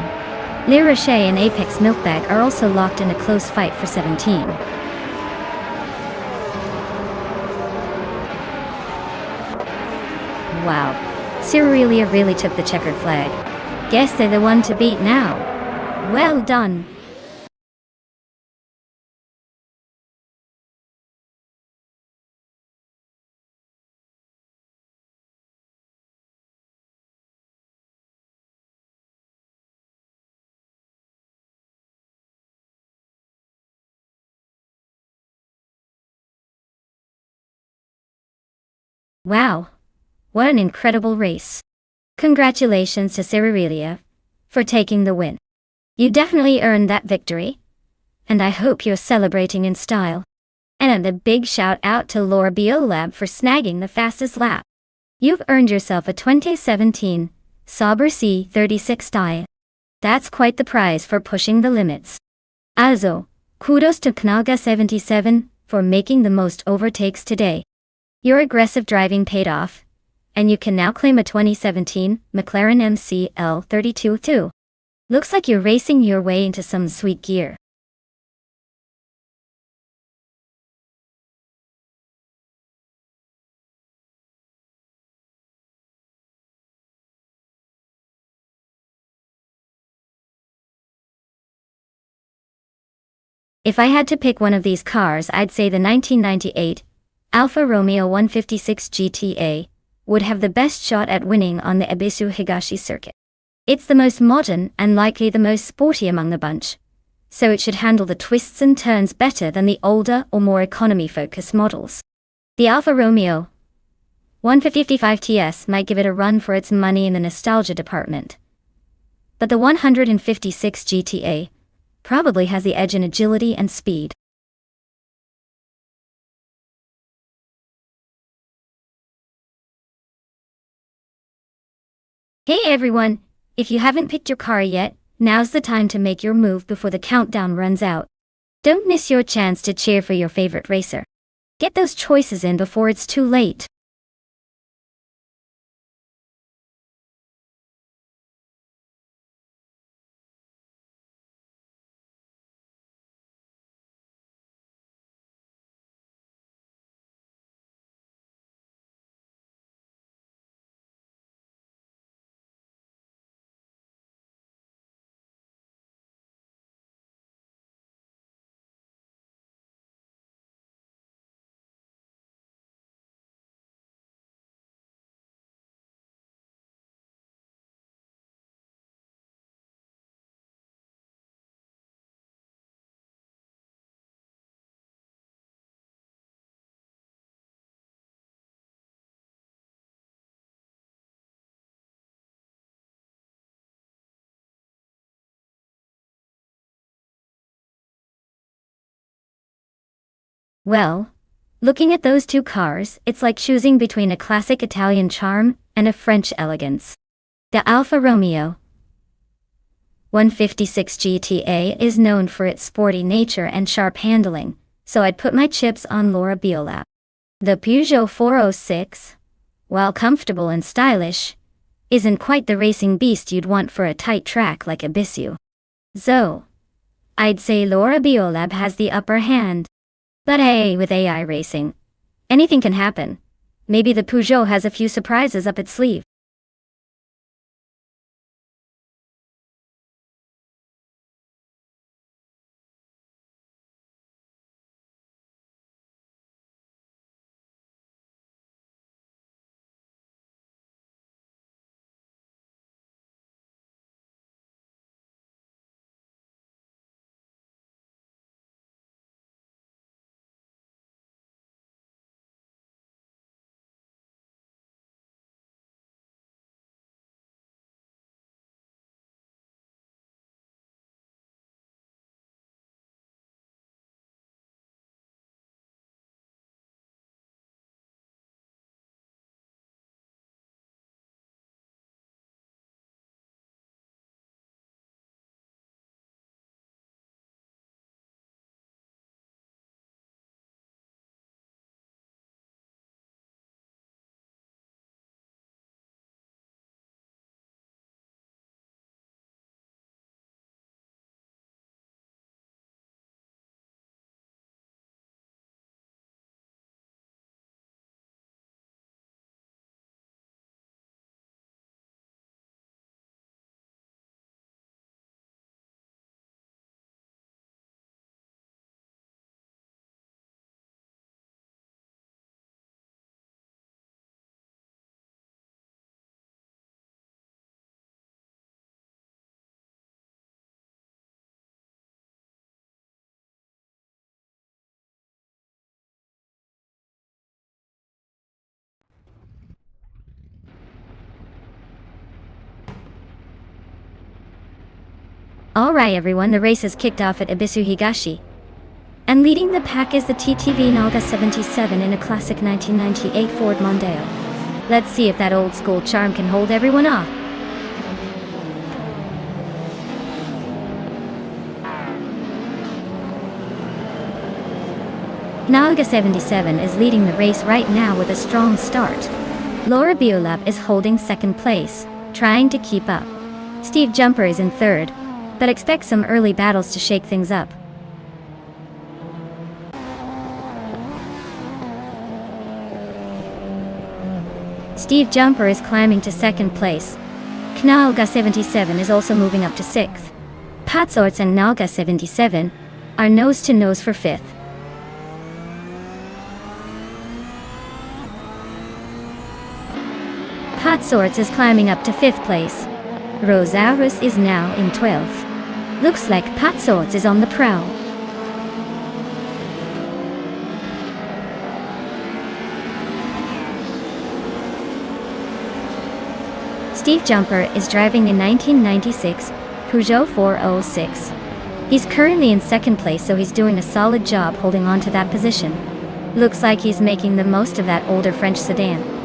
Lairashe and Apex Milkbag are also locked in a close fight for 17. Wow, Cyrelia really took the checkered flag. Guess they're the one to beat now. Well done. Wow, what an incredible race. Congratulations to Cyrelia for taking the win. You definitely earned that victory, and I hope you're celebrating in style. And a big shout out to Laura Biolab for snagging the fastest lap. You've earned yourself a 2017 Sauber C36 die. That's quite the prize for pushing the limits. Also, kudos to Knaga77 for making the most overtakes today. Your aggressive driving paid off, and you can now claim a 2017 McLaren MCL32 too. Looks like you're racing your way into some sweet gear. If I had to pick one of these cars, I'd say the 1998 Alfa Romeo 156 GTA would have the best shot at winning on the Ebisu Higashi circuit. It's the most modern and likely the most sporty among the bunch, so it should handle the twists and turns better than the older or more economy-focused models. The Alfa Romeo 155 TS might give it a run for its money in the nostalgia department, but the 156 GTA probably has the edge in agility and speed. Hey everyone, if you haven't picked your car yet, now's the time to make your move before the countdown runs out. Don't miss your chance to cheer for your favorite racer. Get those choices in before it's too late. Well, looking at those two cars, it's like choosing between a classic Italian charm and a French elegance. The Alfa Romeo 156 GTA is known for its sporty nature and sharp handling, so I'd put my chips on Laura Biolab. The Peugeot 406, while comfortable and stylish, isn't quite the racing beast you'd want for a tight track like Ibisu. So, I'd say Laura Biolab has the upper hand. But hey, with AI racing, anything can happen. Maybe the Peugeot has a few surprises up its sleeve. Alright everyone, the race has kicked off at Ibisu Higashi. And leading the pack is the TTV Nalga 77 in a classic 1998 Ford Mondeo. Let's see if that old school charm can hold everyone off. Nalga 77 is leading the race right now with a strong start. Laura Biolab is holding second place, trying to keep up. Steve Jumper is in third, but expect some early battles to shake things up. Steve Jumper is climbing to second place. Knalga 77 is also moving up to sixth. Patsorts and Nalga 77 are nose to nose for fifth. Patsorts is climbing up to fifth place. Rosaurus is now in 12th. Looks like Patsorts is on the prowl. Steve Jumper is driving a 1996 Peugeot 406. He's currently in second place, so he's doing a solid job holding on to that position. Looks like he's making the most of that older French sedan.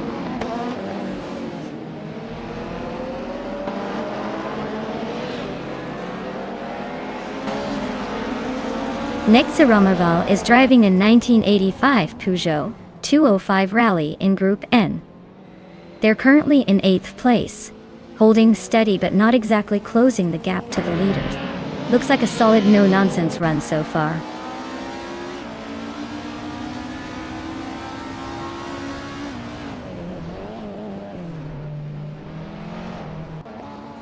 Next, Romerval is driving a 1985 Peugeot 205 Rally in Group N. They're currently in 8th place, holding steady but not exactly closing the gap to the leaders. Looks like a solid no-nonsense run so far.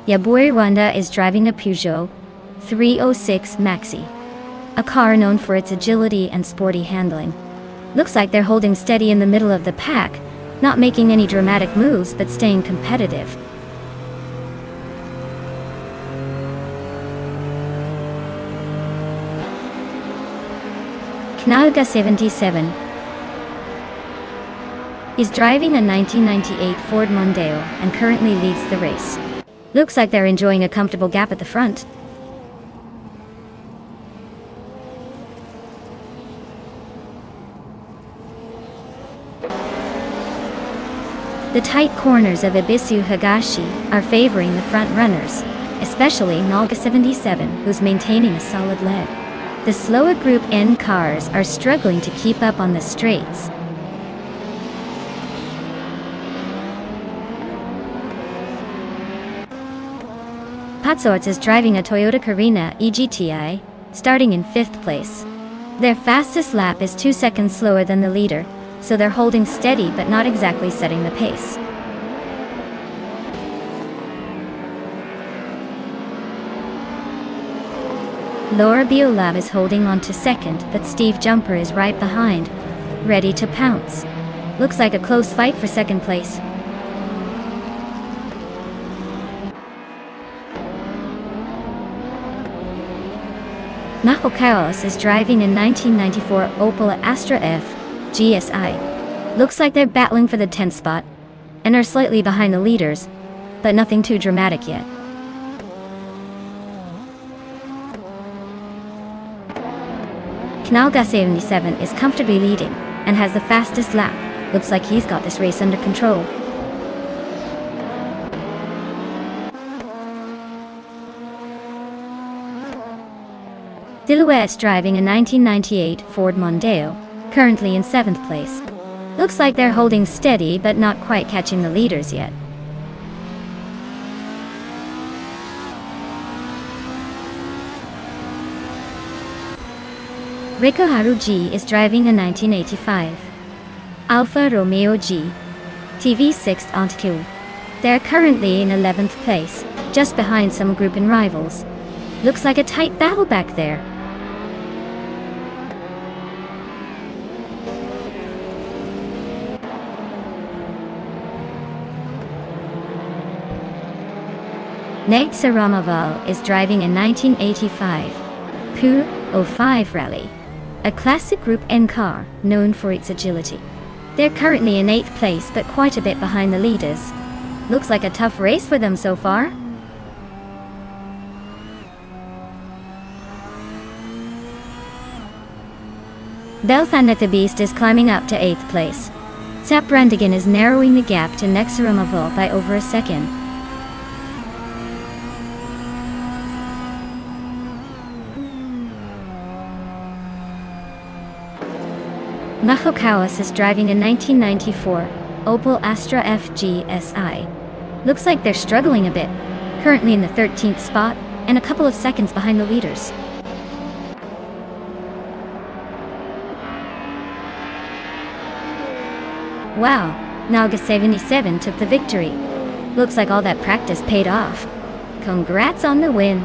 Yaburi Rwanda is driving a Peugeot 306 Maxi, a car known for its agility and sporty handling. Looks like they're holding steady in the middle of the pack, not making any dramatic moves but staying competitive. Knalga 77 is driving a 1998 Ford Mondeo and currently leads the race. Looks like they're enjoying a comfortable gap at the front. The tight corners of Ibisu Higashi are favoring the front runners, especially Nalga 77, who's maintaining a solid lead. The slower Group N cars are struggling to keep up on the straights. Patsorts is driving a Toyota Carina EGTI, starting in 5th place. Their fastest lap is 2 seconds slower than the leader, so they're holding steady but not exactly setting the pace. Laura Biolab is holding on to 2nd, but Steve Jumper is right behind, ready to pounce. Looks like a close fight for 2nd place. Naho Chaos is driving a 1994 Opel Astra F GSI. Looks like they're battling for the 10th spot, and are slightly behind the leaders, but nothing too dramatic yet. Knalga 77 is comfortably leading, and has the fastest lap. Looks like he's got this race under control. Silhouette's driving a 1998 Ford Mondeo, currently in 7th place. Looks like they're holding steady but not quite catching the leaders yet. Rikoharu G is driving a 1985 Alfa Romeo G TV6 Antq. They're currently in 11th place, just behind some Group N rivals. Looks like a tight battle back there. Nate Saramaval is driving a 1985 Peugeot 05 Rally, a classic Group N car known for its agility. They're currently in 8th place but quite a bit behind the leaders. Looks like a tough race for them so far. Belthanet the Beast is climbing up to 8th place. Sepp Brandigan is narrowing the gap to Nexaramavol by over a second. Naho Kawas is driving a 1994 Opel Astra F GSI. Looks like they're struggling a bit, currently in the 13th spot, and a couple of seconds behind the leaders. Wow, Nalga 77 took the victory. Looks like all that practice paid off. Congrats on the win.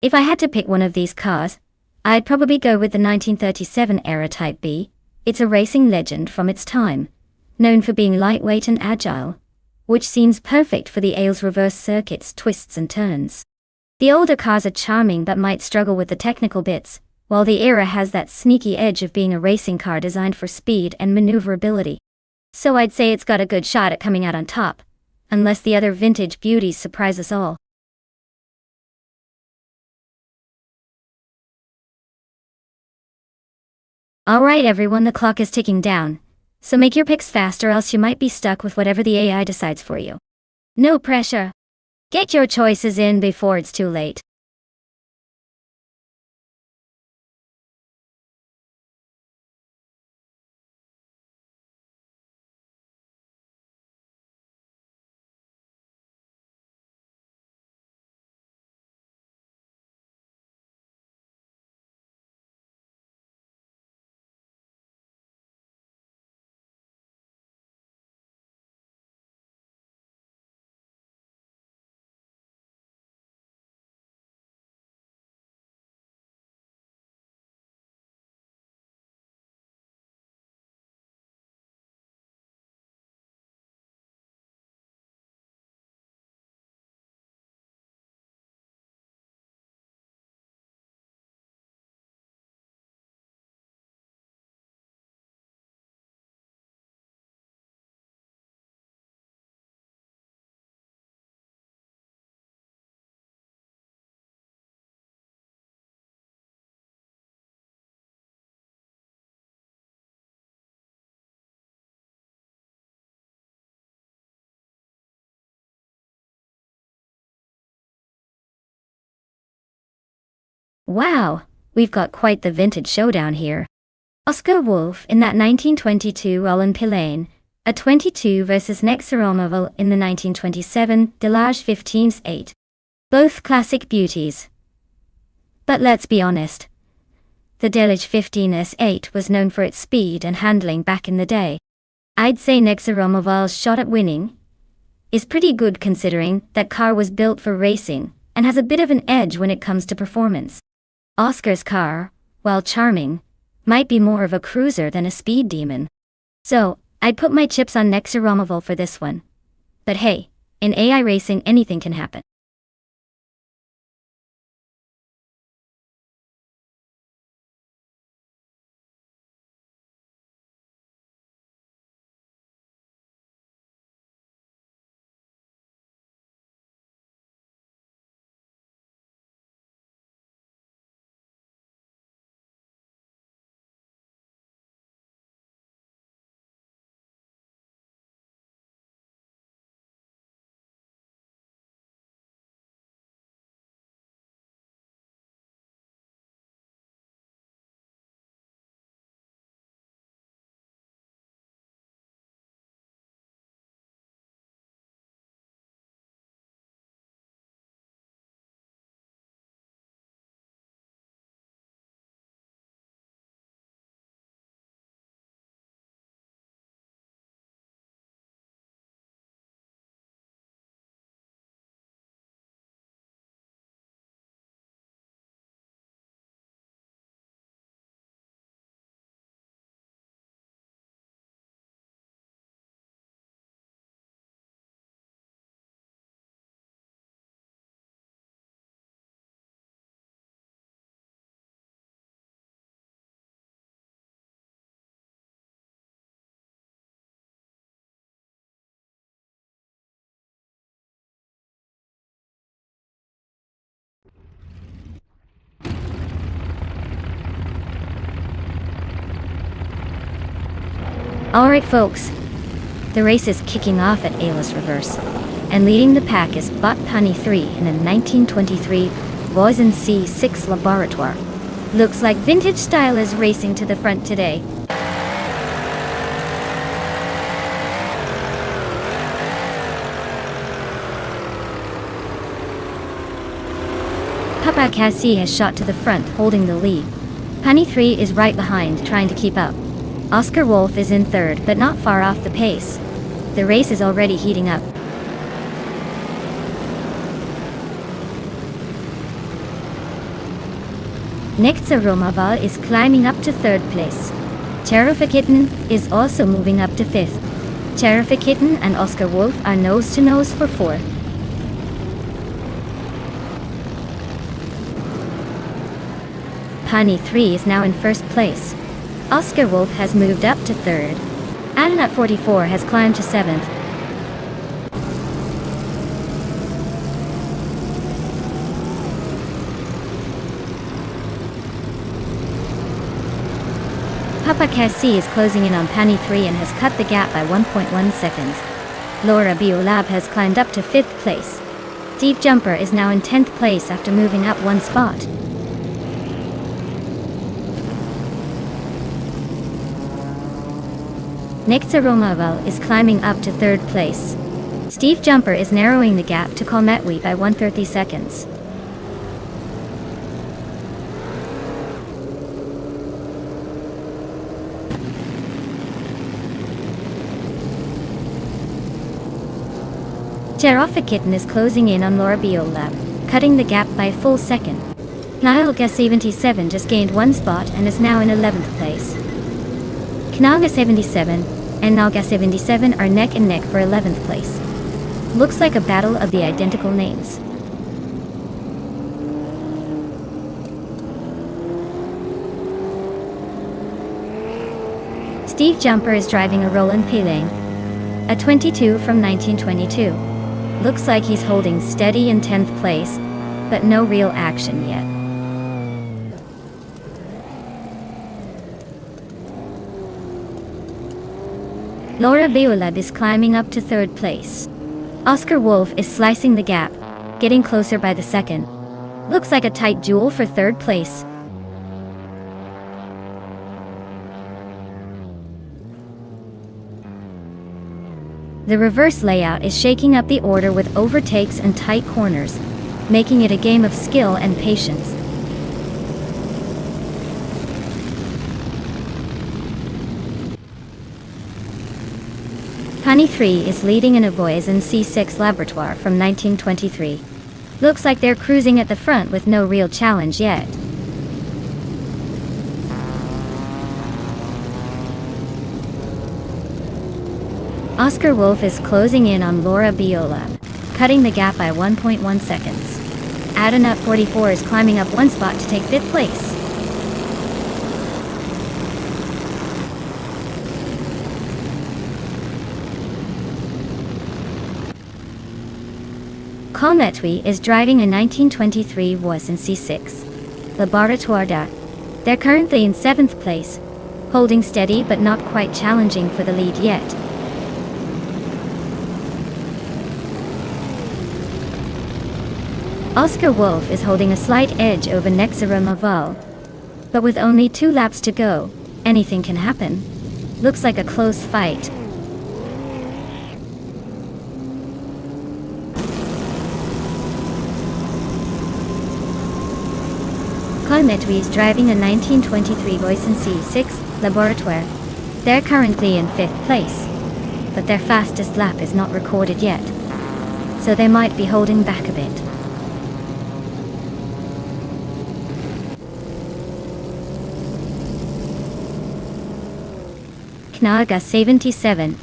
If I had to pick one of these cars, I'd probably go with the 1937 era Type B. It's a racing legend from its time, known for being lightweight and agile, which seems perfect for the Ailes reverse circuit's twists and turns. The older cars are charming but might struggle with the technical bits, while the era has that sneaky edge of being a racing car designed for speed and maneuverability. So I'd say it's got a good shot at coming out on top, unless the other vintage beauties surprise us all. Alright everyone, the clock is ticking down, so make your picks fast or else you might be stuck with whatever the AI decides for you. No pressure. Get your choices in before it's too late. Wow, we've got quite the vintage showdown here. Oscar Wolf in that 1922 Roland Pilane, a 22 versus Nexaromoval in the 1927 Delage 15s8. Both classic beauties. But let's be honest. The Delage 15s8 was known for its speed and handling back in the day. I'd say Nexaromoval's shot at winning is pretty good considering that car was built for racing and has a bit of an edge when it comes to performance. Oscar's car, while charming, might be more of a cruiser than a speed demon. So, I'd put my chips on Nexaromoval for this one. But hey, in AI racing anything can happen. Alright folks, the race is kicking off at A-list reverse, and leading the pack is Bot Punny 3 in a 1923 Voisin C6 Laboratoire. Looks like vintage style is racing to the front today. Papa Cassie has shot to the front, holding the lead. Punny 3 is right behind, trying to keep up. Oscar Wolf is in third, but not far off the pace. The race is already heating up. Nexaromoval is climbing up to third place. Terrifikitten is also moving up to fifth. Terrifikitten and Oscar Wolf are nose to nose for fourth. Punny 3 is now in first place. Oscar Wolf has moved up to third. Ananut 44 has climbed to seventh. Papa Cassie is closing in on Punny 3 and has cut the gap by 1.1 seconds. Laura Biolab has climbed up to 5th place. Steve Jumper is now in 10th place after moving up one spot. Nexaromoval is climbing up to 3rd place. Steve Jumper is narrowing the gap to Cometwe by 130 seconds. Terrifikitten is closing in on Laura Biolab, cutting the gap by a full second. Knalga 77 just gained one spot and is now in 11th place. Knalga 77 and Nalga 77 are neck and neck for 11th place. Looks like a battle of the identical names. Steve Jumper is driving a Roland Pilane, a 22 from 1922. Looks like he's holding steady in 10th place, but no real action yet. Laura Biolab is climbing up to 3rd place. Oscar Wolf is slicing the gap, getting closer by the second. Looks like a tight duel for third place. The reverse layout is shaking up the order with overtakes and tight corners, making it a game of skill and patience. Honey 3 is leading in a Voisin C6 Laboratoire from 1923. Looks like they're cruising at the front with no real challenge yet. Oscar Wolf is closing in on Laura Biolab, cutting the gap by 1.1 seconds. Adanut 44 is climbing up one spot to take 5th place. Colmetui is driving a 1923 Voisin C6 Laboratoire d'Art. They're currently in 7th place, holding steady but not quite challenging for the lead yet. Oscar Wolf is holding a slight edge over Nexera Maval. But with only 2 laps to go, anything can happen. Looks like a close fight. Colmetui is driving a 1923 Voisin C6 Laboratoire. They're currently in 5th place, but their fastest lap is not recorded yet, so they might be holding back a bit. Knaga 77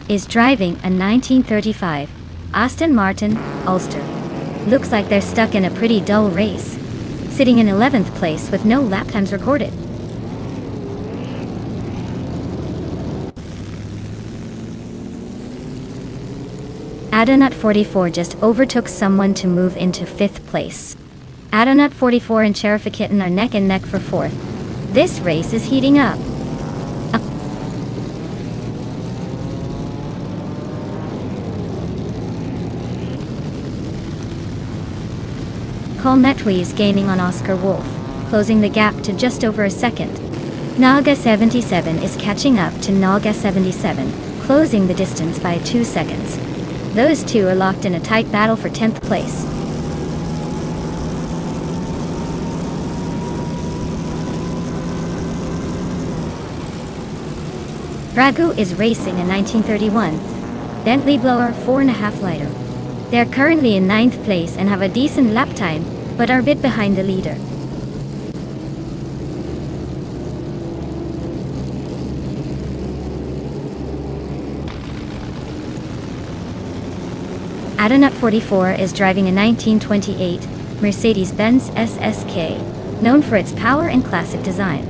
is driving a 1935 Aston Martin Ulster. Looks like they're stuck in a pretty dull race, sitting in 11th place with no lap times recorded. Adanut 44 just overtook someone to move into 5th place. Adanut 44 and Sherifikitten are neck and neck for 4th. This race is heating up. Colmetui is gaining on Oscar Wolf, closing the gap to just over a second. Naga 77 is catching up to Naga 77, closing the distance by 2 seconds. Those two are locked in a tight battle for 10th place. Ragu is racing a 1931 Bentley Blower 4.5 liter. They're currently in 9th place and have a decent lap time, but are a bit behind the leader. Adanut 44 is driving a 1928 Mercedes-Benz SSK, known for its power and classic design.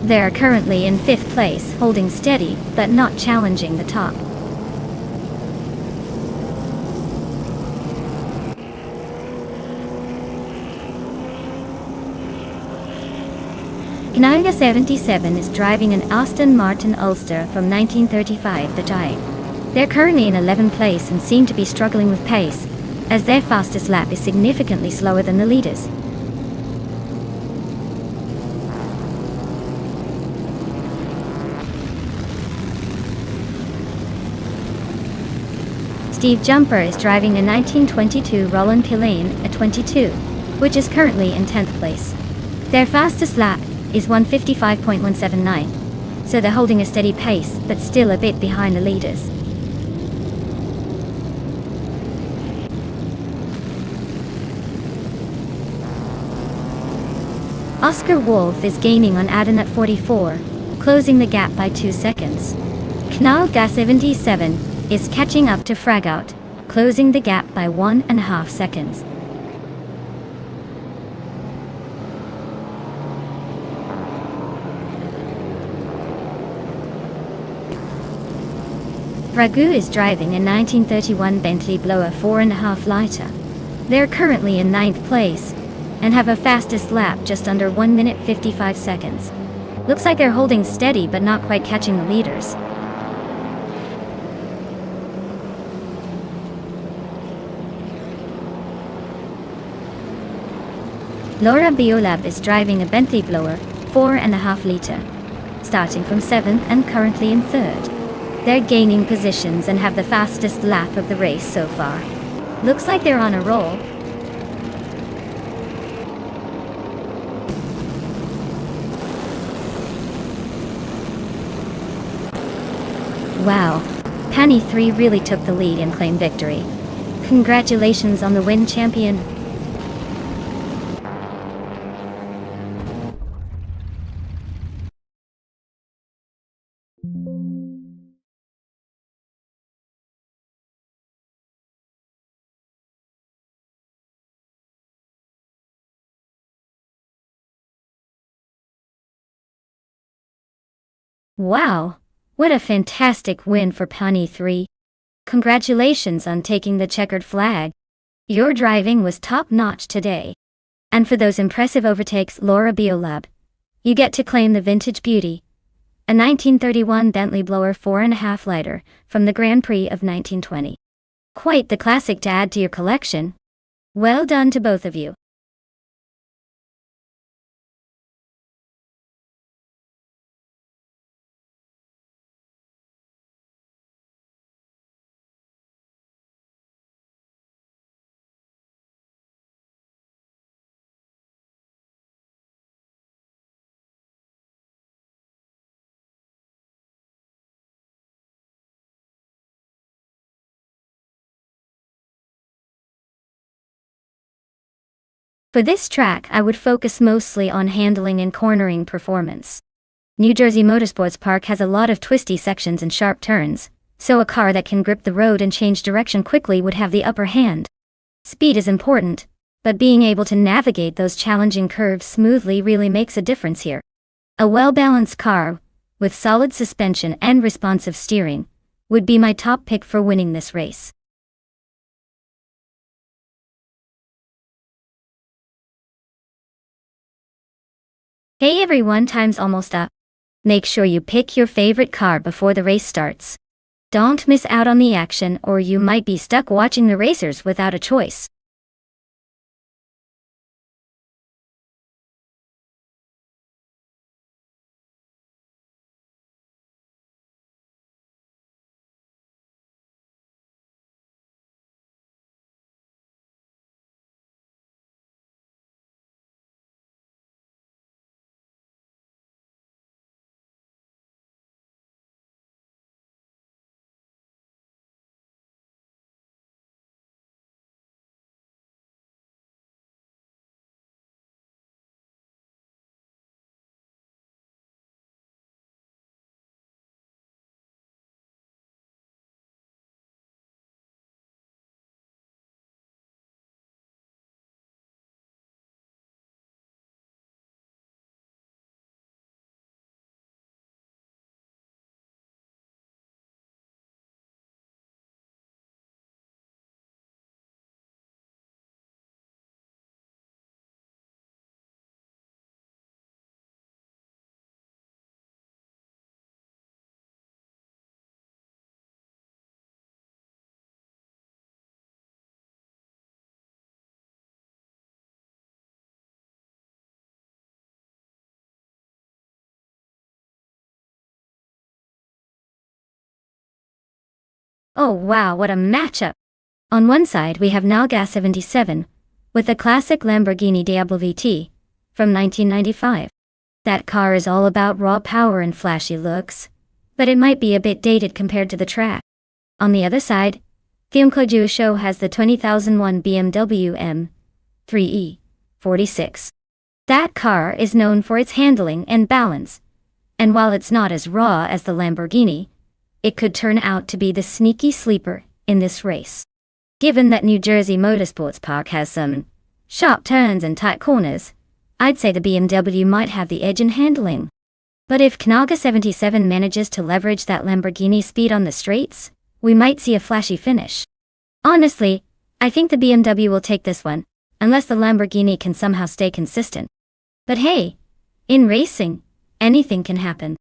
They are currently in 5th place, holding steady, but not challenging the top. Knaga 77 is driving an Aston Martin Ulster from 1935, the Giant. They're currently in 11th place and seem to be struggling with pace, as their fastest lap is significantly slower than the leaders. Steve Jumper is driving a 1922 Roland Pilane, a 22, which is currently in 10th place. Their fastest lap is 155.179, so they're holding a steady pace, but still a bit behind the leaders. Oscar Wolf is gaining on Adanut 44, closing the gap by 2 seconds. Knaga 77 is catching up to Fragout, closing the gap by 1.5 seconds. Ragu is driving a 1931 Bentley Blower 4.5 liter. They're currently in 9th place and have a fastest lap just under 1 minute 55 seconds. Looks like they're holding steady but not quite catching the leaders. Laura Biolab is driving a Bentley blower, 4.5 liter, starting from 7th and currently in 3rd. They're gaining positions and have the fastest lap of the race so far. Looks like they're on a roll. Wow, Penny 3 really took the lead and claimed victory. Congratulations on the win, champion. Wow, what a fantastic win for Penny 3. Congratulations on taking the checkered flag. Your driving was top-notch today. And for those impressive overtakes, Laura Biolab, you get to claim the vintage beauty, a 1931 Bentley blower 4.5 liter from the Grand Prix of 1920. Quite the classic to add to your collection. Well done to both of you. For this track, I would focus mostly on handling and cornering performance. New Jersey Motorsports Park has a lot of twisty sections and sharp turns, so a car that can grip the road and change direction quickly would have the upper hand. Speed is important, but being able to navigate those challenging curves smoothly really makes a difference here. A well-balanced car, with solid suspension and responsive steering, would be my top pick for winning this race. Hey everyone, time's almost up. Make sure you pick your favorite car before the race starts. Don't miss out on the action or you might be stuck watching the racers without a choice. Oh wow, what a matchup! On one side we have Nalga 77, with the classic Lamborghini Diablo VT, from 1995. That car is all about raw power and flashy looks, but it might be a bit dated compared to the track. On the other side, Fiumclo Show has the 2001 BMW M3E 46. That car is known for its handling and balance, and while it's not as raw as the Lamborghini, it could turn out to be the sneaky sleeper in this race. Given that New Jersey Motorsports Park has some sharp turns and tight corners, I'd say the BMW might have the edge in handling. But if Knaga 77 manages to leverage that Lamborghini speed on the straights, we might see a flashy finish. Honestly, I think the BMW will take this one, unless the Lamborghini can somehow stay consistent. But hey, in racing, anything can happen.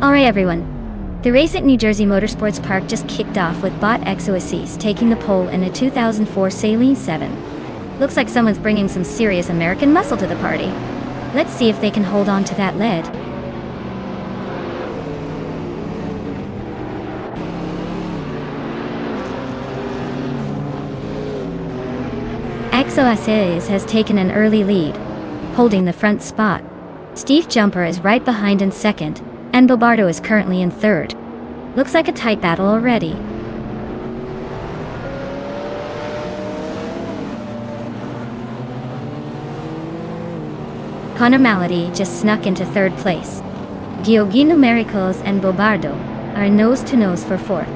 Alright everyone, the race at New Jersey Motorsports Park just kicked off with Bot XOSCs taking the pole in a 2004 Saleen 7. Looks like someone's bringing some serious American muscle to the party. Let's see if they can hold on to that lead. XOSCs has taken an early lead, holding the front spot. Steve Jumper is right behind in second, and Bobardo is currently in third. Looks like a tight battle already. Connor Malady just snuck into third place. Giorgino Miracles and Bobardo are nose-to-nose for fourth.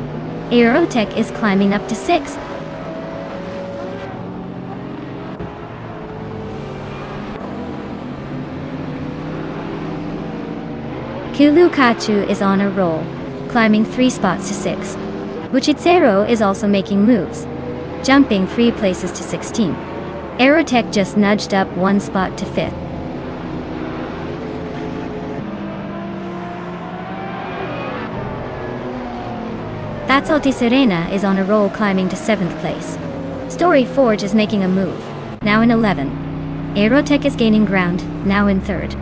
Aerotech is climbing up to sixth. Kulukachu is on a roll, climbing 3 spots to 6. Buchitsero is also making moves, jumping 3 places to 16. Aerotech just nudged up 1 spot to 5th. That's Alti Serena is on a roll, climbing to 7th place. Story Forge is making a move, now in 11. Aerotech is gaining ground, now in 3rd.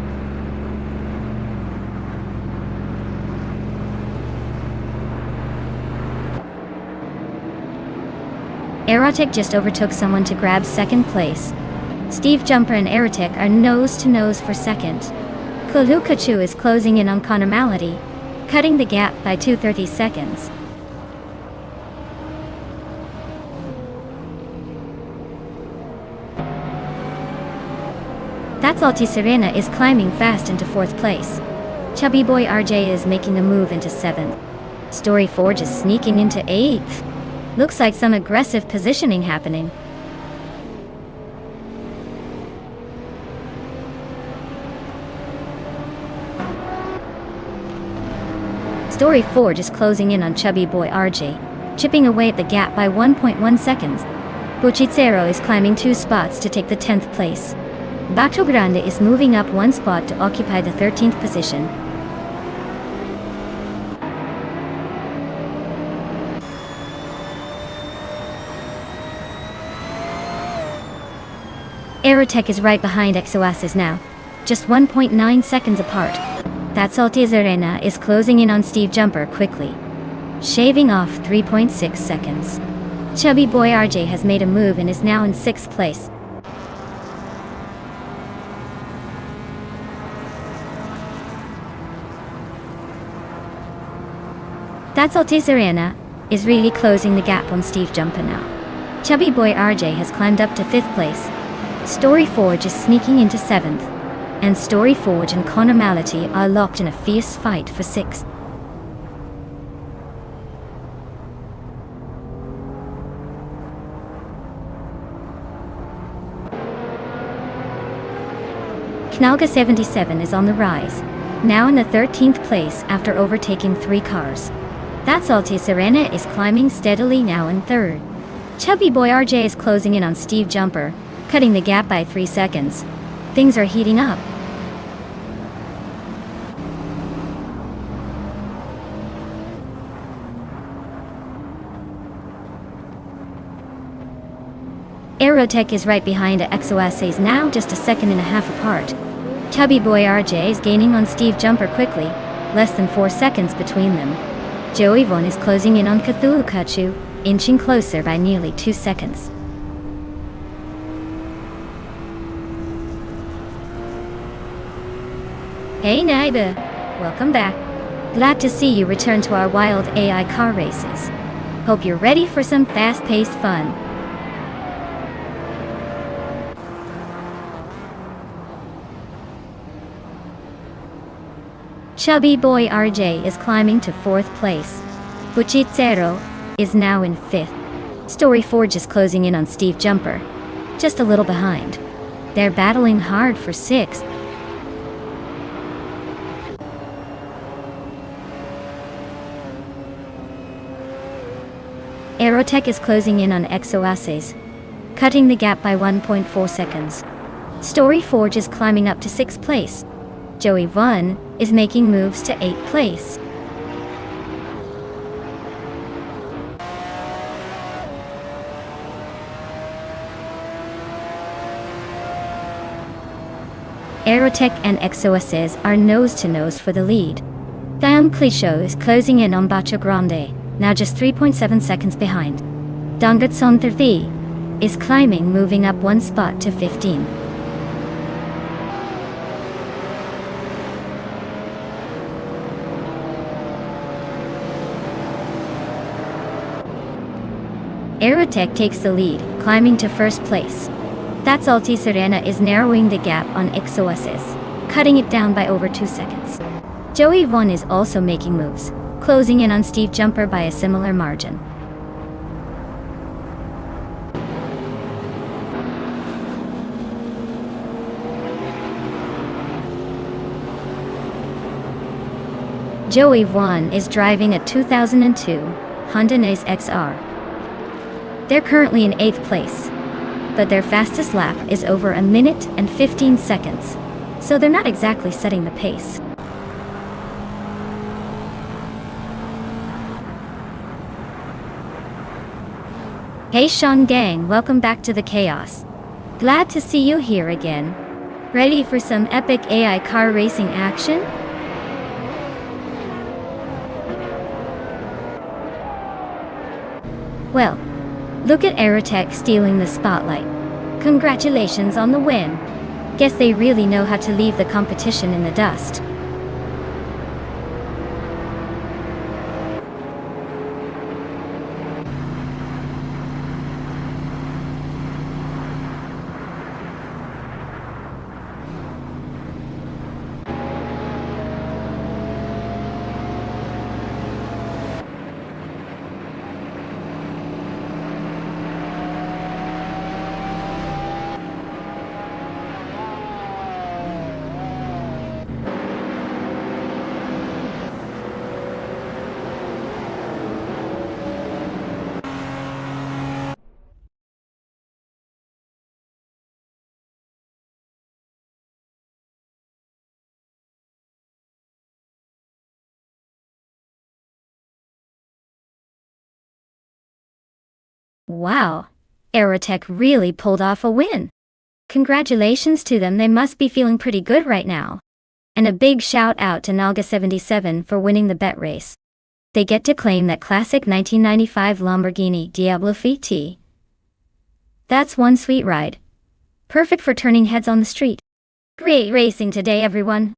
Aerotech just overtook someone to grab 2nd place. Steve Jumper and Aerotech are nose-to-nose for 2nd. Kulukachu is closing in on Connor Malady, cutting the gap by 2:30 seconds. That's Alti Serena is climbing fast into 4th place. Chubby Boy RJ is making a move into 7th. Story Forge is sneaking into 8th. Looks like some aggressive positioning happening. Story Forge is closing in on Chubby Boy RJ, chipping away at the gap by 1.1 seconds. Buchitsero is climbing 2 spots to take the 10th place. Bato Grande is moving up 1 spot to occupy the 13th position. Aerotech is right behind XOSCs now, just 1.9 seconds apart. That's Alti Serena is closing in on Steve Jumper quickly, shaving off 3.6 seconds. Chubby Boy RJ has made a move and is now in 6th place. That's Alti Serena is really closing the gap on Steve Jumper now. Chubby Boy RJ has climbed up to 5th place. Story Forge is sneaking into 7th, and Story Forge and Connor Malady are locked in a fierce fight for 6th. Knalga 77 is on the rise, now in the 13th place after overtaking 3 cars. That's Alti Serena is climbing steadily now in 3rd. Chubby Boy RJ is closing in on Steve Jumper, cutting the gap by 3 seconds. Things are heating up. Aerotech is right behind XOSCs now, just 1.5 seconds apart. Chubby Boy RJ is gaining on Steve Jumper quickly, less than 4 seconds between them. Joey Vaughn is closing in on Kulukachu, inching closer by nearly 2 seconds. Hey neighbor, welcome back. Glad to see you return to our wild AI car races. Hope you're ready for some fast-paced fun. Chubby Boy RJ is climbing to 4th place. Buchitsero is now in 5th. Story Forge is closing in on Steve Jumper, just a little behind. They're battling hard for 6th. Aerotech is closing in on XOSCs, cutting the gap by 1.4 seconds. Story Forge is climbing up to 6th place. Joey 1 is making moves to 8th place. Aerotech and Exoases are nose-to-nose for the lead. Diam Clicho is closing in on Bacho Grande, now just 3.7 seconds behind. Dongatson 30 is climbing, moving up one spot to 15. Aerotech takes the lead, climbing to first place. That's Alti Serena is narrowing the gap on Exoasis, cutting it down by over 2 seconds. Joey 1 is also making moves, closing in on Steve Jumper by a similar margin. Joey 1 is driving a 2002 Honda Naze XR. They're currently in 8th place, but their fastest lap is over 1 minute and 15 seconds, so they're not exactly setting the pace. Hey Sean Gang, welcome back to the chaos. Glad to see you here again. Ready for some epic AI car racing action? Well, look at Aerotech stealing the spotlight. Congratulations on the win. Guess they really know how to leave the competition in the dust. Wow, Aerotech really pulled off a win. Congratulations to them, they must be feeling pretty good right now. And a big shout out to Nalga77 for winning the bet race. They get to claim that classic 1995 Lamborghini Diablo FT. That's one sweet ride. Perfect for turning heads on the street. Great racing today, everyone.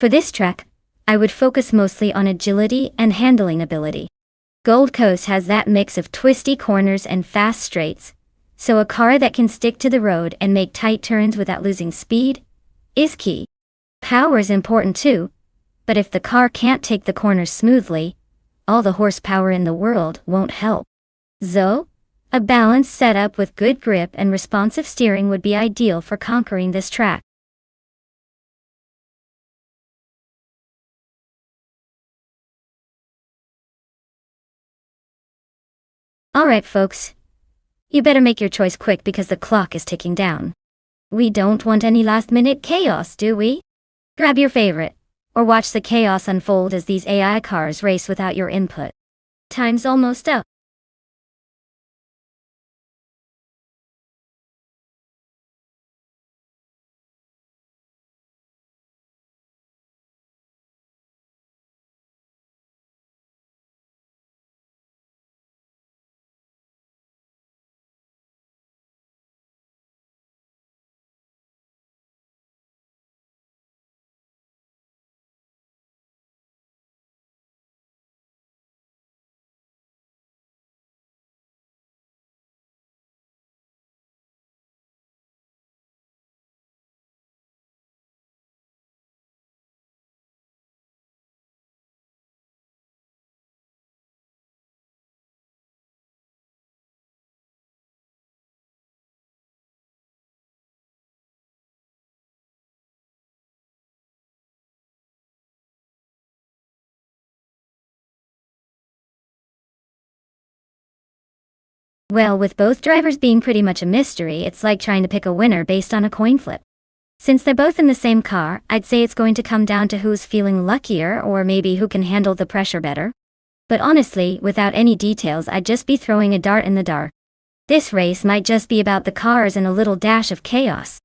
For this track, I would focus mostly on agility and handling ability. Gold Coast has that mix of twisty corners and fast straights, so a car that can stick to the road and make tight turns without losing speed is key. Power is important too, but if the car can't take the corners smoothly, all the horsepower in the world won't help. So, a balanced setup with good grip and responsive steering would be ideal for conquering this track. Alright folks, you better make your choice quick because the clock is ticking down. We don't want any last-minute chaos, do we? Grab your favorite, or watch the chaos unfold as these AI cars race without your input. Time's almost up. Well, with both drivers being pretty much a mystery, it's like trying to pick a winner based on a coin flip. Since they're both in the same car, I'd say it's going to come down to who's feeling luckier or maybe who can handle the pressure better. But honestly, without any details, I'd just be throwing a dart in the dark. This race might just be about the cars and a little dash of chaos.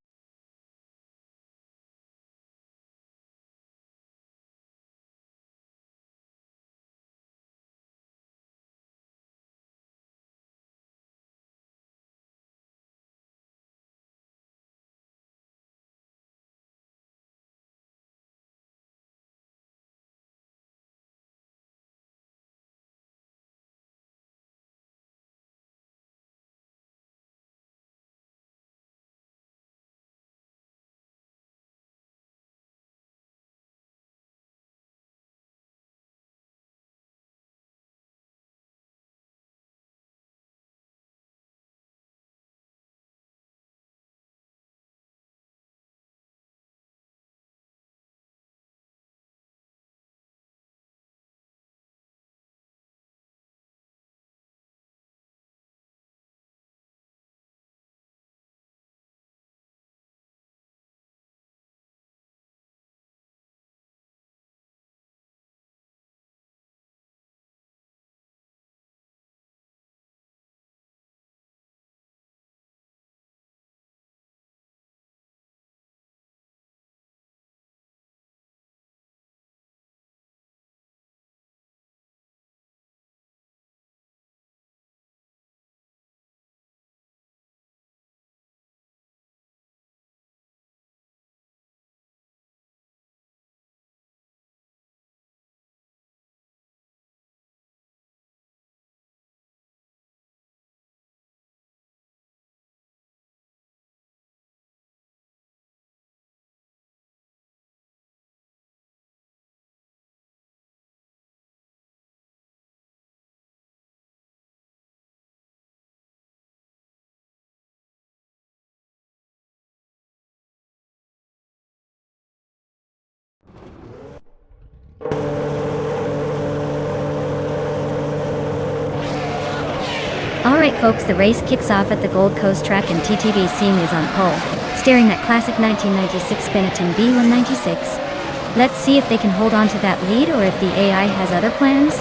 Alright folks, the race kicks off at the Gold Coast track and TTV Seam is on pole, steering that classic 1996 Benetton B196. Let's see if they can hold on to that lead or if the AI has other plans.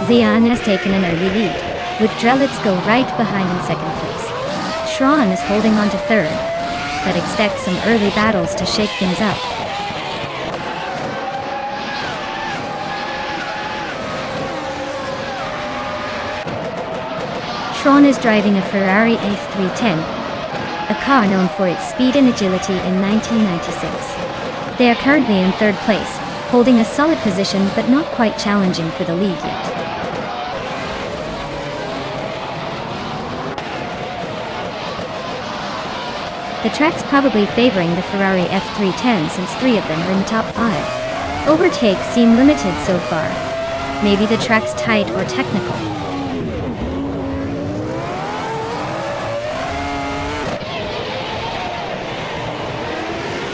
Zian has taken an early lead, with Drelitz go right behind in second place. Schrawn is holding on to third, but expect some early battles to shake things up. Schrawn is driving a Ferrari F310, a car known for its speed and agility in 1996. They are currently in third place, holding a solid position but not quite challenging for the lead yet. The track's probably favoring the Ferrari F310 since 3 of them are in the top 5. Overtakes seem limited so far. Maybe the track's tight or technical.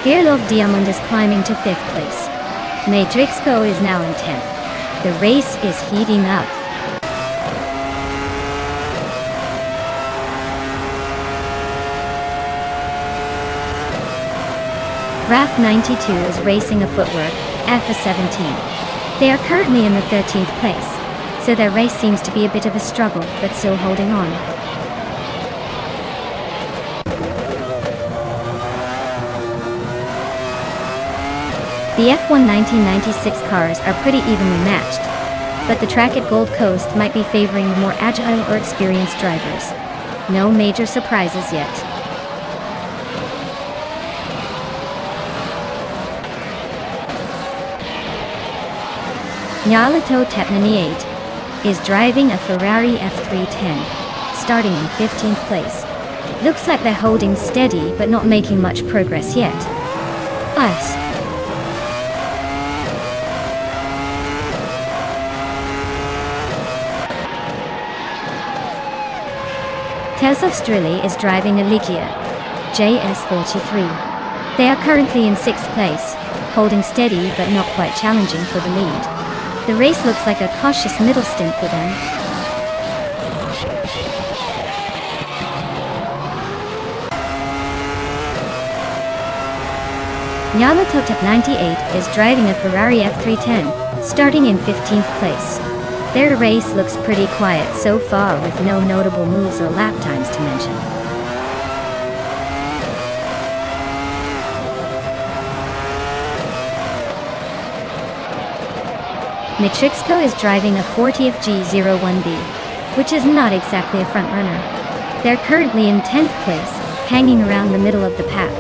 Gerlof Diamond is climbing to 5th place. Matrixco is now in 10th. The race is heating up. RAF 92 is racing a footwork, FA17. They are currently in the 13th place, so their race seems to be a bit of a struggle, but still holding on. The F1 1996 cars are pretty evenly matched, but the track at Gold Coast might be favoring the more agile or experienced drivers. No major surprises yet. Nyalato Tepnani 8 is driving a Ferrari F310, starting in 15th place. Looks like they're holding steady but not making much progress yet. Us. Tessa Strilli is driving a Ligia, JS43. They are currently in 6th place, holding steady but not quite challenging for the lead. The race looks like a cautious middle stint for them. Nonstop 98 is driving a Ferrari F310, starting in 15th place. Their race looks pretty quiet so far, with no notable moves or lap times to mention. Matrixco is driving a Ford FG01B, which is not exactly a front-runner. They're currently in 10th place, hanging around the middle of the pack.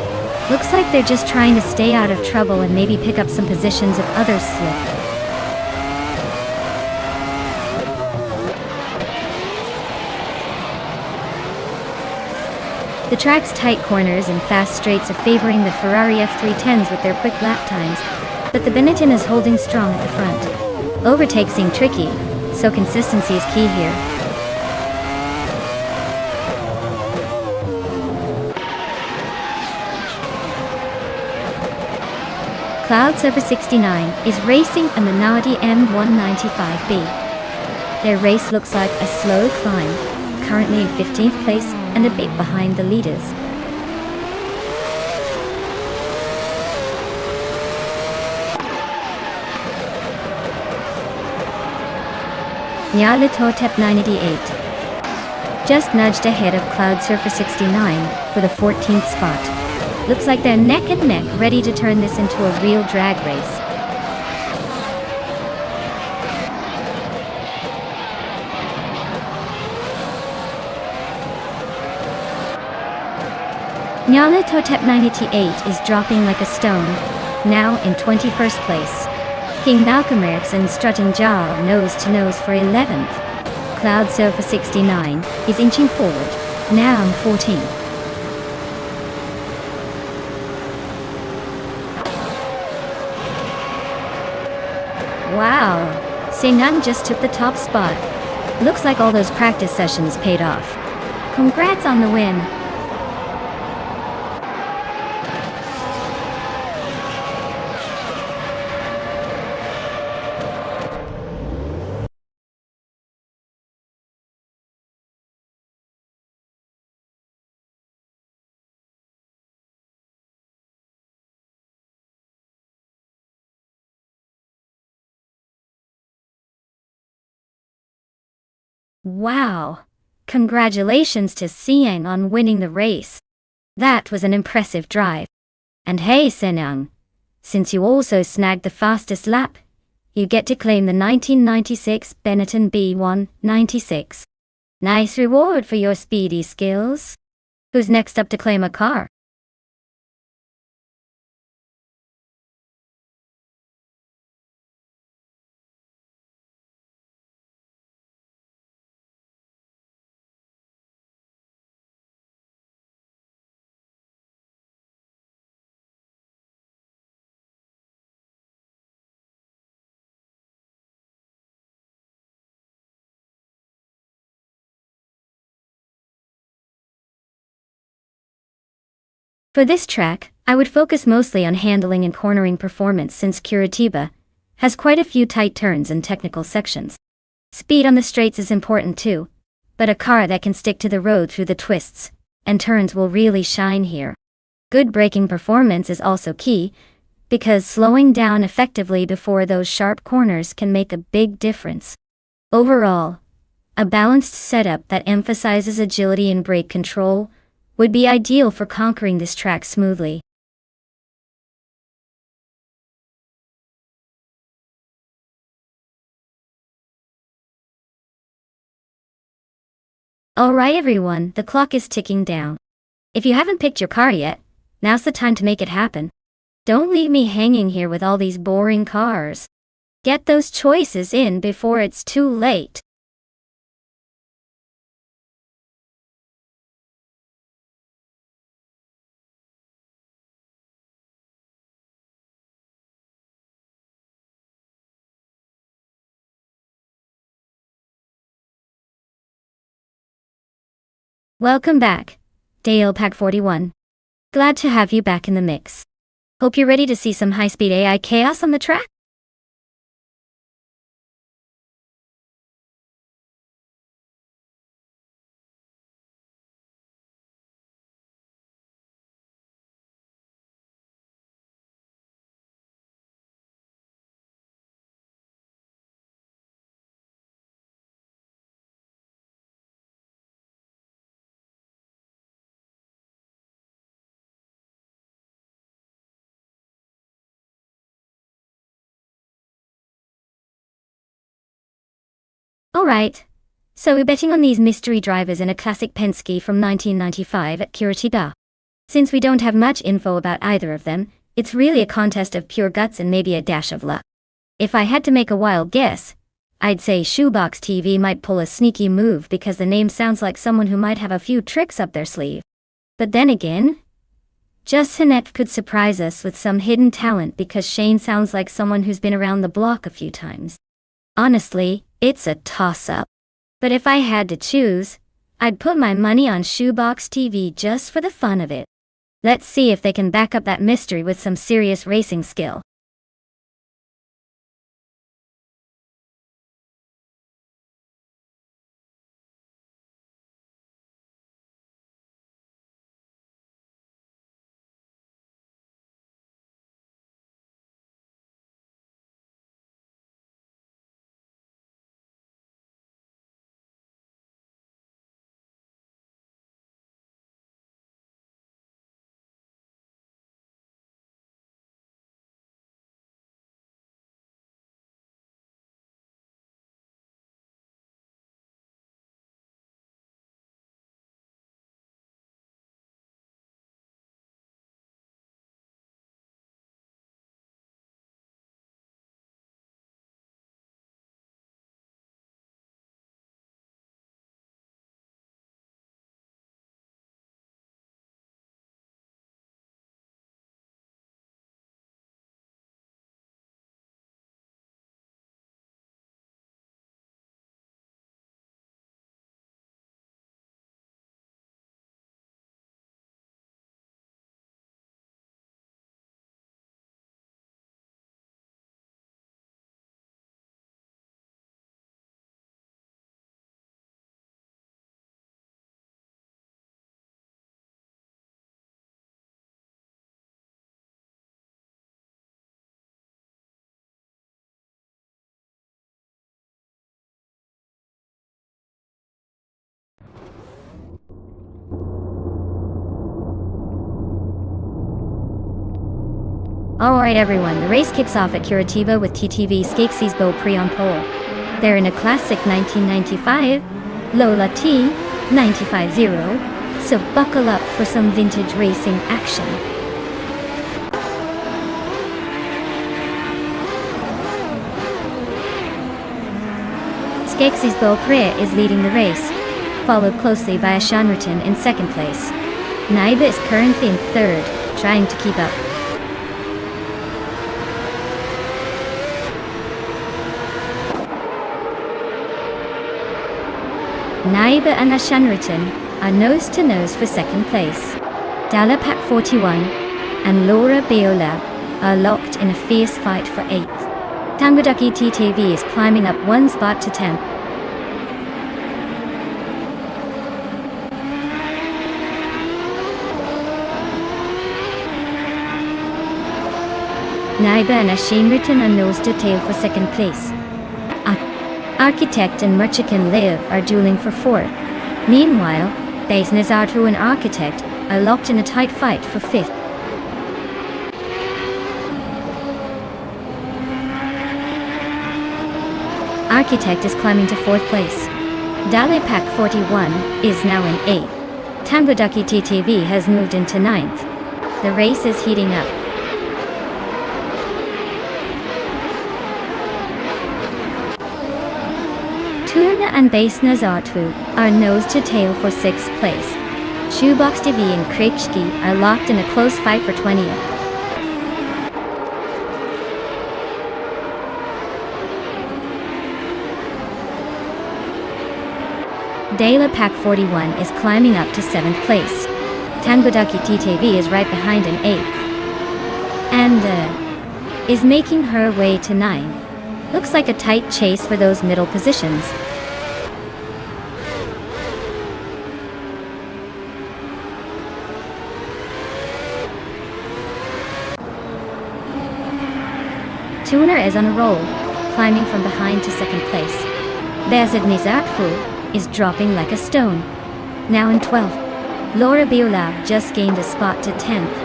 Looks like they're just trying to stay out of trouble and maybe pick up some positions if others slip. The track's tight corners and fast straights are favoring the Ferrari F310s with their quick lap times, but the Benetton is holding strong at the front. Overtakes seem tricky, so consistency is key here. Cloud Surfer 69 is racing a Minardi M195B. Their race looks like a slow climb, currently in 15th place and a bit behind the leaders. Nyarlathotep 988 just nudged ahead of Cloud Surfer 69 for the 14th spot. Looks like they're neck and neck, ready to turn this into a real drag race. Nyarlathotep 988 is dropping like a stone, now in 21st place. King Malcolm Ericsson strutting jaw nose to nose for 11th. Cloud Surfer 69 is inching forward, now in 14th. Wow, Senun just took the top spot. Looks like all those practice sessions paid off. Congrats on the win. Wow! Congratulations to Siang on winning the race. That was an impressive drive. And hey Senung, since you also snagged the fastest lap, you get to claim the 1996 Benetton B196. Nice reward for your speedy skills. Who's next up to claim a car? For this track, I would focus mostly on handling and cornering performance, since Curitiba has quite a few tight turns and technical sections. Speed on the straights is important too, but a car that can stick to the road through the twists and turns will really shine here. Good braking performance is also key, because slowing down effectively before those sharp corners can make a big difference. Overall, a balanced setup that emphasizes agility and brake control would be ideal for conquering this track smoothly. Alright everyone, the clock is ticking down. If you haven't picked your car yet, now's the time to make it happen. Don't leave me hanging here with all these boring cars. Get those choices in before it's too late. Welcome back, Dale Pack 41. Glad to have you back in the mix. Hope you're ready to see some high-speed AI chaos on the track? Alright. So we're betting on these mystery drivers in a classic Penske from 1995 at Curitiba. Since we don't have much info about either of them, it's really a contest of pure guts and maybe a dash of luck. If I had to make a wild guess, I'd say Shoebox TV might pull a sneaky move because the name sounds like someone who might have a few tricks up their sleeve. But then again, Just Jeanette could surprise us with some hidden talent because Shane sounds like someone who's been around the block a few times. Honestly, it's a toss-up. But if I had to choose, I'd put my money on Shoebox TV just for the fun of it. Let's see if they can back up that mystery with some serious racing skill. Alright everyone, the race kicks off at Curitiba with TTV Skeksis Beau Prix on pole. They're in a classic 1995 Lola T 950, so buckle up for some vintage racing action. Skeksis Beau Prix is leading the race, followed closely by Ashanriton in second place. Naiba is currently in third, trying to keep up. Naiba and Ashanriton are nose-to-nose for second place. Dalapak 41 and Laura Beola are locked in a fierce fight for 8th. Tanguduki TTV is climbing up one spot to 10th. Naiba and Ashanriton are nose-to-tail for second place. Architect and Merchikan Liv are dueling for 4th. Meanwhile, Bays Nazartru and Architect are locked in a tight fight for 5th. Architect is climbing to 4th place. Dalepak 41 is now in 8th. Tanguduki TTV has moved into 9th. The race is heating up. Turna and Bays Nazartru are nose-to-tail for 6th place. Shoebox TV and Krekski are locked in a close fight for 20th. Dalepak 41 is climbing up to 7th place. Tangodaki TTV is right behind in 8th. And, is making her way to 9. Looks like a tight chase for those middle positions. Tuner is on a roll, climbing from behind to 2nd place. Bezid Nizatfu is dropping like a stone. Now in 12th. Laura Biolab just gained a spot to 10th,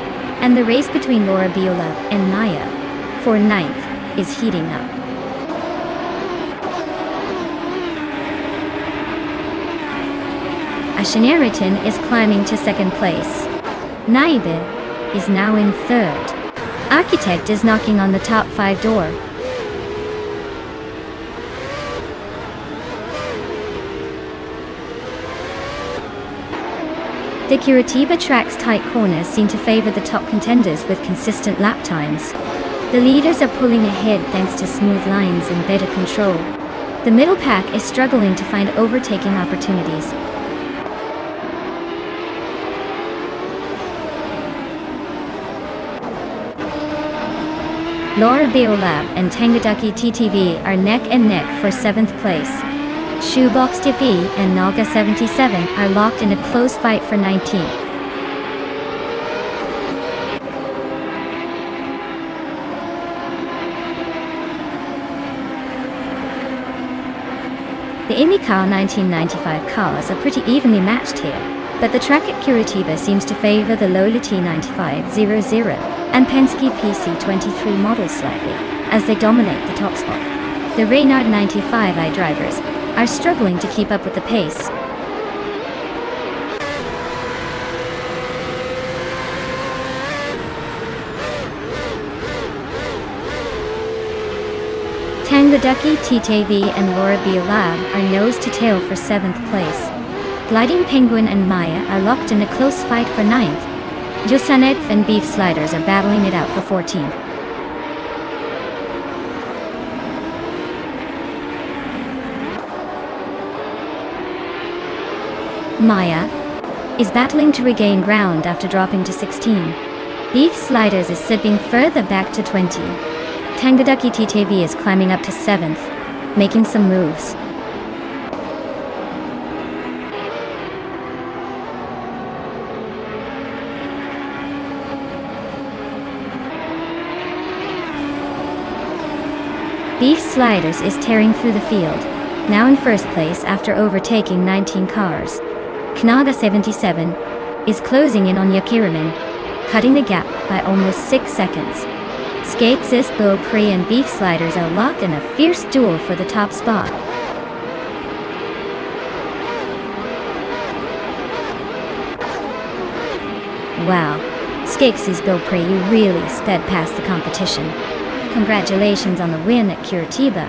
and the race between Laura Biolab and Naya for 9th is heating up. Ashaneriton is climbing to 2nd place. Naibe is now in 3rd. Architect is knocking on the top 5 door. The Curitiba track's tight corners seem to favor the top contenders with consistent lap times. The leaders are pulling ahead thanks to smooth lines and better control. The middle pack is struggling to find overtaking opportunities. Laura Biolab and Tangodaki TTV are neck and neck for 7th place. Shoebox TV and Naga 77 are locked in a close fight for 19th. The IMICA 1995 cars are pretty evenly matched here, but the track at Curitiba seems to favor the Lola T9500 and Penske PC23 models slightly, as they dominate the top spot. The Reynard 95i drivers are struggling to keep up with the pace. Tangodaki TTV and Laura Biolab are nose to tail for 7th place. Gliding Penguin and Maya are locked in a close fight for 9th. Josanet and Beef Sliders are battling it out for 14th. Maya is battling to regain ground after dropping to 16. Beef Sliders is slipping further back to 20. Tangodaki TTV is climbing up to 7th, making some moves. Beef Sliders is tearing through the field, now in 1st place after overtaking 19 cars. Knaga 77 is closing in on Yakiraman, cutting the gap by almost 6 seconds. Skatesist Beaupre and Beef Sliders are locked in a fierce duel for the top spot. Wow, Skatesist Beaupre, you really sped past the competition. Congratulations on the win at Curitiba.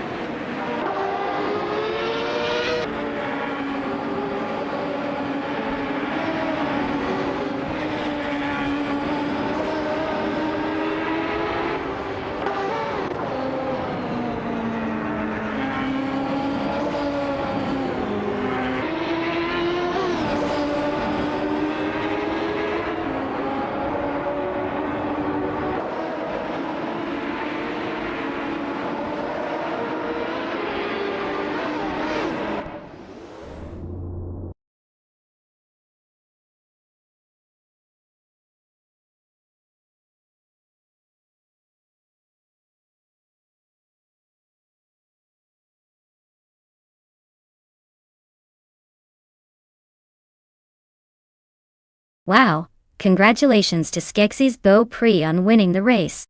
Wow, congratulations to Skeksis Beaupre on winning the race.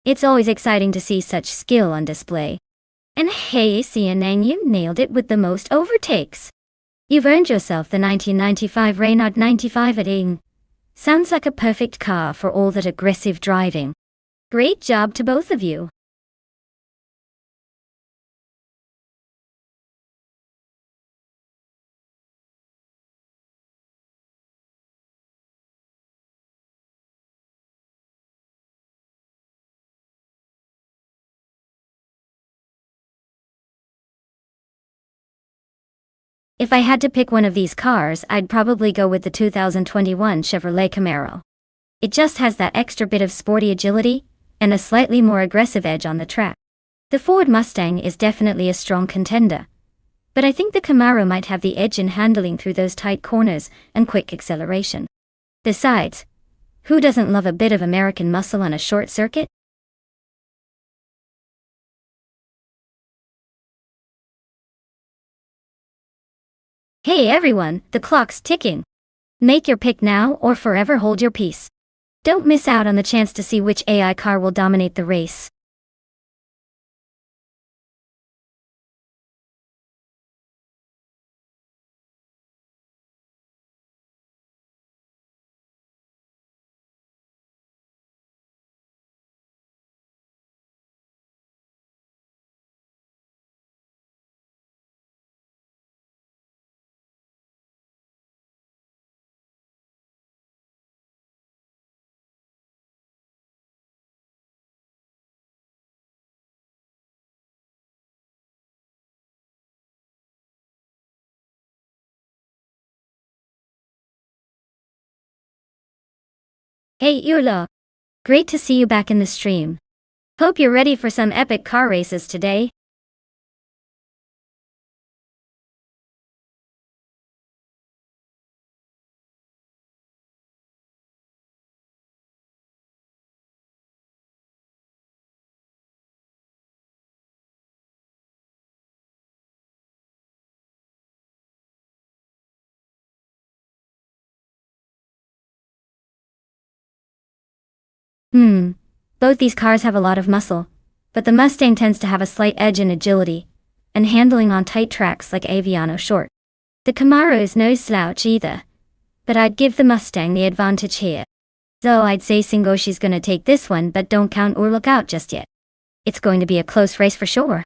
It's always exciting to see such skill on display. And hey CNN, you nailed it with the most overtakes. You've earned yourself the 1995 Reynard 95 at Ing. Sounds like a perfect car for all that aggressive driving. Great job to both of you. If I had to pick one of these cars, I'd probably go with the 2021 Chevrolet Camaro. It just has that extra bit of sporty agility, and a slightly more aggressive edge on the track. The Ford Mustang is definitely a strong contender, but I think the Camaro might have the edge in handling through those tight corners and quick acceleration. Besides, who doesn't love a bit of American muscle on a short circuit? Hey everyone, the clock's ticking. Make your pick now or forever hold your peace. Don't miss out on the chance to see which AI car will dominate the race. Hey Urla! Great to see you back in the stream. Hope you're ready for some epic car races today. Both these cars have a lot of muscle, but the Mustang tends to have a slight edge in agility and handling on tight tracks like Aviano Short. The Camaro is no slouch either, but I'd give the Mustang the advantage here. So I'd say Singoshi's gonna take this one, but don't count or look out just yet. It's going to be a close race for sure.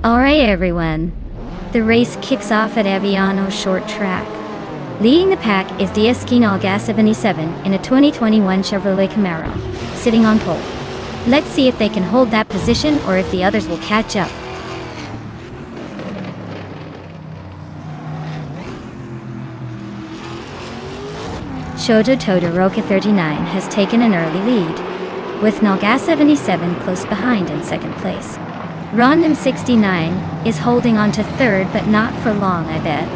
Alright everyone, the race kicks off at Aviano Short Track. Leading the pack is Nolga 77 in a 2021 Chevrolet Camaro, sitting on pole. Let's see if they can hold that position or if the others will catch up. Shoto Todoroki 39 has taken an early lead, with Nolga 77 close behind in second place. Rondom 69 is holding on to third, but not for long, I bet.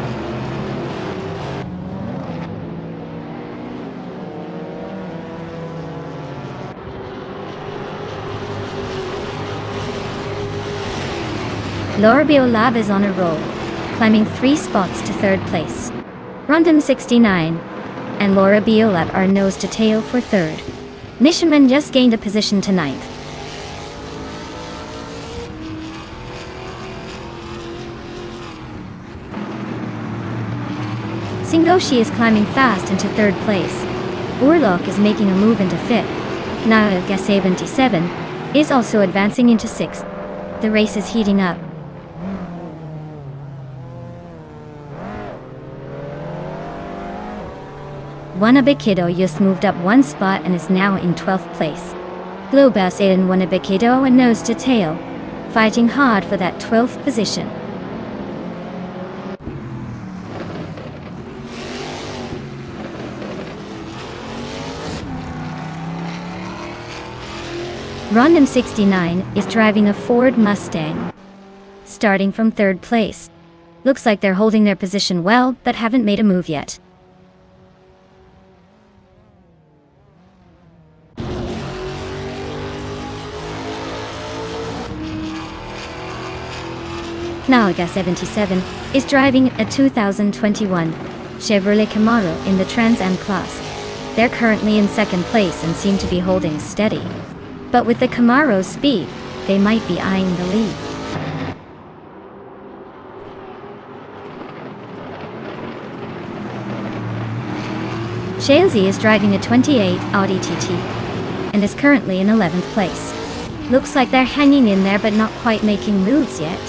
Laura Biolab is on a roll, climbing 3 spots to 3rd place. Rondon 69 and Laura Biolab are nose to tail for 3rd. Nishiman just gained a position to 9th. Singoshi is climbing fast into 3rd place. Urlok is making a move into 5th. Naga 77 is also advancing into 6th. The race is heating up. Wanabekido just moved up 1 spot and is now in 12th place. Globus and Wanabekido are nose to tail, fighting hard for that 12th position. Rondon 69 is driving a Ford Mustang, starting from 3rd place. Looks like they're holding their position well, but haven't made a move yet. Naga 77 is driving a 2021 Chevrolet Camaro in the Trans Am class. They're currently in 2nd place and seem to be holding steady. But with the Camaro's speed, they might be eyeing the lead. Shalesy is driving a 28 Audi TT and is currently in 11th place. Looks like they're hanging in there but not quite making moves yet.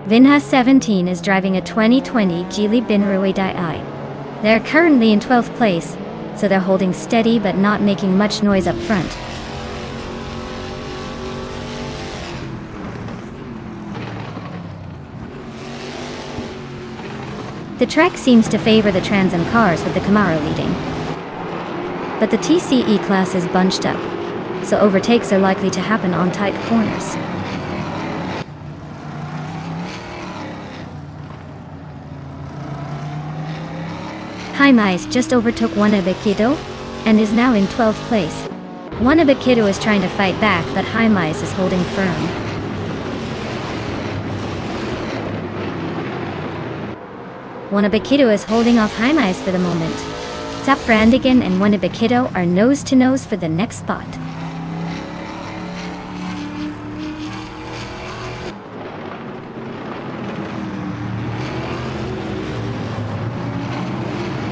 Vinha 17 is driving a 2020 Geely Binrui Dai. They're currently in 12th place, so they're holding steady but not making much noise up front. The track seems to favor the Trans Am cars with the Camaro leading. But the TCE class is bunched up, so overtakes are likely to happen on tight corners. Haimais just overtook Wanabekido and is now in 12th place. Wanabekido is trying to fight back, but Haimais is holding firm. Wanabekido is holding off Haimais for the moment. Zaprandigan and Wanabekido are nose to nose for the next spot.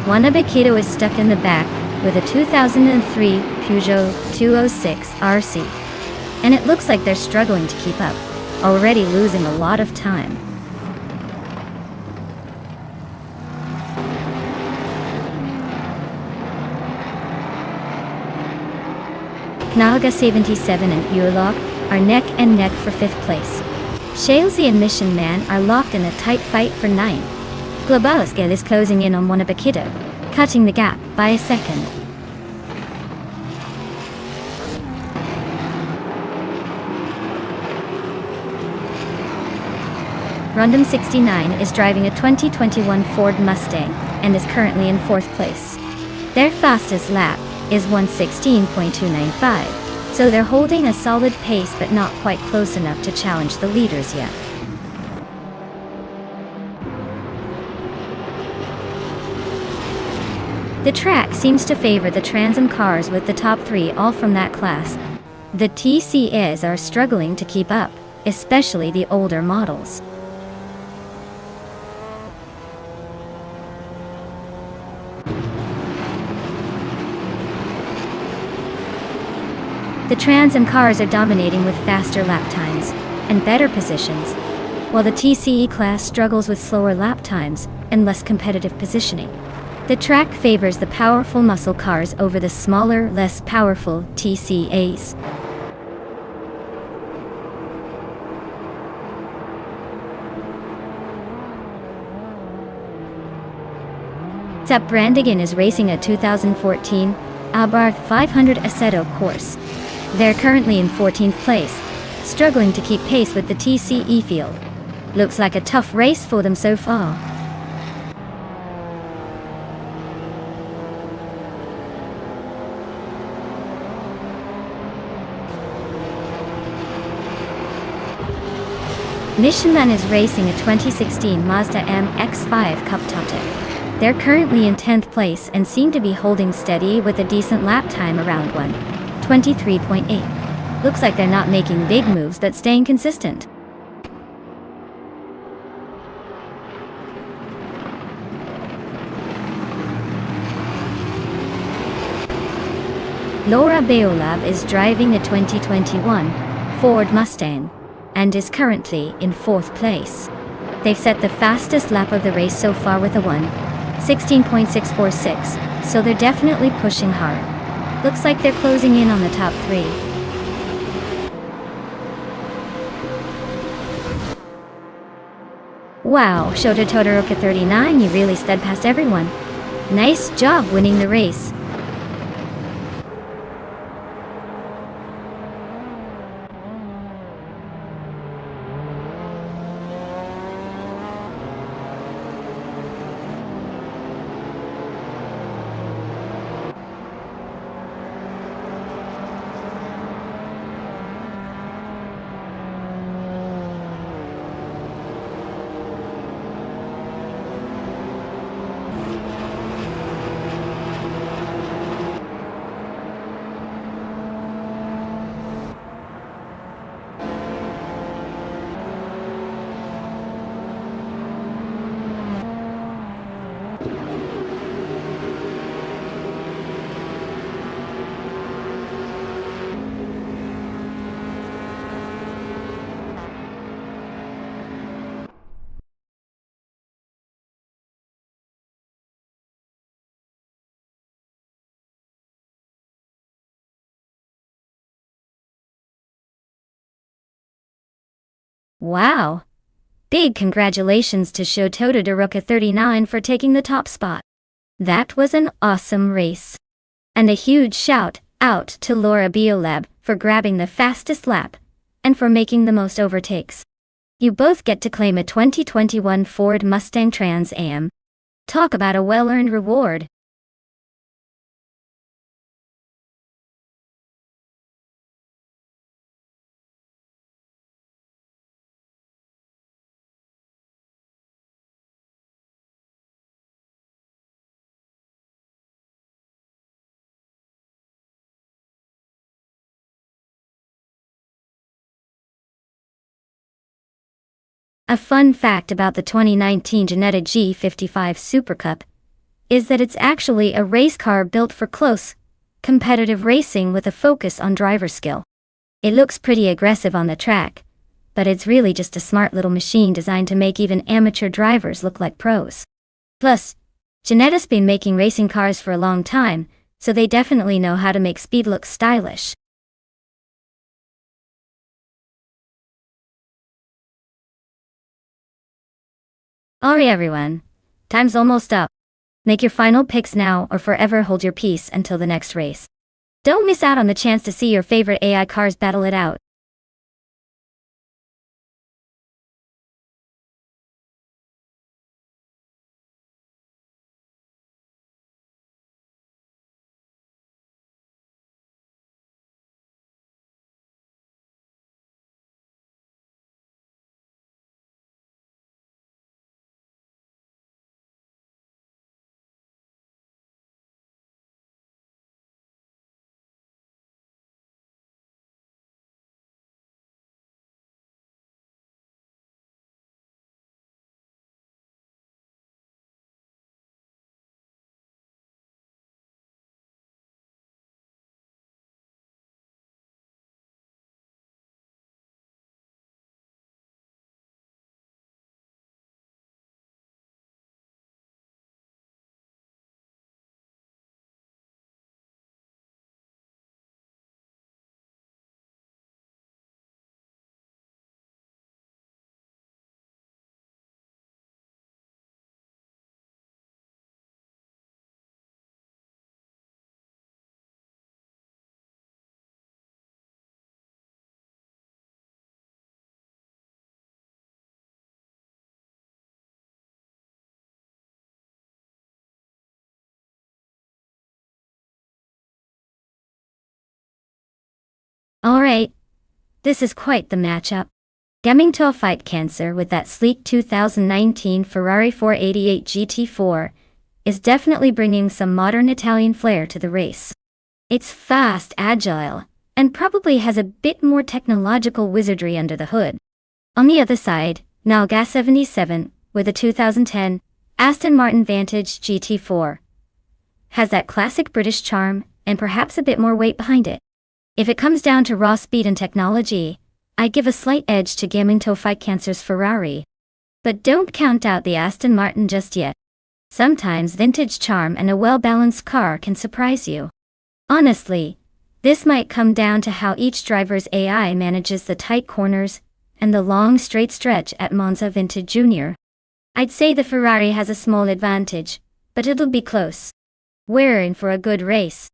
Wanabekido is stuck in the back with a 2003 Peugeot 206 RC, and it looks like they're struggling to keep up, already losing a lot of time. Naga 77 and Urlok are neck and neck for 5th place. Shalesy and Mission Man are locked in a tight fight for 9. Globowski is closing in on Wanabekido, cutting the gap by a second. Rondon 69 is driving a 2021 Ford Mustang and is currently in 4th place. Their fastest lap is 1:16.295, so they're holding a solid pace but not quite close enough to challenge the leaders yet. The track seems to favor the Trans Am cars with the top 3 all from that class. The TCAs are struggling to keep up, especially the older models. The Trans Am cars are dominating with faster lap times and better positions, while the TCE class struggles with slower lap times and less competitive positioning. The track favors the powerful muscle cars over the smaller, less powerful TCAs. Zaprandigan is racing a 2014 Abarth 500 Assetto course. They're currently in 14th place, struggling to keep pace with the TCE field. Looks like a tough race for them so far. Michelin is racing a 2016 Mazda MX-5 Cup Topic. They're currently in 10th place and seem to be holding steady with a decent lap time around 1:23.8. Looks like they're not making big moves but staying consistent. Laura Beolab is driving a 2021 Ford Mustang and is currently in 4th place. They've set the fastest lap of the race so far with a 1:16.646, so they're definitely pushing hard. Looks like they're closing in on the top 3. Wow, Shota Todoroka 39, you really sped past everyone. Nice job winning the race. Wow! Big congratulations to Shota Todoroka 39 for taking the top spot. That was an awesome race. And a huge shout out to Laura Beolab for grabbing the fastest lap and for making the most overtakes. You both get to claim a 2021 Ford Mustang Trans Am. Talk about a well-earned reward. A fun fact about the 2019 Ginetta G55 Super Cup is that it's actually a race car built for close, competitive racing with a focus on driver skill. It looks pretty aggressive on the track, but it's really just a smart little machine designed to make even amateur drivers look like pros. Plus, Ginetta's been making racing cars for a long time, so they definitely know how to make speed look stylish. Alright everyone, time's almost up. Make your final picks now or forever hold your peace until the next race. Don't miss out on the chance to see your favorite AI cars battle it out. Alright, this is quite the matchup. Gemming to fight cancer with that sleek 2019 Ferrari 488 GT4 is definitely bringing some modern Italian flair to the race. It's fast, agile, and probably has a bit more technological wizardry under the hood. On the other side, Nalga 77, with a 2010 Aston Martin Vantage GT4, has that classic British charm and perhaps a bit more weight behind it. If it comes down to raw speed and technology, I'd give a slight edge to Gemming to fight cancer's Ferrari. But don't count out the Aston Martin just yet. Sometimes vintage charm and a well-balanced car can surprise you. Honestly, this might come down to how each driver's AI manages the tight corners and the long straight stretch at Monza Vintage Junior. I'd say the Ferrari has a small advantage, but it'll be close. We're in for a good race.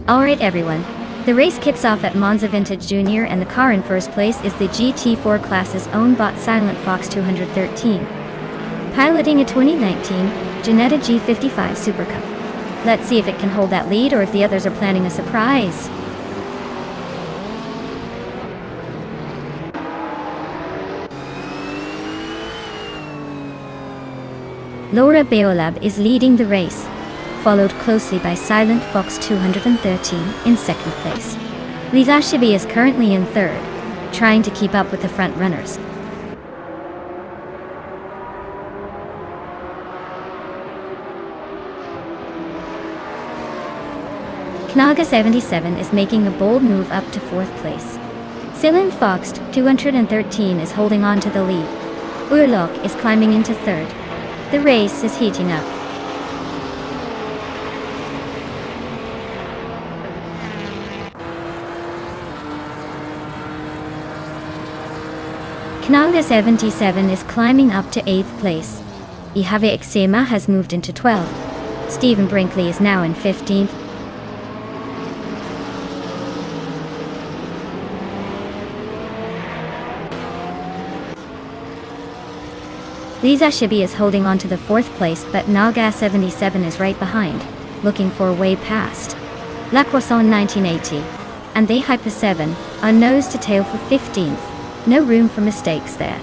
Alright everyone, the race kicks off at Monza Vintage Junior and the car in first place is the GT4 class's own bot Silent Fox 213. Piloting a 2019 Ginetta G55 Super Cup. Let's see if it can hold that lead or if the others are planning a surprise. Laura Beolab is leading the race, followed closely by Silent Fox 213 in second place. Lisa Shibi is currently in third, trying to keep up with the front runners. Knaga 77 is making a bold move up to fourth place. Silent Fox 213 is holding on to the lead. Urlok is climbing into third. The race is heating up. Knaga 77 is climbing up to 8th place. Ihave Ixema has moved into 12th. Stephen Brinkley is now in 15th. Lisa Shibi is holding on to the 4th place, but Naga 77 is right behind, looking for a way past. La Croissant 1980 and They Hyper 7 are nose to tail for 15th. No room for mistakes there.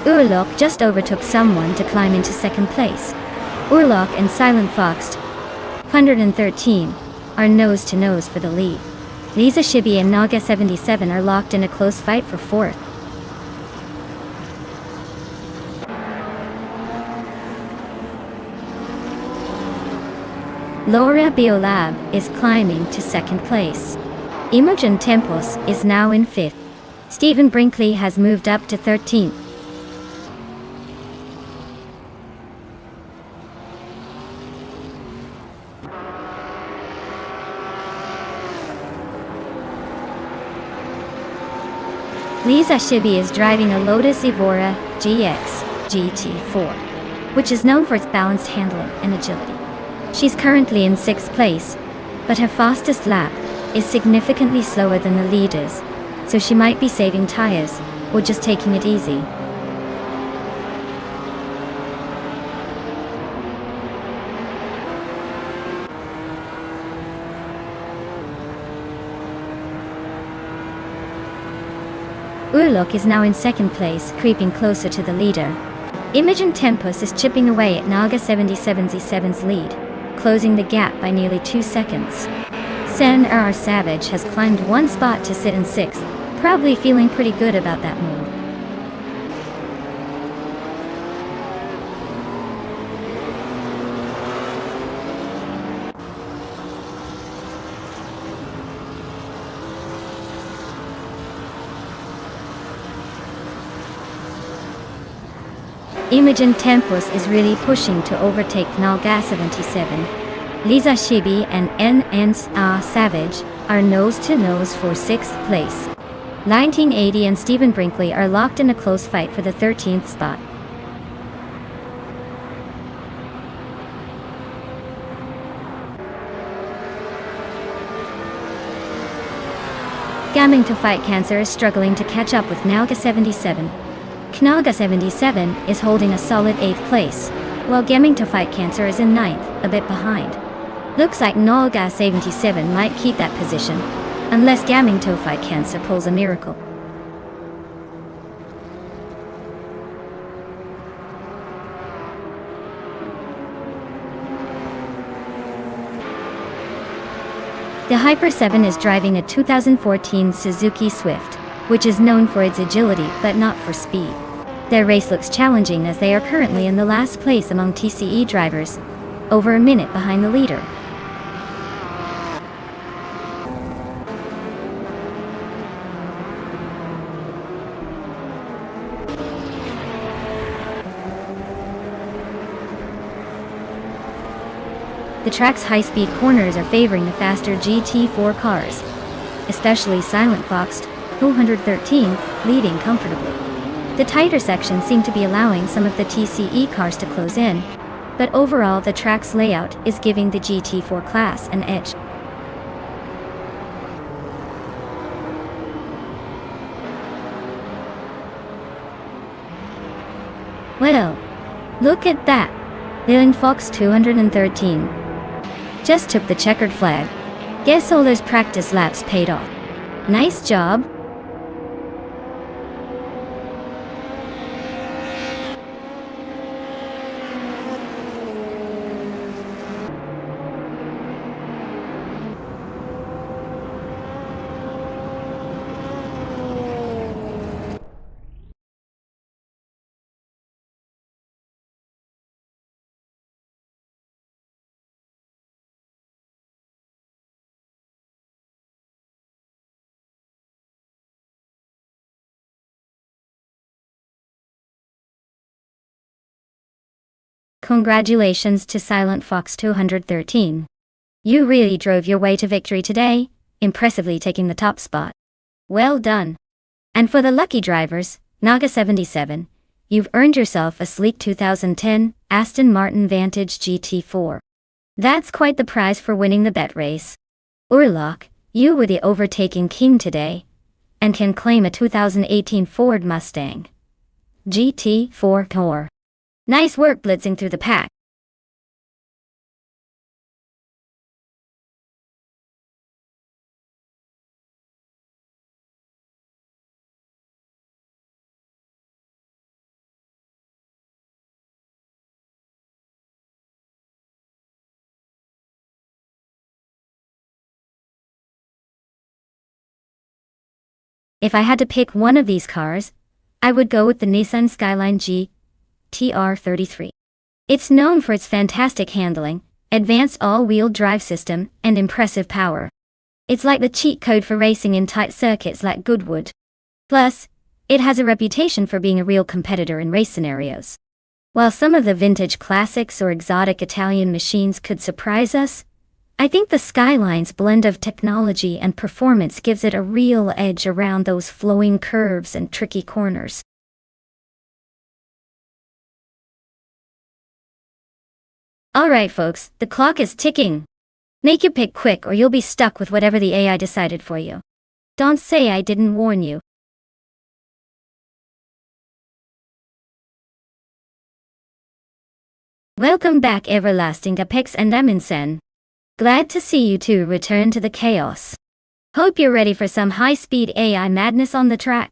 Urlok just overtook someone to climb into second place. Urlok and Silent Fox 113 are nose to nose for the lead. Lisa Shibi and Naga 77 are locked in a close fight for fourth. Laura Biolab is climbing to second place. Imogen Tempos is now in 5th. Stephen Brinkley has moved up to 13th. Lisa Shibi is driving a Lotus Evora GX GT4, which is known for its balanced handling and agility. She's currently in 6th place, but her fastest lap is significantly slower than the leaders, so she might be saving tires or just taking it easy? Urlok is now in second place, creeping closer to the leader. Imogen Tempus is chipping away at Naga 77Z7's lead, closing the gap by nearly 2 seconds. Sen R. Savage has climbed 1 spot to sit in 6th, probably feeling pretty good about that move. Imogen Tempus is really pushing to overtake Naga 77. Lisa Shibi and N.N.S. Savage are nose-to-nose for 6th place. 1980 and Stephen Brinkley are locked in a close fight for the 13th spot. Gaming to Fight Cancer is struggling to catch up with Naga 77. Knaga 77 is holding a solid 8th place, while Gaming to Fight Cancer is in 9th, a bit behind. Looks like Naga 77 might keep that position, unless Gaming to Fight Cancer pulls a miracle. The Hyper 7 is driving a 2014 Suzuki Swift, which is known for its agility but not for speed. Their race looks challenging as they are currently in the last place among TCE drivers, over a minute behind the leader. The track's high-speed corners are favoring the faster GT4 cars, especially Silent Fox 213, leading comfortably. The tighter sections seem to be allowing some of the TCE cars to close in, but overall the track's layout is giving the GT4 class an edge. Well, look at that! Silent Fox 213 just took the checkered flag. Guess all those practice laps paid off. Nice job! Congratulations to Silent Fox 213. You really drove your way to victory today, impressively taking the top spot. Well done. And for the lucky drivers, Naga 77, you've earned yourself a sleek 2010 Aston Martin Vantage GT4. That's quite the prize for winning the bet race. Urlok, you were the overtaking king today, and can claim a 2018 Ford Mustang GT4 Tour. Nice work blitzing through the pack. If I had to pick one of these cars, I would go with the Nissan Skyline GT-R33. It's known for its fantastic handling, advanced all-wheel drive system, and impressive power. It's like the cheat code for racing in tight circuits like Goodwood. Plus, it has a reputation for being a real competitor in race scenarios. While some of the vintage classics or exotic Italian machines could surprise us, I think the Skyline's blend of technology and performance gives it a real edge around those flowing curves and tricky corners. Alright folks, the clock is ticking. Make your pick quick or you'll be stuck with whatever the AI decided for you. Don't say I didn't warn you. Welcome back, Everlasting Apex and Amundsen. Glad to see you two return to the chaos. Hope you're ready for some high-speed AI madness on the track.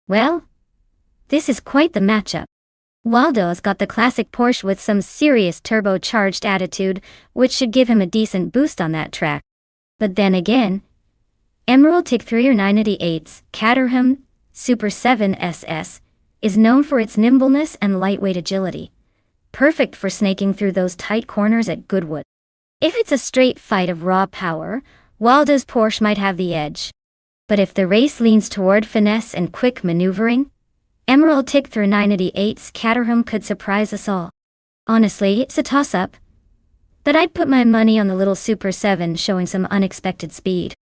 Well, this is quite the matchup. Waldo's got the classic Porsche with some serious turbocharged attitude, which should give him a decent boost on that track. But then again, Emerald TIC 3 or 988's Caterham Super 7 SS is known for its nimbleness and lightweight agility, perfect for snaking through those tight corners at Goodwood. If it's a straight fight of raw power, Waldo's Porsche might have the edge. But if the race leans toward finesse and quick maneuvering, Emerald TIC 3 988's Caterham could surprise us all. Honestly, it's a toss-up, but I'd put my money on the little Super 7 showing some unexpected speed.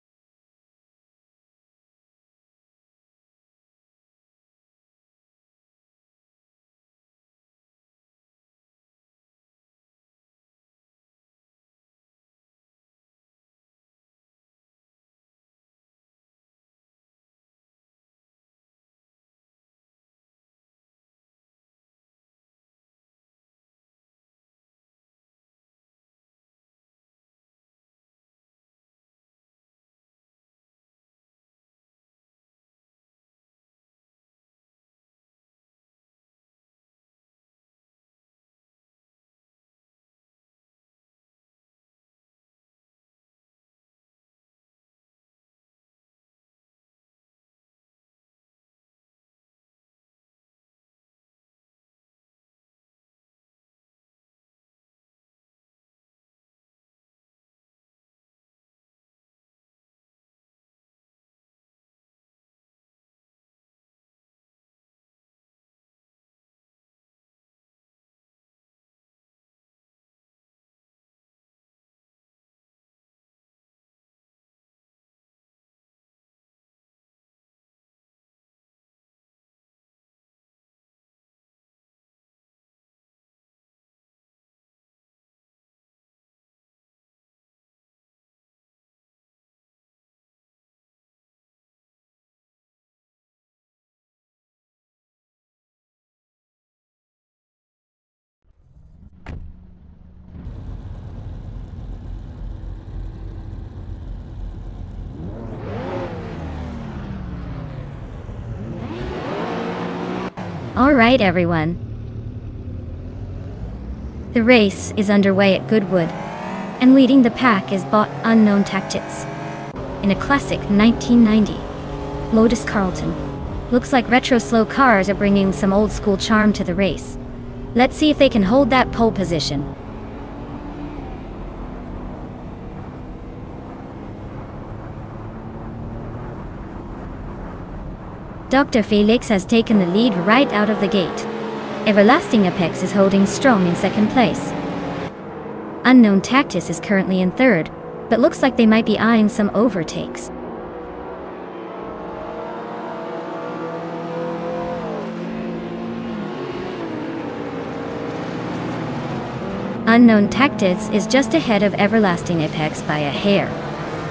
Alright everyone. The race is underway at Goodwood, and leading the pack is bought Unknown Tactics in a classic 1990 Lotus Carlton. Looks like retro slow cars are bringing some old school charm to the race. Let's see if they can hold that pole position. Dr. Felix has taken the lead right out of the gate. Everlasting Apex is holding strong in second place. Unknown Tactics is currently in third, but looks like they might be eyeing some overtakes. Unknown Tactics is just ahead of Everlasting Apex by a hair.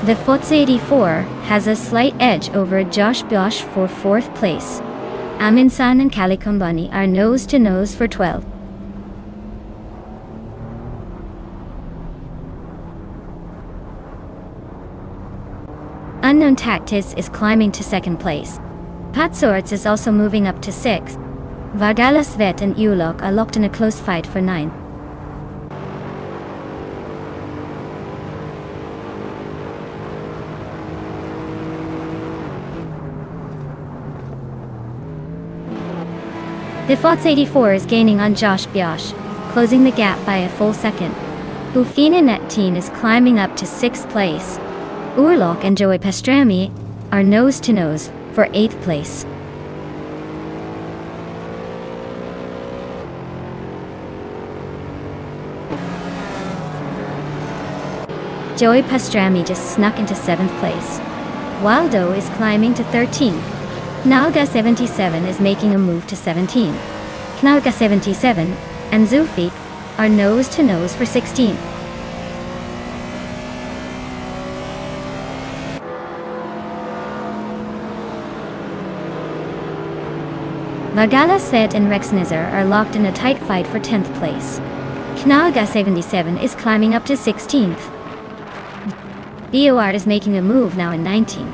The Fox 84 has a slight edge over Josh Bosch for 4th place. Aminsan and Kalikumbani are nose to nose for 12th. Unknown Tactics is climbing to 2nd place. Patsorts is also moving up to 6th. Vargala Svet and Ulok are locked in a close fight for 9th. The Fox 84 is gaining on Josh Biosh, closing the gap by a full second. Bufina 19 is climbing up to 6th place. Urlach and Joey Pastrami are nose to nose for 8th place. Joey Pastrami just snuck into 7th place. Waldo is climbing to 13th. Knalga 77 is making a move to 17th. Knalga 77 and Zufi are nose to nose for 16th. Vargala Svet and Rexnizar are locked in a tight fight for 10th place. Knalga 77 is climbing up to 16th. BOR is making a move now in 19th.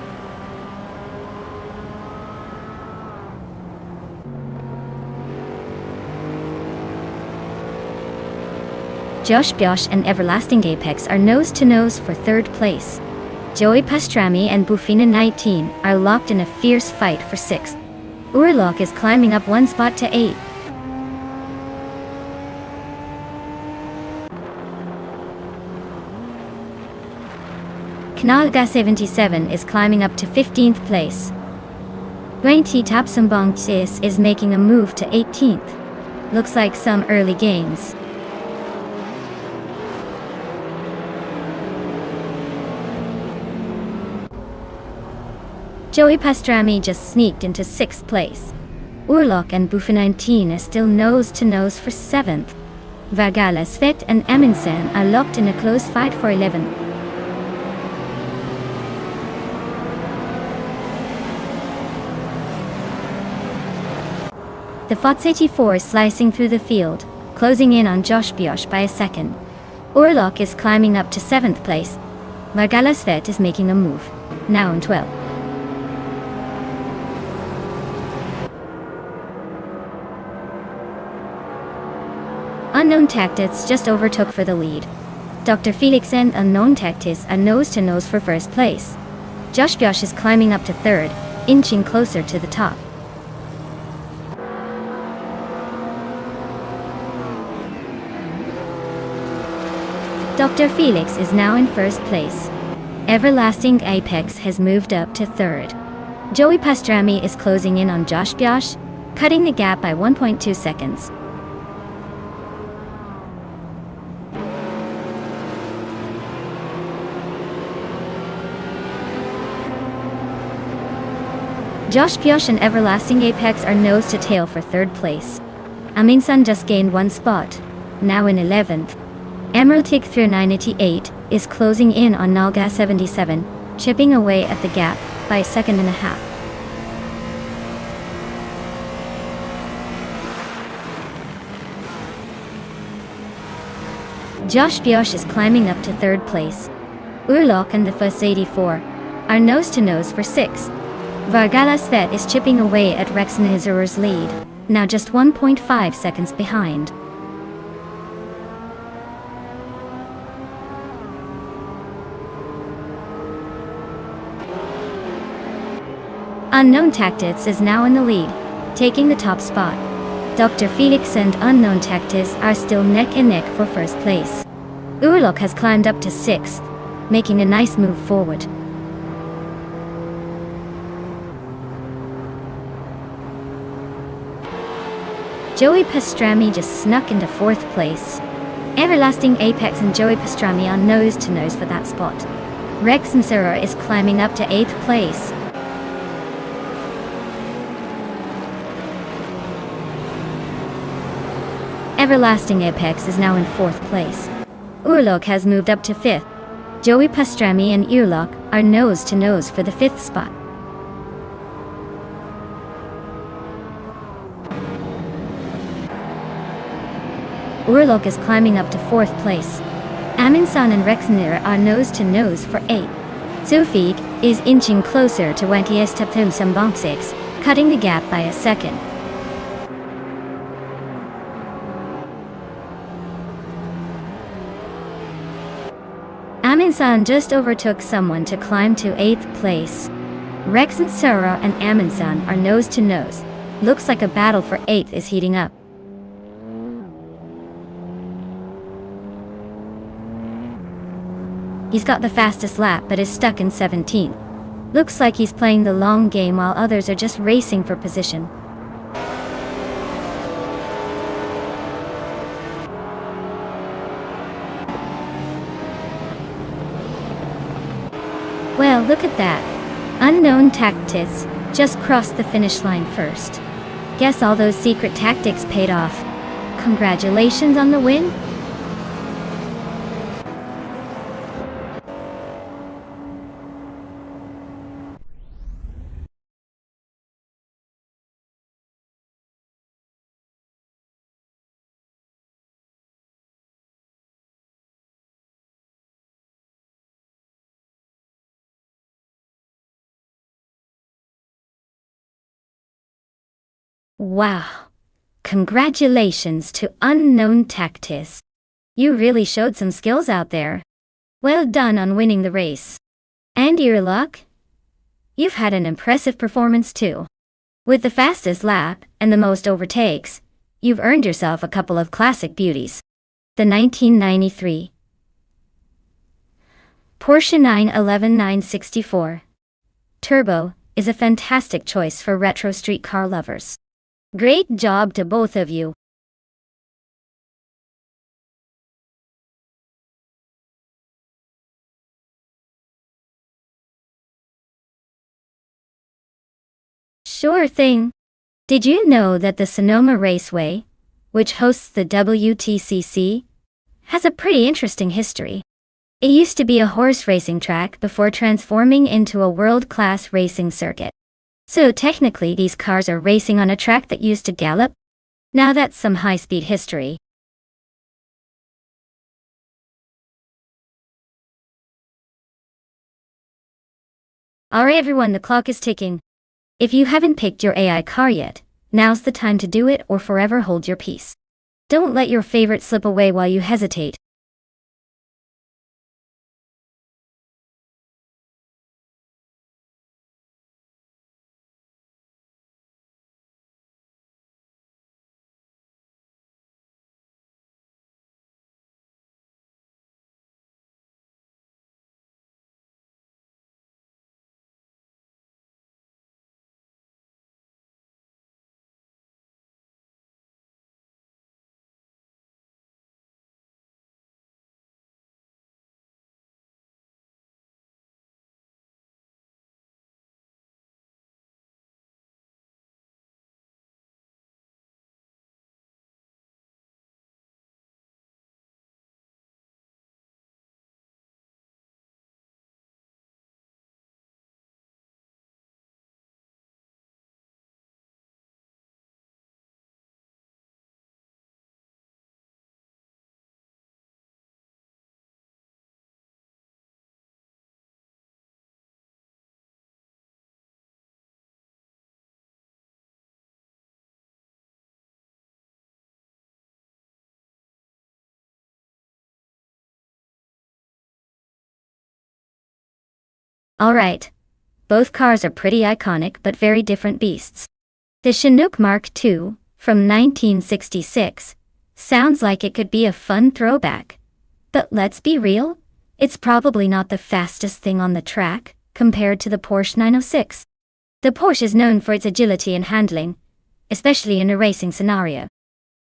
Josh Biosh and Everlasting Apex are nose to nose for 3rd place. Joey Pastrami and Bufina 19 are locked in a fierce fight for 6th. Urlach is climbing up 1 spot to 8. Knalga 77 is climbing up to 15th place. Gwainti Tapsumbong Sis is making a move to 18th. Looks like some early gains. Joey Pastrami just sneaked into 6th place. Urlach and Bufa 19 is still nose to nose for 7th. Vargala Svet and Amundsen are locked in a close fight for 11th. The Fox 84 is slicing through the field, closing in on Josh Biosh by a second. Urlach is climbing up to 7th place. Vargala Svet is making a move, now in 12th. Unknown Tactics just overtook for the lead. Dr. Felix and Unknown Tactics are nose to nose for 1st place. Josh Biosh is climbing up to 3rd, inching closer to the top. Dr. Felix is now in 1st place. Everlasting Apex has moved up to 3rd. Joey Pastrami is closing in on Josh Biosh, cutting the gap by 1.2 seconds. Josh Biosh and Everlasting Apex are nose to tail for 3rd place. Amingsan just gained 1 spot, now in 11th. Emeraldic 988 is closing in on Nalga 77, chipping away at the gap by a second and a half. Josh Biosh is climbing up to 3rd place. Urlach and the Fuss 84 are nose to nose for 6th. Vargala Svet is chipping away at Rexnizar's lead, now just 1.5 seconds behind. Unknown Tactics is now in the lead, taking the top spot. Dr. Felix and Unknown Tactics are still neck and neck for 1st place. Urlach has climbed up to 6th, making a nice move forward. Joey Pastrami just snuck into 4th place. Everlasting Apex and Joey Pastrami are nose to nose for that spot. Rex Msura is climbing up to 8th place. Everlasting Apex is now in 4th place. Urlach has moved up to 5th. Joey Pastrami and Urlach are nose to nose for the 5th spot. Urlach is climbing up to 4th place. Amundsen and Rexnir are nose to nose for 8th. Zufig is inching closer to Wankies Tapthum Sambong 6, cutting the gap by a second. Amundsen just overtook someone to climb to 8th place. Rex and Sura and Amundsen are nose to nose. Looks like a battle for 8th is heating up. He's got the fastest lap but is stuck in 17th. Looks like he's playing the long game while others are just racing for position. Well, look at that. Unknown tactics just crossed the finish line first. Guess all those secret tactics paid off. Congratulations on the win. Wow. Congratulations to Unknown Tactis. You really showed some skills out there. Well done on winning the race. And your luck? You've had an impressive performance too. With the fastest lap and the most overtakes, you've earned yourself a couple of classic beauties. The 1993 Porsche 911 964 Turbo is a fantastic choice for retro street car lovers. Great job to both of you. Sure thing. Did you know that the Sonoma Raceway, which hosts the WTCC, has a pretty interesting history? It used to be a horse racing track before transforming into a world-class racing circuit. So technically these cars are racing on a track that used to gallop. Now that's some high-speed history. Alright everyone, the clock is ticking. If you haven't picked your AI car yet, now's the time to do it or forever hold your peace. Don't let your favorite slip away while you hesitate. Alright. Both cars are pretty iconic but very different beasts. The Chinook Mark II, from 1966, sounds like it could be a fun throwback. But let's be real, it's probably not the fastest thing on the track, compared to the Porsche 906. The Porsche is known for its agility and handling, especially in a racing scenario.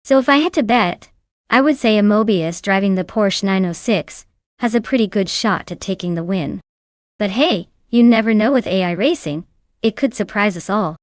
So if I had to bet, I would say a Mobius driving the Porsche 906 has a pretty good shot at taking the win. But hey, you never know with AI racing, it could surprise us all.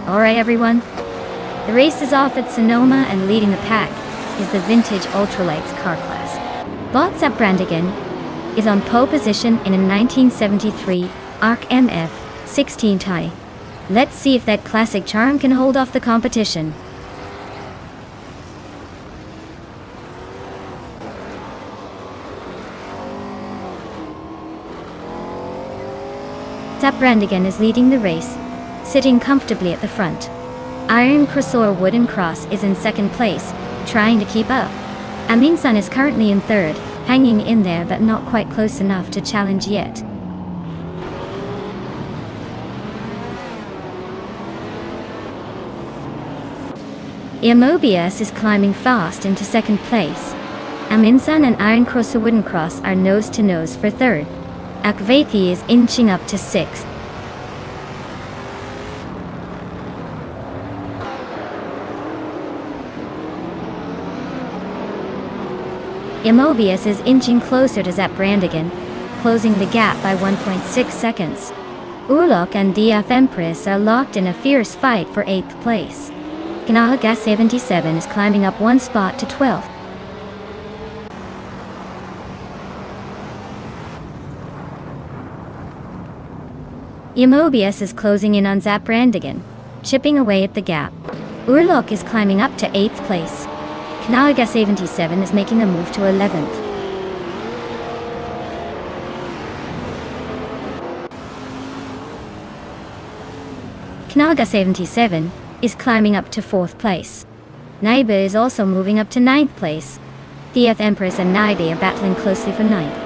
Alright everyone, the race is off at Sonoma, and leading the pack is the vintage ultralights car class. Bot's Brandigan is on pole position in a 1973 ARC MF 16 tie. Let's see if that classic charm can hold off the competition. Brandigan is leading the race, sitting comfortably at the front. Iron Crossor Wooden Cross is in second place, trying to keep up. Aminsan is currently in third, hanging in there but not quite close enough to challenge yet. Imobius is climbing fast into second place. Aminsan and Iron Crossor Wooden Cross are nose to nose for third. Akvethi is inching up to sixth. Imobius is inching closer to Brandigan, closing the gap by 1.6 seconds. Urlok and DF Empress are locked in a fierce fight for 8th place. Kanahaga 77 is climbing up one spot to 12th. Imobius is closing in on Brandigan, chipping away at the gap. Urlok is climbing up to 8th place. Kanahaga 77 is making a move to 11th. Kanahaga 77 is climbing up to 4th place. Naiba is also moving up to 9th place. DF Empress and Naiba are battling closely for 9th.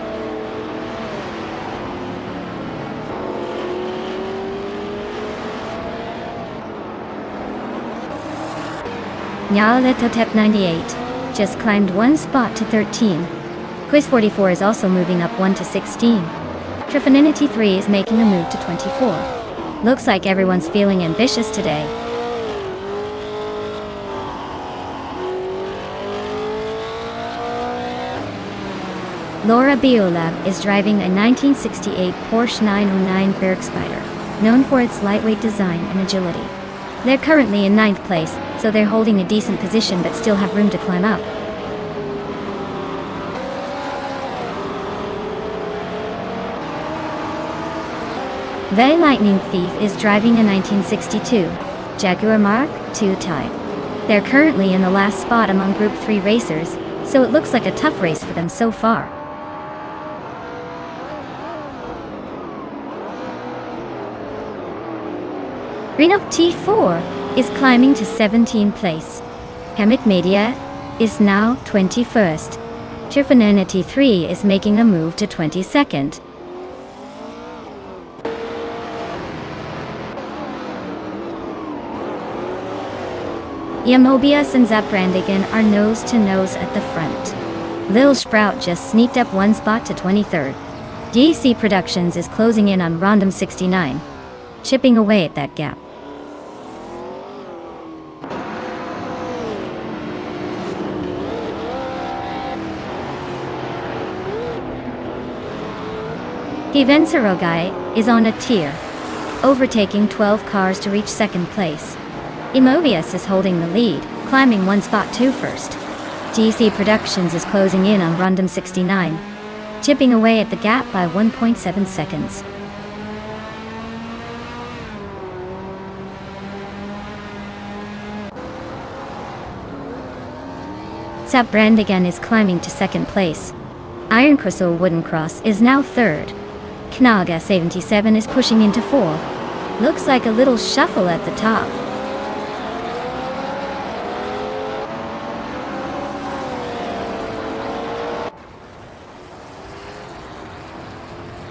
Nyaletotep 98 just climbed one spot to 13. Quiz 44 is also moving up 1 to 16. Trifaninity 3 is making a move to 24. Looks like everyone's feeling ambitious today. Laura Biolab is driving a 1968 Porsche 909 Bergspider, known for its lightweight design and agility. They're currently in 9th place, so they're holding a decent position but still have room to climb up. The Lightning Thief is driving a 1962 Jaguar Mark II Type. They're currently in the last spot among Group 3 racers, so it looks like a tough race for them so far. Renok T4 is climbing to 17th place. Hemit Media is now 21st. Trifanana T3 is making a move to 22nd. Imobius and Brandigan are nose to nose at the front. Lil Sprout just sneaked up one spot to 23rd. DC Productions is closing in on Random 69, chipping away at that gap. Givensarogai is on a tier, overtaking 12 cars to reach second place. Imobius is holding the lead, climbing one spot to first. GC Productions is closing in on Random 69, chipping away at the gap by 1.7 seconds. Brandigan is climbing to second place. Iron Crystal Wooden Cross is now third. Knaga 77 is pushing into fourth. Looks like a little shuffle at the top.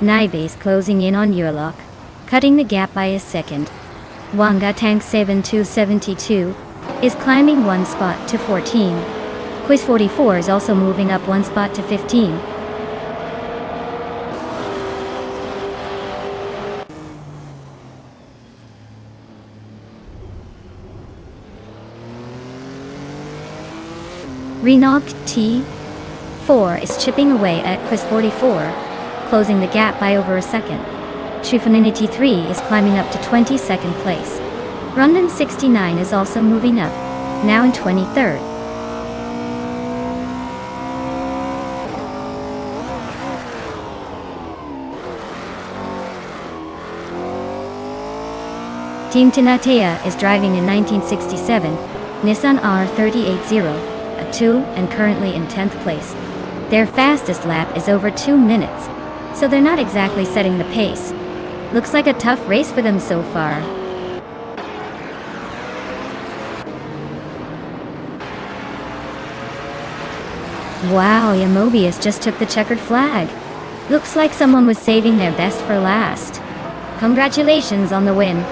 Naibe is closing in on Urlock, cutting the gap by a second. Wanga Tank 7272 is climbing one spot to 14. Quiz 44 is also moving up one spot to 15. Renok T4 is chipping away at Quiz 44, closing the gap by over a second. Trifanini T3 is climbing up to 22nd place. Rondon 69 is also moving up, now in 23rd. Team Tinatea is driving a 1967 Nissan R380, a 2 and currently in 10th place. Their fastest lap is over 2 minutes, so they're not exactly setting the pace. Looks like a tough race for them so far. Wow, Mobius just took the checkered flag. Looks like someone was saving their best for last. Congratulations on the win.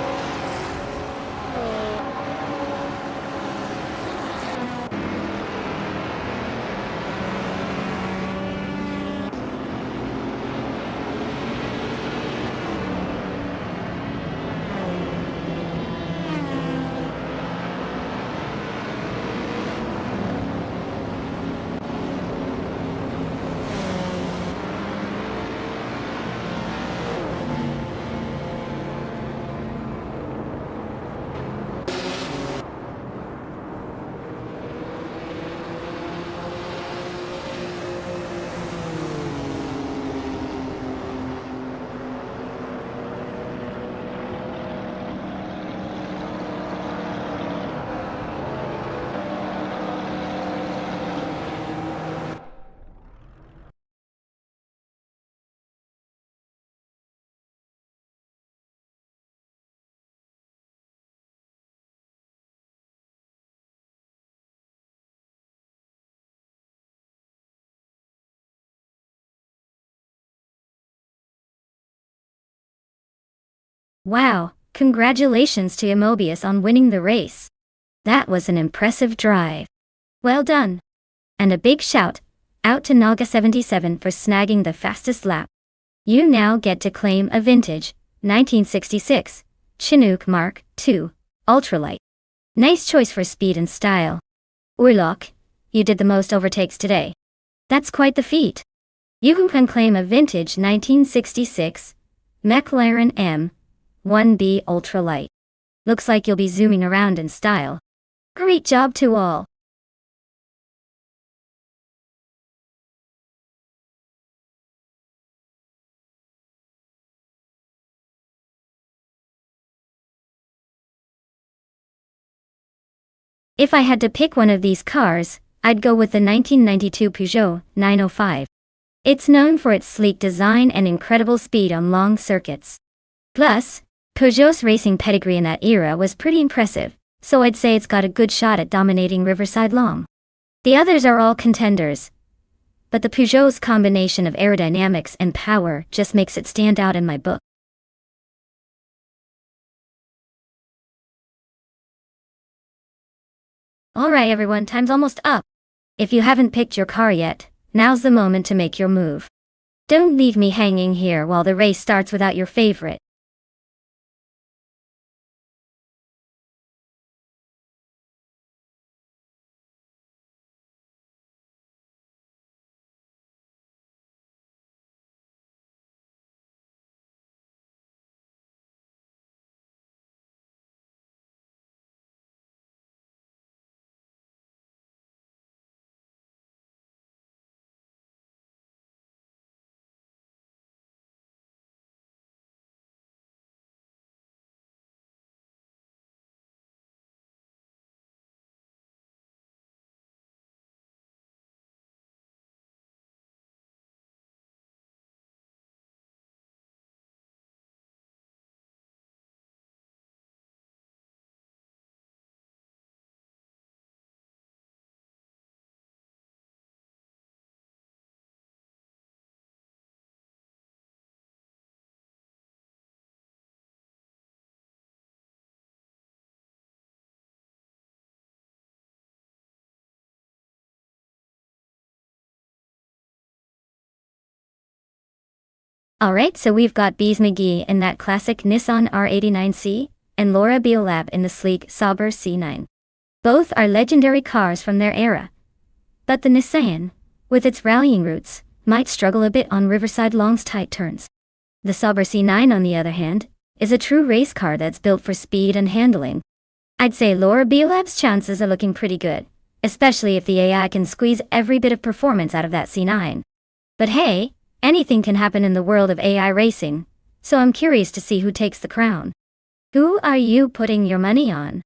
Wow, congratulations to Mobius on winning the race. That was an impressive drive. Well done. And a big shout out to Naga77 for snagging the fastest lap. You now get to claim a vintage 1966 Chinook Mark II Ultralight. Nice choice for speed and style. Urlok, you did the most overtakes today. That's quite the feat. You can claim a vintage 1966 McLaren M1B Ultralight. Looks like you'll be zooming around in style. Great job to all. If I had to pick one of these cars, I'd go with the 1992 Peugeot 905. It's known for its sleek design and incredible speed on long circuits. Plus, Peugeot's racing pedigree in that era was pretty impressive, so I'd say it's got a good shot at dominating Riverside Long. The others are all contenders, but the Peugeot's combination of aerodynamics and power just makes it stand out in my book. Alright everyone, time's almost up. If you haven't picked your car yet, now's the moment to make your move. Don't leave me hanging here while the race starts without your favorite. Alright, so we've got Bees McGee in that classic Nissan R89C, and Laura Biolab in the sleek Sauber C9. Both are legendary cars from their era. But the Nissan, with its rallying roots, might struggle a bit on Riverside Long's tight turns. The Sauber C9, on the other hand, is a true race car that's built for speed and handling, I'd say Laura Biolab's chances are looking pretty good, especially if the AI can squeeze every bit of performance out of that C9. But hey, anything can happen in the world of AI racing, so I'm curious to see who takes the crown. Who are you putting your money on?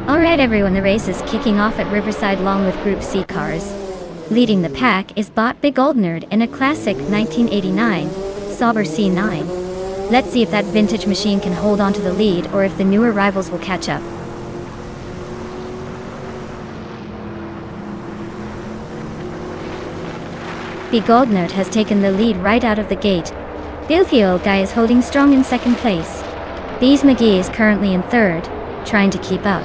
Alright everyone, the race is kicking off at Riverside along with Group C cars. Leading the pack is Bot Big Old Nerd in a classic 1989 Sauber C9. Let's see if that vintage machine can hold on to the lead or if the newer rivals will catch up. Big Old Nerd has taken the lead right out of the gate. Filthy Old Guy is holding strong in second place. Bees McGee is currently in third, trying to keep up.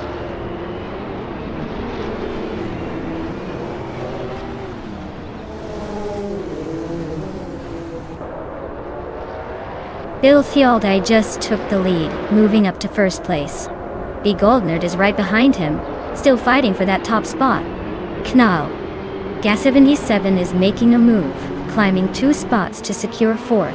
Filthy Old Guy just took the lead, moving up to first place. Big Old Nerd is right behind him, still fighting for that top spot. Knall. Gas 77 is making a move, climbing 2 spots to secure fourth.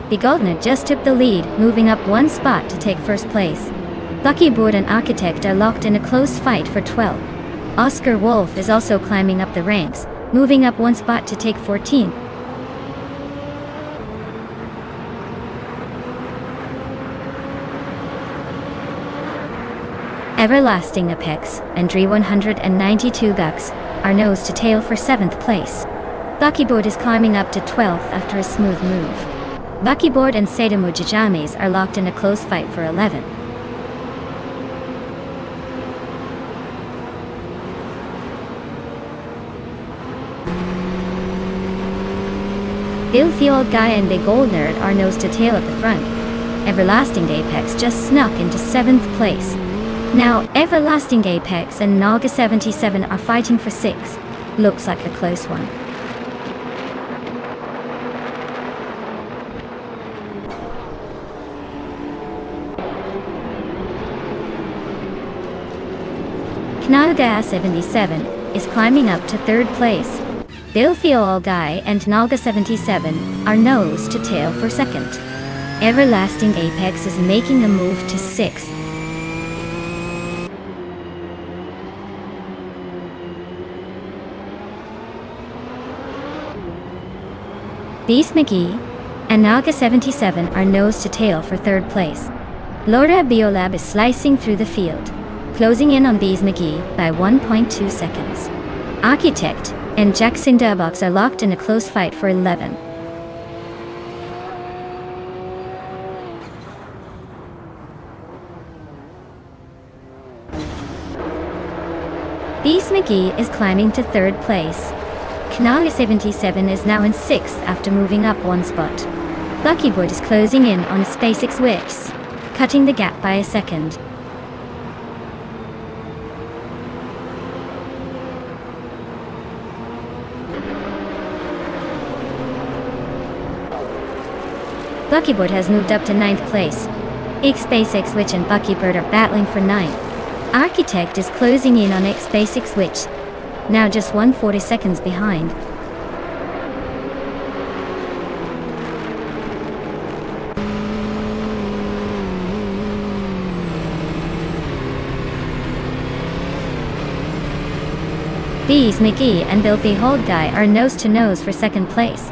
Big Old Nerd just took the lead, moving up 1 spot to take first place. Lucky Board and Architect are locked in a close fight for 12th. Oscar Wolf is also climbing up the ranks, moving up 1 spot to take 14th. Everlasting Apex and Dre 192 Gux are nose to tail for 7th place. Lucky Board is climbing up to 12th after a smooth move. Lucky Board and Sadamu Jajames are locked in a close fight for 11th. Filthy Old Guy and Big Old Nerd are nose to tail at the front. Everlasting Apex just snuck into 7th place. Now, Everlasting Apex and Naga 77 are fighting for 6th. Looks like a close one. Naga 77 is climbing up to 3rd place. Filthy Old Guy and Naga 77 are nose to tail for 2nd. Everlasting Apex is making a move to 6th. Beast McGee and Naga 77 are nose to tail for 3rd place. Laura Biolab is slicing through the field, closing in on Bees McGee by 1.2 seconds. Architect and Jackson Durbox are locked in a close fight for 11. Bees McGee is climbing to third place. Canali 77 is now in sixth after moving up one spot. Buckyboard is closing in on SpaceX Wix, cutting the gap by a second. Buckyboard has moved up to ninth place. SpaceX Witch and Buckybird are battling for ninth. Architect is closing in on SpaceX Witch, now just 140 seconds behind. Bees McGee and Bill the Hold Guy are nose to nose for second place.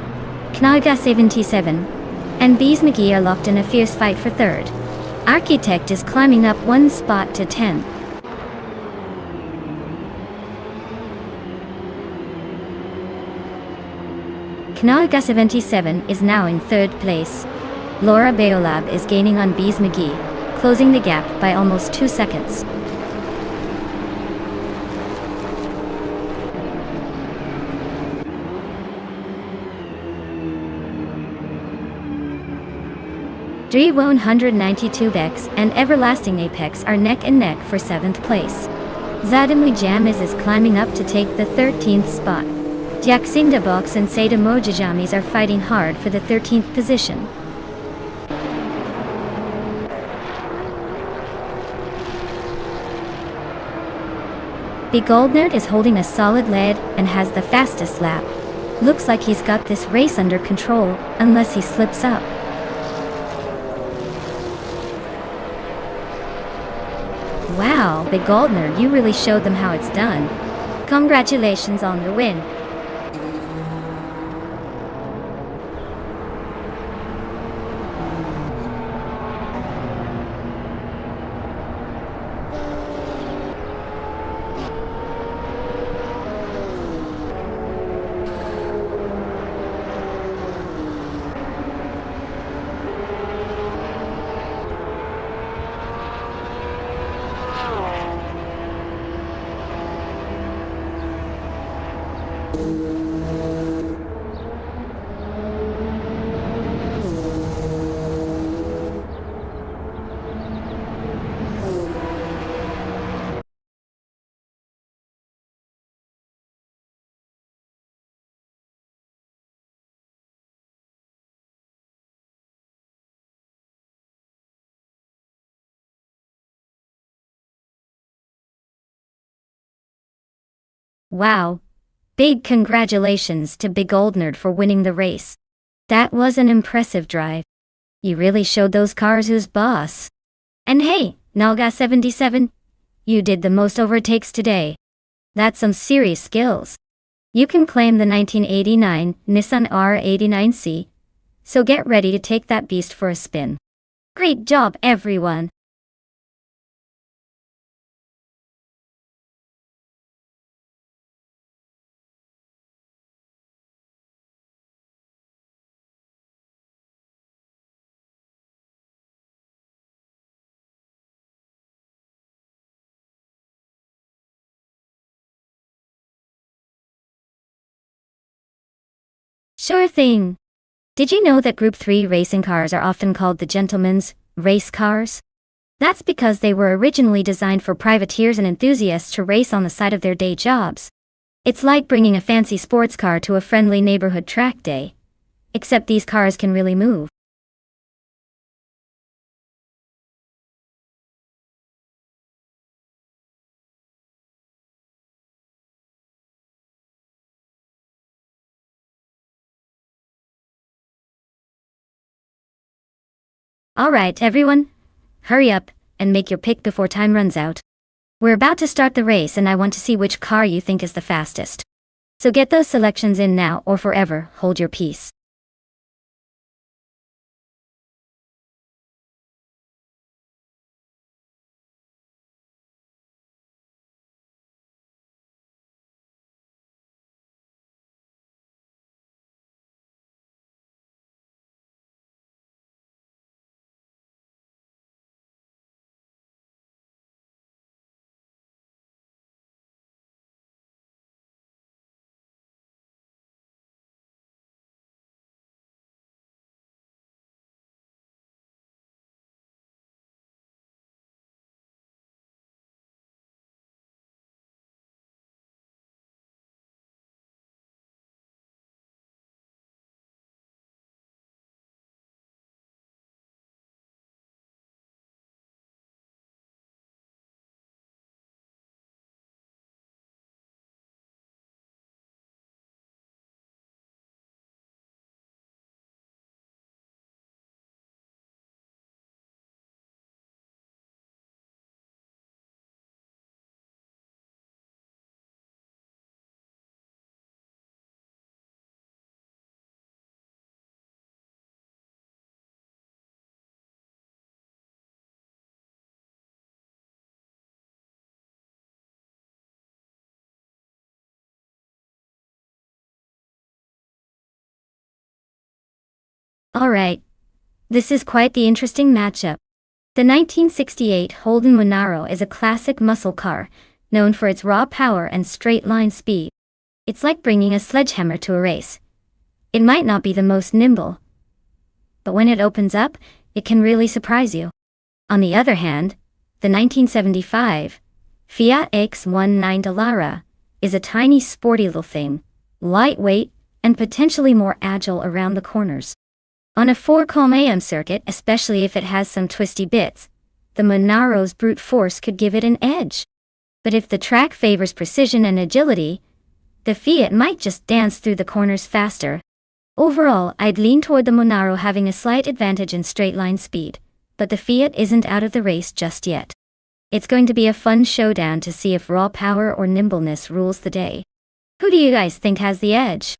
Knaga 77 and Bees McGee are locked in a fierce fight for third. Architect is climbing up one spot to 10. Knaga 77 is now in third place. Laura Beolab is gaining on Bees McGee, closing the gap by almost 2 seconds. Dre 192 Bex and Everlasting Apex are neck and neck for 7th place. Zadamui Jamis is climbing up to take the 13th spot. Jaxinda Box and Seda Mojajamis are fighting hard for the 13th position. The Goldnerd is holding a solid lead and has the fastest lap. Looks like he's got this race under control, unless he slips up. Wow, Big Goldner, you really showed them how it's done. Congratulations on the win. Wow. Big congratulations to Big Goldnerd for winning the race. That was an impressive drive. You really showed those cars who's boss. And hey, Nalga 77, you did the most overtakes today. That's some serious skills. You can claim the 1989 Nissan R89C. So get ready to take that beast for a spin. Great job, everyone. Sure thing. Did you know that Group 3 racing cars are often called the gentlemen's race cars? That's because they were originally designed for privateers and enthusiasts to race on the side of their day jobs. It's like bringing a fancy sports car to a friendly neighborhood track day. Except these cars can really move. Alright everyone, hurry up and make your pick before time runs out. We're about to start the race and I want to see which car you think is the fastest. So get those selections in now or forever hold your peace. Alright, this is quite the interesting matchup. The 1968 Holden Monaro is a classic muscle car, known for its raw power and straight-line speed. It's like bringing a sledgehammer to a race. It might not be the most nimble, but when it opens up, it can really surprise you. On the other hand, the 1975 Fiat X19 Dallara is a tiny sporty little thing, lightweight, and potentially more agile around the corners. On a 4km circuit, especially if it has some twisty bits, the Monaro's brute force could give it an edge. But if the track favors precision and agility, the Fiat might just dance through the corners faster. Overall, I'd lean toward the Monaro having a slight advantage in straight-line speed, but the Fiat isn't out of the race just yet. It's going to be a fun showdown to see if raw power or nimbleness rules the day. Who do you guys think has the edge?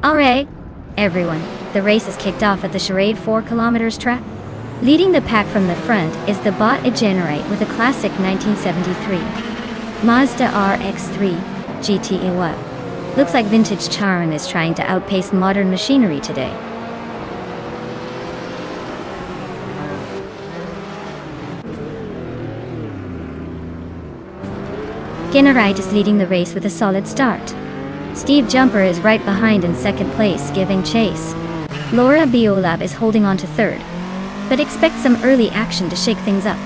Alright, everyone, the race is kicked off at the Charade 4 km track. Leading the pack from the front is the Bot Egenerate with a classic 1973 Mazda RX-3 GTE. Looks like vintage charm is trying to outpace modern machinery today. Generite is leading the race with a solid start. Steve Jumper is right behind in second place, giving chase. Laura Biolab is holding on to third, but expect some early action to shake things up.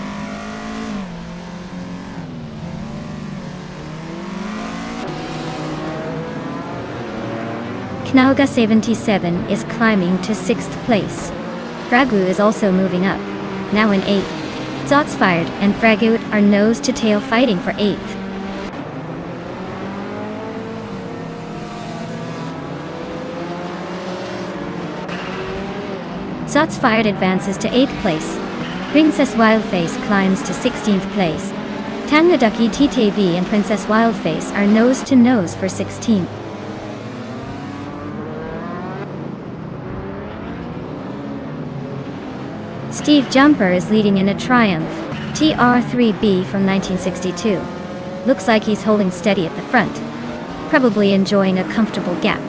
Knauga 77 is climbing to 6th place. Fragu is also moving up, now in 8th. Zotsfired and Fragut are nose to tail fighting for 8th. Zotsfired advances to 8th place. Princess Wildface climbs to 16th place. Tangaducky TTV and Princess Wildface are nose to nose for 16th. Steve Jumper is leading in a Triumph TR3B from 1962. Looks like he's holding steady at the front, probably enjoying a comfortable gap.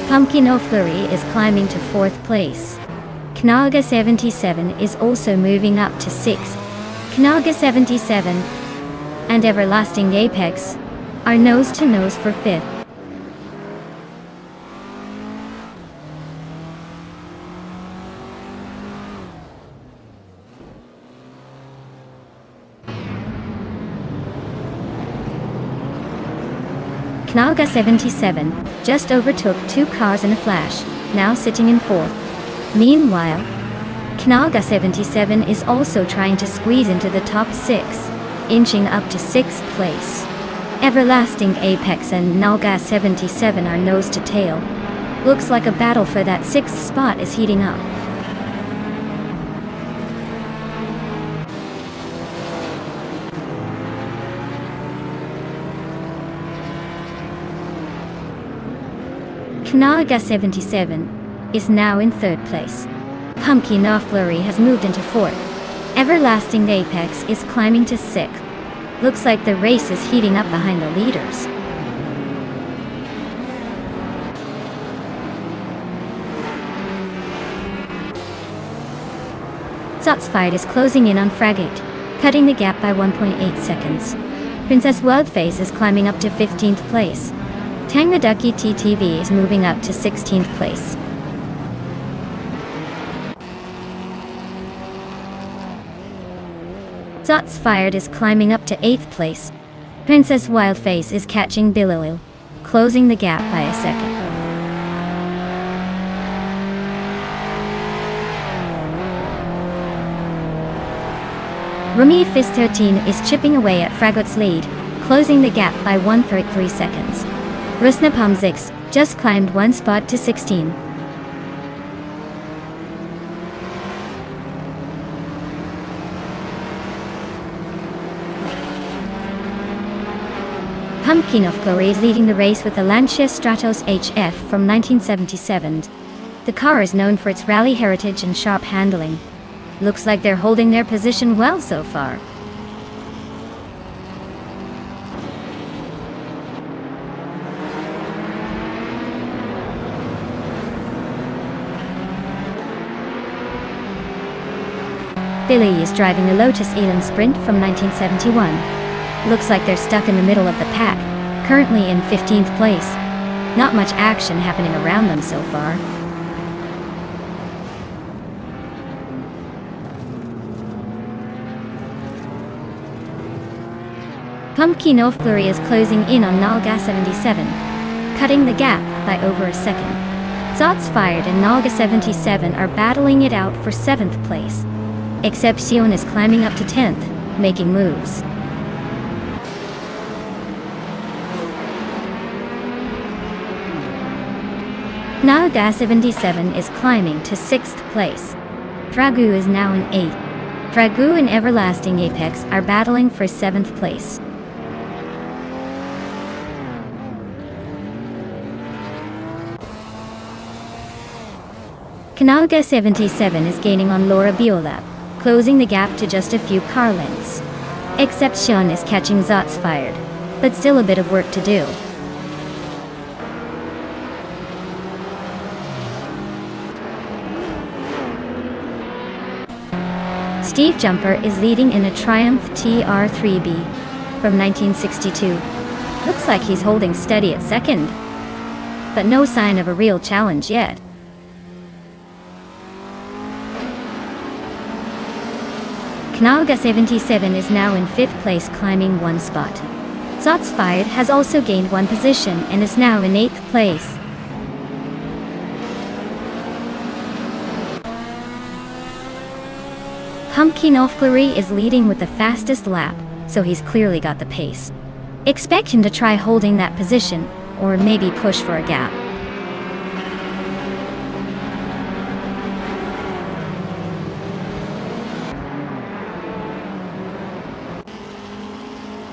Pumpkin O'Flurry is climbing to 4th place. Knauga 77 is also moving up to 6th. Knauga 77 and Everlasting Apex are nose to nose for 5th. Knauga 77 just overtook 2 cars in a flash, now sitting in 4th. Meanwhile, Knauga 77 is also trying to squeeze into the top 6, inching up to 6th place. Everlasting Apex and Knauga 77 are nose to tail. Looks like a battle for that 6th spot is heating up. Knauga 77 is now in 3rd place. Pumpkin of Flurry has moved into 4th. Everlasting Apex is climbing to 6th. Looks like the race is heating up behind the leaders. Zotsfired is closing in on Fragate, cutting the gap by 1.8 seconds. Princess Wildface is climbing up to 15th place. Tang the Ducky TTV is moving up to 16th place. Zotsfired is climbing up to 8th place. Princess Wildface is catching Bililil, closing the gap by a second. Rumi Fist 13 is chipping away at Fragot's lead, closing the gap by 1.3 seconds. Rusnapam 6 just climbed 1 spot to 16. Pumpkin of Glory is leading the race with the Lancia Stratos HF from 1977. The car is known for its rally heritage and sharp handling. Looks like they're holding their position well so far. Billy is driving a Lotus Elan Sprint from 1971. Looks like they're stuck in the middle of the pack, currently in 15th place. Not much action happening around them so far. Pumpkin of Glory is closing in on Nalga 77, cutting the gap by over a second. Zotsfired and Nalga 77 are battling it out for 7th place. Excepcion is climbing up to 10th, making moves. Nalga 77 is climbing to 6th place. Dragu is now in 8th. Dragu and Everlasting Apex are battling for 7th place. Kanalga 77 is gaining on Laura Biolab, closing the gap to just a few car lengths. Excepcion is catching Zotsfired, but still a bit of work to do. Steve Jumper is leading in a Triumph TR3B from 1962. Looks like he's holding steady at 2nd, but no sign of a real challenge yet. Knalga 77 is now in 5th place, climbing 1 spot. Zotsfired has also gained 1 position and is now in 8th place. Pumpkin of Glory is leading with the fastest lap, so he's clearly got the pace. Expect him to try holding that position, or maybe push for a gap.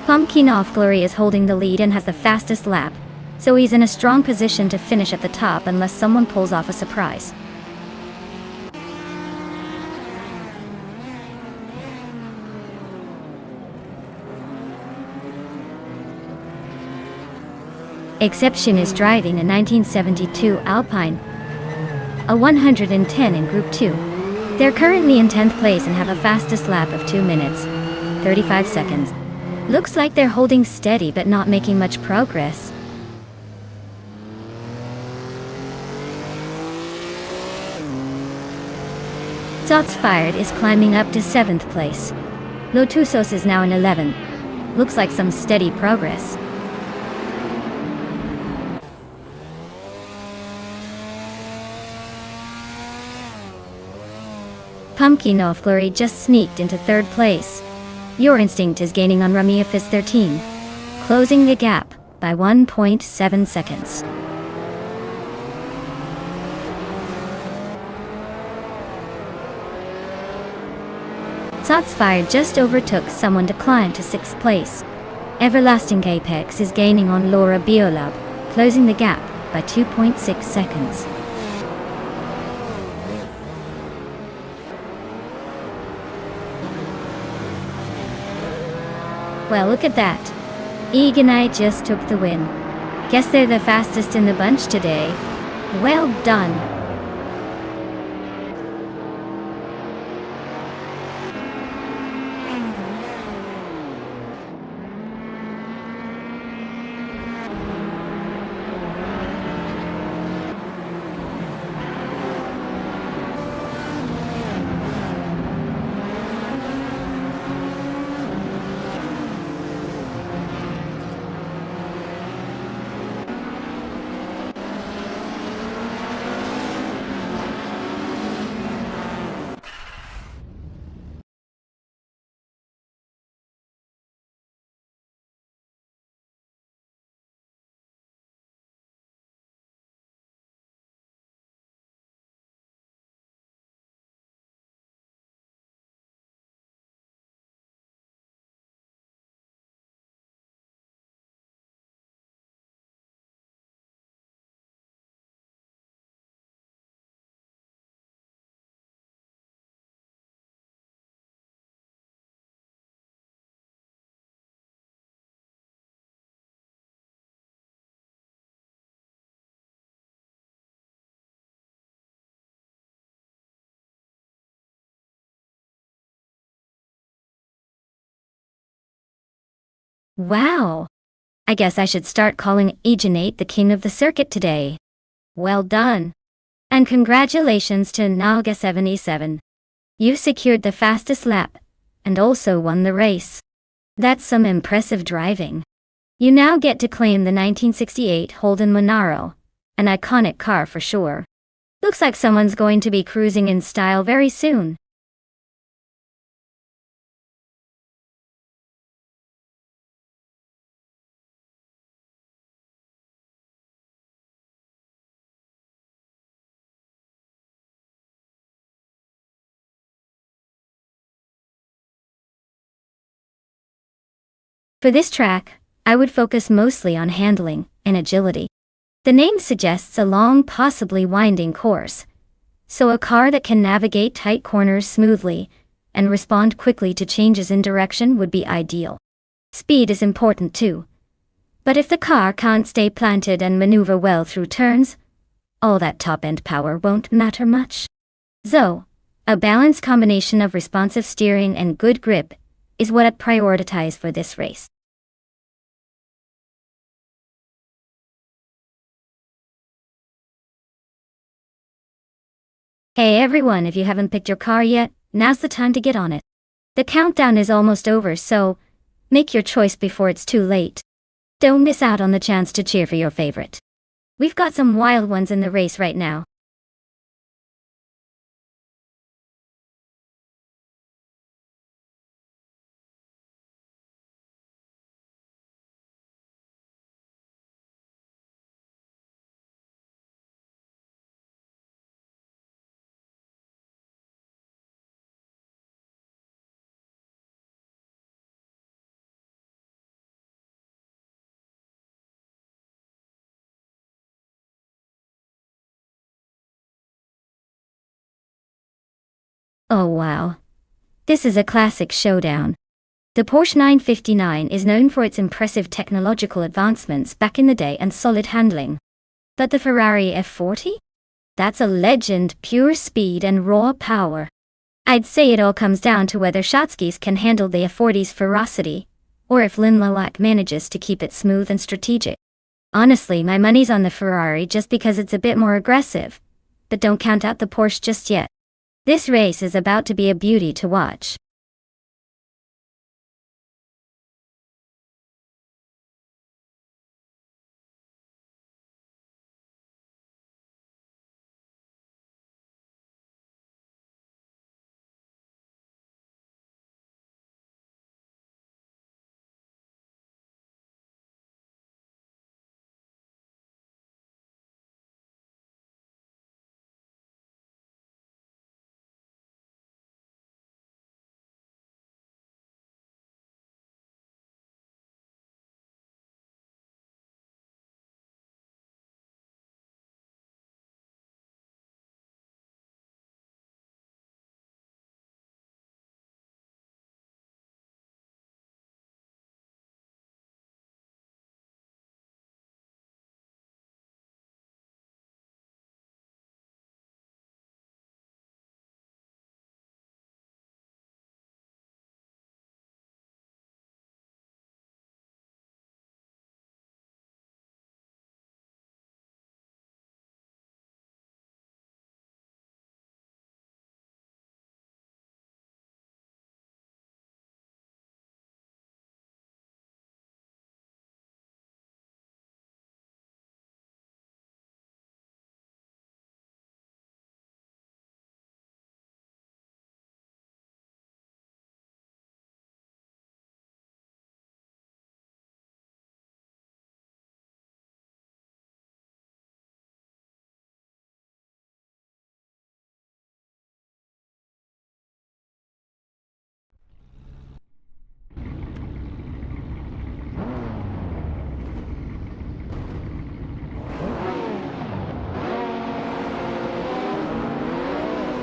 Pumpkin of Glory is holding the lead and has the fastest lap, so he's in a strong position to finish at the top unless someone pulls off a surprise. Exception is driving a 1972 Alpine, a 110 in Group 2. They're currently in 10th place and have a fastest lap of 2 minutes, 35 seconds. Looks like they're holding steady but not making much progress. Zotsfired is climbing up to 7th place. Lotusos is now in 11th. Looks like some steady progress. Pumpkin of Glory just sneaked into 3rd place. Your Instinct is gaining on Ramia Fist 13, closing the gap by 1.7 seconds. Zotsfired just overtook someone to climb to 6th place. Everlasting Apex is gaining on Laura Biolab, closing the gap by 2.6 seconds. Well, look at that. Eganite just took the win. Guess they're the fastest in the bunch today. Well done. Wow. I guess I should start calling Eganate the king of the circuit today. Well done. And congratulations to Naga77. You secured the fastest lap, and also won the race. That's some impressive driving. You now get to claim the 1968 Holden Monaro, an iconic car for sure. Looks like someone's going to be cruising in style very soon. For this track, I would focus mostly on handling and agility. The name suggests a long, possibly winding course, so a car that can navigate tight corners smoothly and respond quickly to changes in direction would be ideal. Speed is important too, but if the car can't stay planted and maneuver well through turns, all that top-end power won't matter much. So, a balanced combination of responsive steering and good grip is what I'd prioritize for this race. Hey everyone, if you haven't picked your car yet, now's the time to get on it. The countdown is almost over, so make your choice before it's too late. Don't miss out on the chance to cheer for your favorite. We've got some wild ones in the race right now. Oh wow. This is a classic showdown. The Porsche 959 is known for its impressive technological advancements back in the day and solid handling. But the Ferrari F40? That's a legend, pure speed and raw power. I'd say it all comes down to whether Shotskis can handle the F40's ferocity, or if Lynn manages to keep it smooth and strategic. Honestly, my money's on the Ferrari just because it's a bit more aggressive. But don't count out the Porsche just yet. This race is about to be a beauty to watch.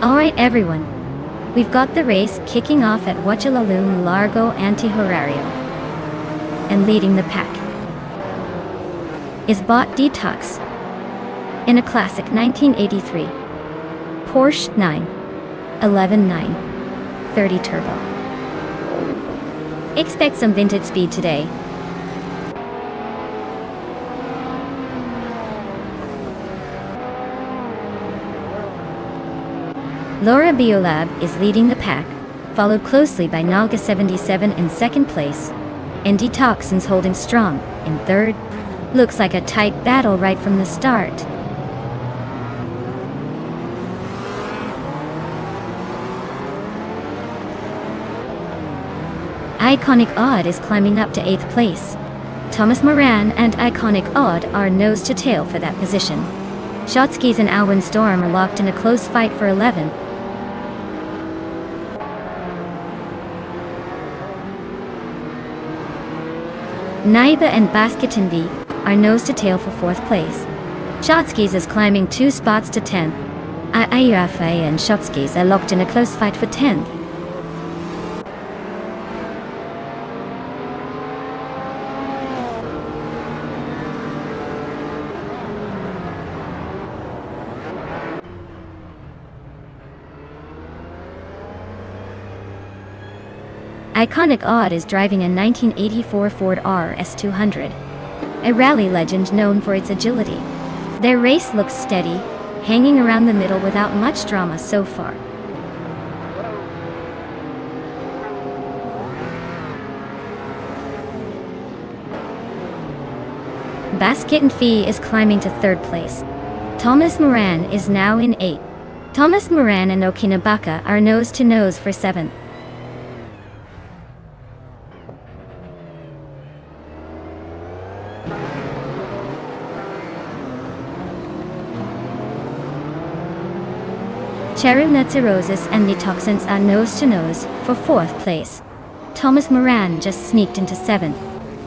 Alright everyone, we've got the race kicking off at Huachalalum Largo Antihorario. And leading the pack is Bot Detox in a classic 1983 Porsche 930 Turbo. Expect some vintage speed today. Laura Biolab is leading the pack, followed closely by Nalga 77 in second place, and Detoxins holding strong in third. Looks like a tight battle right from the start. Iconic Odd is climbing up to 8th place. Thomas Moran and Iconic Odd are nose to tail for that position. Shotskis and Alwyn Storm are locked in a close fight for 11. Naiba and Basketinvi are nose to tail for 4th place. Shotskis is climbing 2 spots to 10th. Ayrafe and Shotskis are locked in a close fight for 10th. Iconic Odd is driving a 1984 Ford RS200, a rally legend known for its agility. Their race looks steady, hanging around the middle without much drama so far. Basket and Fee is climbing to 3rd place. Thomas Moran is now in 8th. Thomas Moran and Okinabaka are nose to nose for 7th. Cheryl Netzerosis and Detoxins are nose to nose for 4th place. Thomas Moran just sneaked into 7th.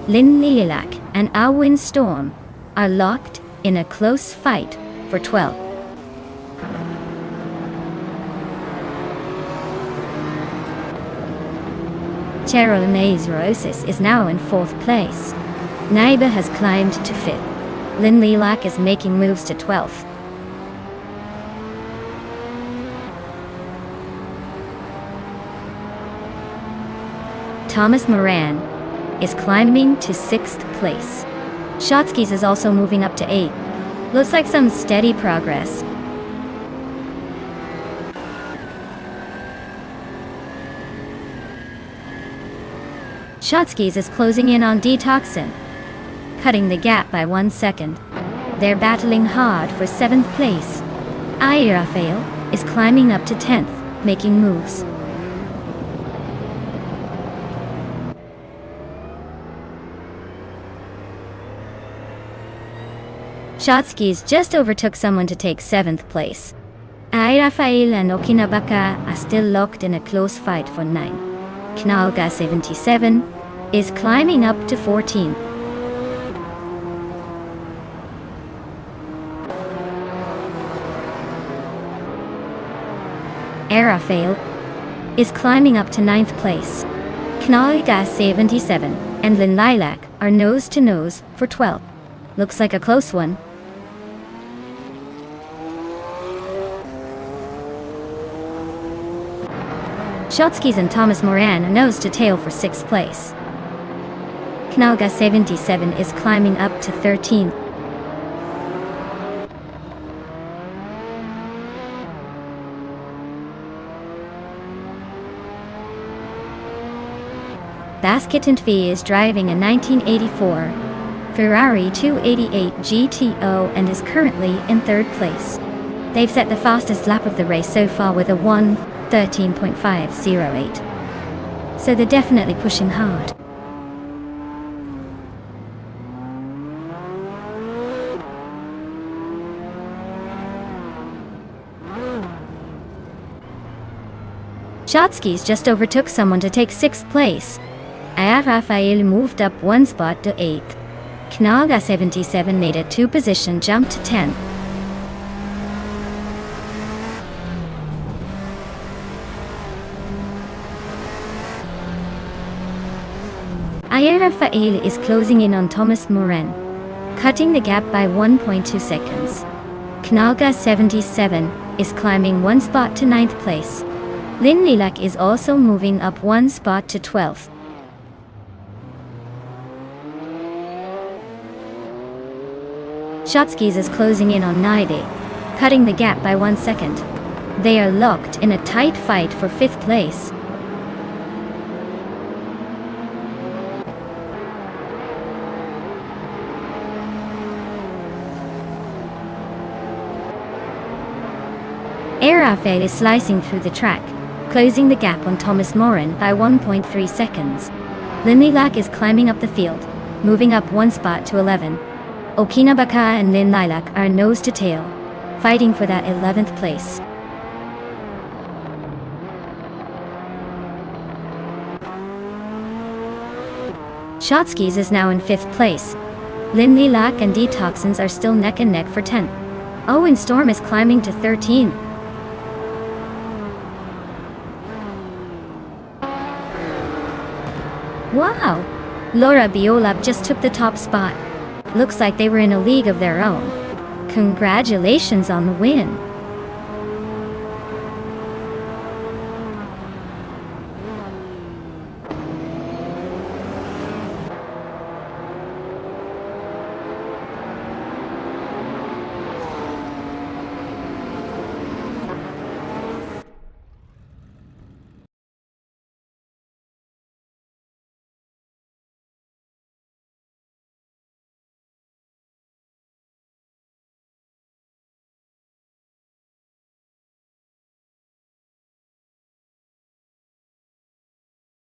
Lynn Lilac and Alwyn Storm are locked in a close fight for 12th. Cheryl Netzerosis is now in 4th place. Naiba has climbed to 5th. Lynn Lilac is making moves to 12th. Thomas Moran is climbing to 6th place. Shotskis is also moving up to 8th. Looks like some steady progress. Shotskis is closing in on Detoxin, cutting the gap by 1 second. They're battling hard for 7th place. Rafael is climbing up to 10th, making moves. Shotskis just overtook someone to take 7th place. Rafael and Okinabaka are still locked in a close fight for 9. Knalga 77 is climbing up to 14th. Rafael is climbing up to 9th place. Knalga 77 and Lynn Lilac are nose to nose for 12th. Looks like a close one. Shotskis and Thomas Moran are nose to tail for 6th place. Knalga 77 is climbing up to 13th. Basket and Fee is driving a 1984 Ferrari 288 GTO and is currently in 3rd place. They've set the fastest lap of the race so far with a 1:13.508. So they're definitely pushing hard. Shotskis just overtook someone to take 6th place. Rafael moved up 1 spot to 8th. Knalga 77 made a 2-position jump to 10th. Ayer Rafael is closing in on Thomas Morin, cutting the gap by 1.2 seconds. Knalga 77 is climbing one spot to 9th place. Lin Lilac is also moving up one spot to 12th. Shotskis is closing in on Naide, cutting the gap by 1 second. They are locked in a tight fight for 5th place. Rafael is slicing through the track, closing the gap on Thomas Morin by 1.3 seconds. Lin Lilac is climbing up the field, moving up one spot to 11. Okinabaka and Lin Lilac are nose to tail, fighting for that 11th place. Shotskis is now in 5th place. Lin Lilac and Detoxins are still neck and neck for 10th. Owen Storm is climbing to 13. Wow! Laura Biolab just took the top spot. Looks like they were in a league of their own. Congratulations on the win.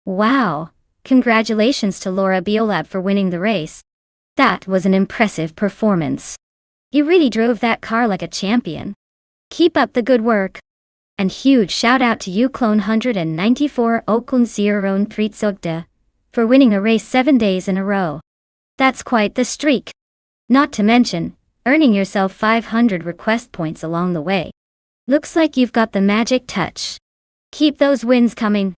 Wow! Congratulations to Laura Biolab for winning the race. That was an impressive performance. You really drove that car like a champion. Keep up the good work. And huge shout out to you Clone 194 Okun Ziron Pritsogda for winning a race 7 days in a row. That's quite the streak. Not to mention, earning yourself 500 request points along the way. Looks like you've got the magic touch. Keep those wins coming.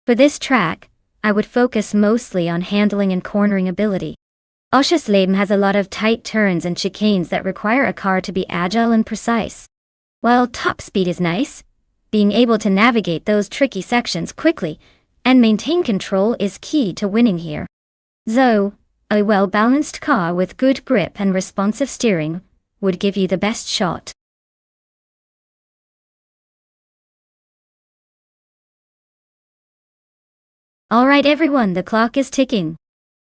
For this track, I would focus mostly on handling and cornering ability. Oschisleben has a lot of tight turns and chicanes that require a car to be agile and precise. While top speed is nice, being able to navigate those tricky sections quickly and maintain control is key to winning here. So, a well-balanced car with good grip and responsive steering would give you the best shot. Alright everyone, the clock is ticking.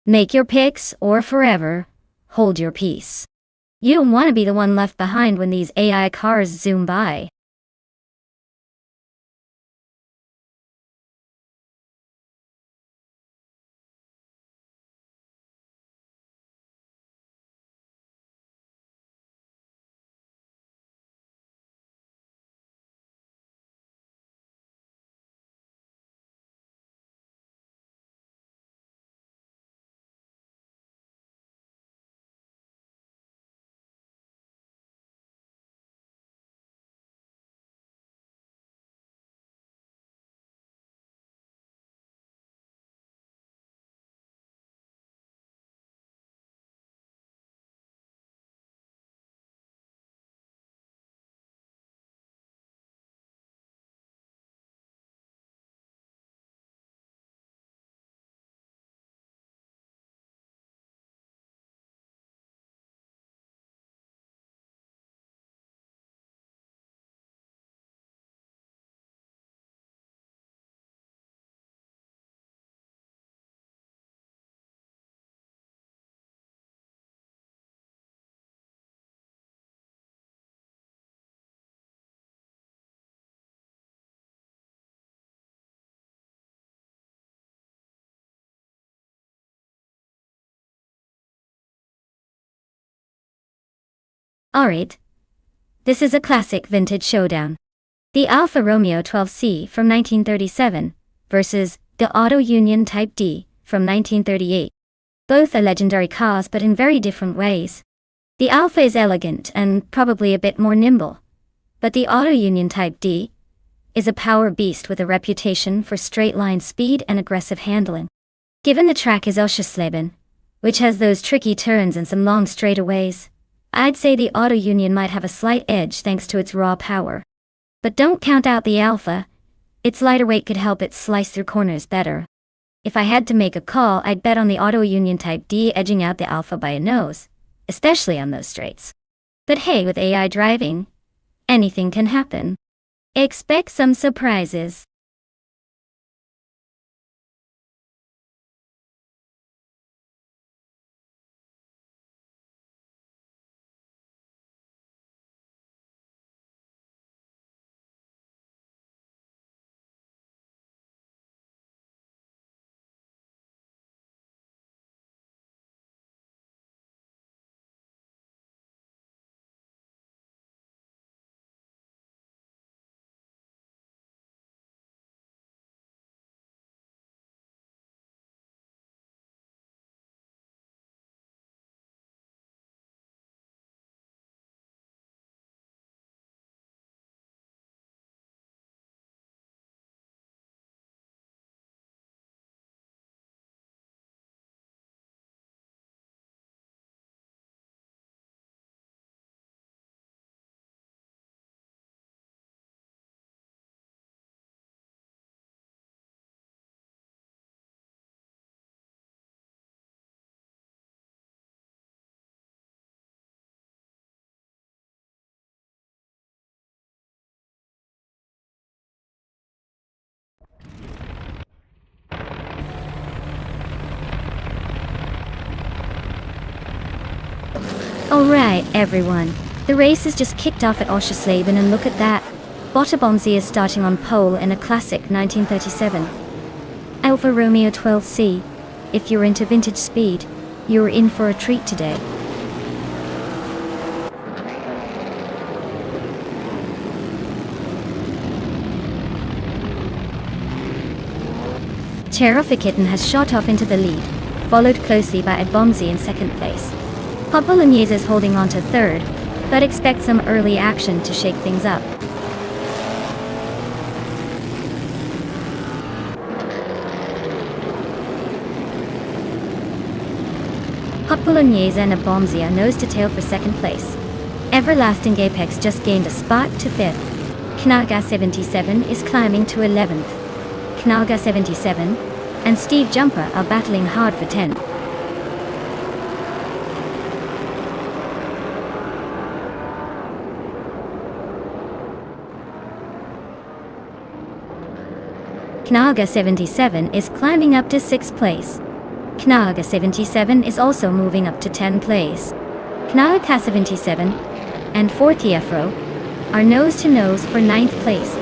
Make your picks or forever hold your peace. You don't want to be the one left behind when these AI cars zoom by. Alright. This is a classic vintage showdown. The Alfa Romeo 12C from 1937 versus the Auto Union Type D from 1938. Both are legendary cars but in very different ways. The Alpha is elegant and probably a bit more nimble. But the Auto Union Type D is a power beast with a reputation for straight-line speed and aggressive handling. Given the track is Oschersleben, which has those tricky turns and some long straightaways, I'd say the Auto Union might have a slight edge thanks to its raw power. But don't count out the Alpha. Its lighter weight could help it slice through corners better. If I had to make a call, I'd bet on the Auto Union Type D edging out the Alpha by a nose, especially on those straights. But hey, with AI driving, anything can happen. Expect some surprises. Alright, everyone. The race has just kicked off at Oschersleben and look at that. Bottebonzi is starting on pole in a classic 1937 Alfa Romeo 12C. If you're into vintage speed, you're in for a treat today. Cherofikitten has shot off into the lead, followed closely by Bonzi in second place. Hot Bolognese is holding on to third, but expect some early action to shake things up. Hot Bolognese and Bonzi are nose to tail for second place. Everlasting Apex just gained a spot to fifth. Knaga 77 is climbing to 11th. Knaga 77 and Steve Jumper are battling hard for 10th. Knaga 77 is climbing up to 6th place. Knaga 77 is also moving up to 10th place. Knaga 77 and Fortiefro are nose to nose for 9th place.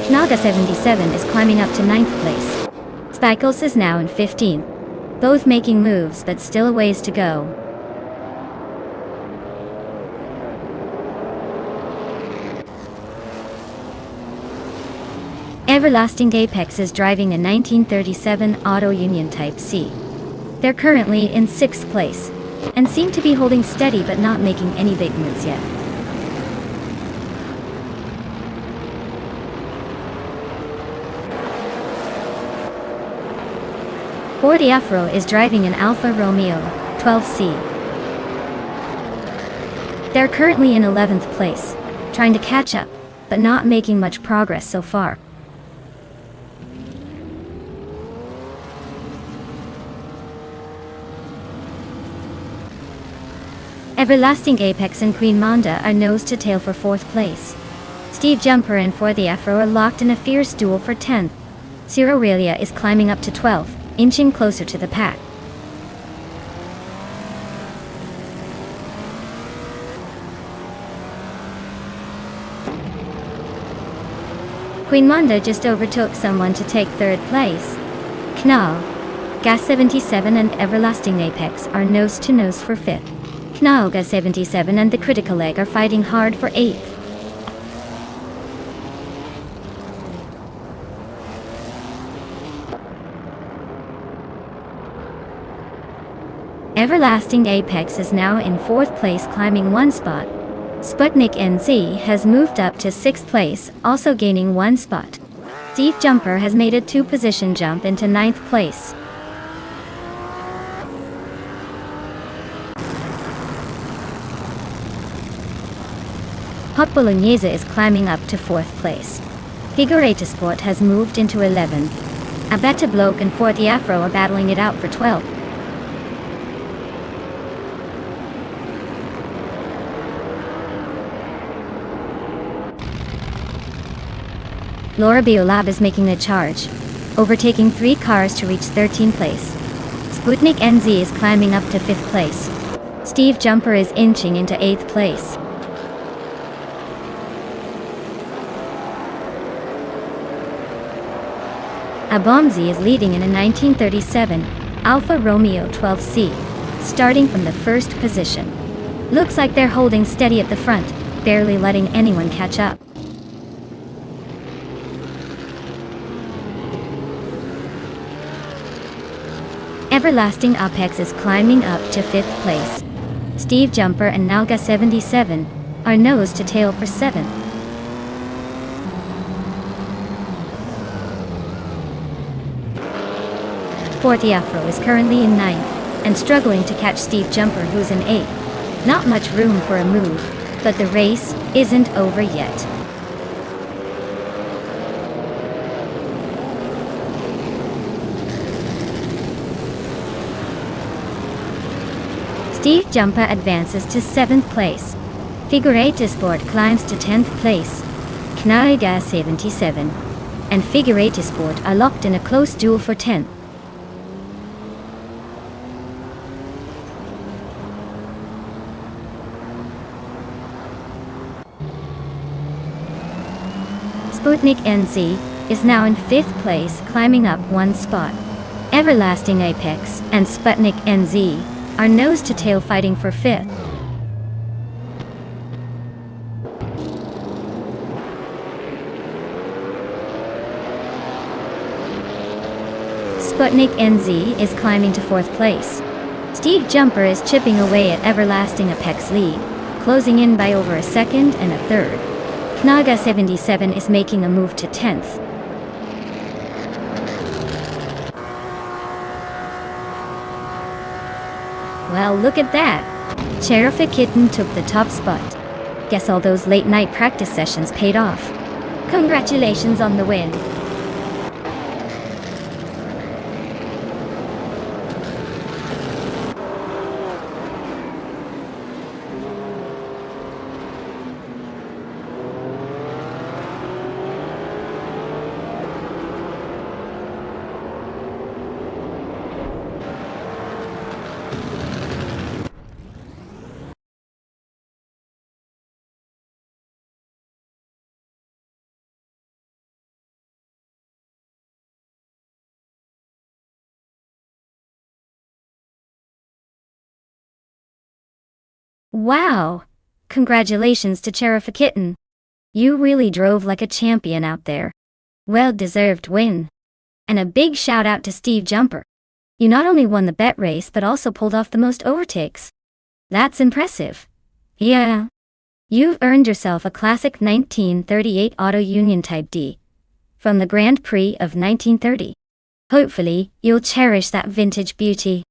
Knaga 77 is climbing up to 9th place. Spikels is now in 15th. Both making moves, but still a ways to go. Everlasting Apex is driving a 1937 Auto Union Type C. They're currently in 6th place, and seem to be holding steady but not making any big moves yet. Fortiefro is driving an Alfa Romeo 12C. They're currently in 11th place, trying to catch up, but not making much progress so far. Everlasting Apex and Queen Manda are nose to tail for 4th place. Steve Jumper and Fortiefro are locked in a fierce duel for 10th. Ciro Aurelia is climbing up to 12th. Inching closer to the pack. Queen Manda just overtook someone to take 3rd place. Knall, Gas 77 and Everlasting Apex are nose to nose for 5th. Knaoga 77 and the Critical Egg are fighting hard for 8th. Everlasting Apex is now in 4th place, climbing 1 spot. Sputnik NZ has moved up to 6th place, also gaining 1 spot. Steve Jumper has made a 2-position jump into 9th place. Hot Bolognese is climbing up to 4th place. Figurata Sport has moved into 11th. Abeta Bloke and Forty Afro are battling it out for 12th. Laura Biolab is making a charge, overtaking 3 cars to reach 13th place. Sputnik NZ is climbing up to 5th place. Steve Jumper is inching into 8th place. Abomzi is leading in a 1937 Alfa Romeo 12C, starting from the 1st position. Looks like they're holding steady at the front, barely letting anyone catch up. Everlasting Apex is climbing up to 5th place. Steve Jumper and Nalga 77 are nose to tail for 7th. Forty Afro is currently in 9th and struggling to catch Steve Jumper, who's in 8th. Not much room for a move, but the race isn't over yet. Steve Jumper advances to 7th place. Figurata Sport climbs to 10th place. Knaoga 77 and Figurata Sport are locked in a close duel for 10th. Sputnik NZ is now in 5th place, climbing up 1 spot. Everlasting Apex and Sputnik NZ are nose to tail, fighting for 5th. Sputnik NZ is climbing to 4th place. Steve Jumper is chipping away at Everlasting Apex lead, closing in by over a 2nd and a 3rd. Knaoga 77 is making a move to 10th. Well, look at that! Sheriff Kitten took the top spot. Guess all those late-night practice sessions paid off. Congratulations on the win! Wow! Congratulations to Sheriff Kitten. You really drove like a champion out there. Well-deserved win. And a big shout out to Steve Jumper. You not only won the bet race but also pulled off the most overtakes. That's impressive. Yeah. You've earned yourself a classic 1938 Auto Union Type D from the Grand Prix of 1930. Hopefully, you'll cherish that vintage beauty.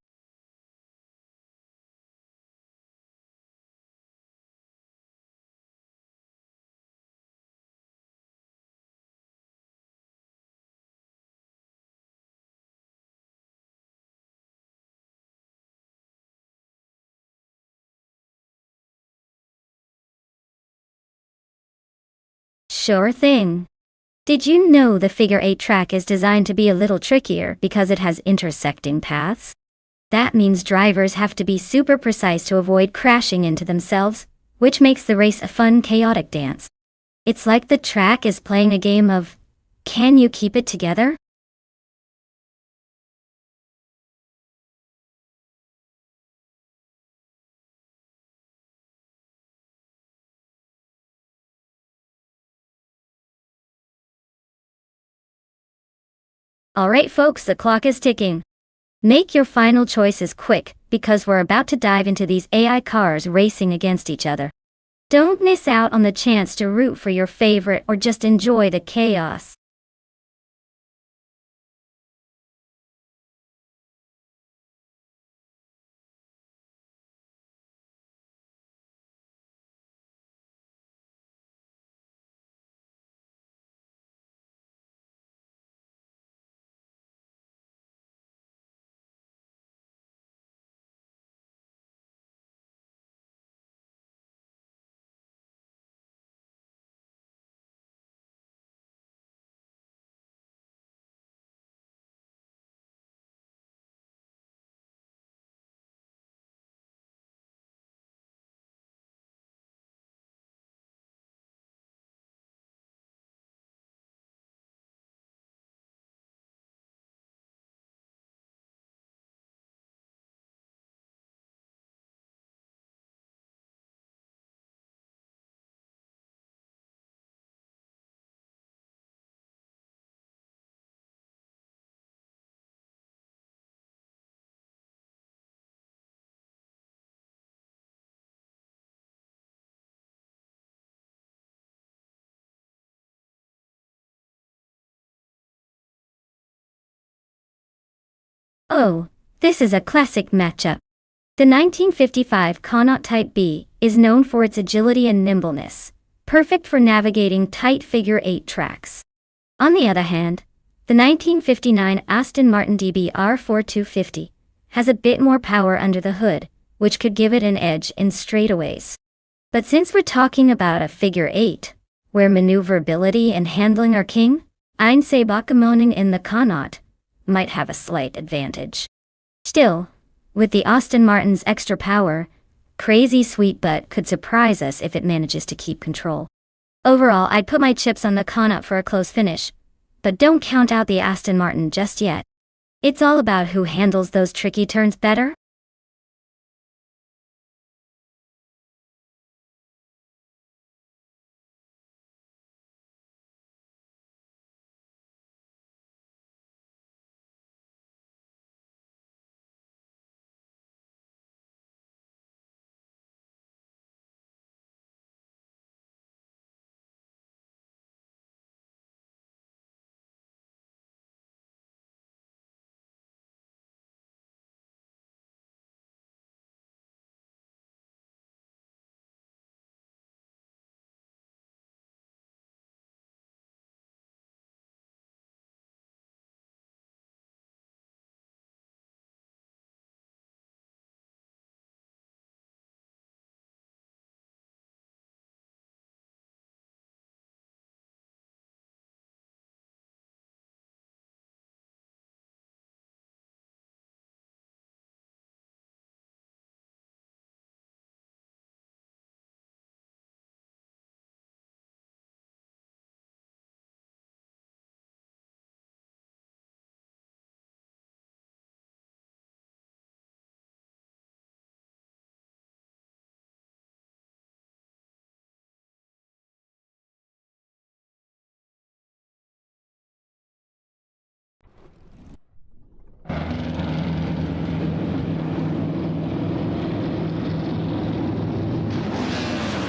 Sure thing. Did you know the Figure 8 track is designed to be a little trickier because it has intersecting paths? That means drivers have to be super precise to avoid crashing into themselves, which makes the race a fun, chaotic dance. It's like the track is playing a game of, can you keep it together? Alright folks, the clock is ticking. Make your final choices quick, because we're about to dive into these AI cars racing against each other. Don't miss out on the chance to root for your favorite or just enjoy the chaos. Oh, this is a classic matchup. The 1955 Connaught Type B is known for its agility and nimbleness, perfect for navigating tight figure-8 tracks. On the other hand, the 1959 Aston Martin DB R4250 has a bit more power under the hood, which could give it an edge in straightaways. But since we're talking about a figure-8, where maneuverability and handling are king, I'd say Backgammon in the Connaught might have a slight advantage. Still, with the Aston Martin's extra power, Crazy Sweet Butt could surprise us if it manages to keep control. Overall, I'd put my chips on the Connaught for a close finish, but don't count out the Aston Martin just yet. It's all about who handles those tricky turns better.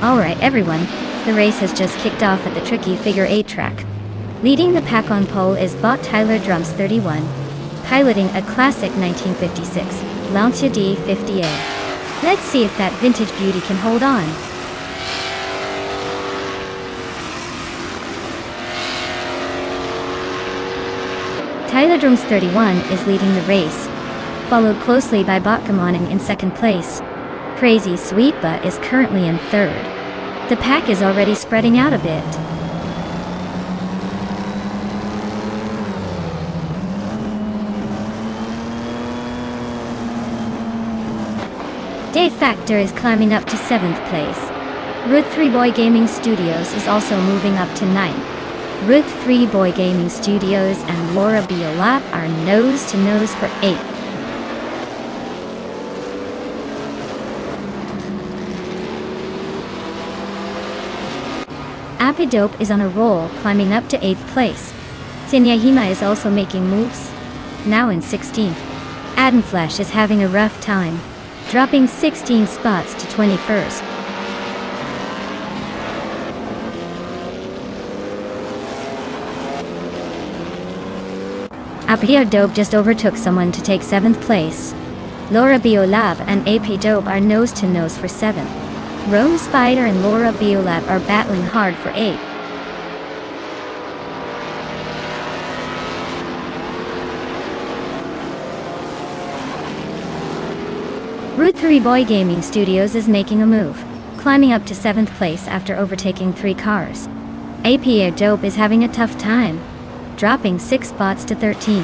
Alright everyone, the race has just kicked off at the tricky figure-8 track. Leading the pack on pole is bot Tyler Drums 31, piloting a classic 1956 Lancia D50A. Let's see if that vintage beauty can hold on. Tyler Drums 31 is leading the race, followed closely by Backgammon in second place. Crazy Sweet Butt is currently in third. The pack is already spreading out a bit. Dave Factor is climbing up to 7th place. Root 3 Boy Gaming Studios is also moving up to 9th. Root 3 Boy Gaming Studios and Laura Biolap are nose to nose for 8th. Apidope is on a roll, climbing up to 8th place. Sinyahima is also making moves. Now in 16th. Adam Flash is having a rough time, dropping 16 spots to 21st. Apia Dope just overtook someone to take 7th place. Laura Biolab and AP Dope are nose to nose for 7th. Rome Spider and Laura Biolab are battling hard for 8th. Route 3 Boy Gaming Studios is making a move, climbing up to 7th place after overtaking 3 cars. AP Dope is having a tough time, dropping 6 spots to 13.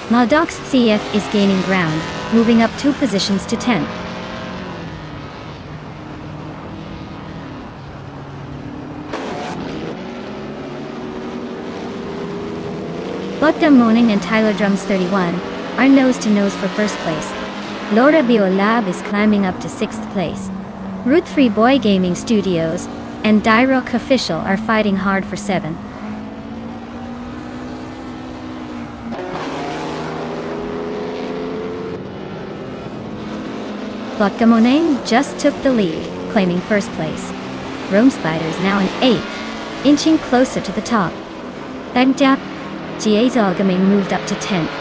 Modox CF is gaining ground, moving up 2 positions to 10. Bogdan Moning and Tyler Drums 31 are nose to nose for 1st place. Laura Biolab is climbing up to 6th place. Route 3 Boy Gaming Studios and Dyrock Official are fighting hard for 7th. Bogdan just took the lead, claiming 1st place. Rome Spider is now in 8th, inching closer to the top. Bagdap Jiazalgaming moved up to 10th,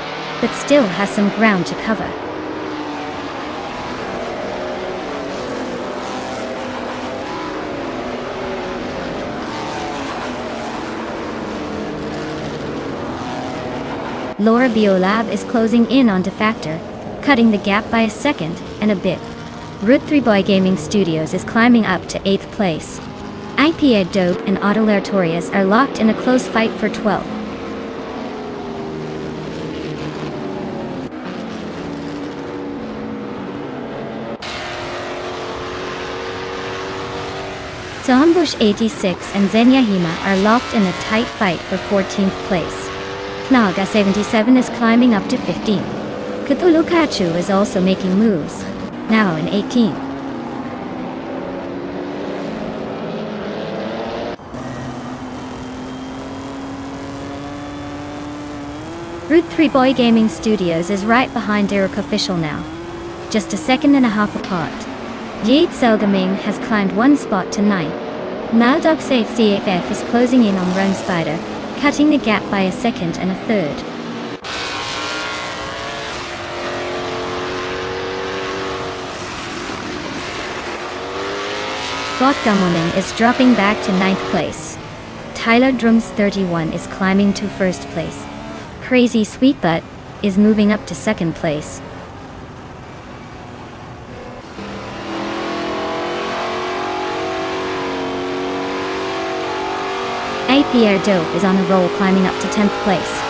but still has some ground to cover. Laura Biolab is closing in on Defactor, cutting the gap by a second and a bit. Route 3 Boy Gaming Studios is climbing up to 8th place. IPA Dope and Autolertorius are locked in a close fight for 12th. Zoambush 86 and Zenyahima are locked in a tight fight for 14th place. Knaga 77 is climbing up to 15. Cthulhukachu is also making moves, now in 18. Route 3 Boy Gaming Studios is right behind Derek Official now, just a second and a half apart. Jade Selgaming has climbed 1 spot to 9. Maldog Safe CFF is closing in on Rome Spider, cutting the gap by a second and a third. Botgamoning is dropping back to 9th place. Tyler Drums 31 is climbing to 1st place. Crazy Sweet Butt is moving up to 2nd place. APR Dope is on a roll, climbing up to 10th place.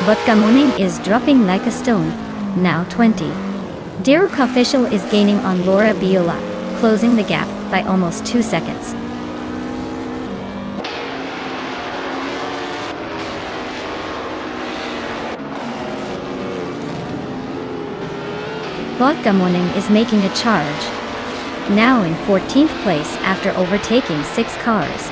Botgamoning is dropping like a stone, now 20. Derek Official is gaining on Laura Biola, closing the gap by almost 2 seconds. Botgamoning is making a charge, now in 14th place after overtaking 6 cars.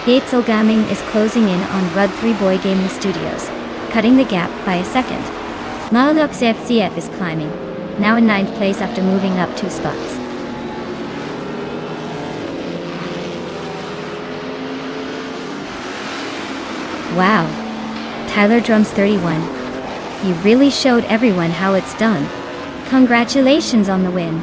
Gatesel Gaming is closing in on Rud 3 Boy Gaming Studios, cutting the gap by a second. Malux FCF is climbing, now in 9th place after moving up 2 spots. Wow! Tyler Drums 31. You really showed everyone how it's done. Congratulations on the win.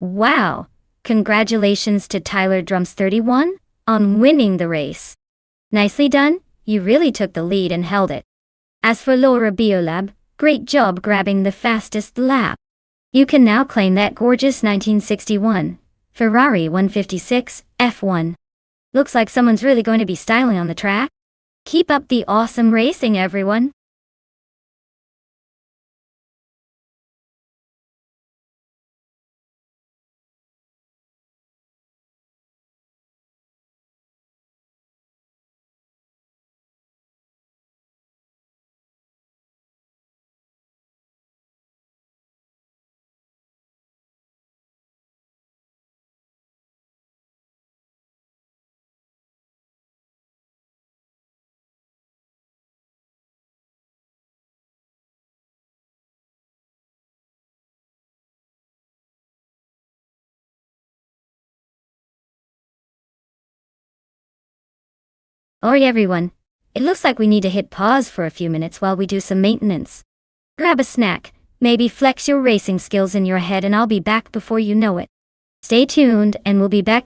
Wow! Congratulations to Tyler Drums 31 on winning the race. Nicely done, you really took the lead and held it. As for Laura Biolab, great job grabbing the fastest lap. You can now claim that gorgeous 1961 Ferrari 156 F1. Looks like someone's really going to be styling on the track. Keep up the awesome racing, everyone. Alright everyone, it looks like we need to hit pause for a few minutes while we do some maintenance. Grab a snack, maybe flex your racing skills in your head, and I'll be back before you know it. Stay tuned and we'll be back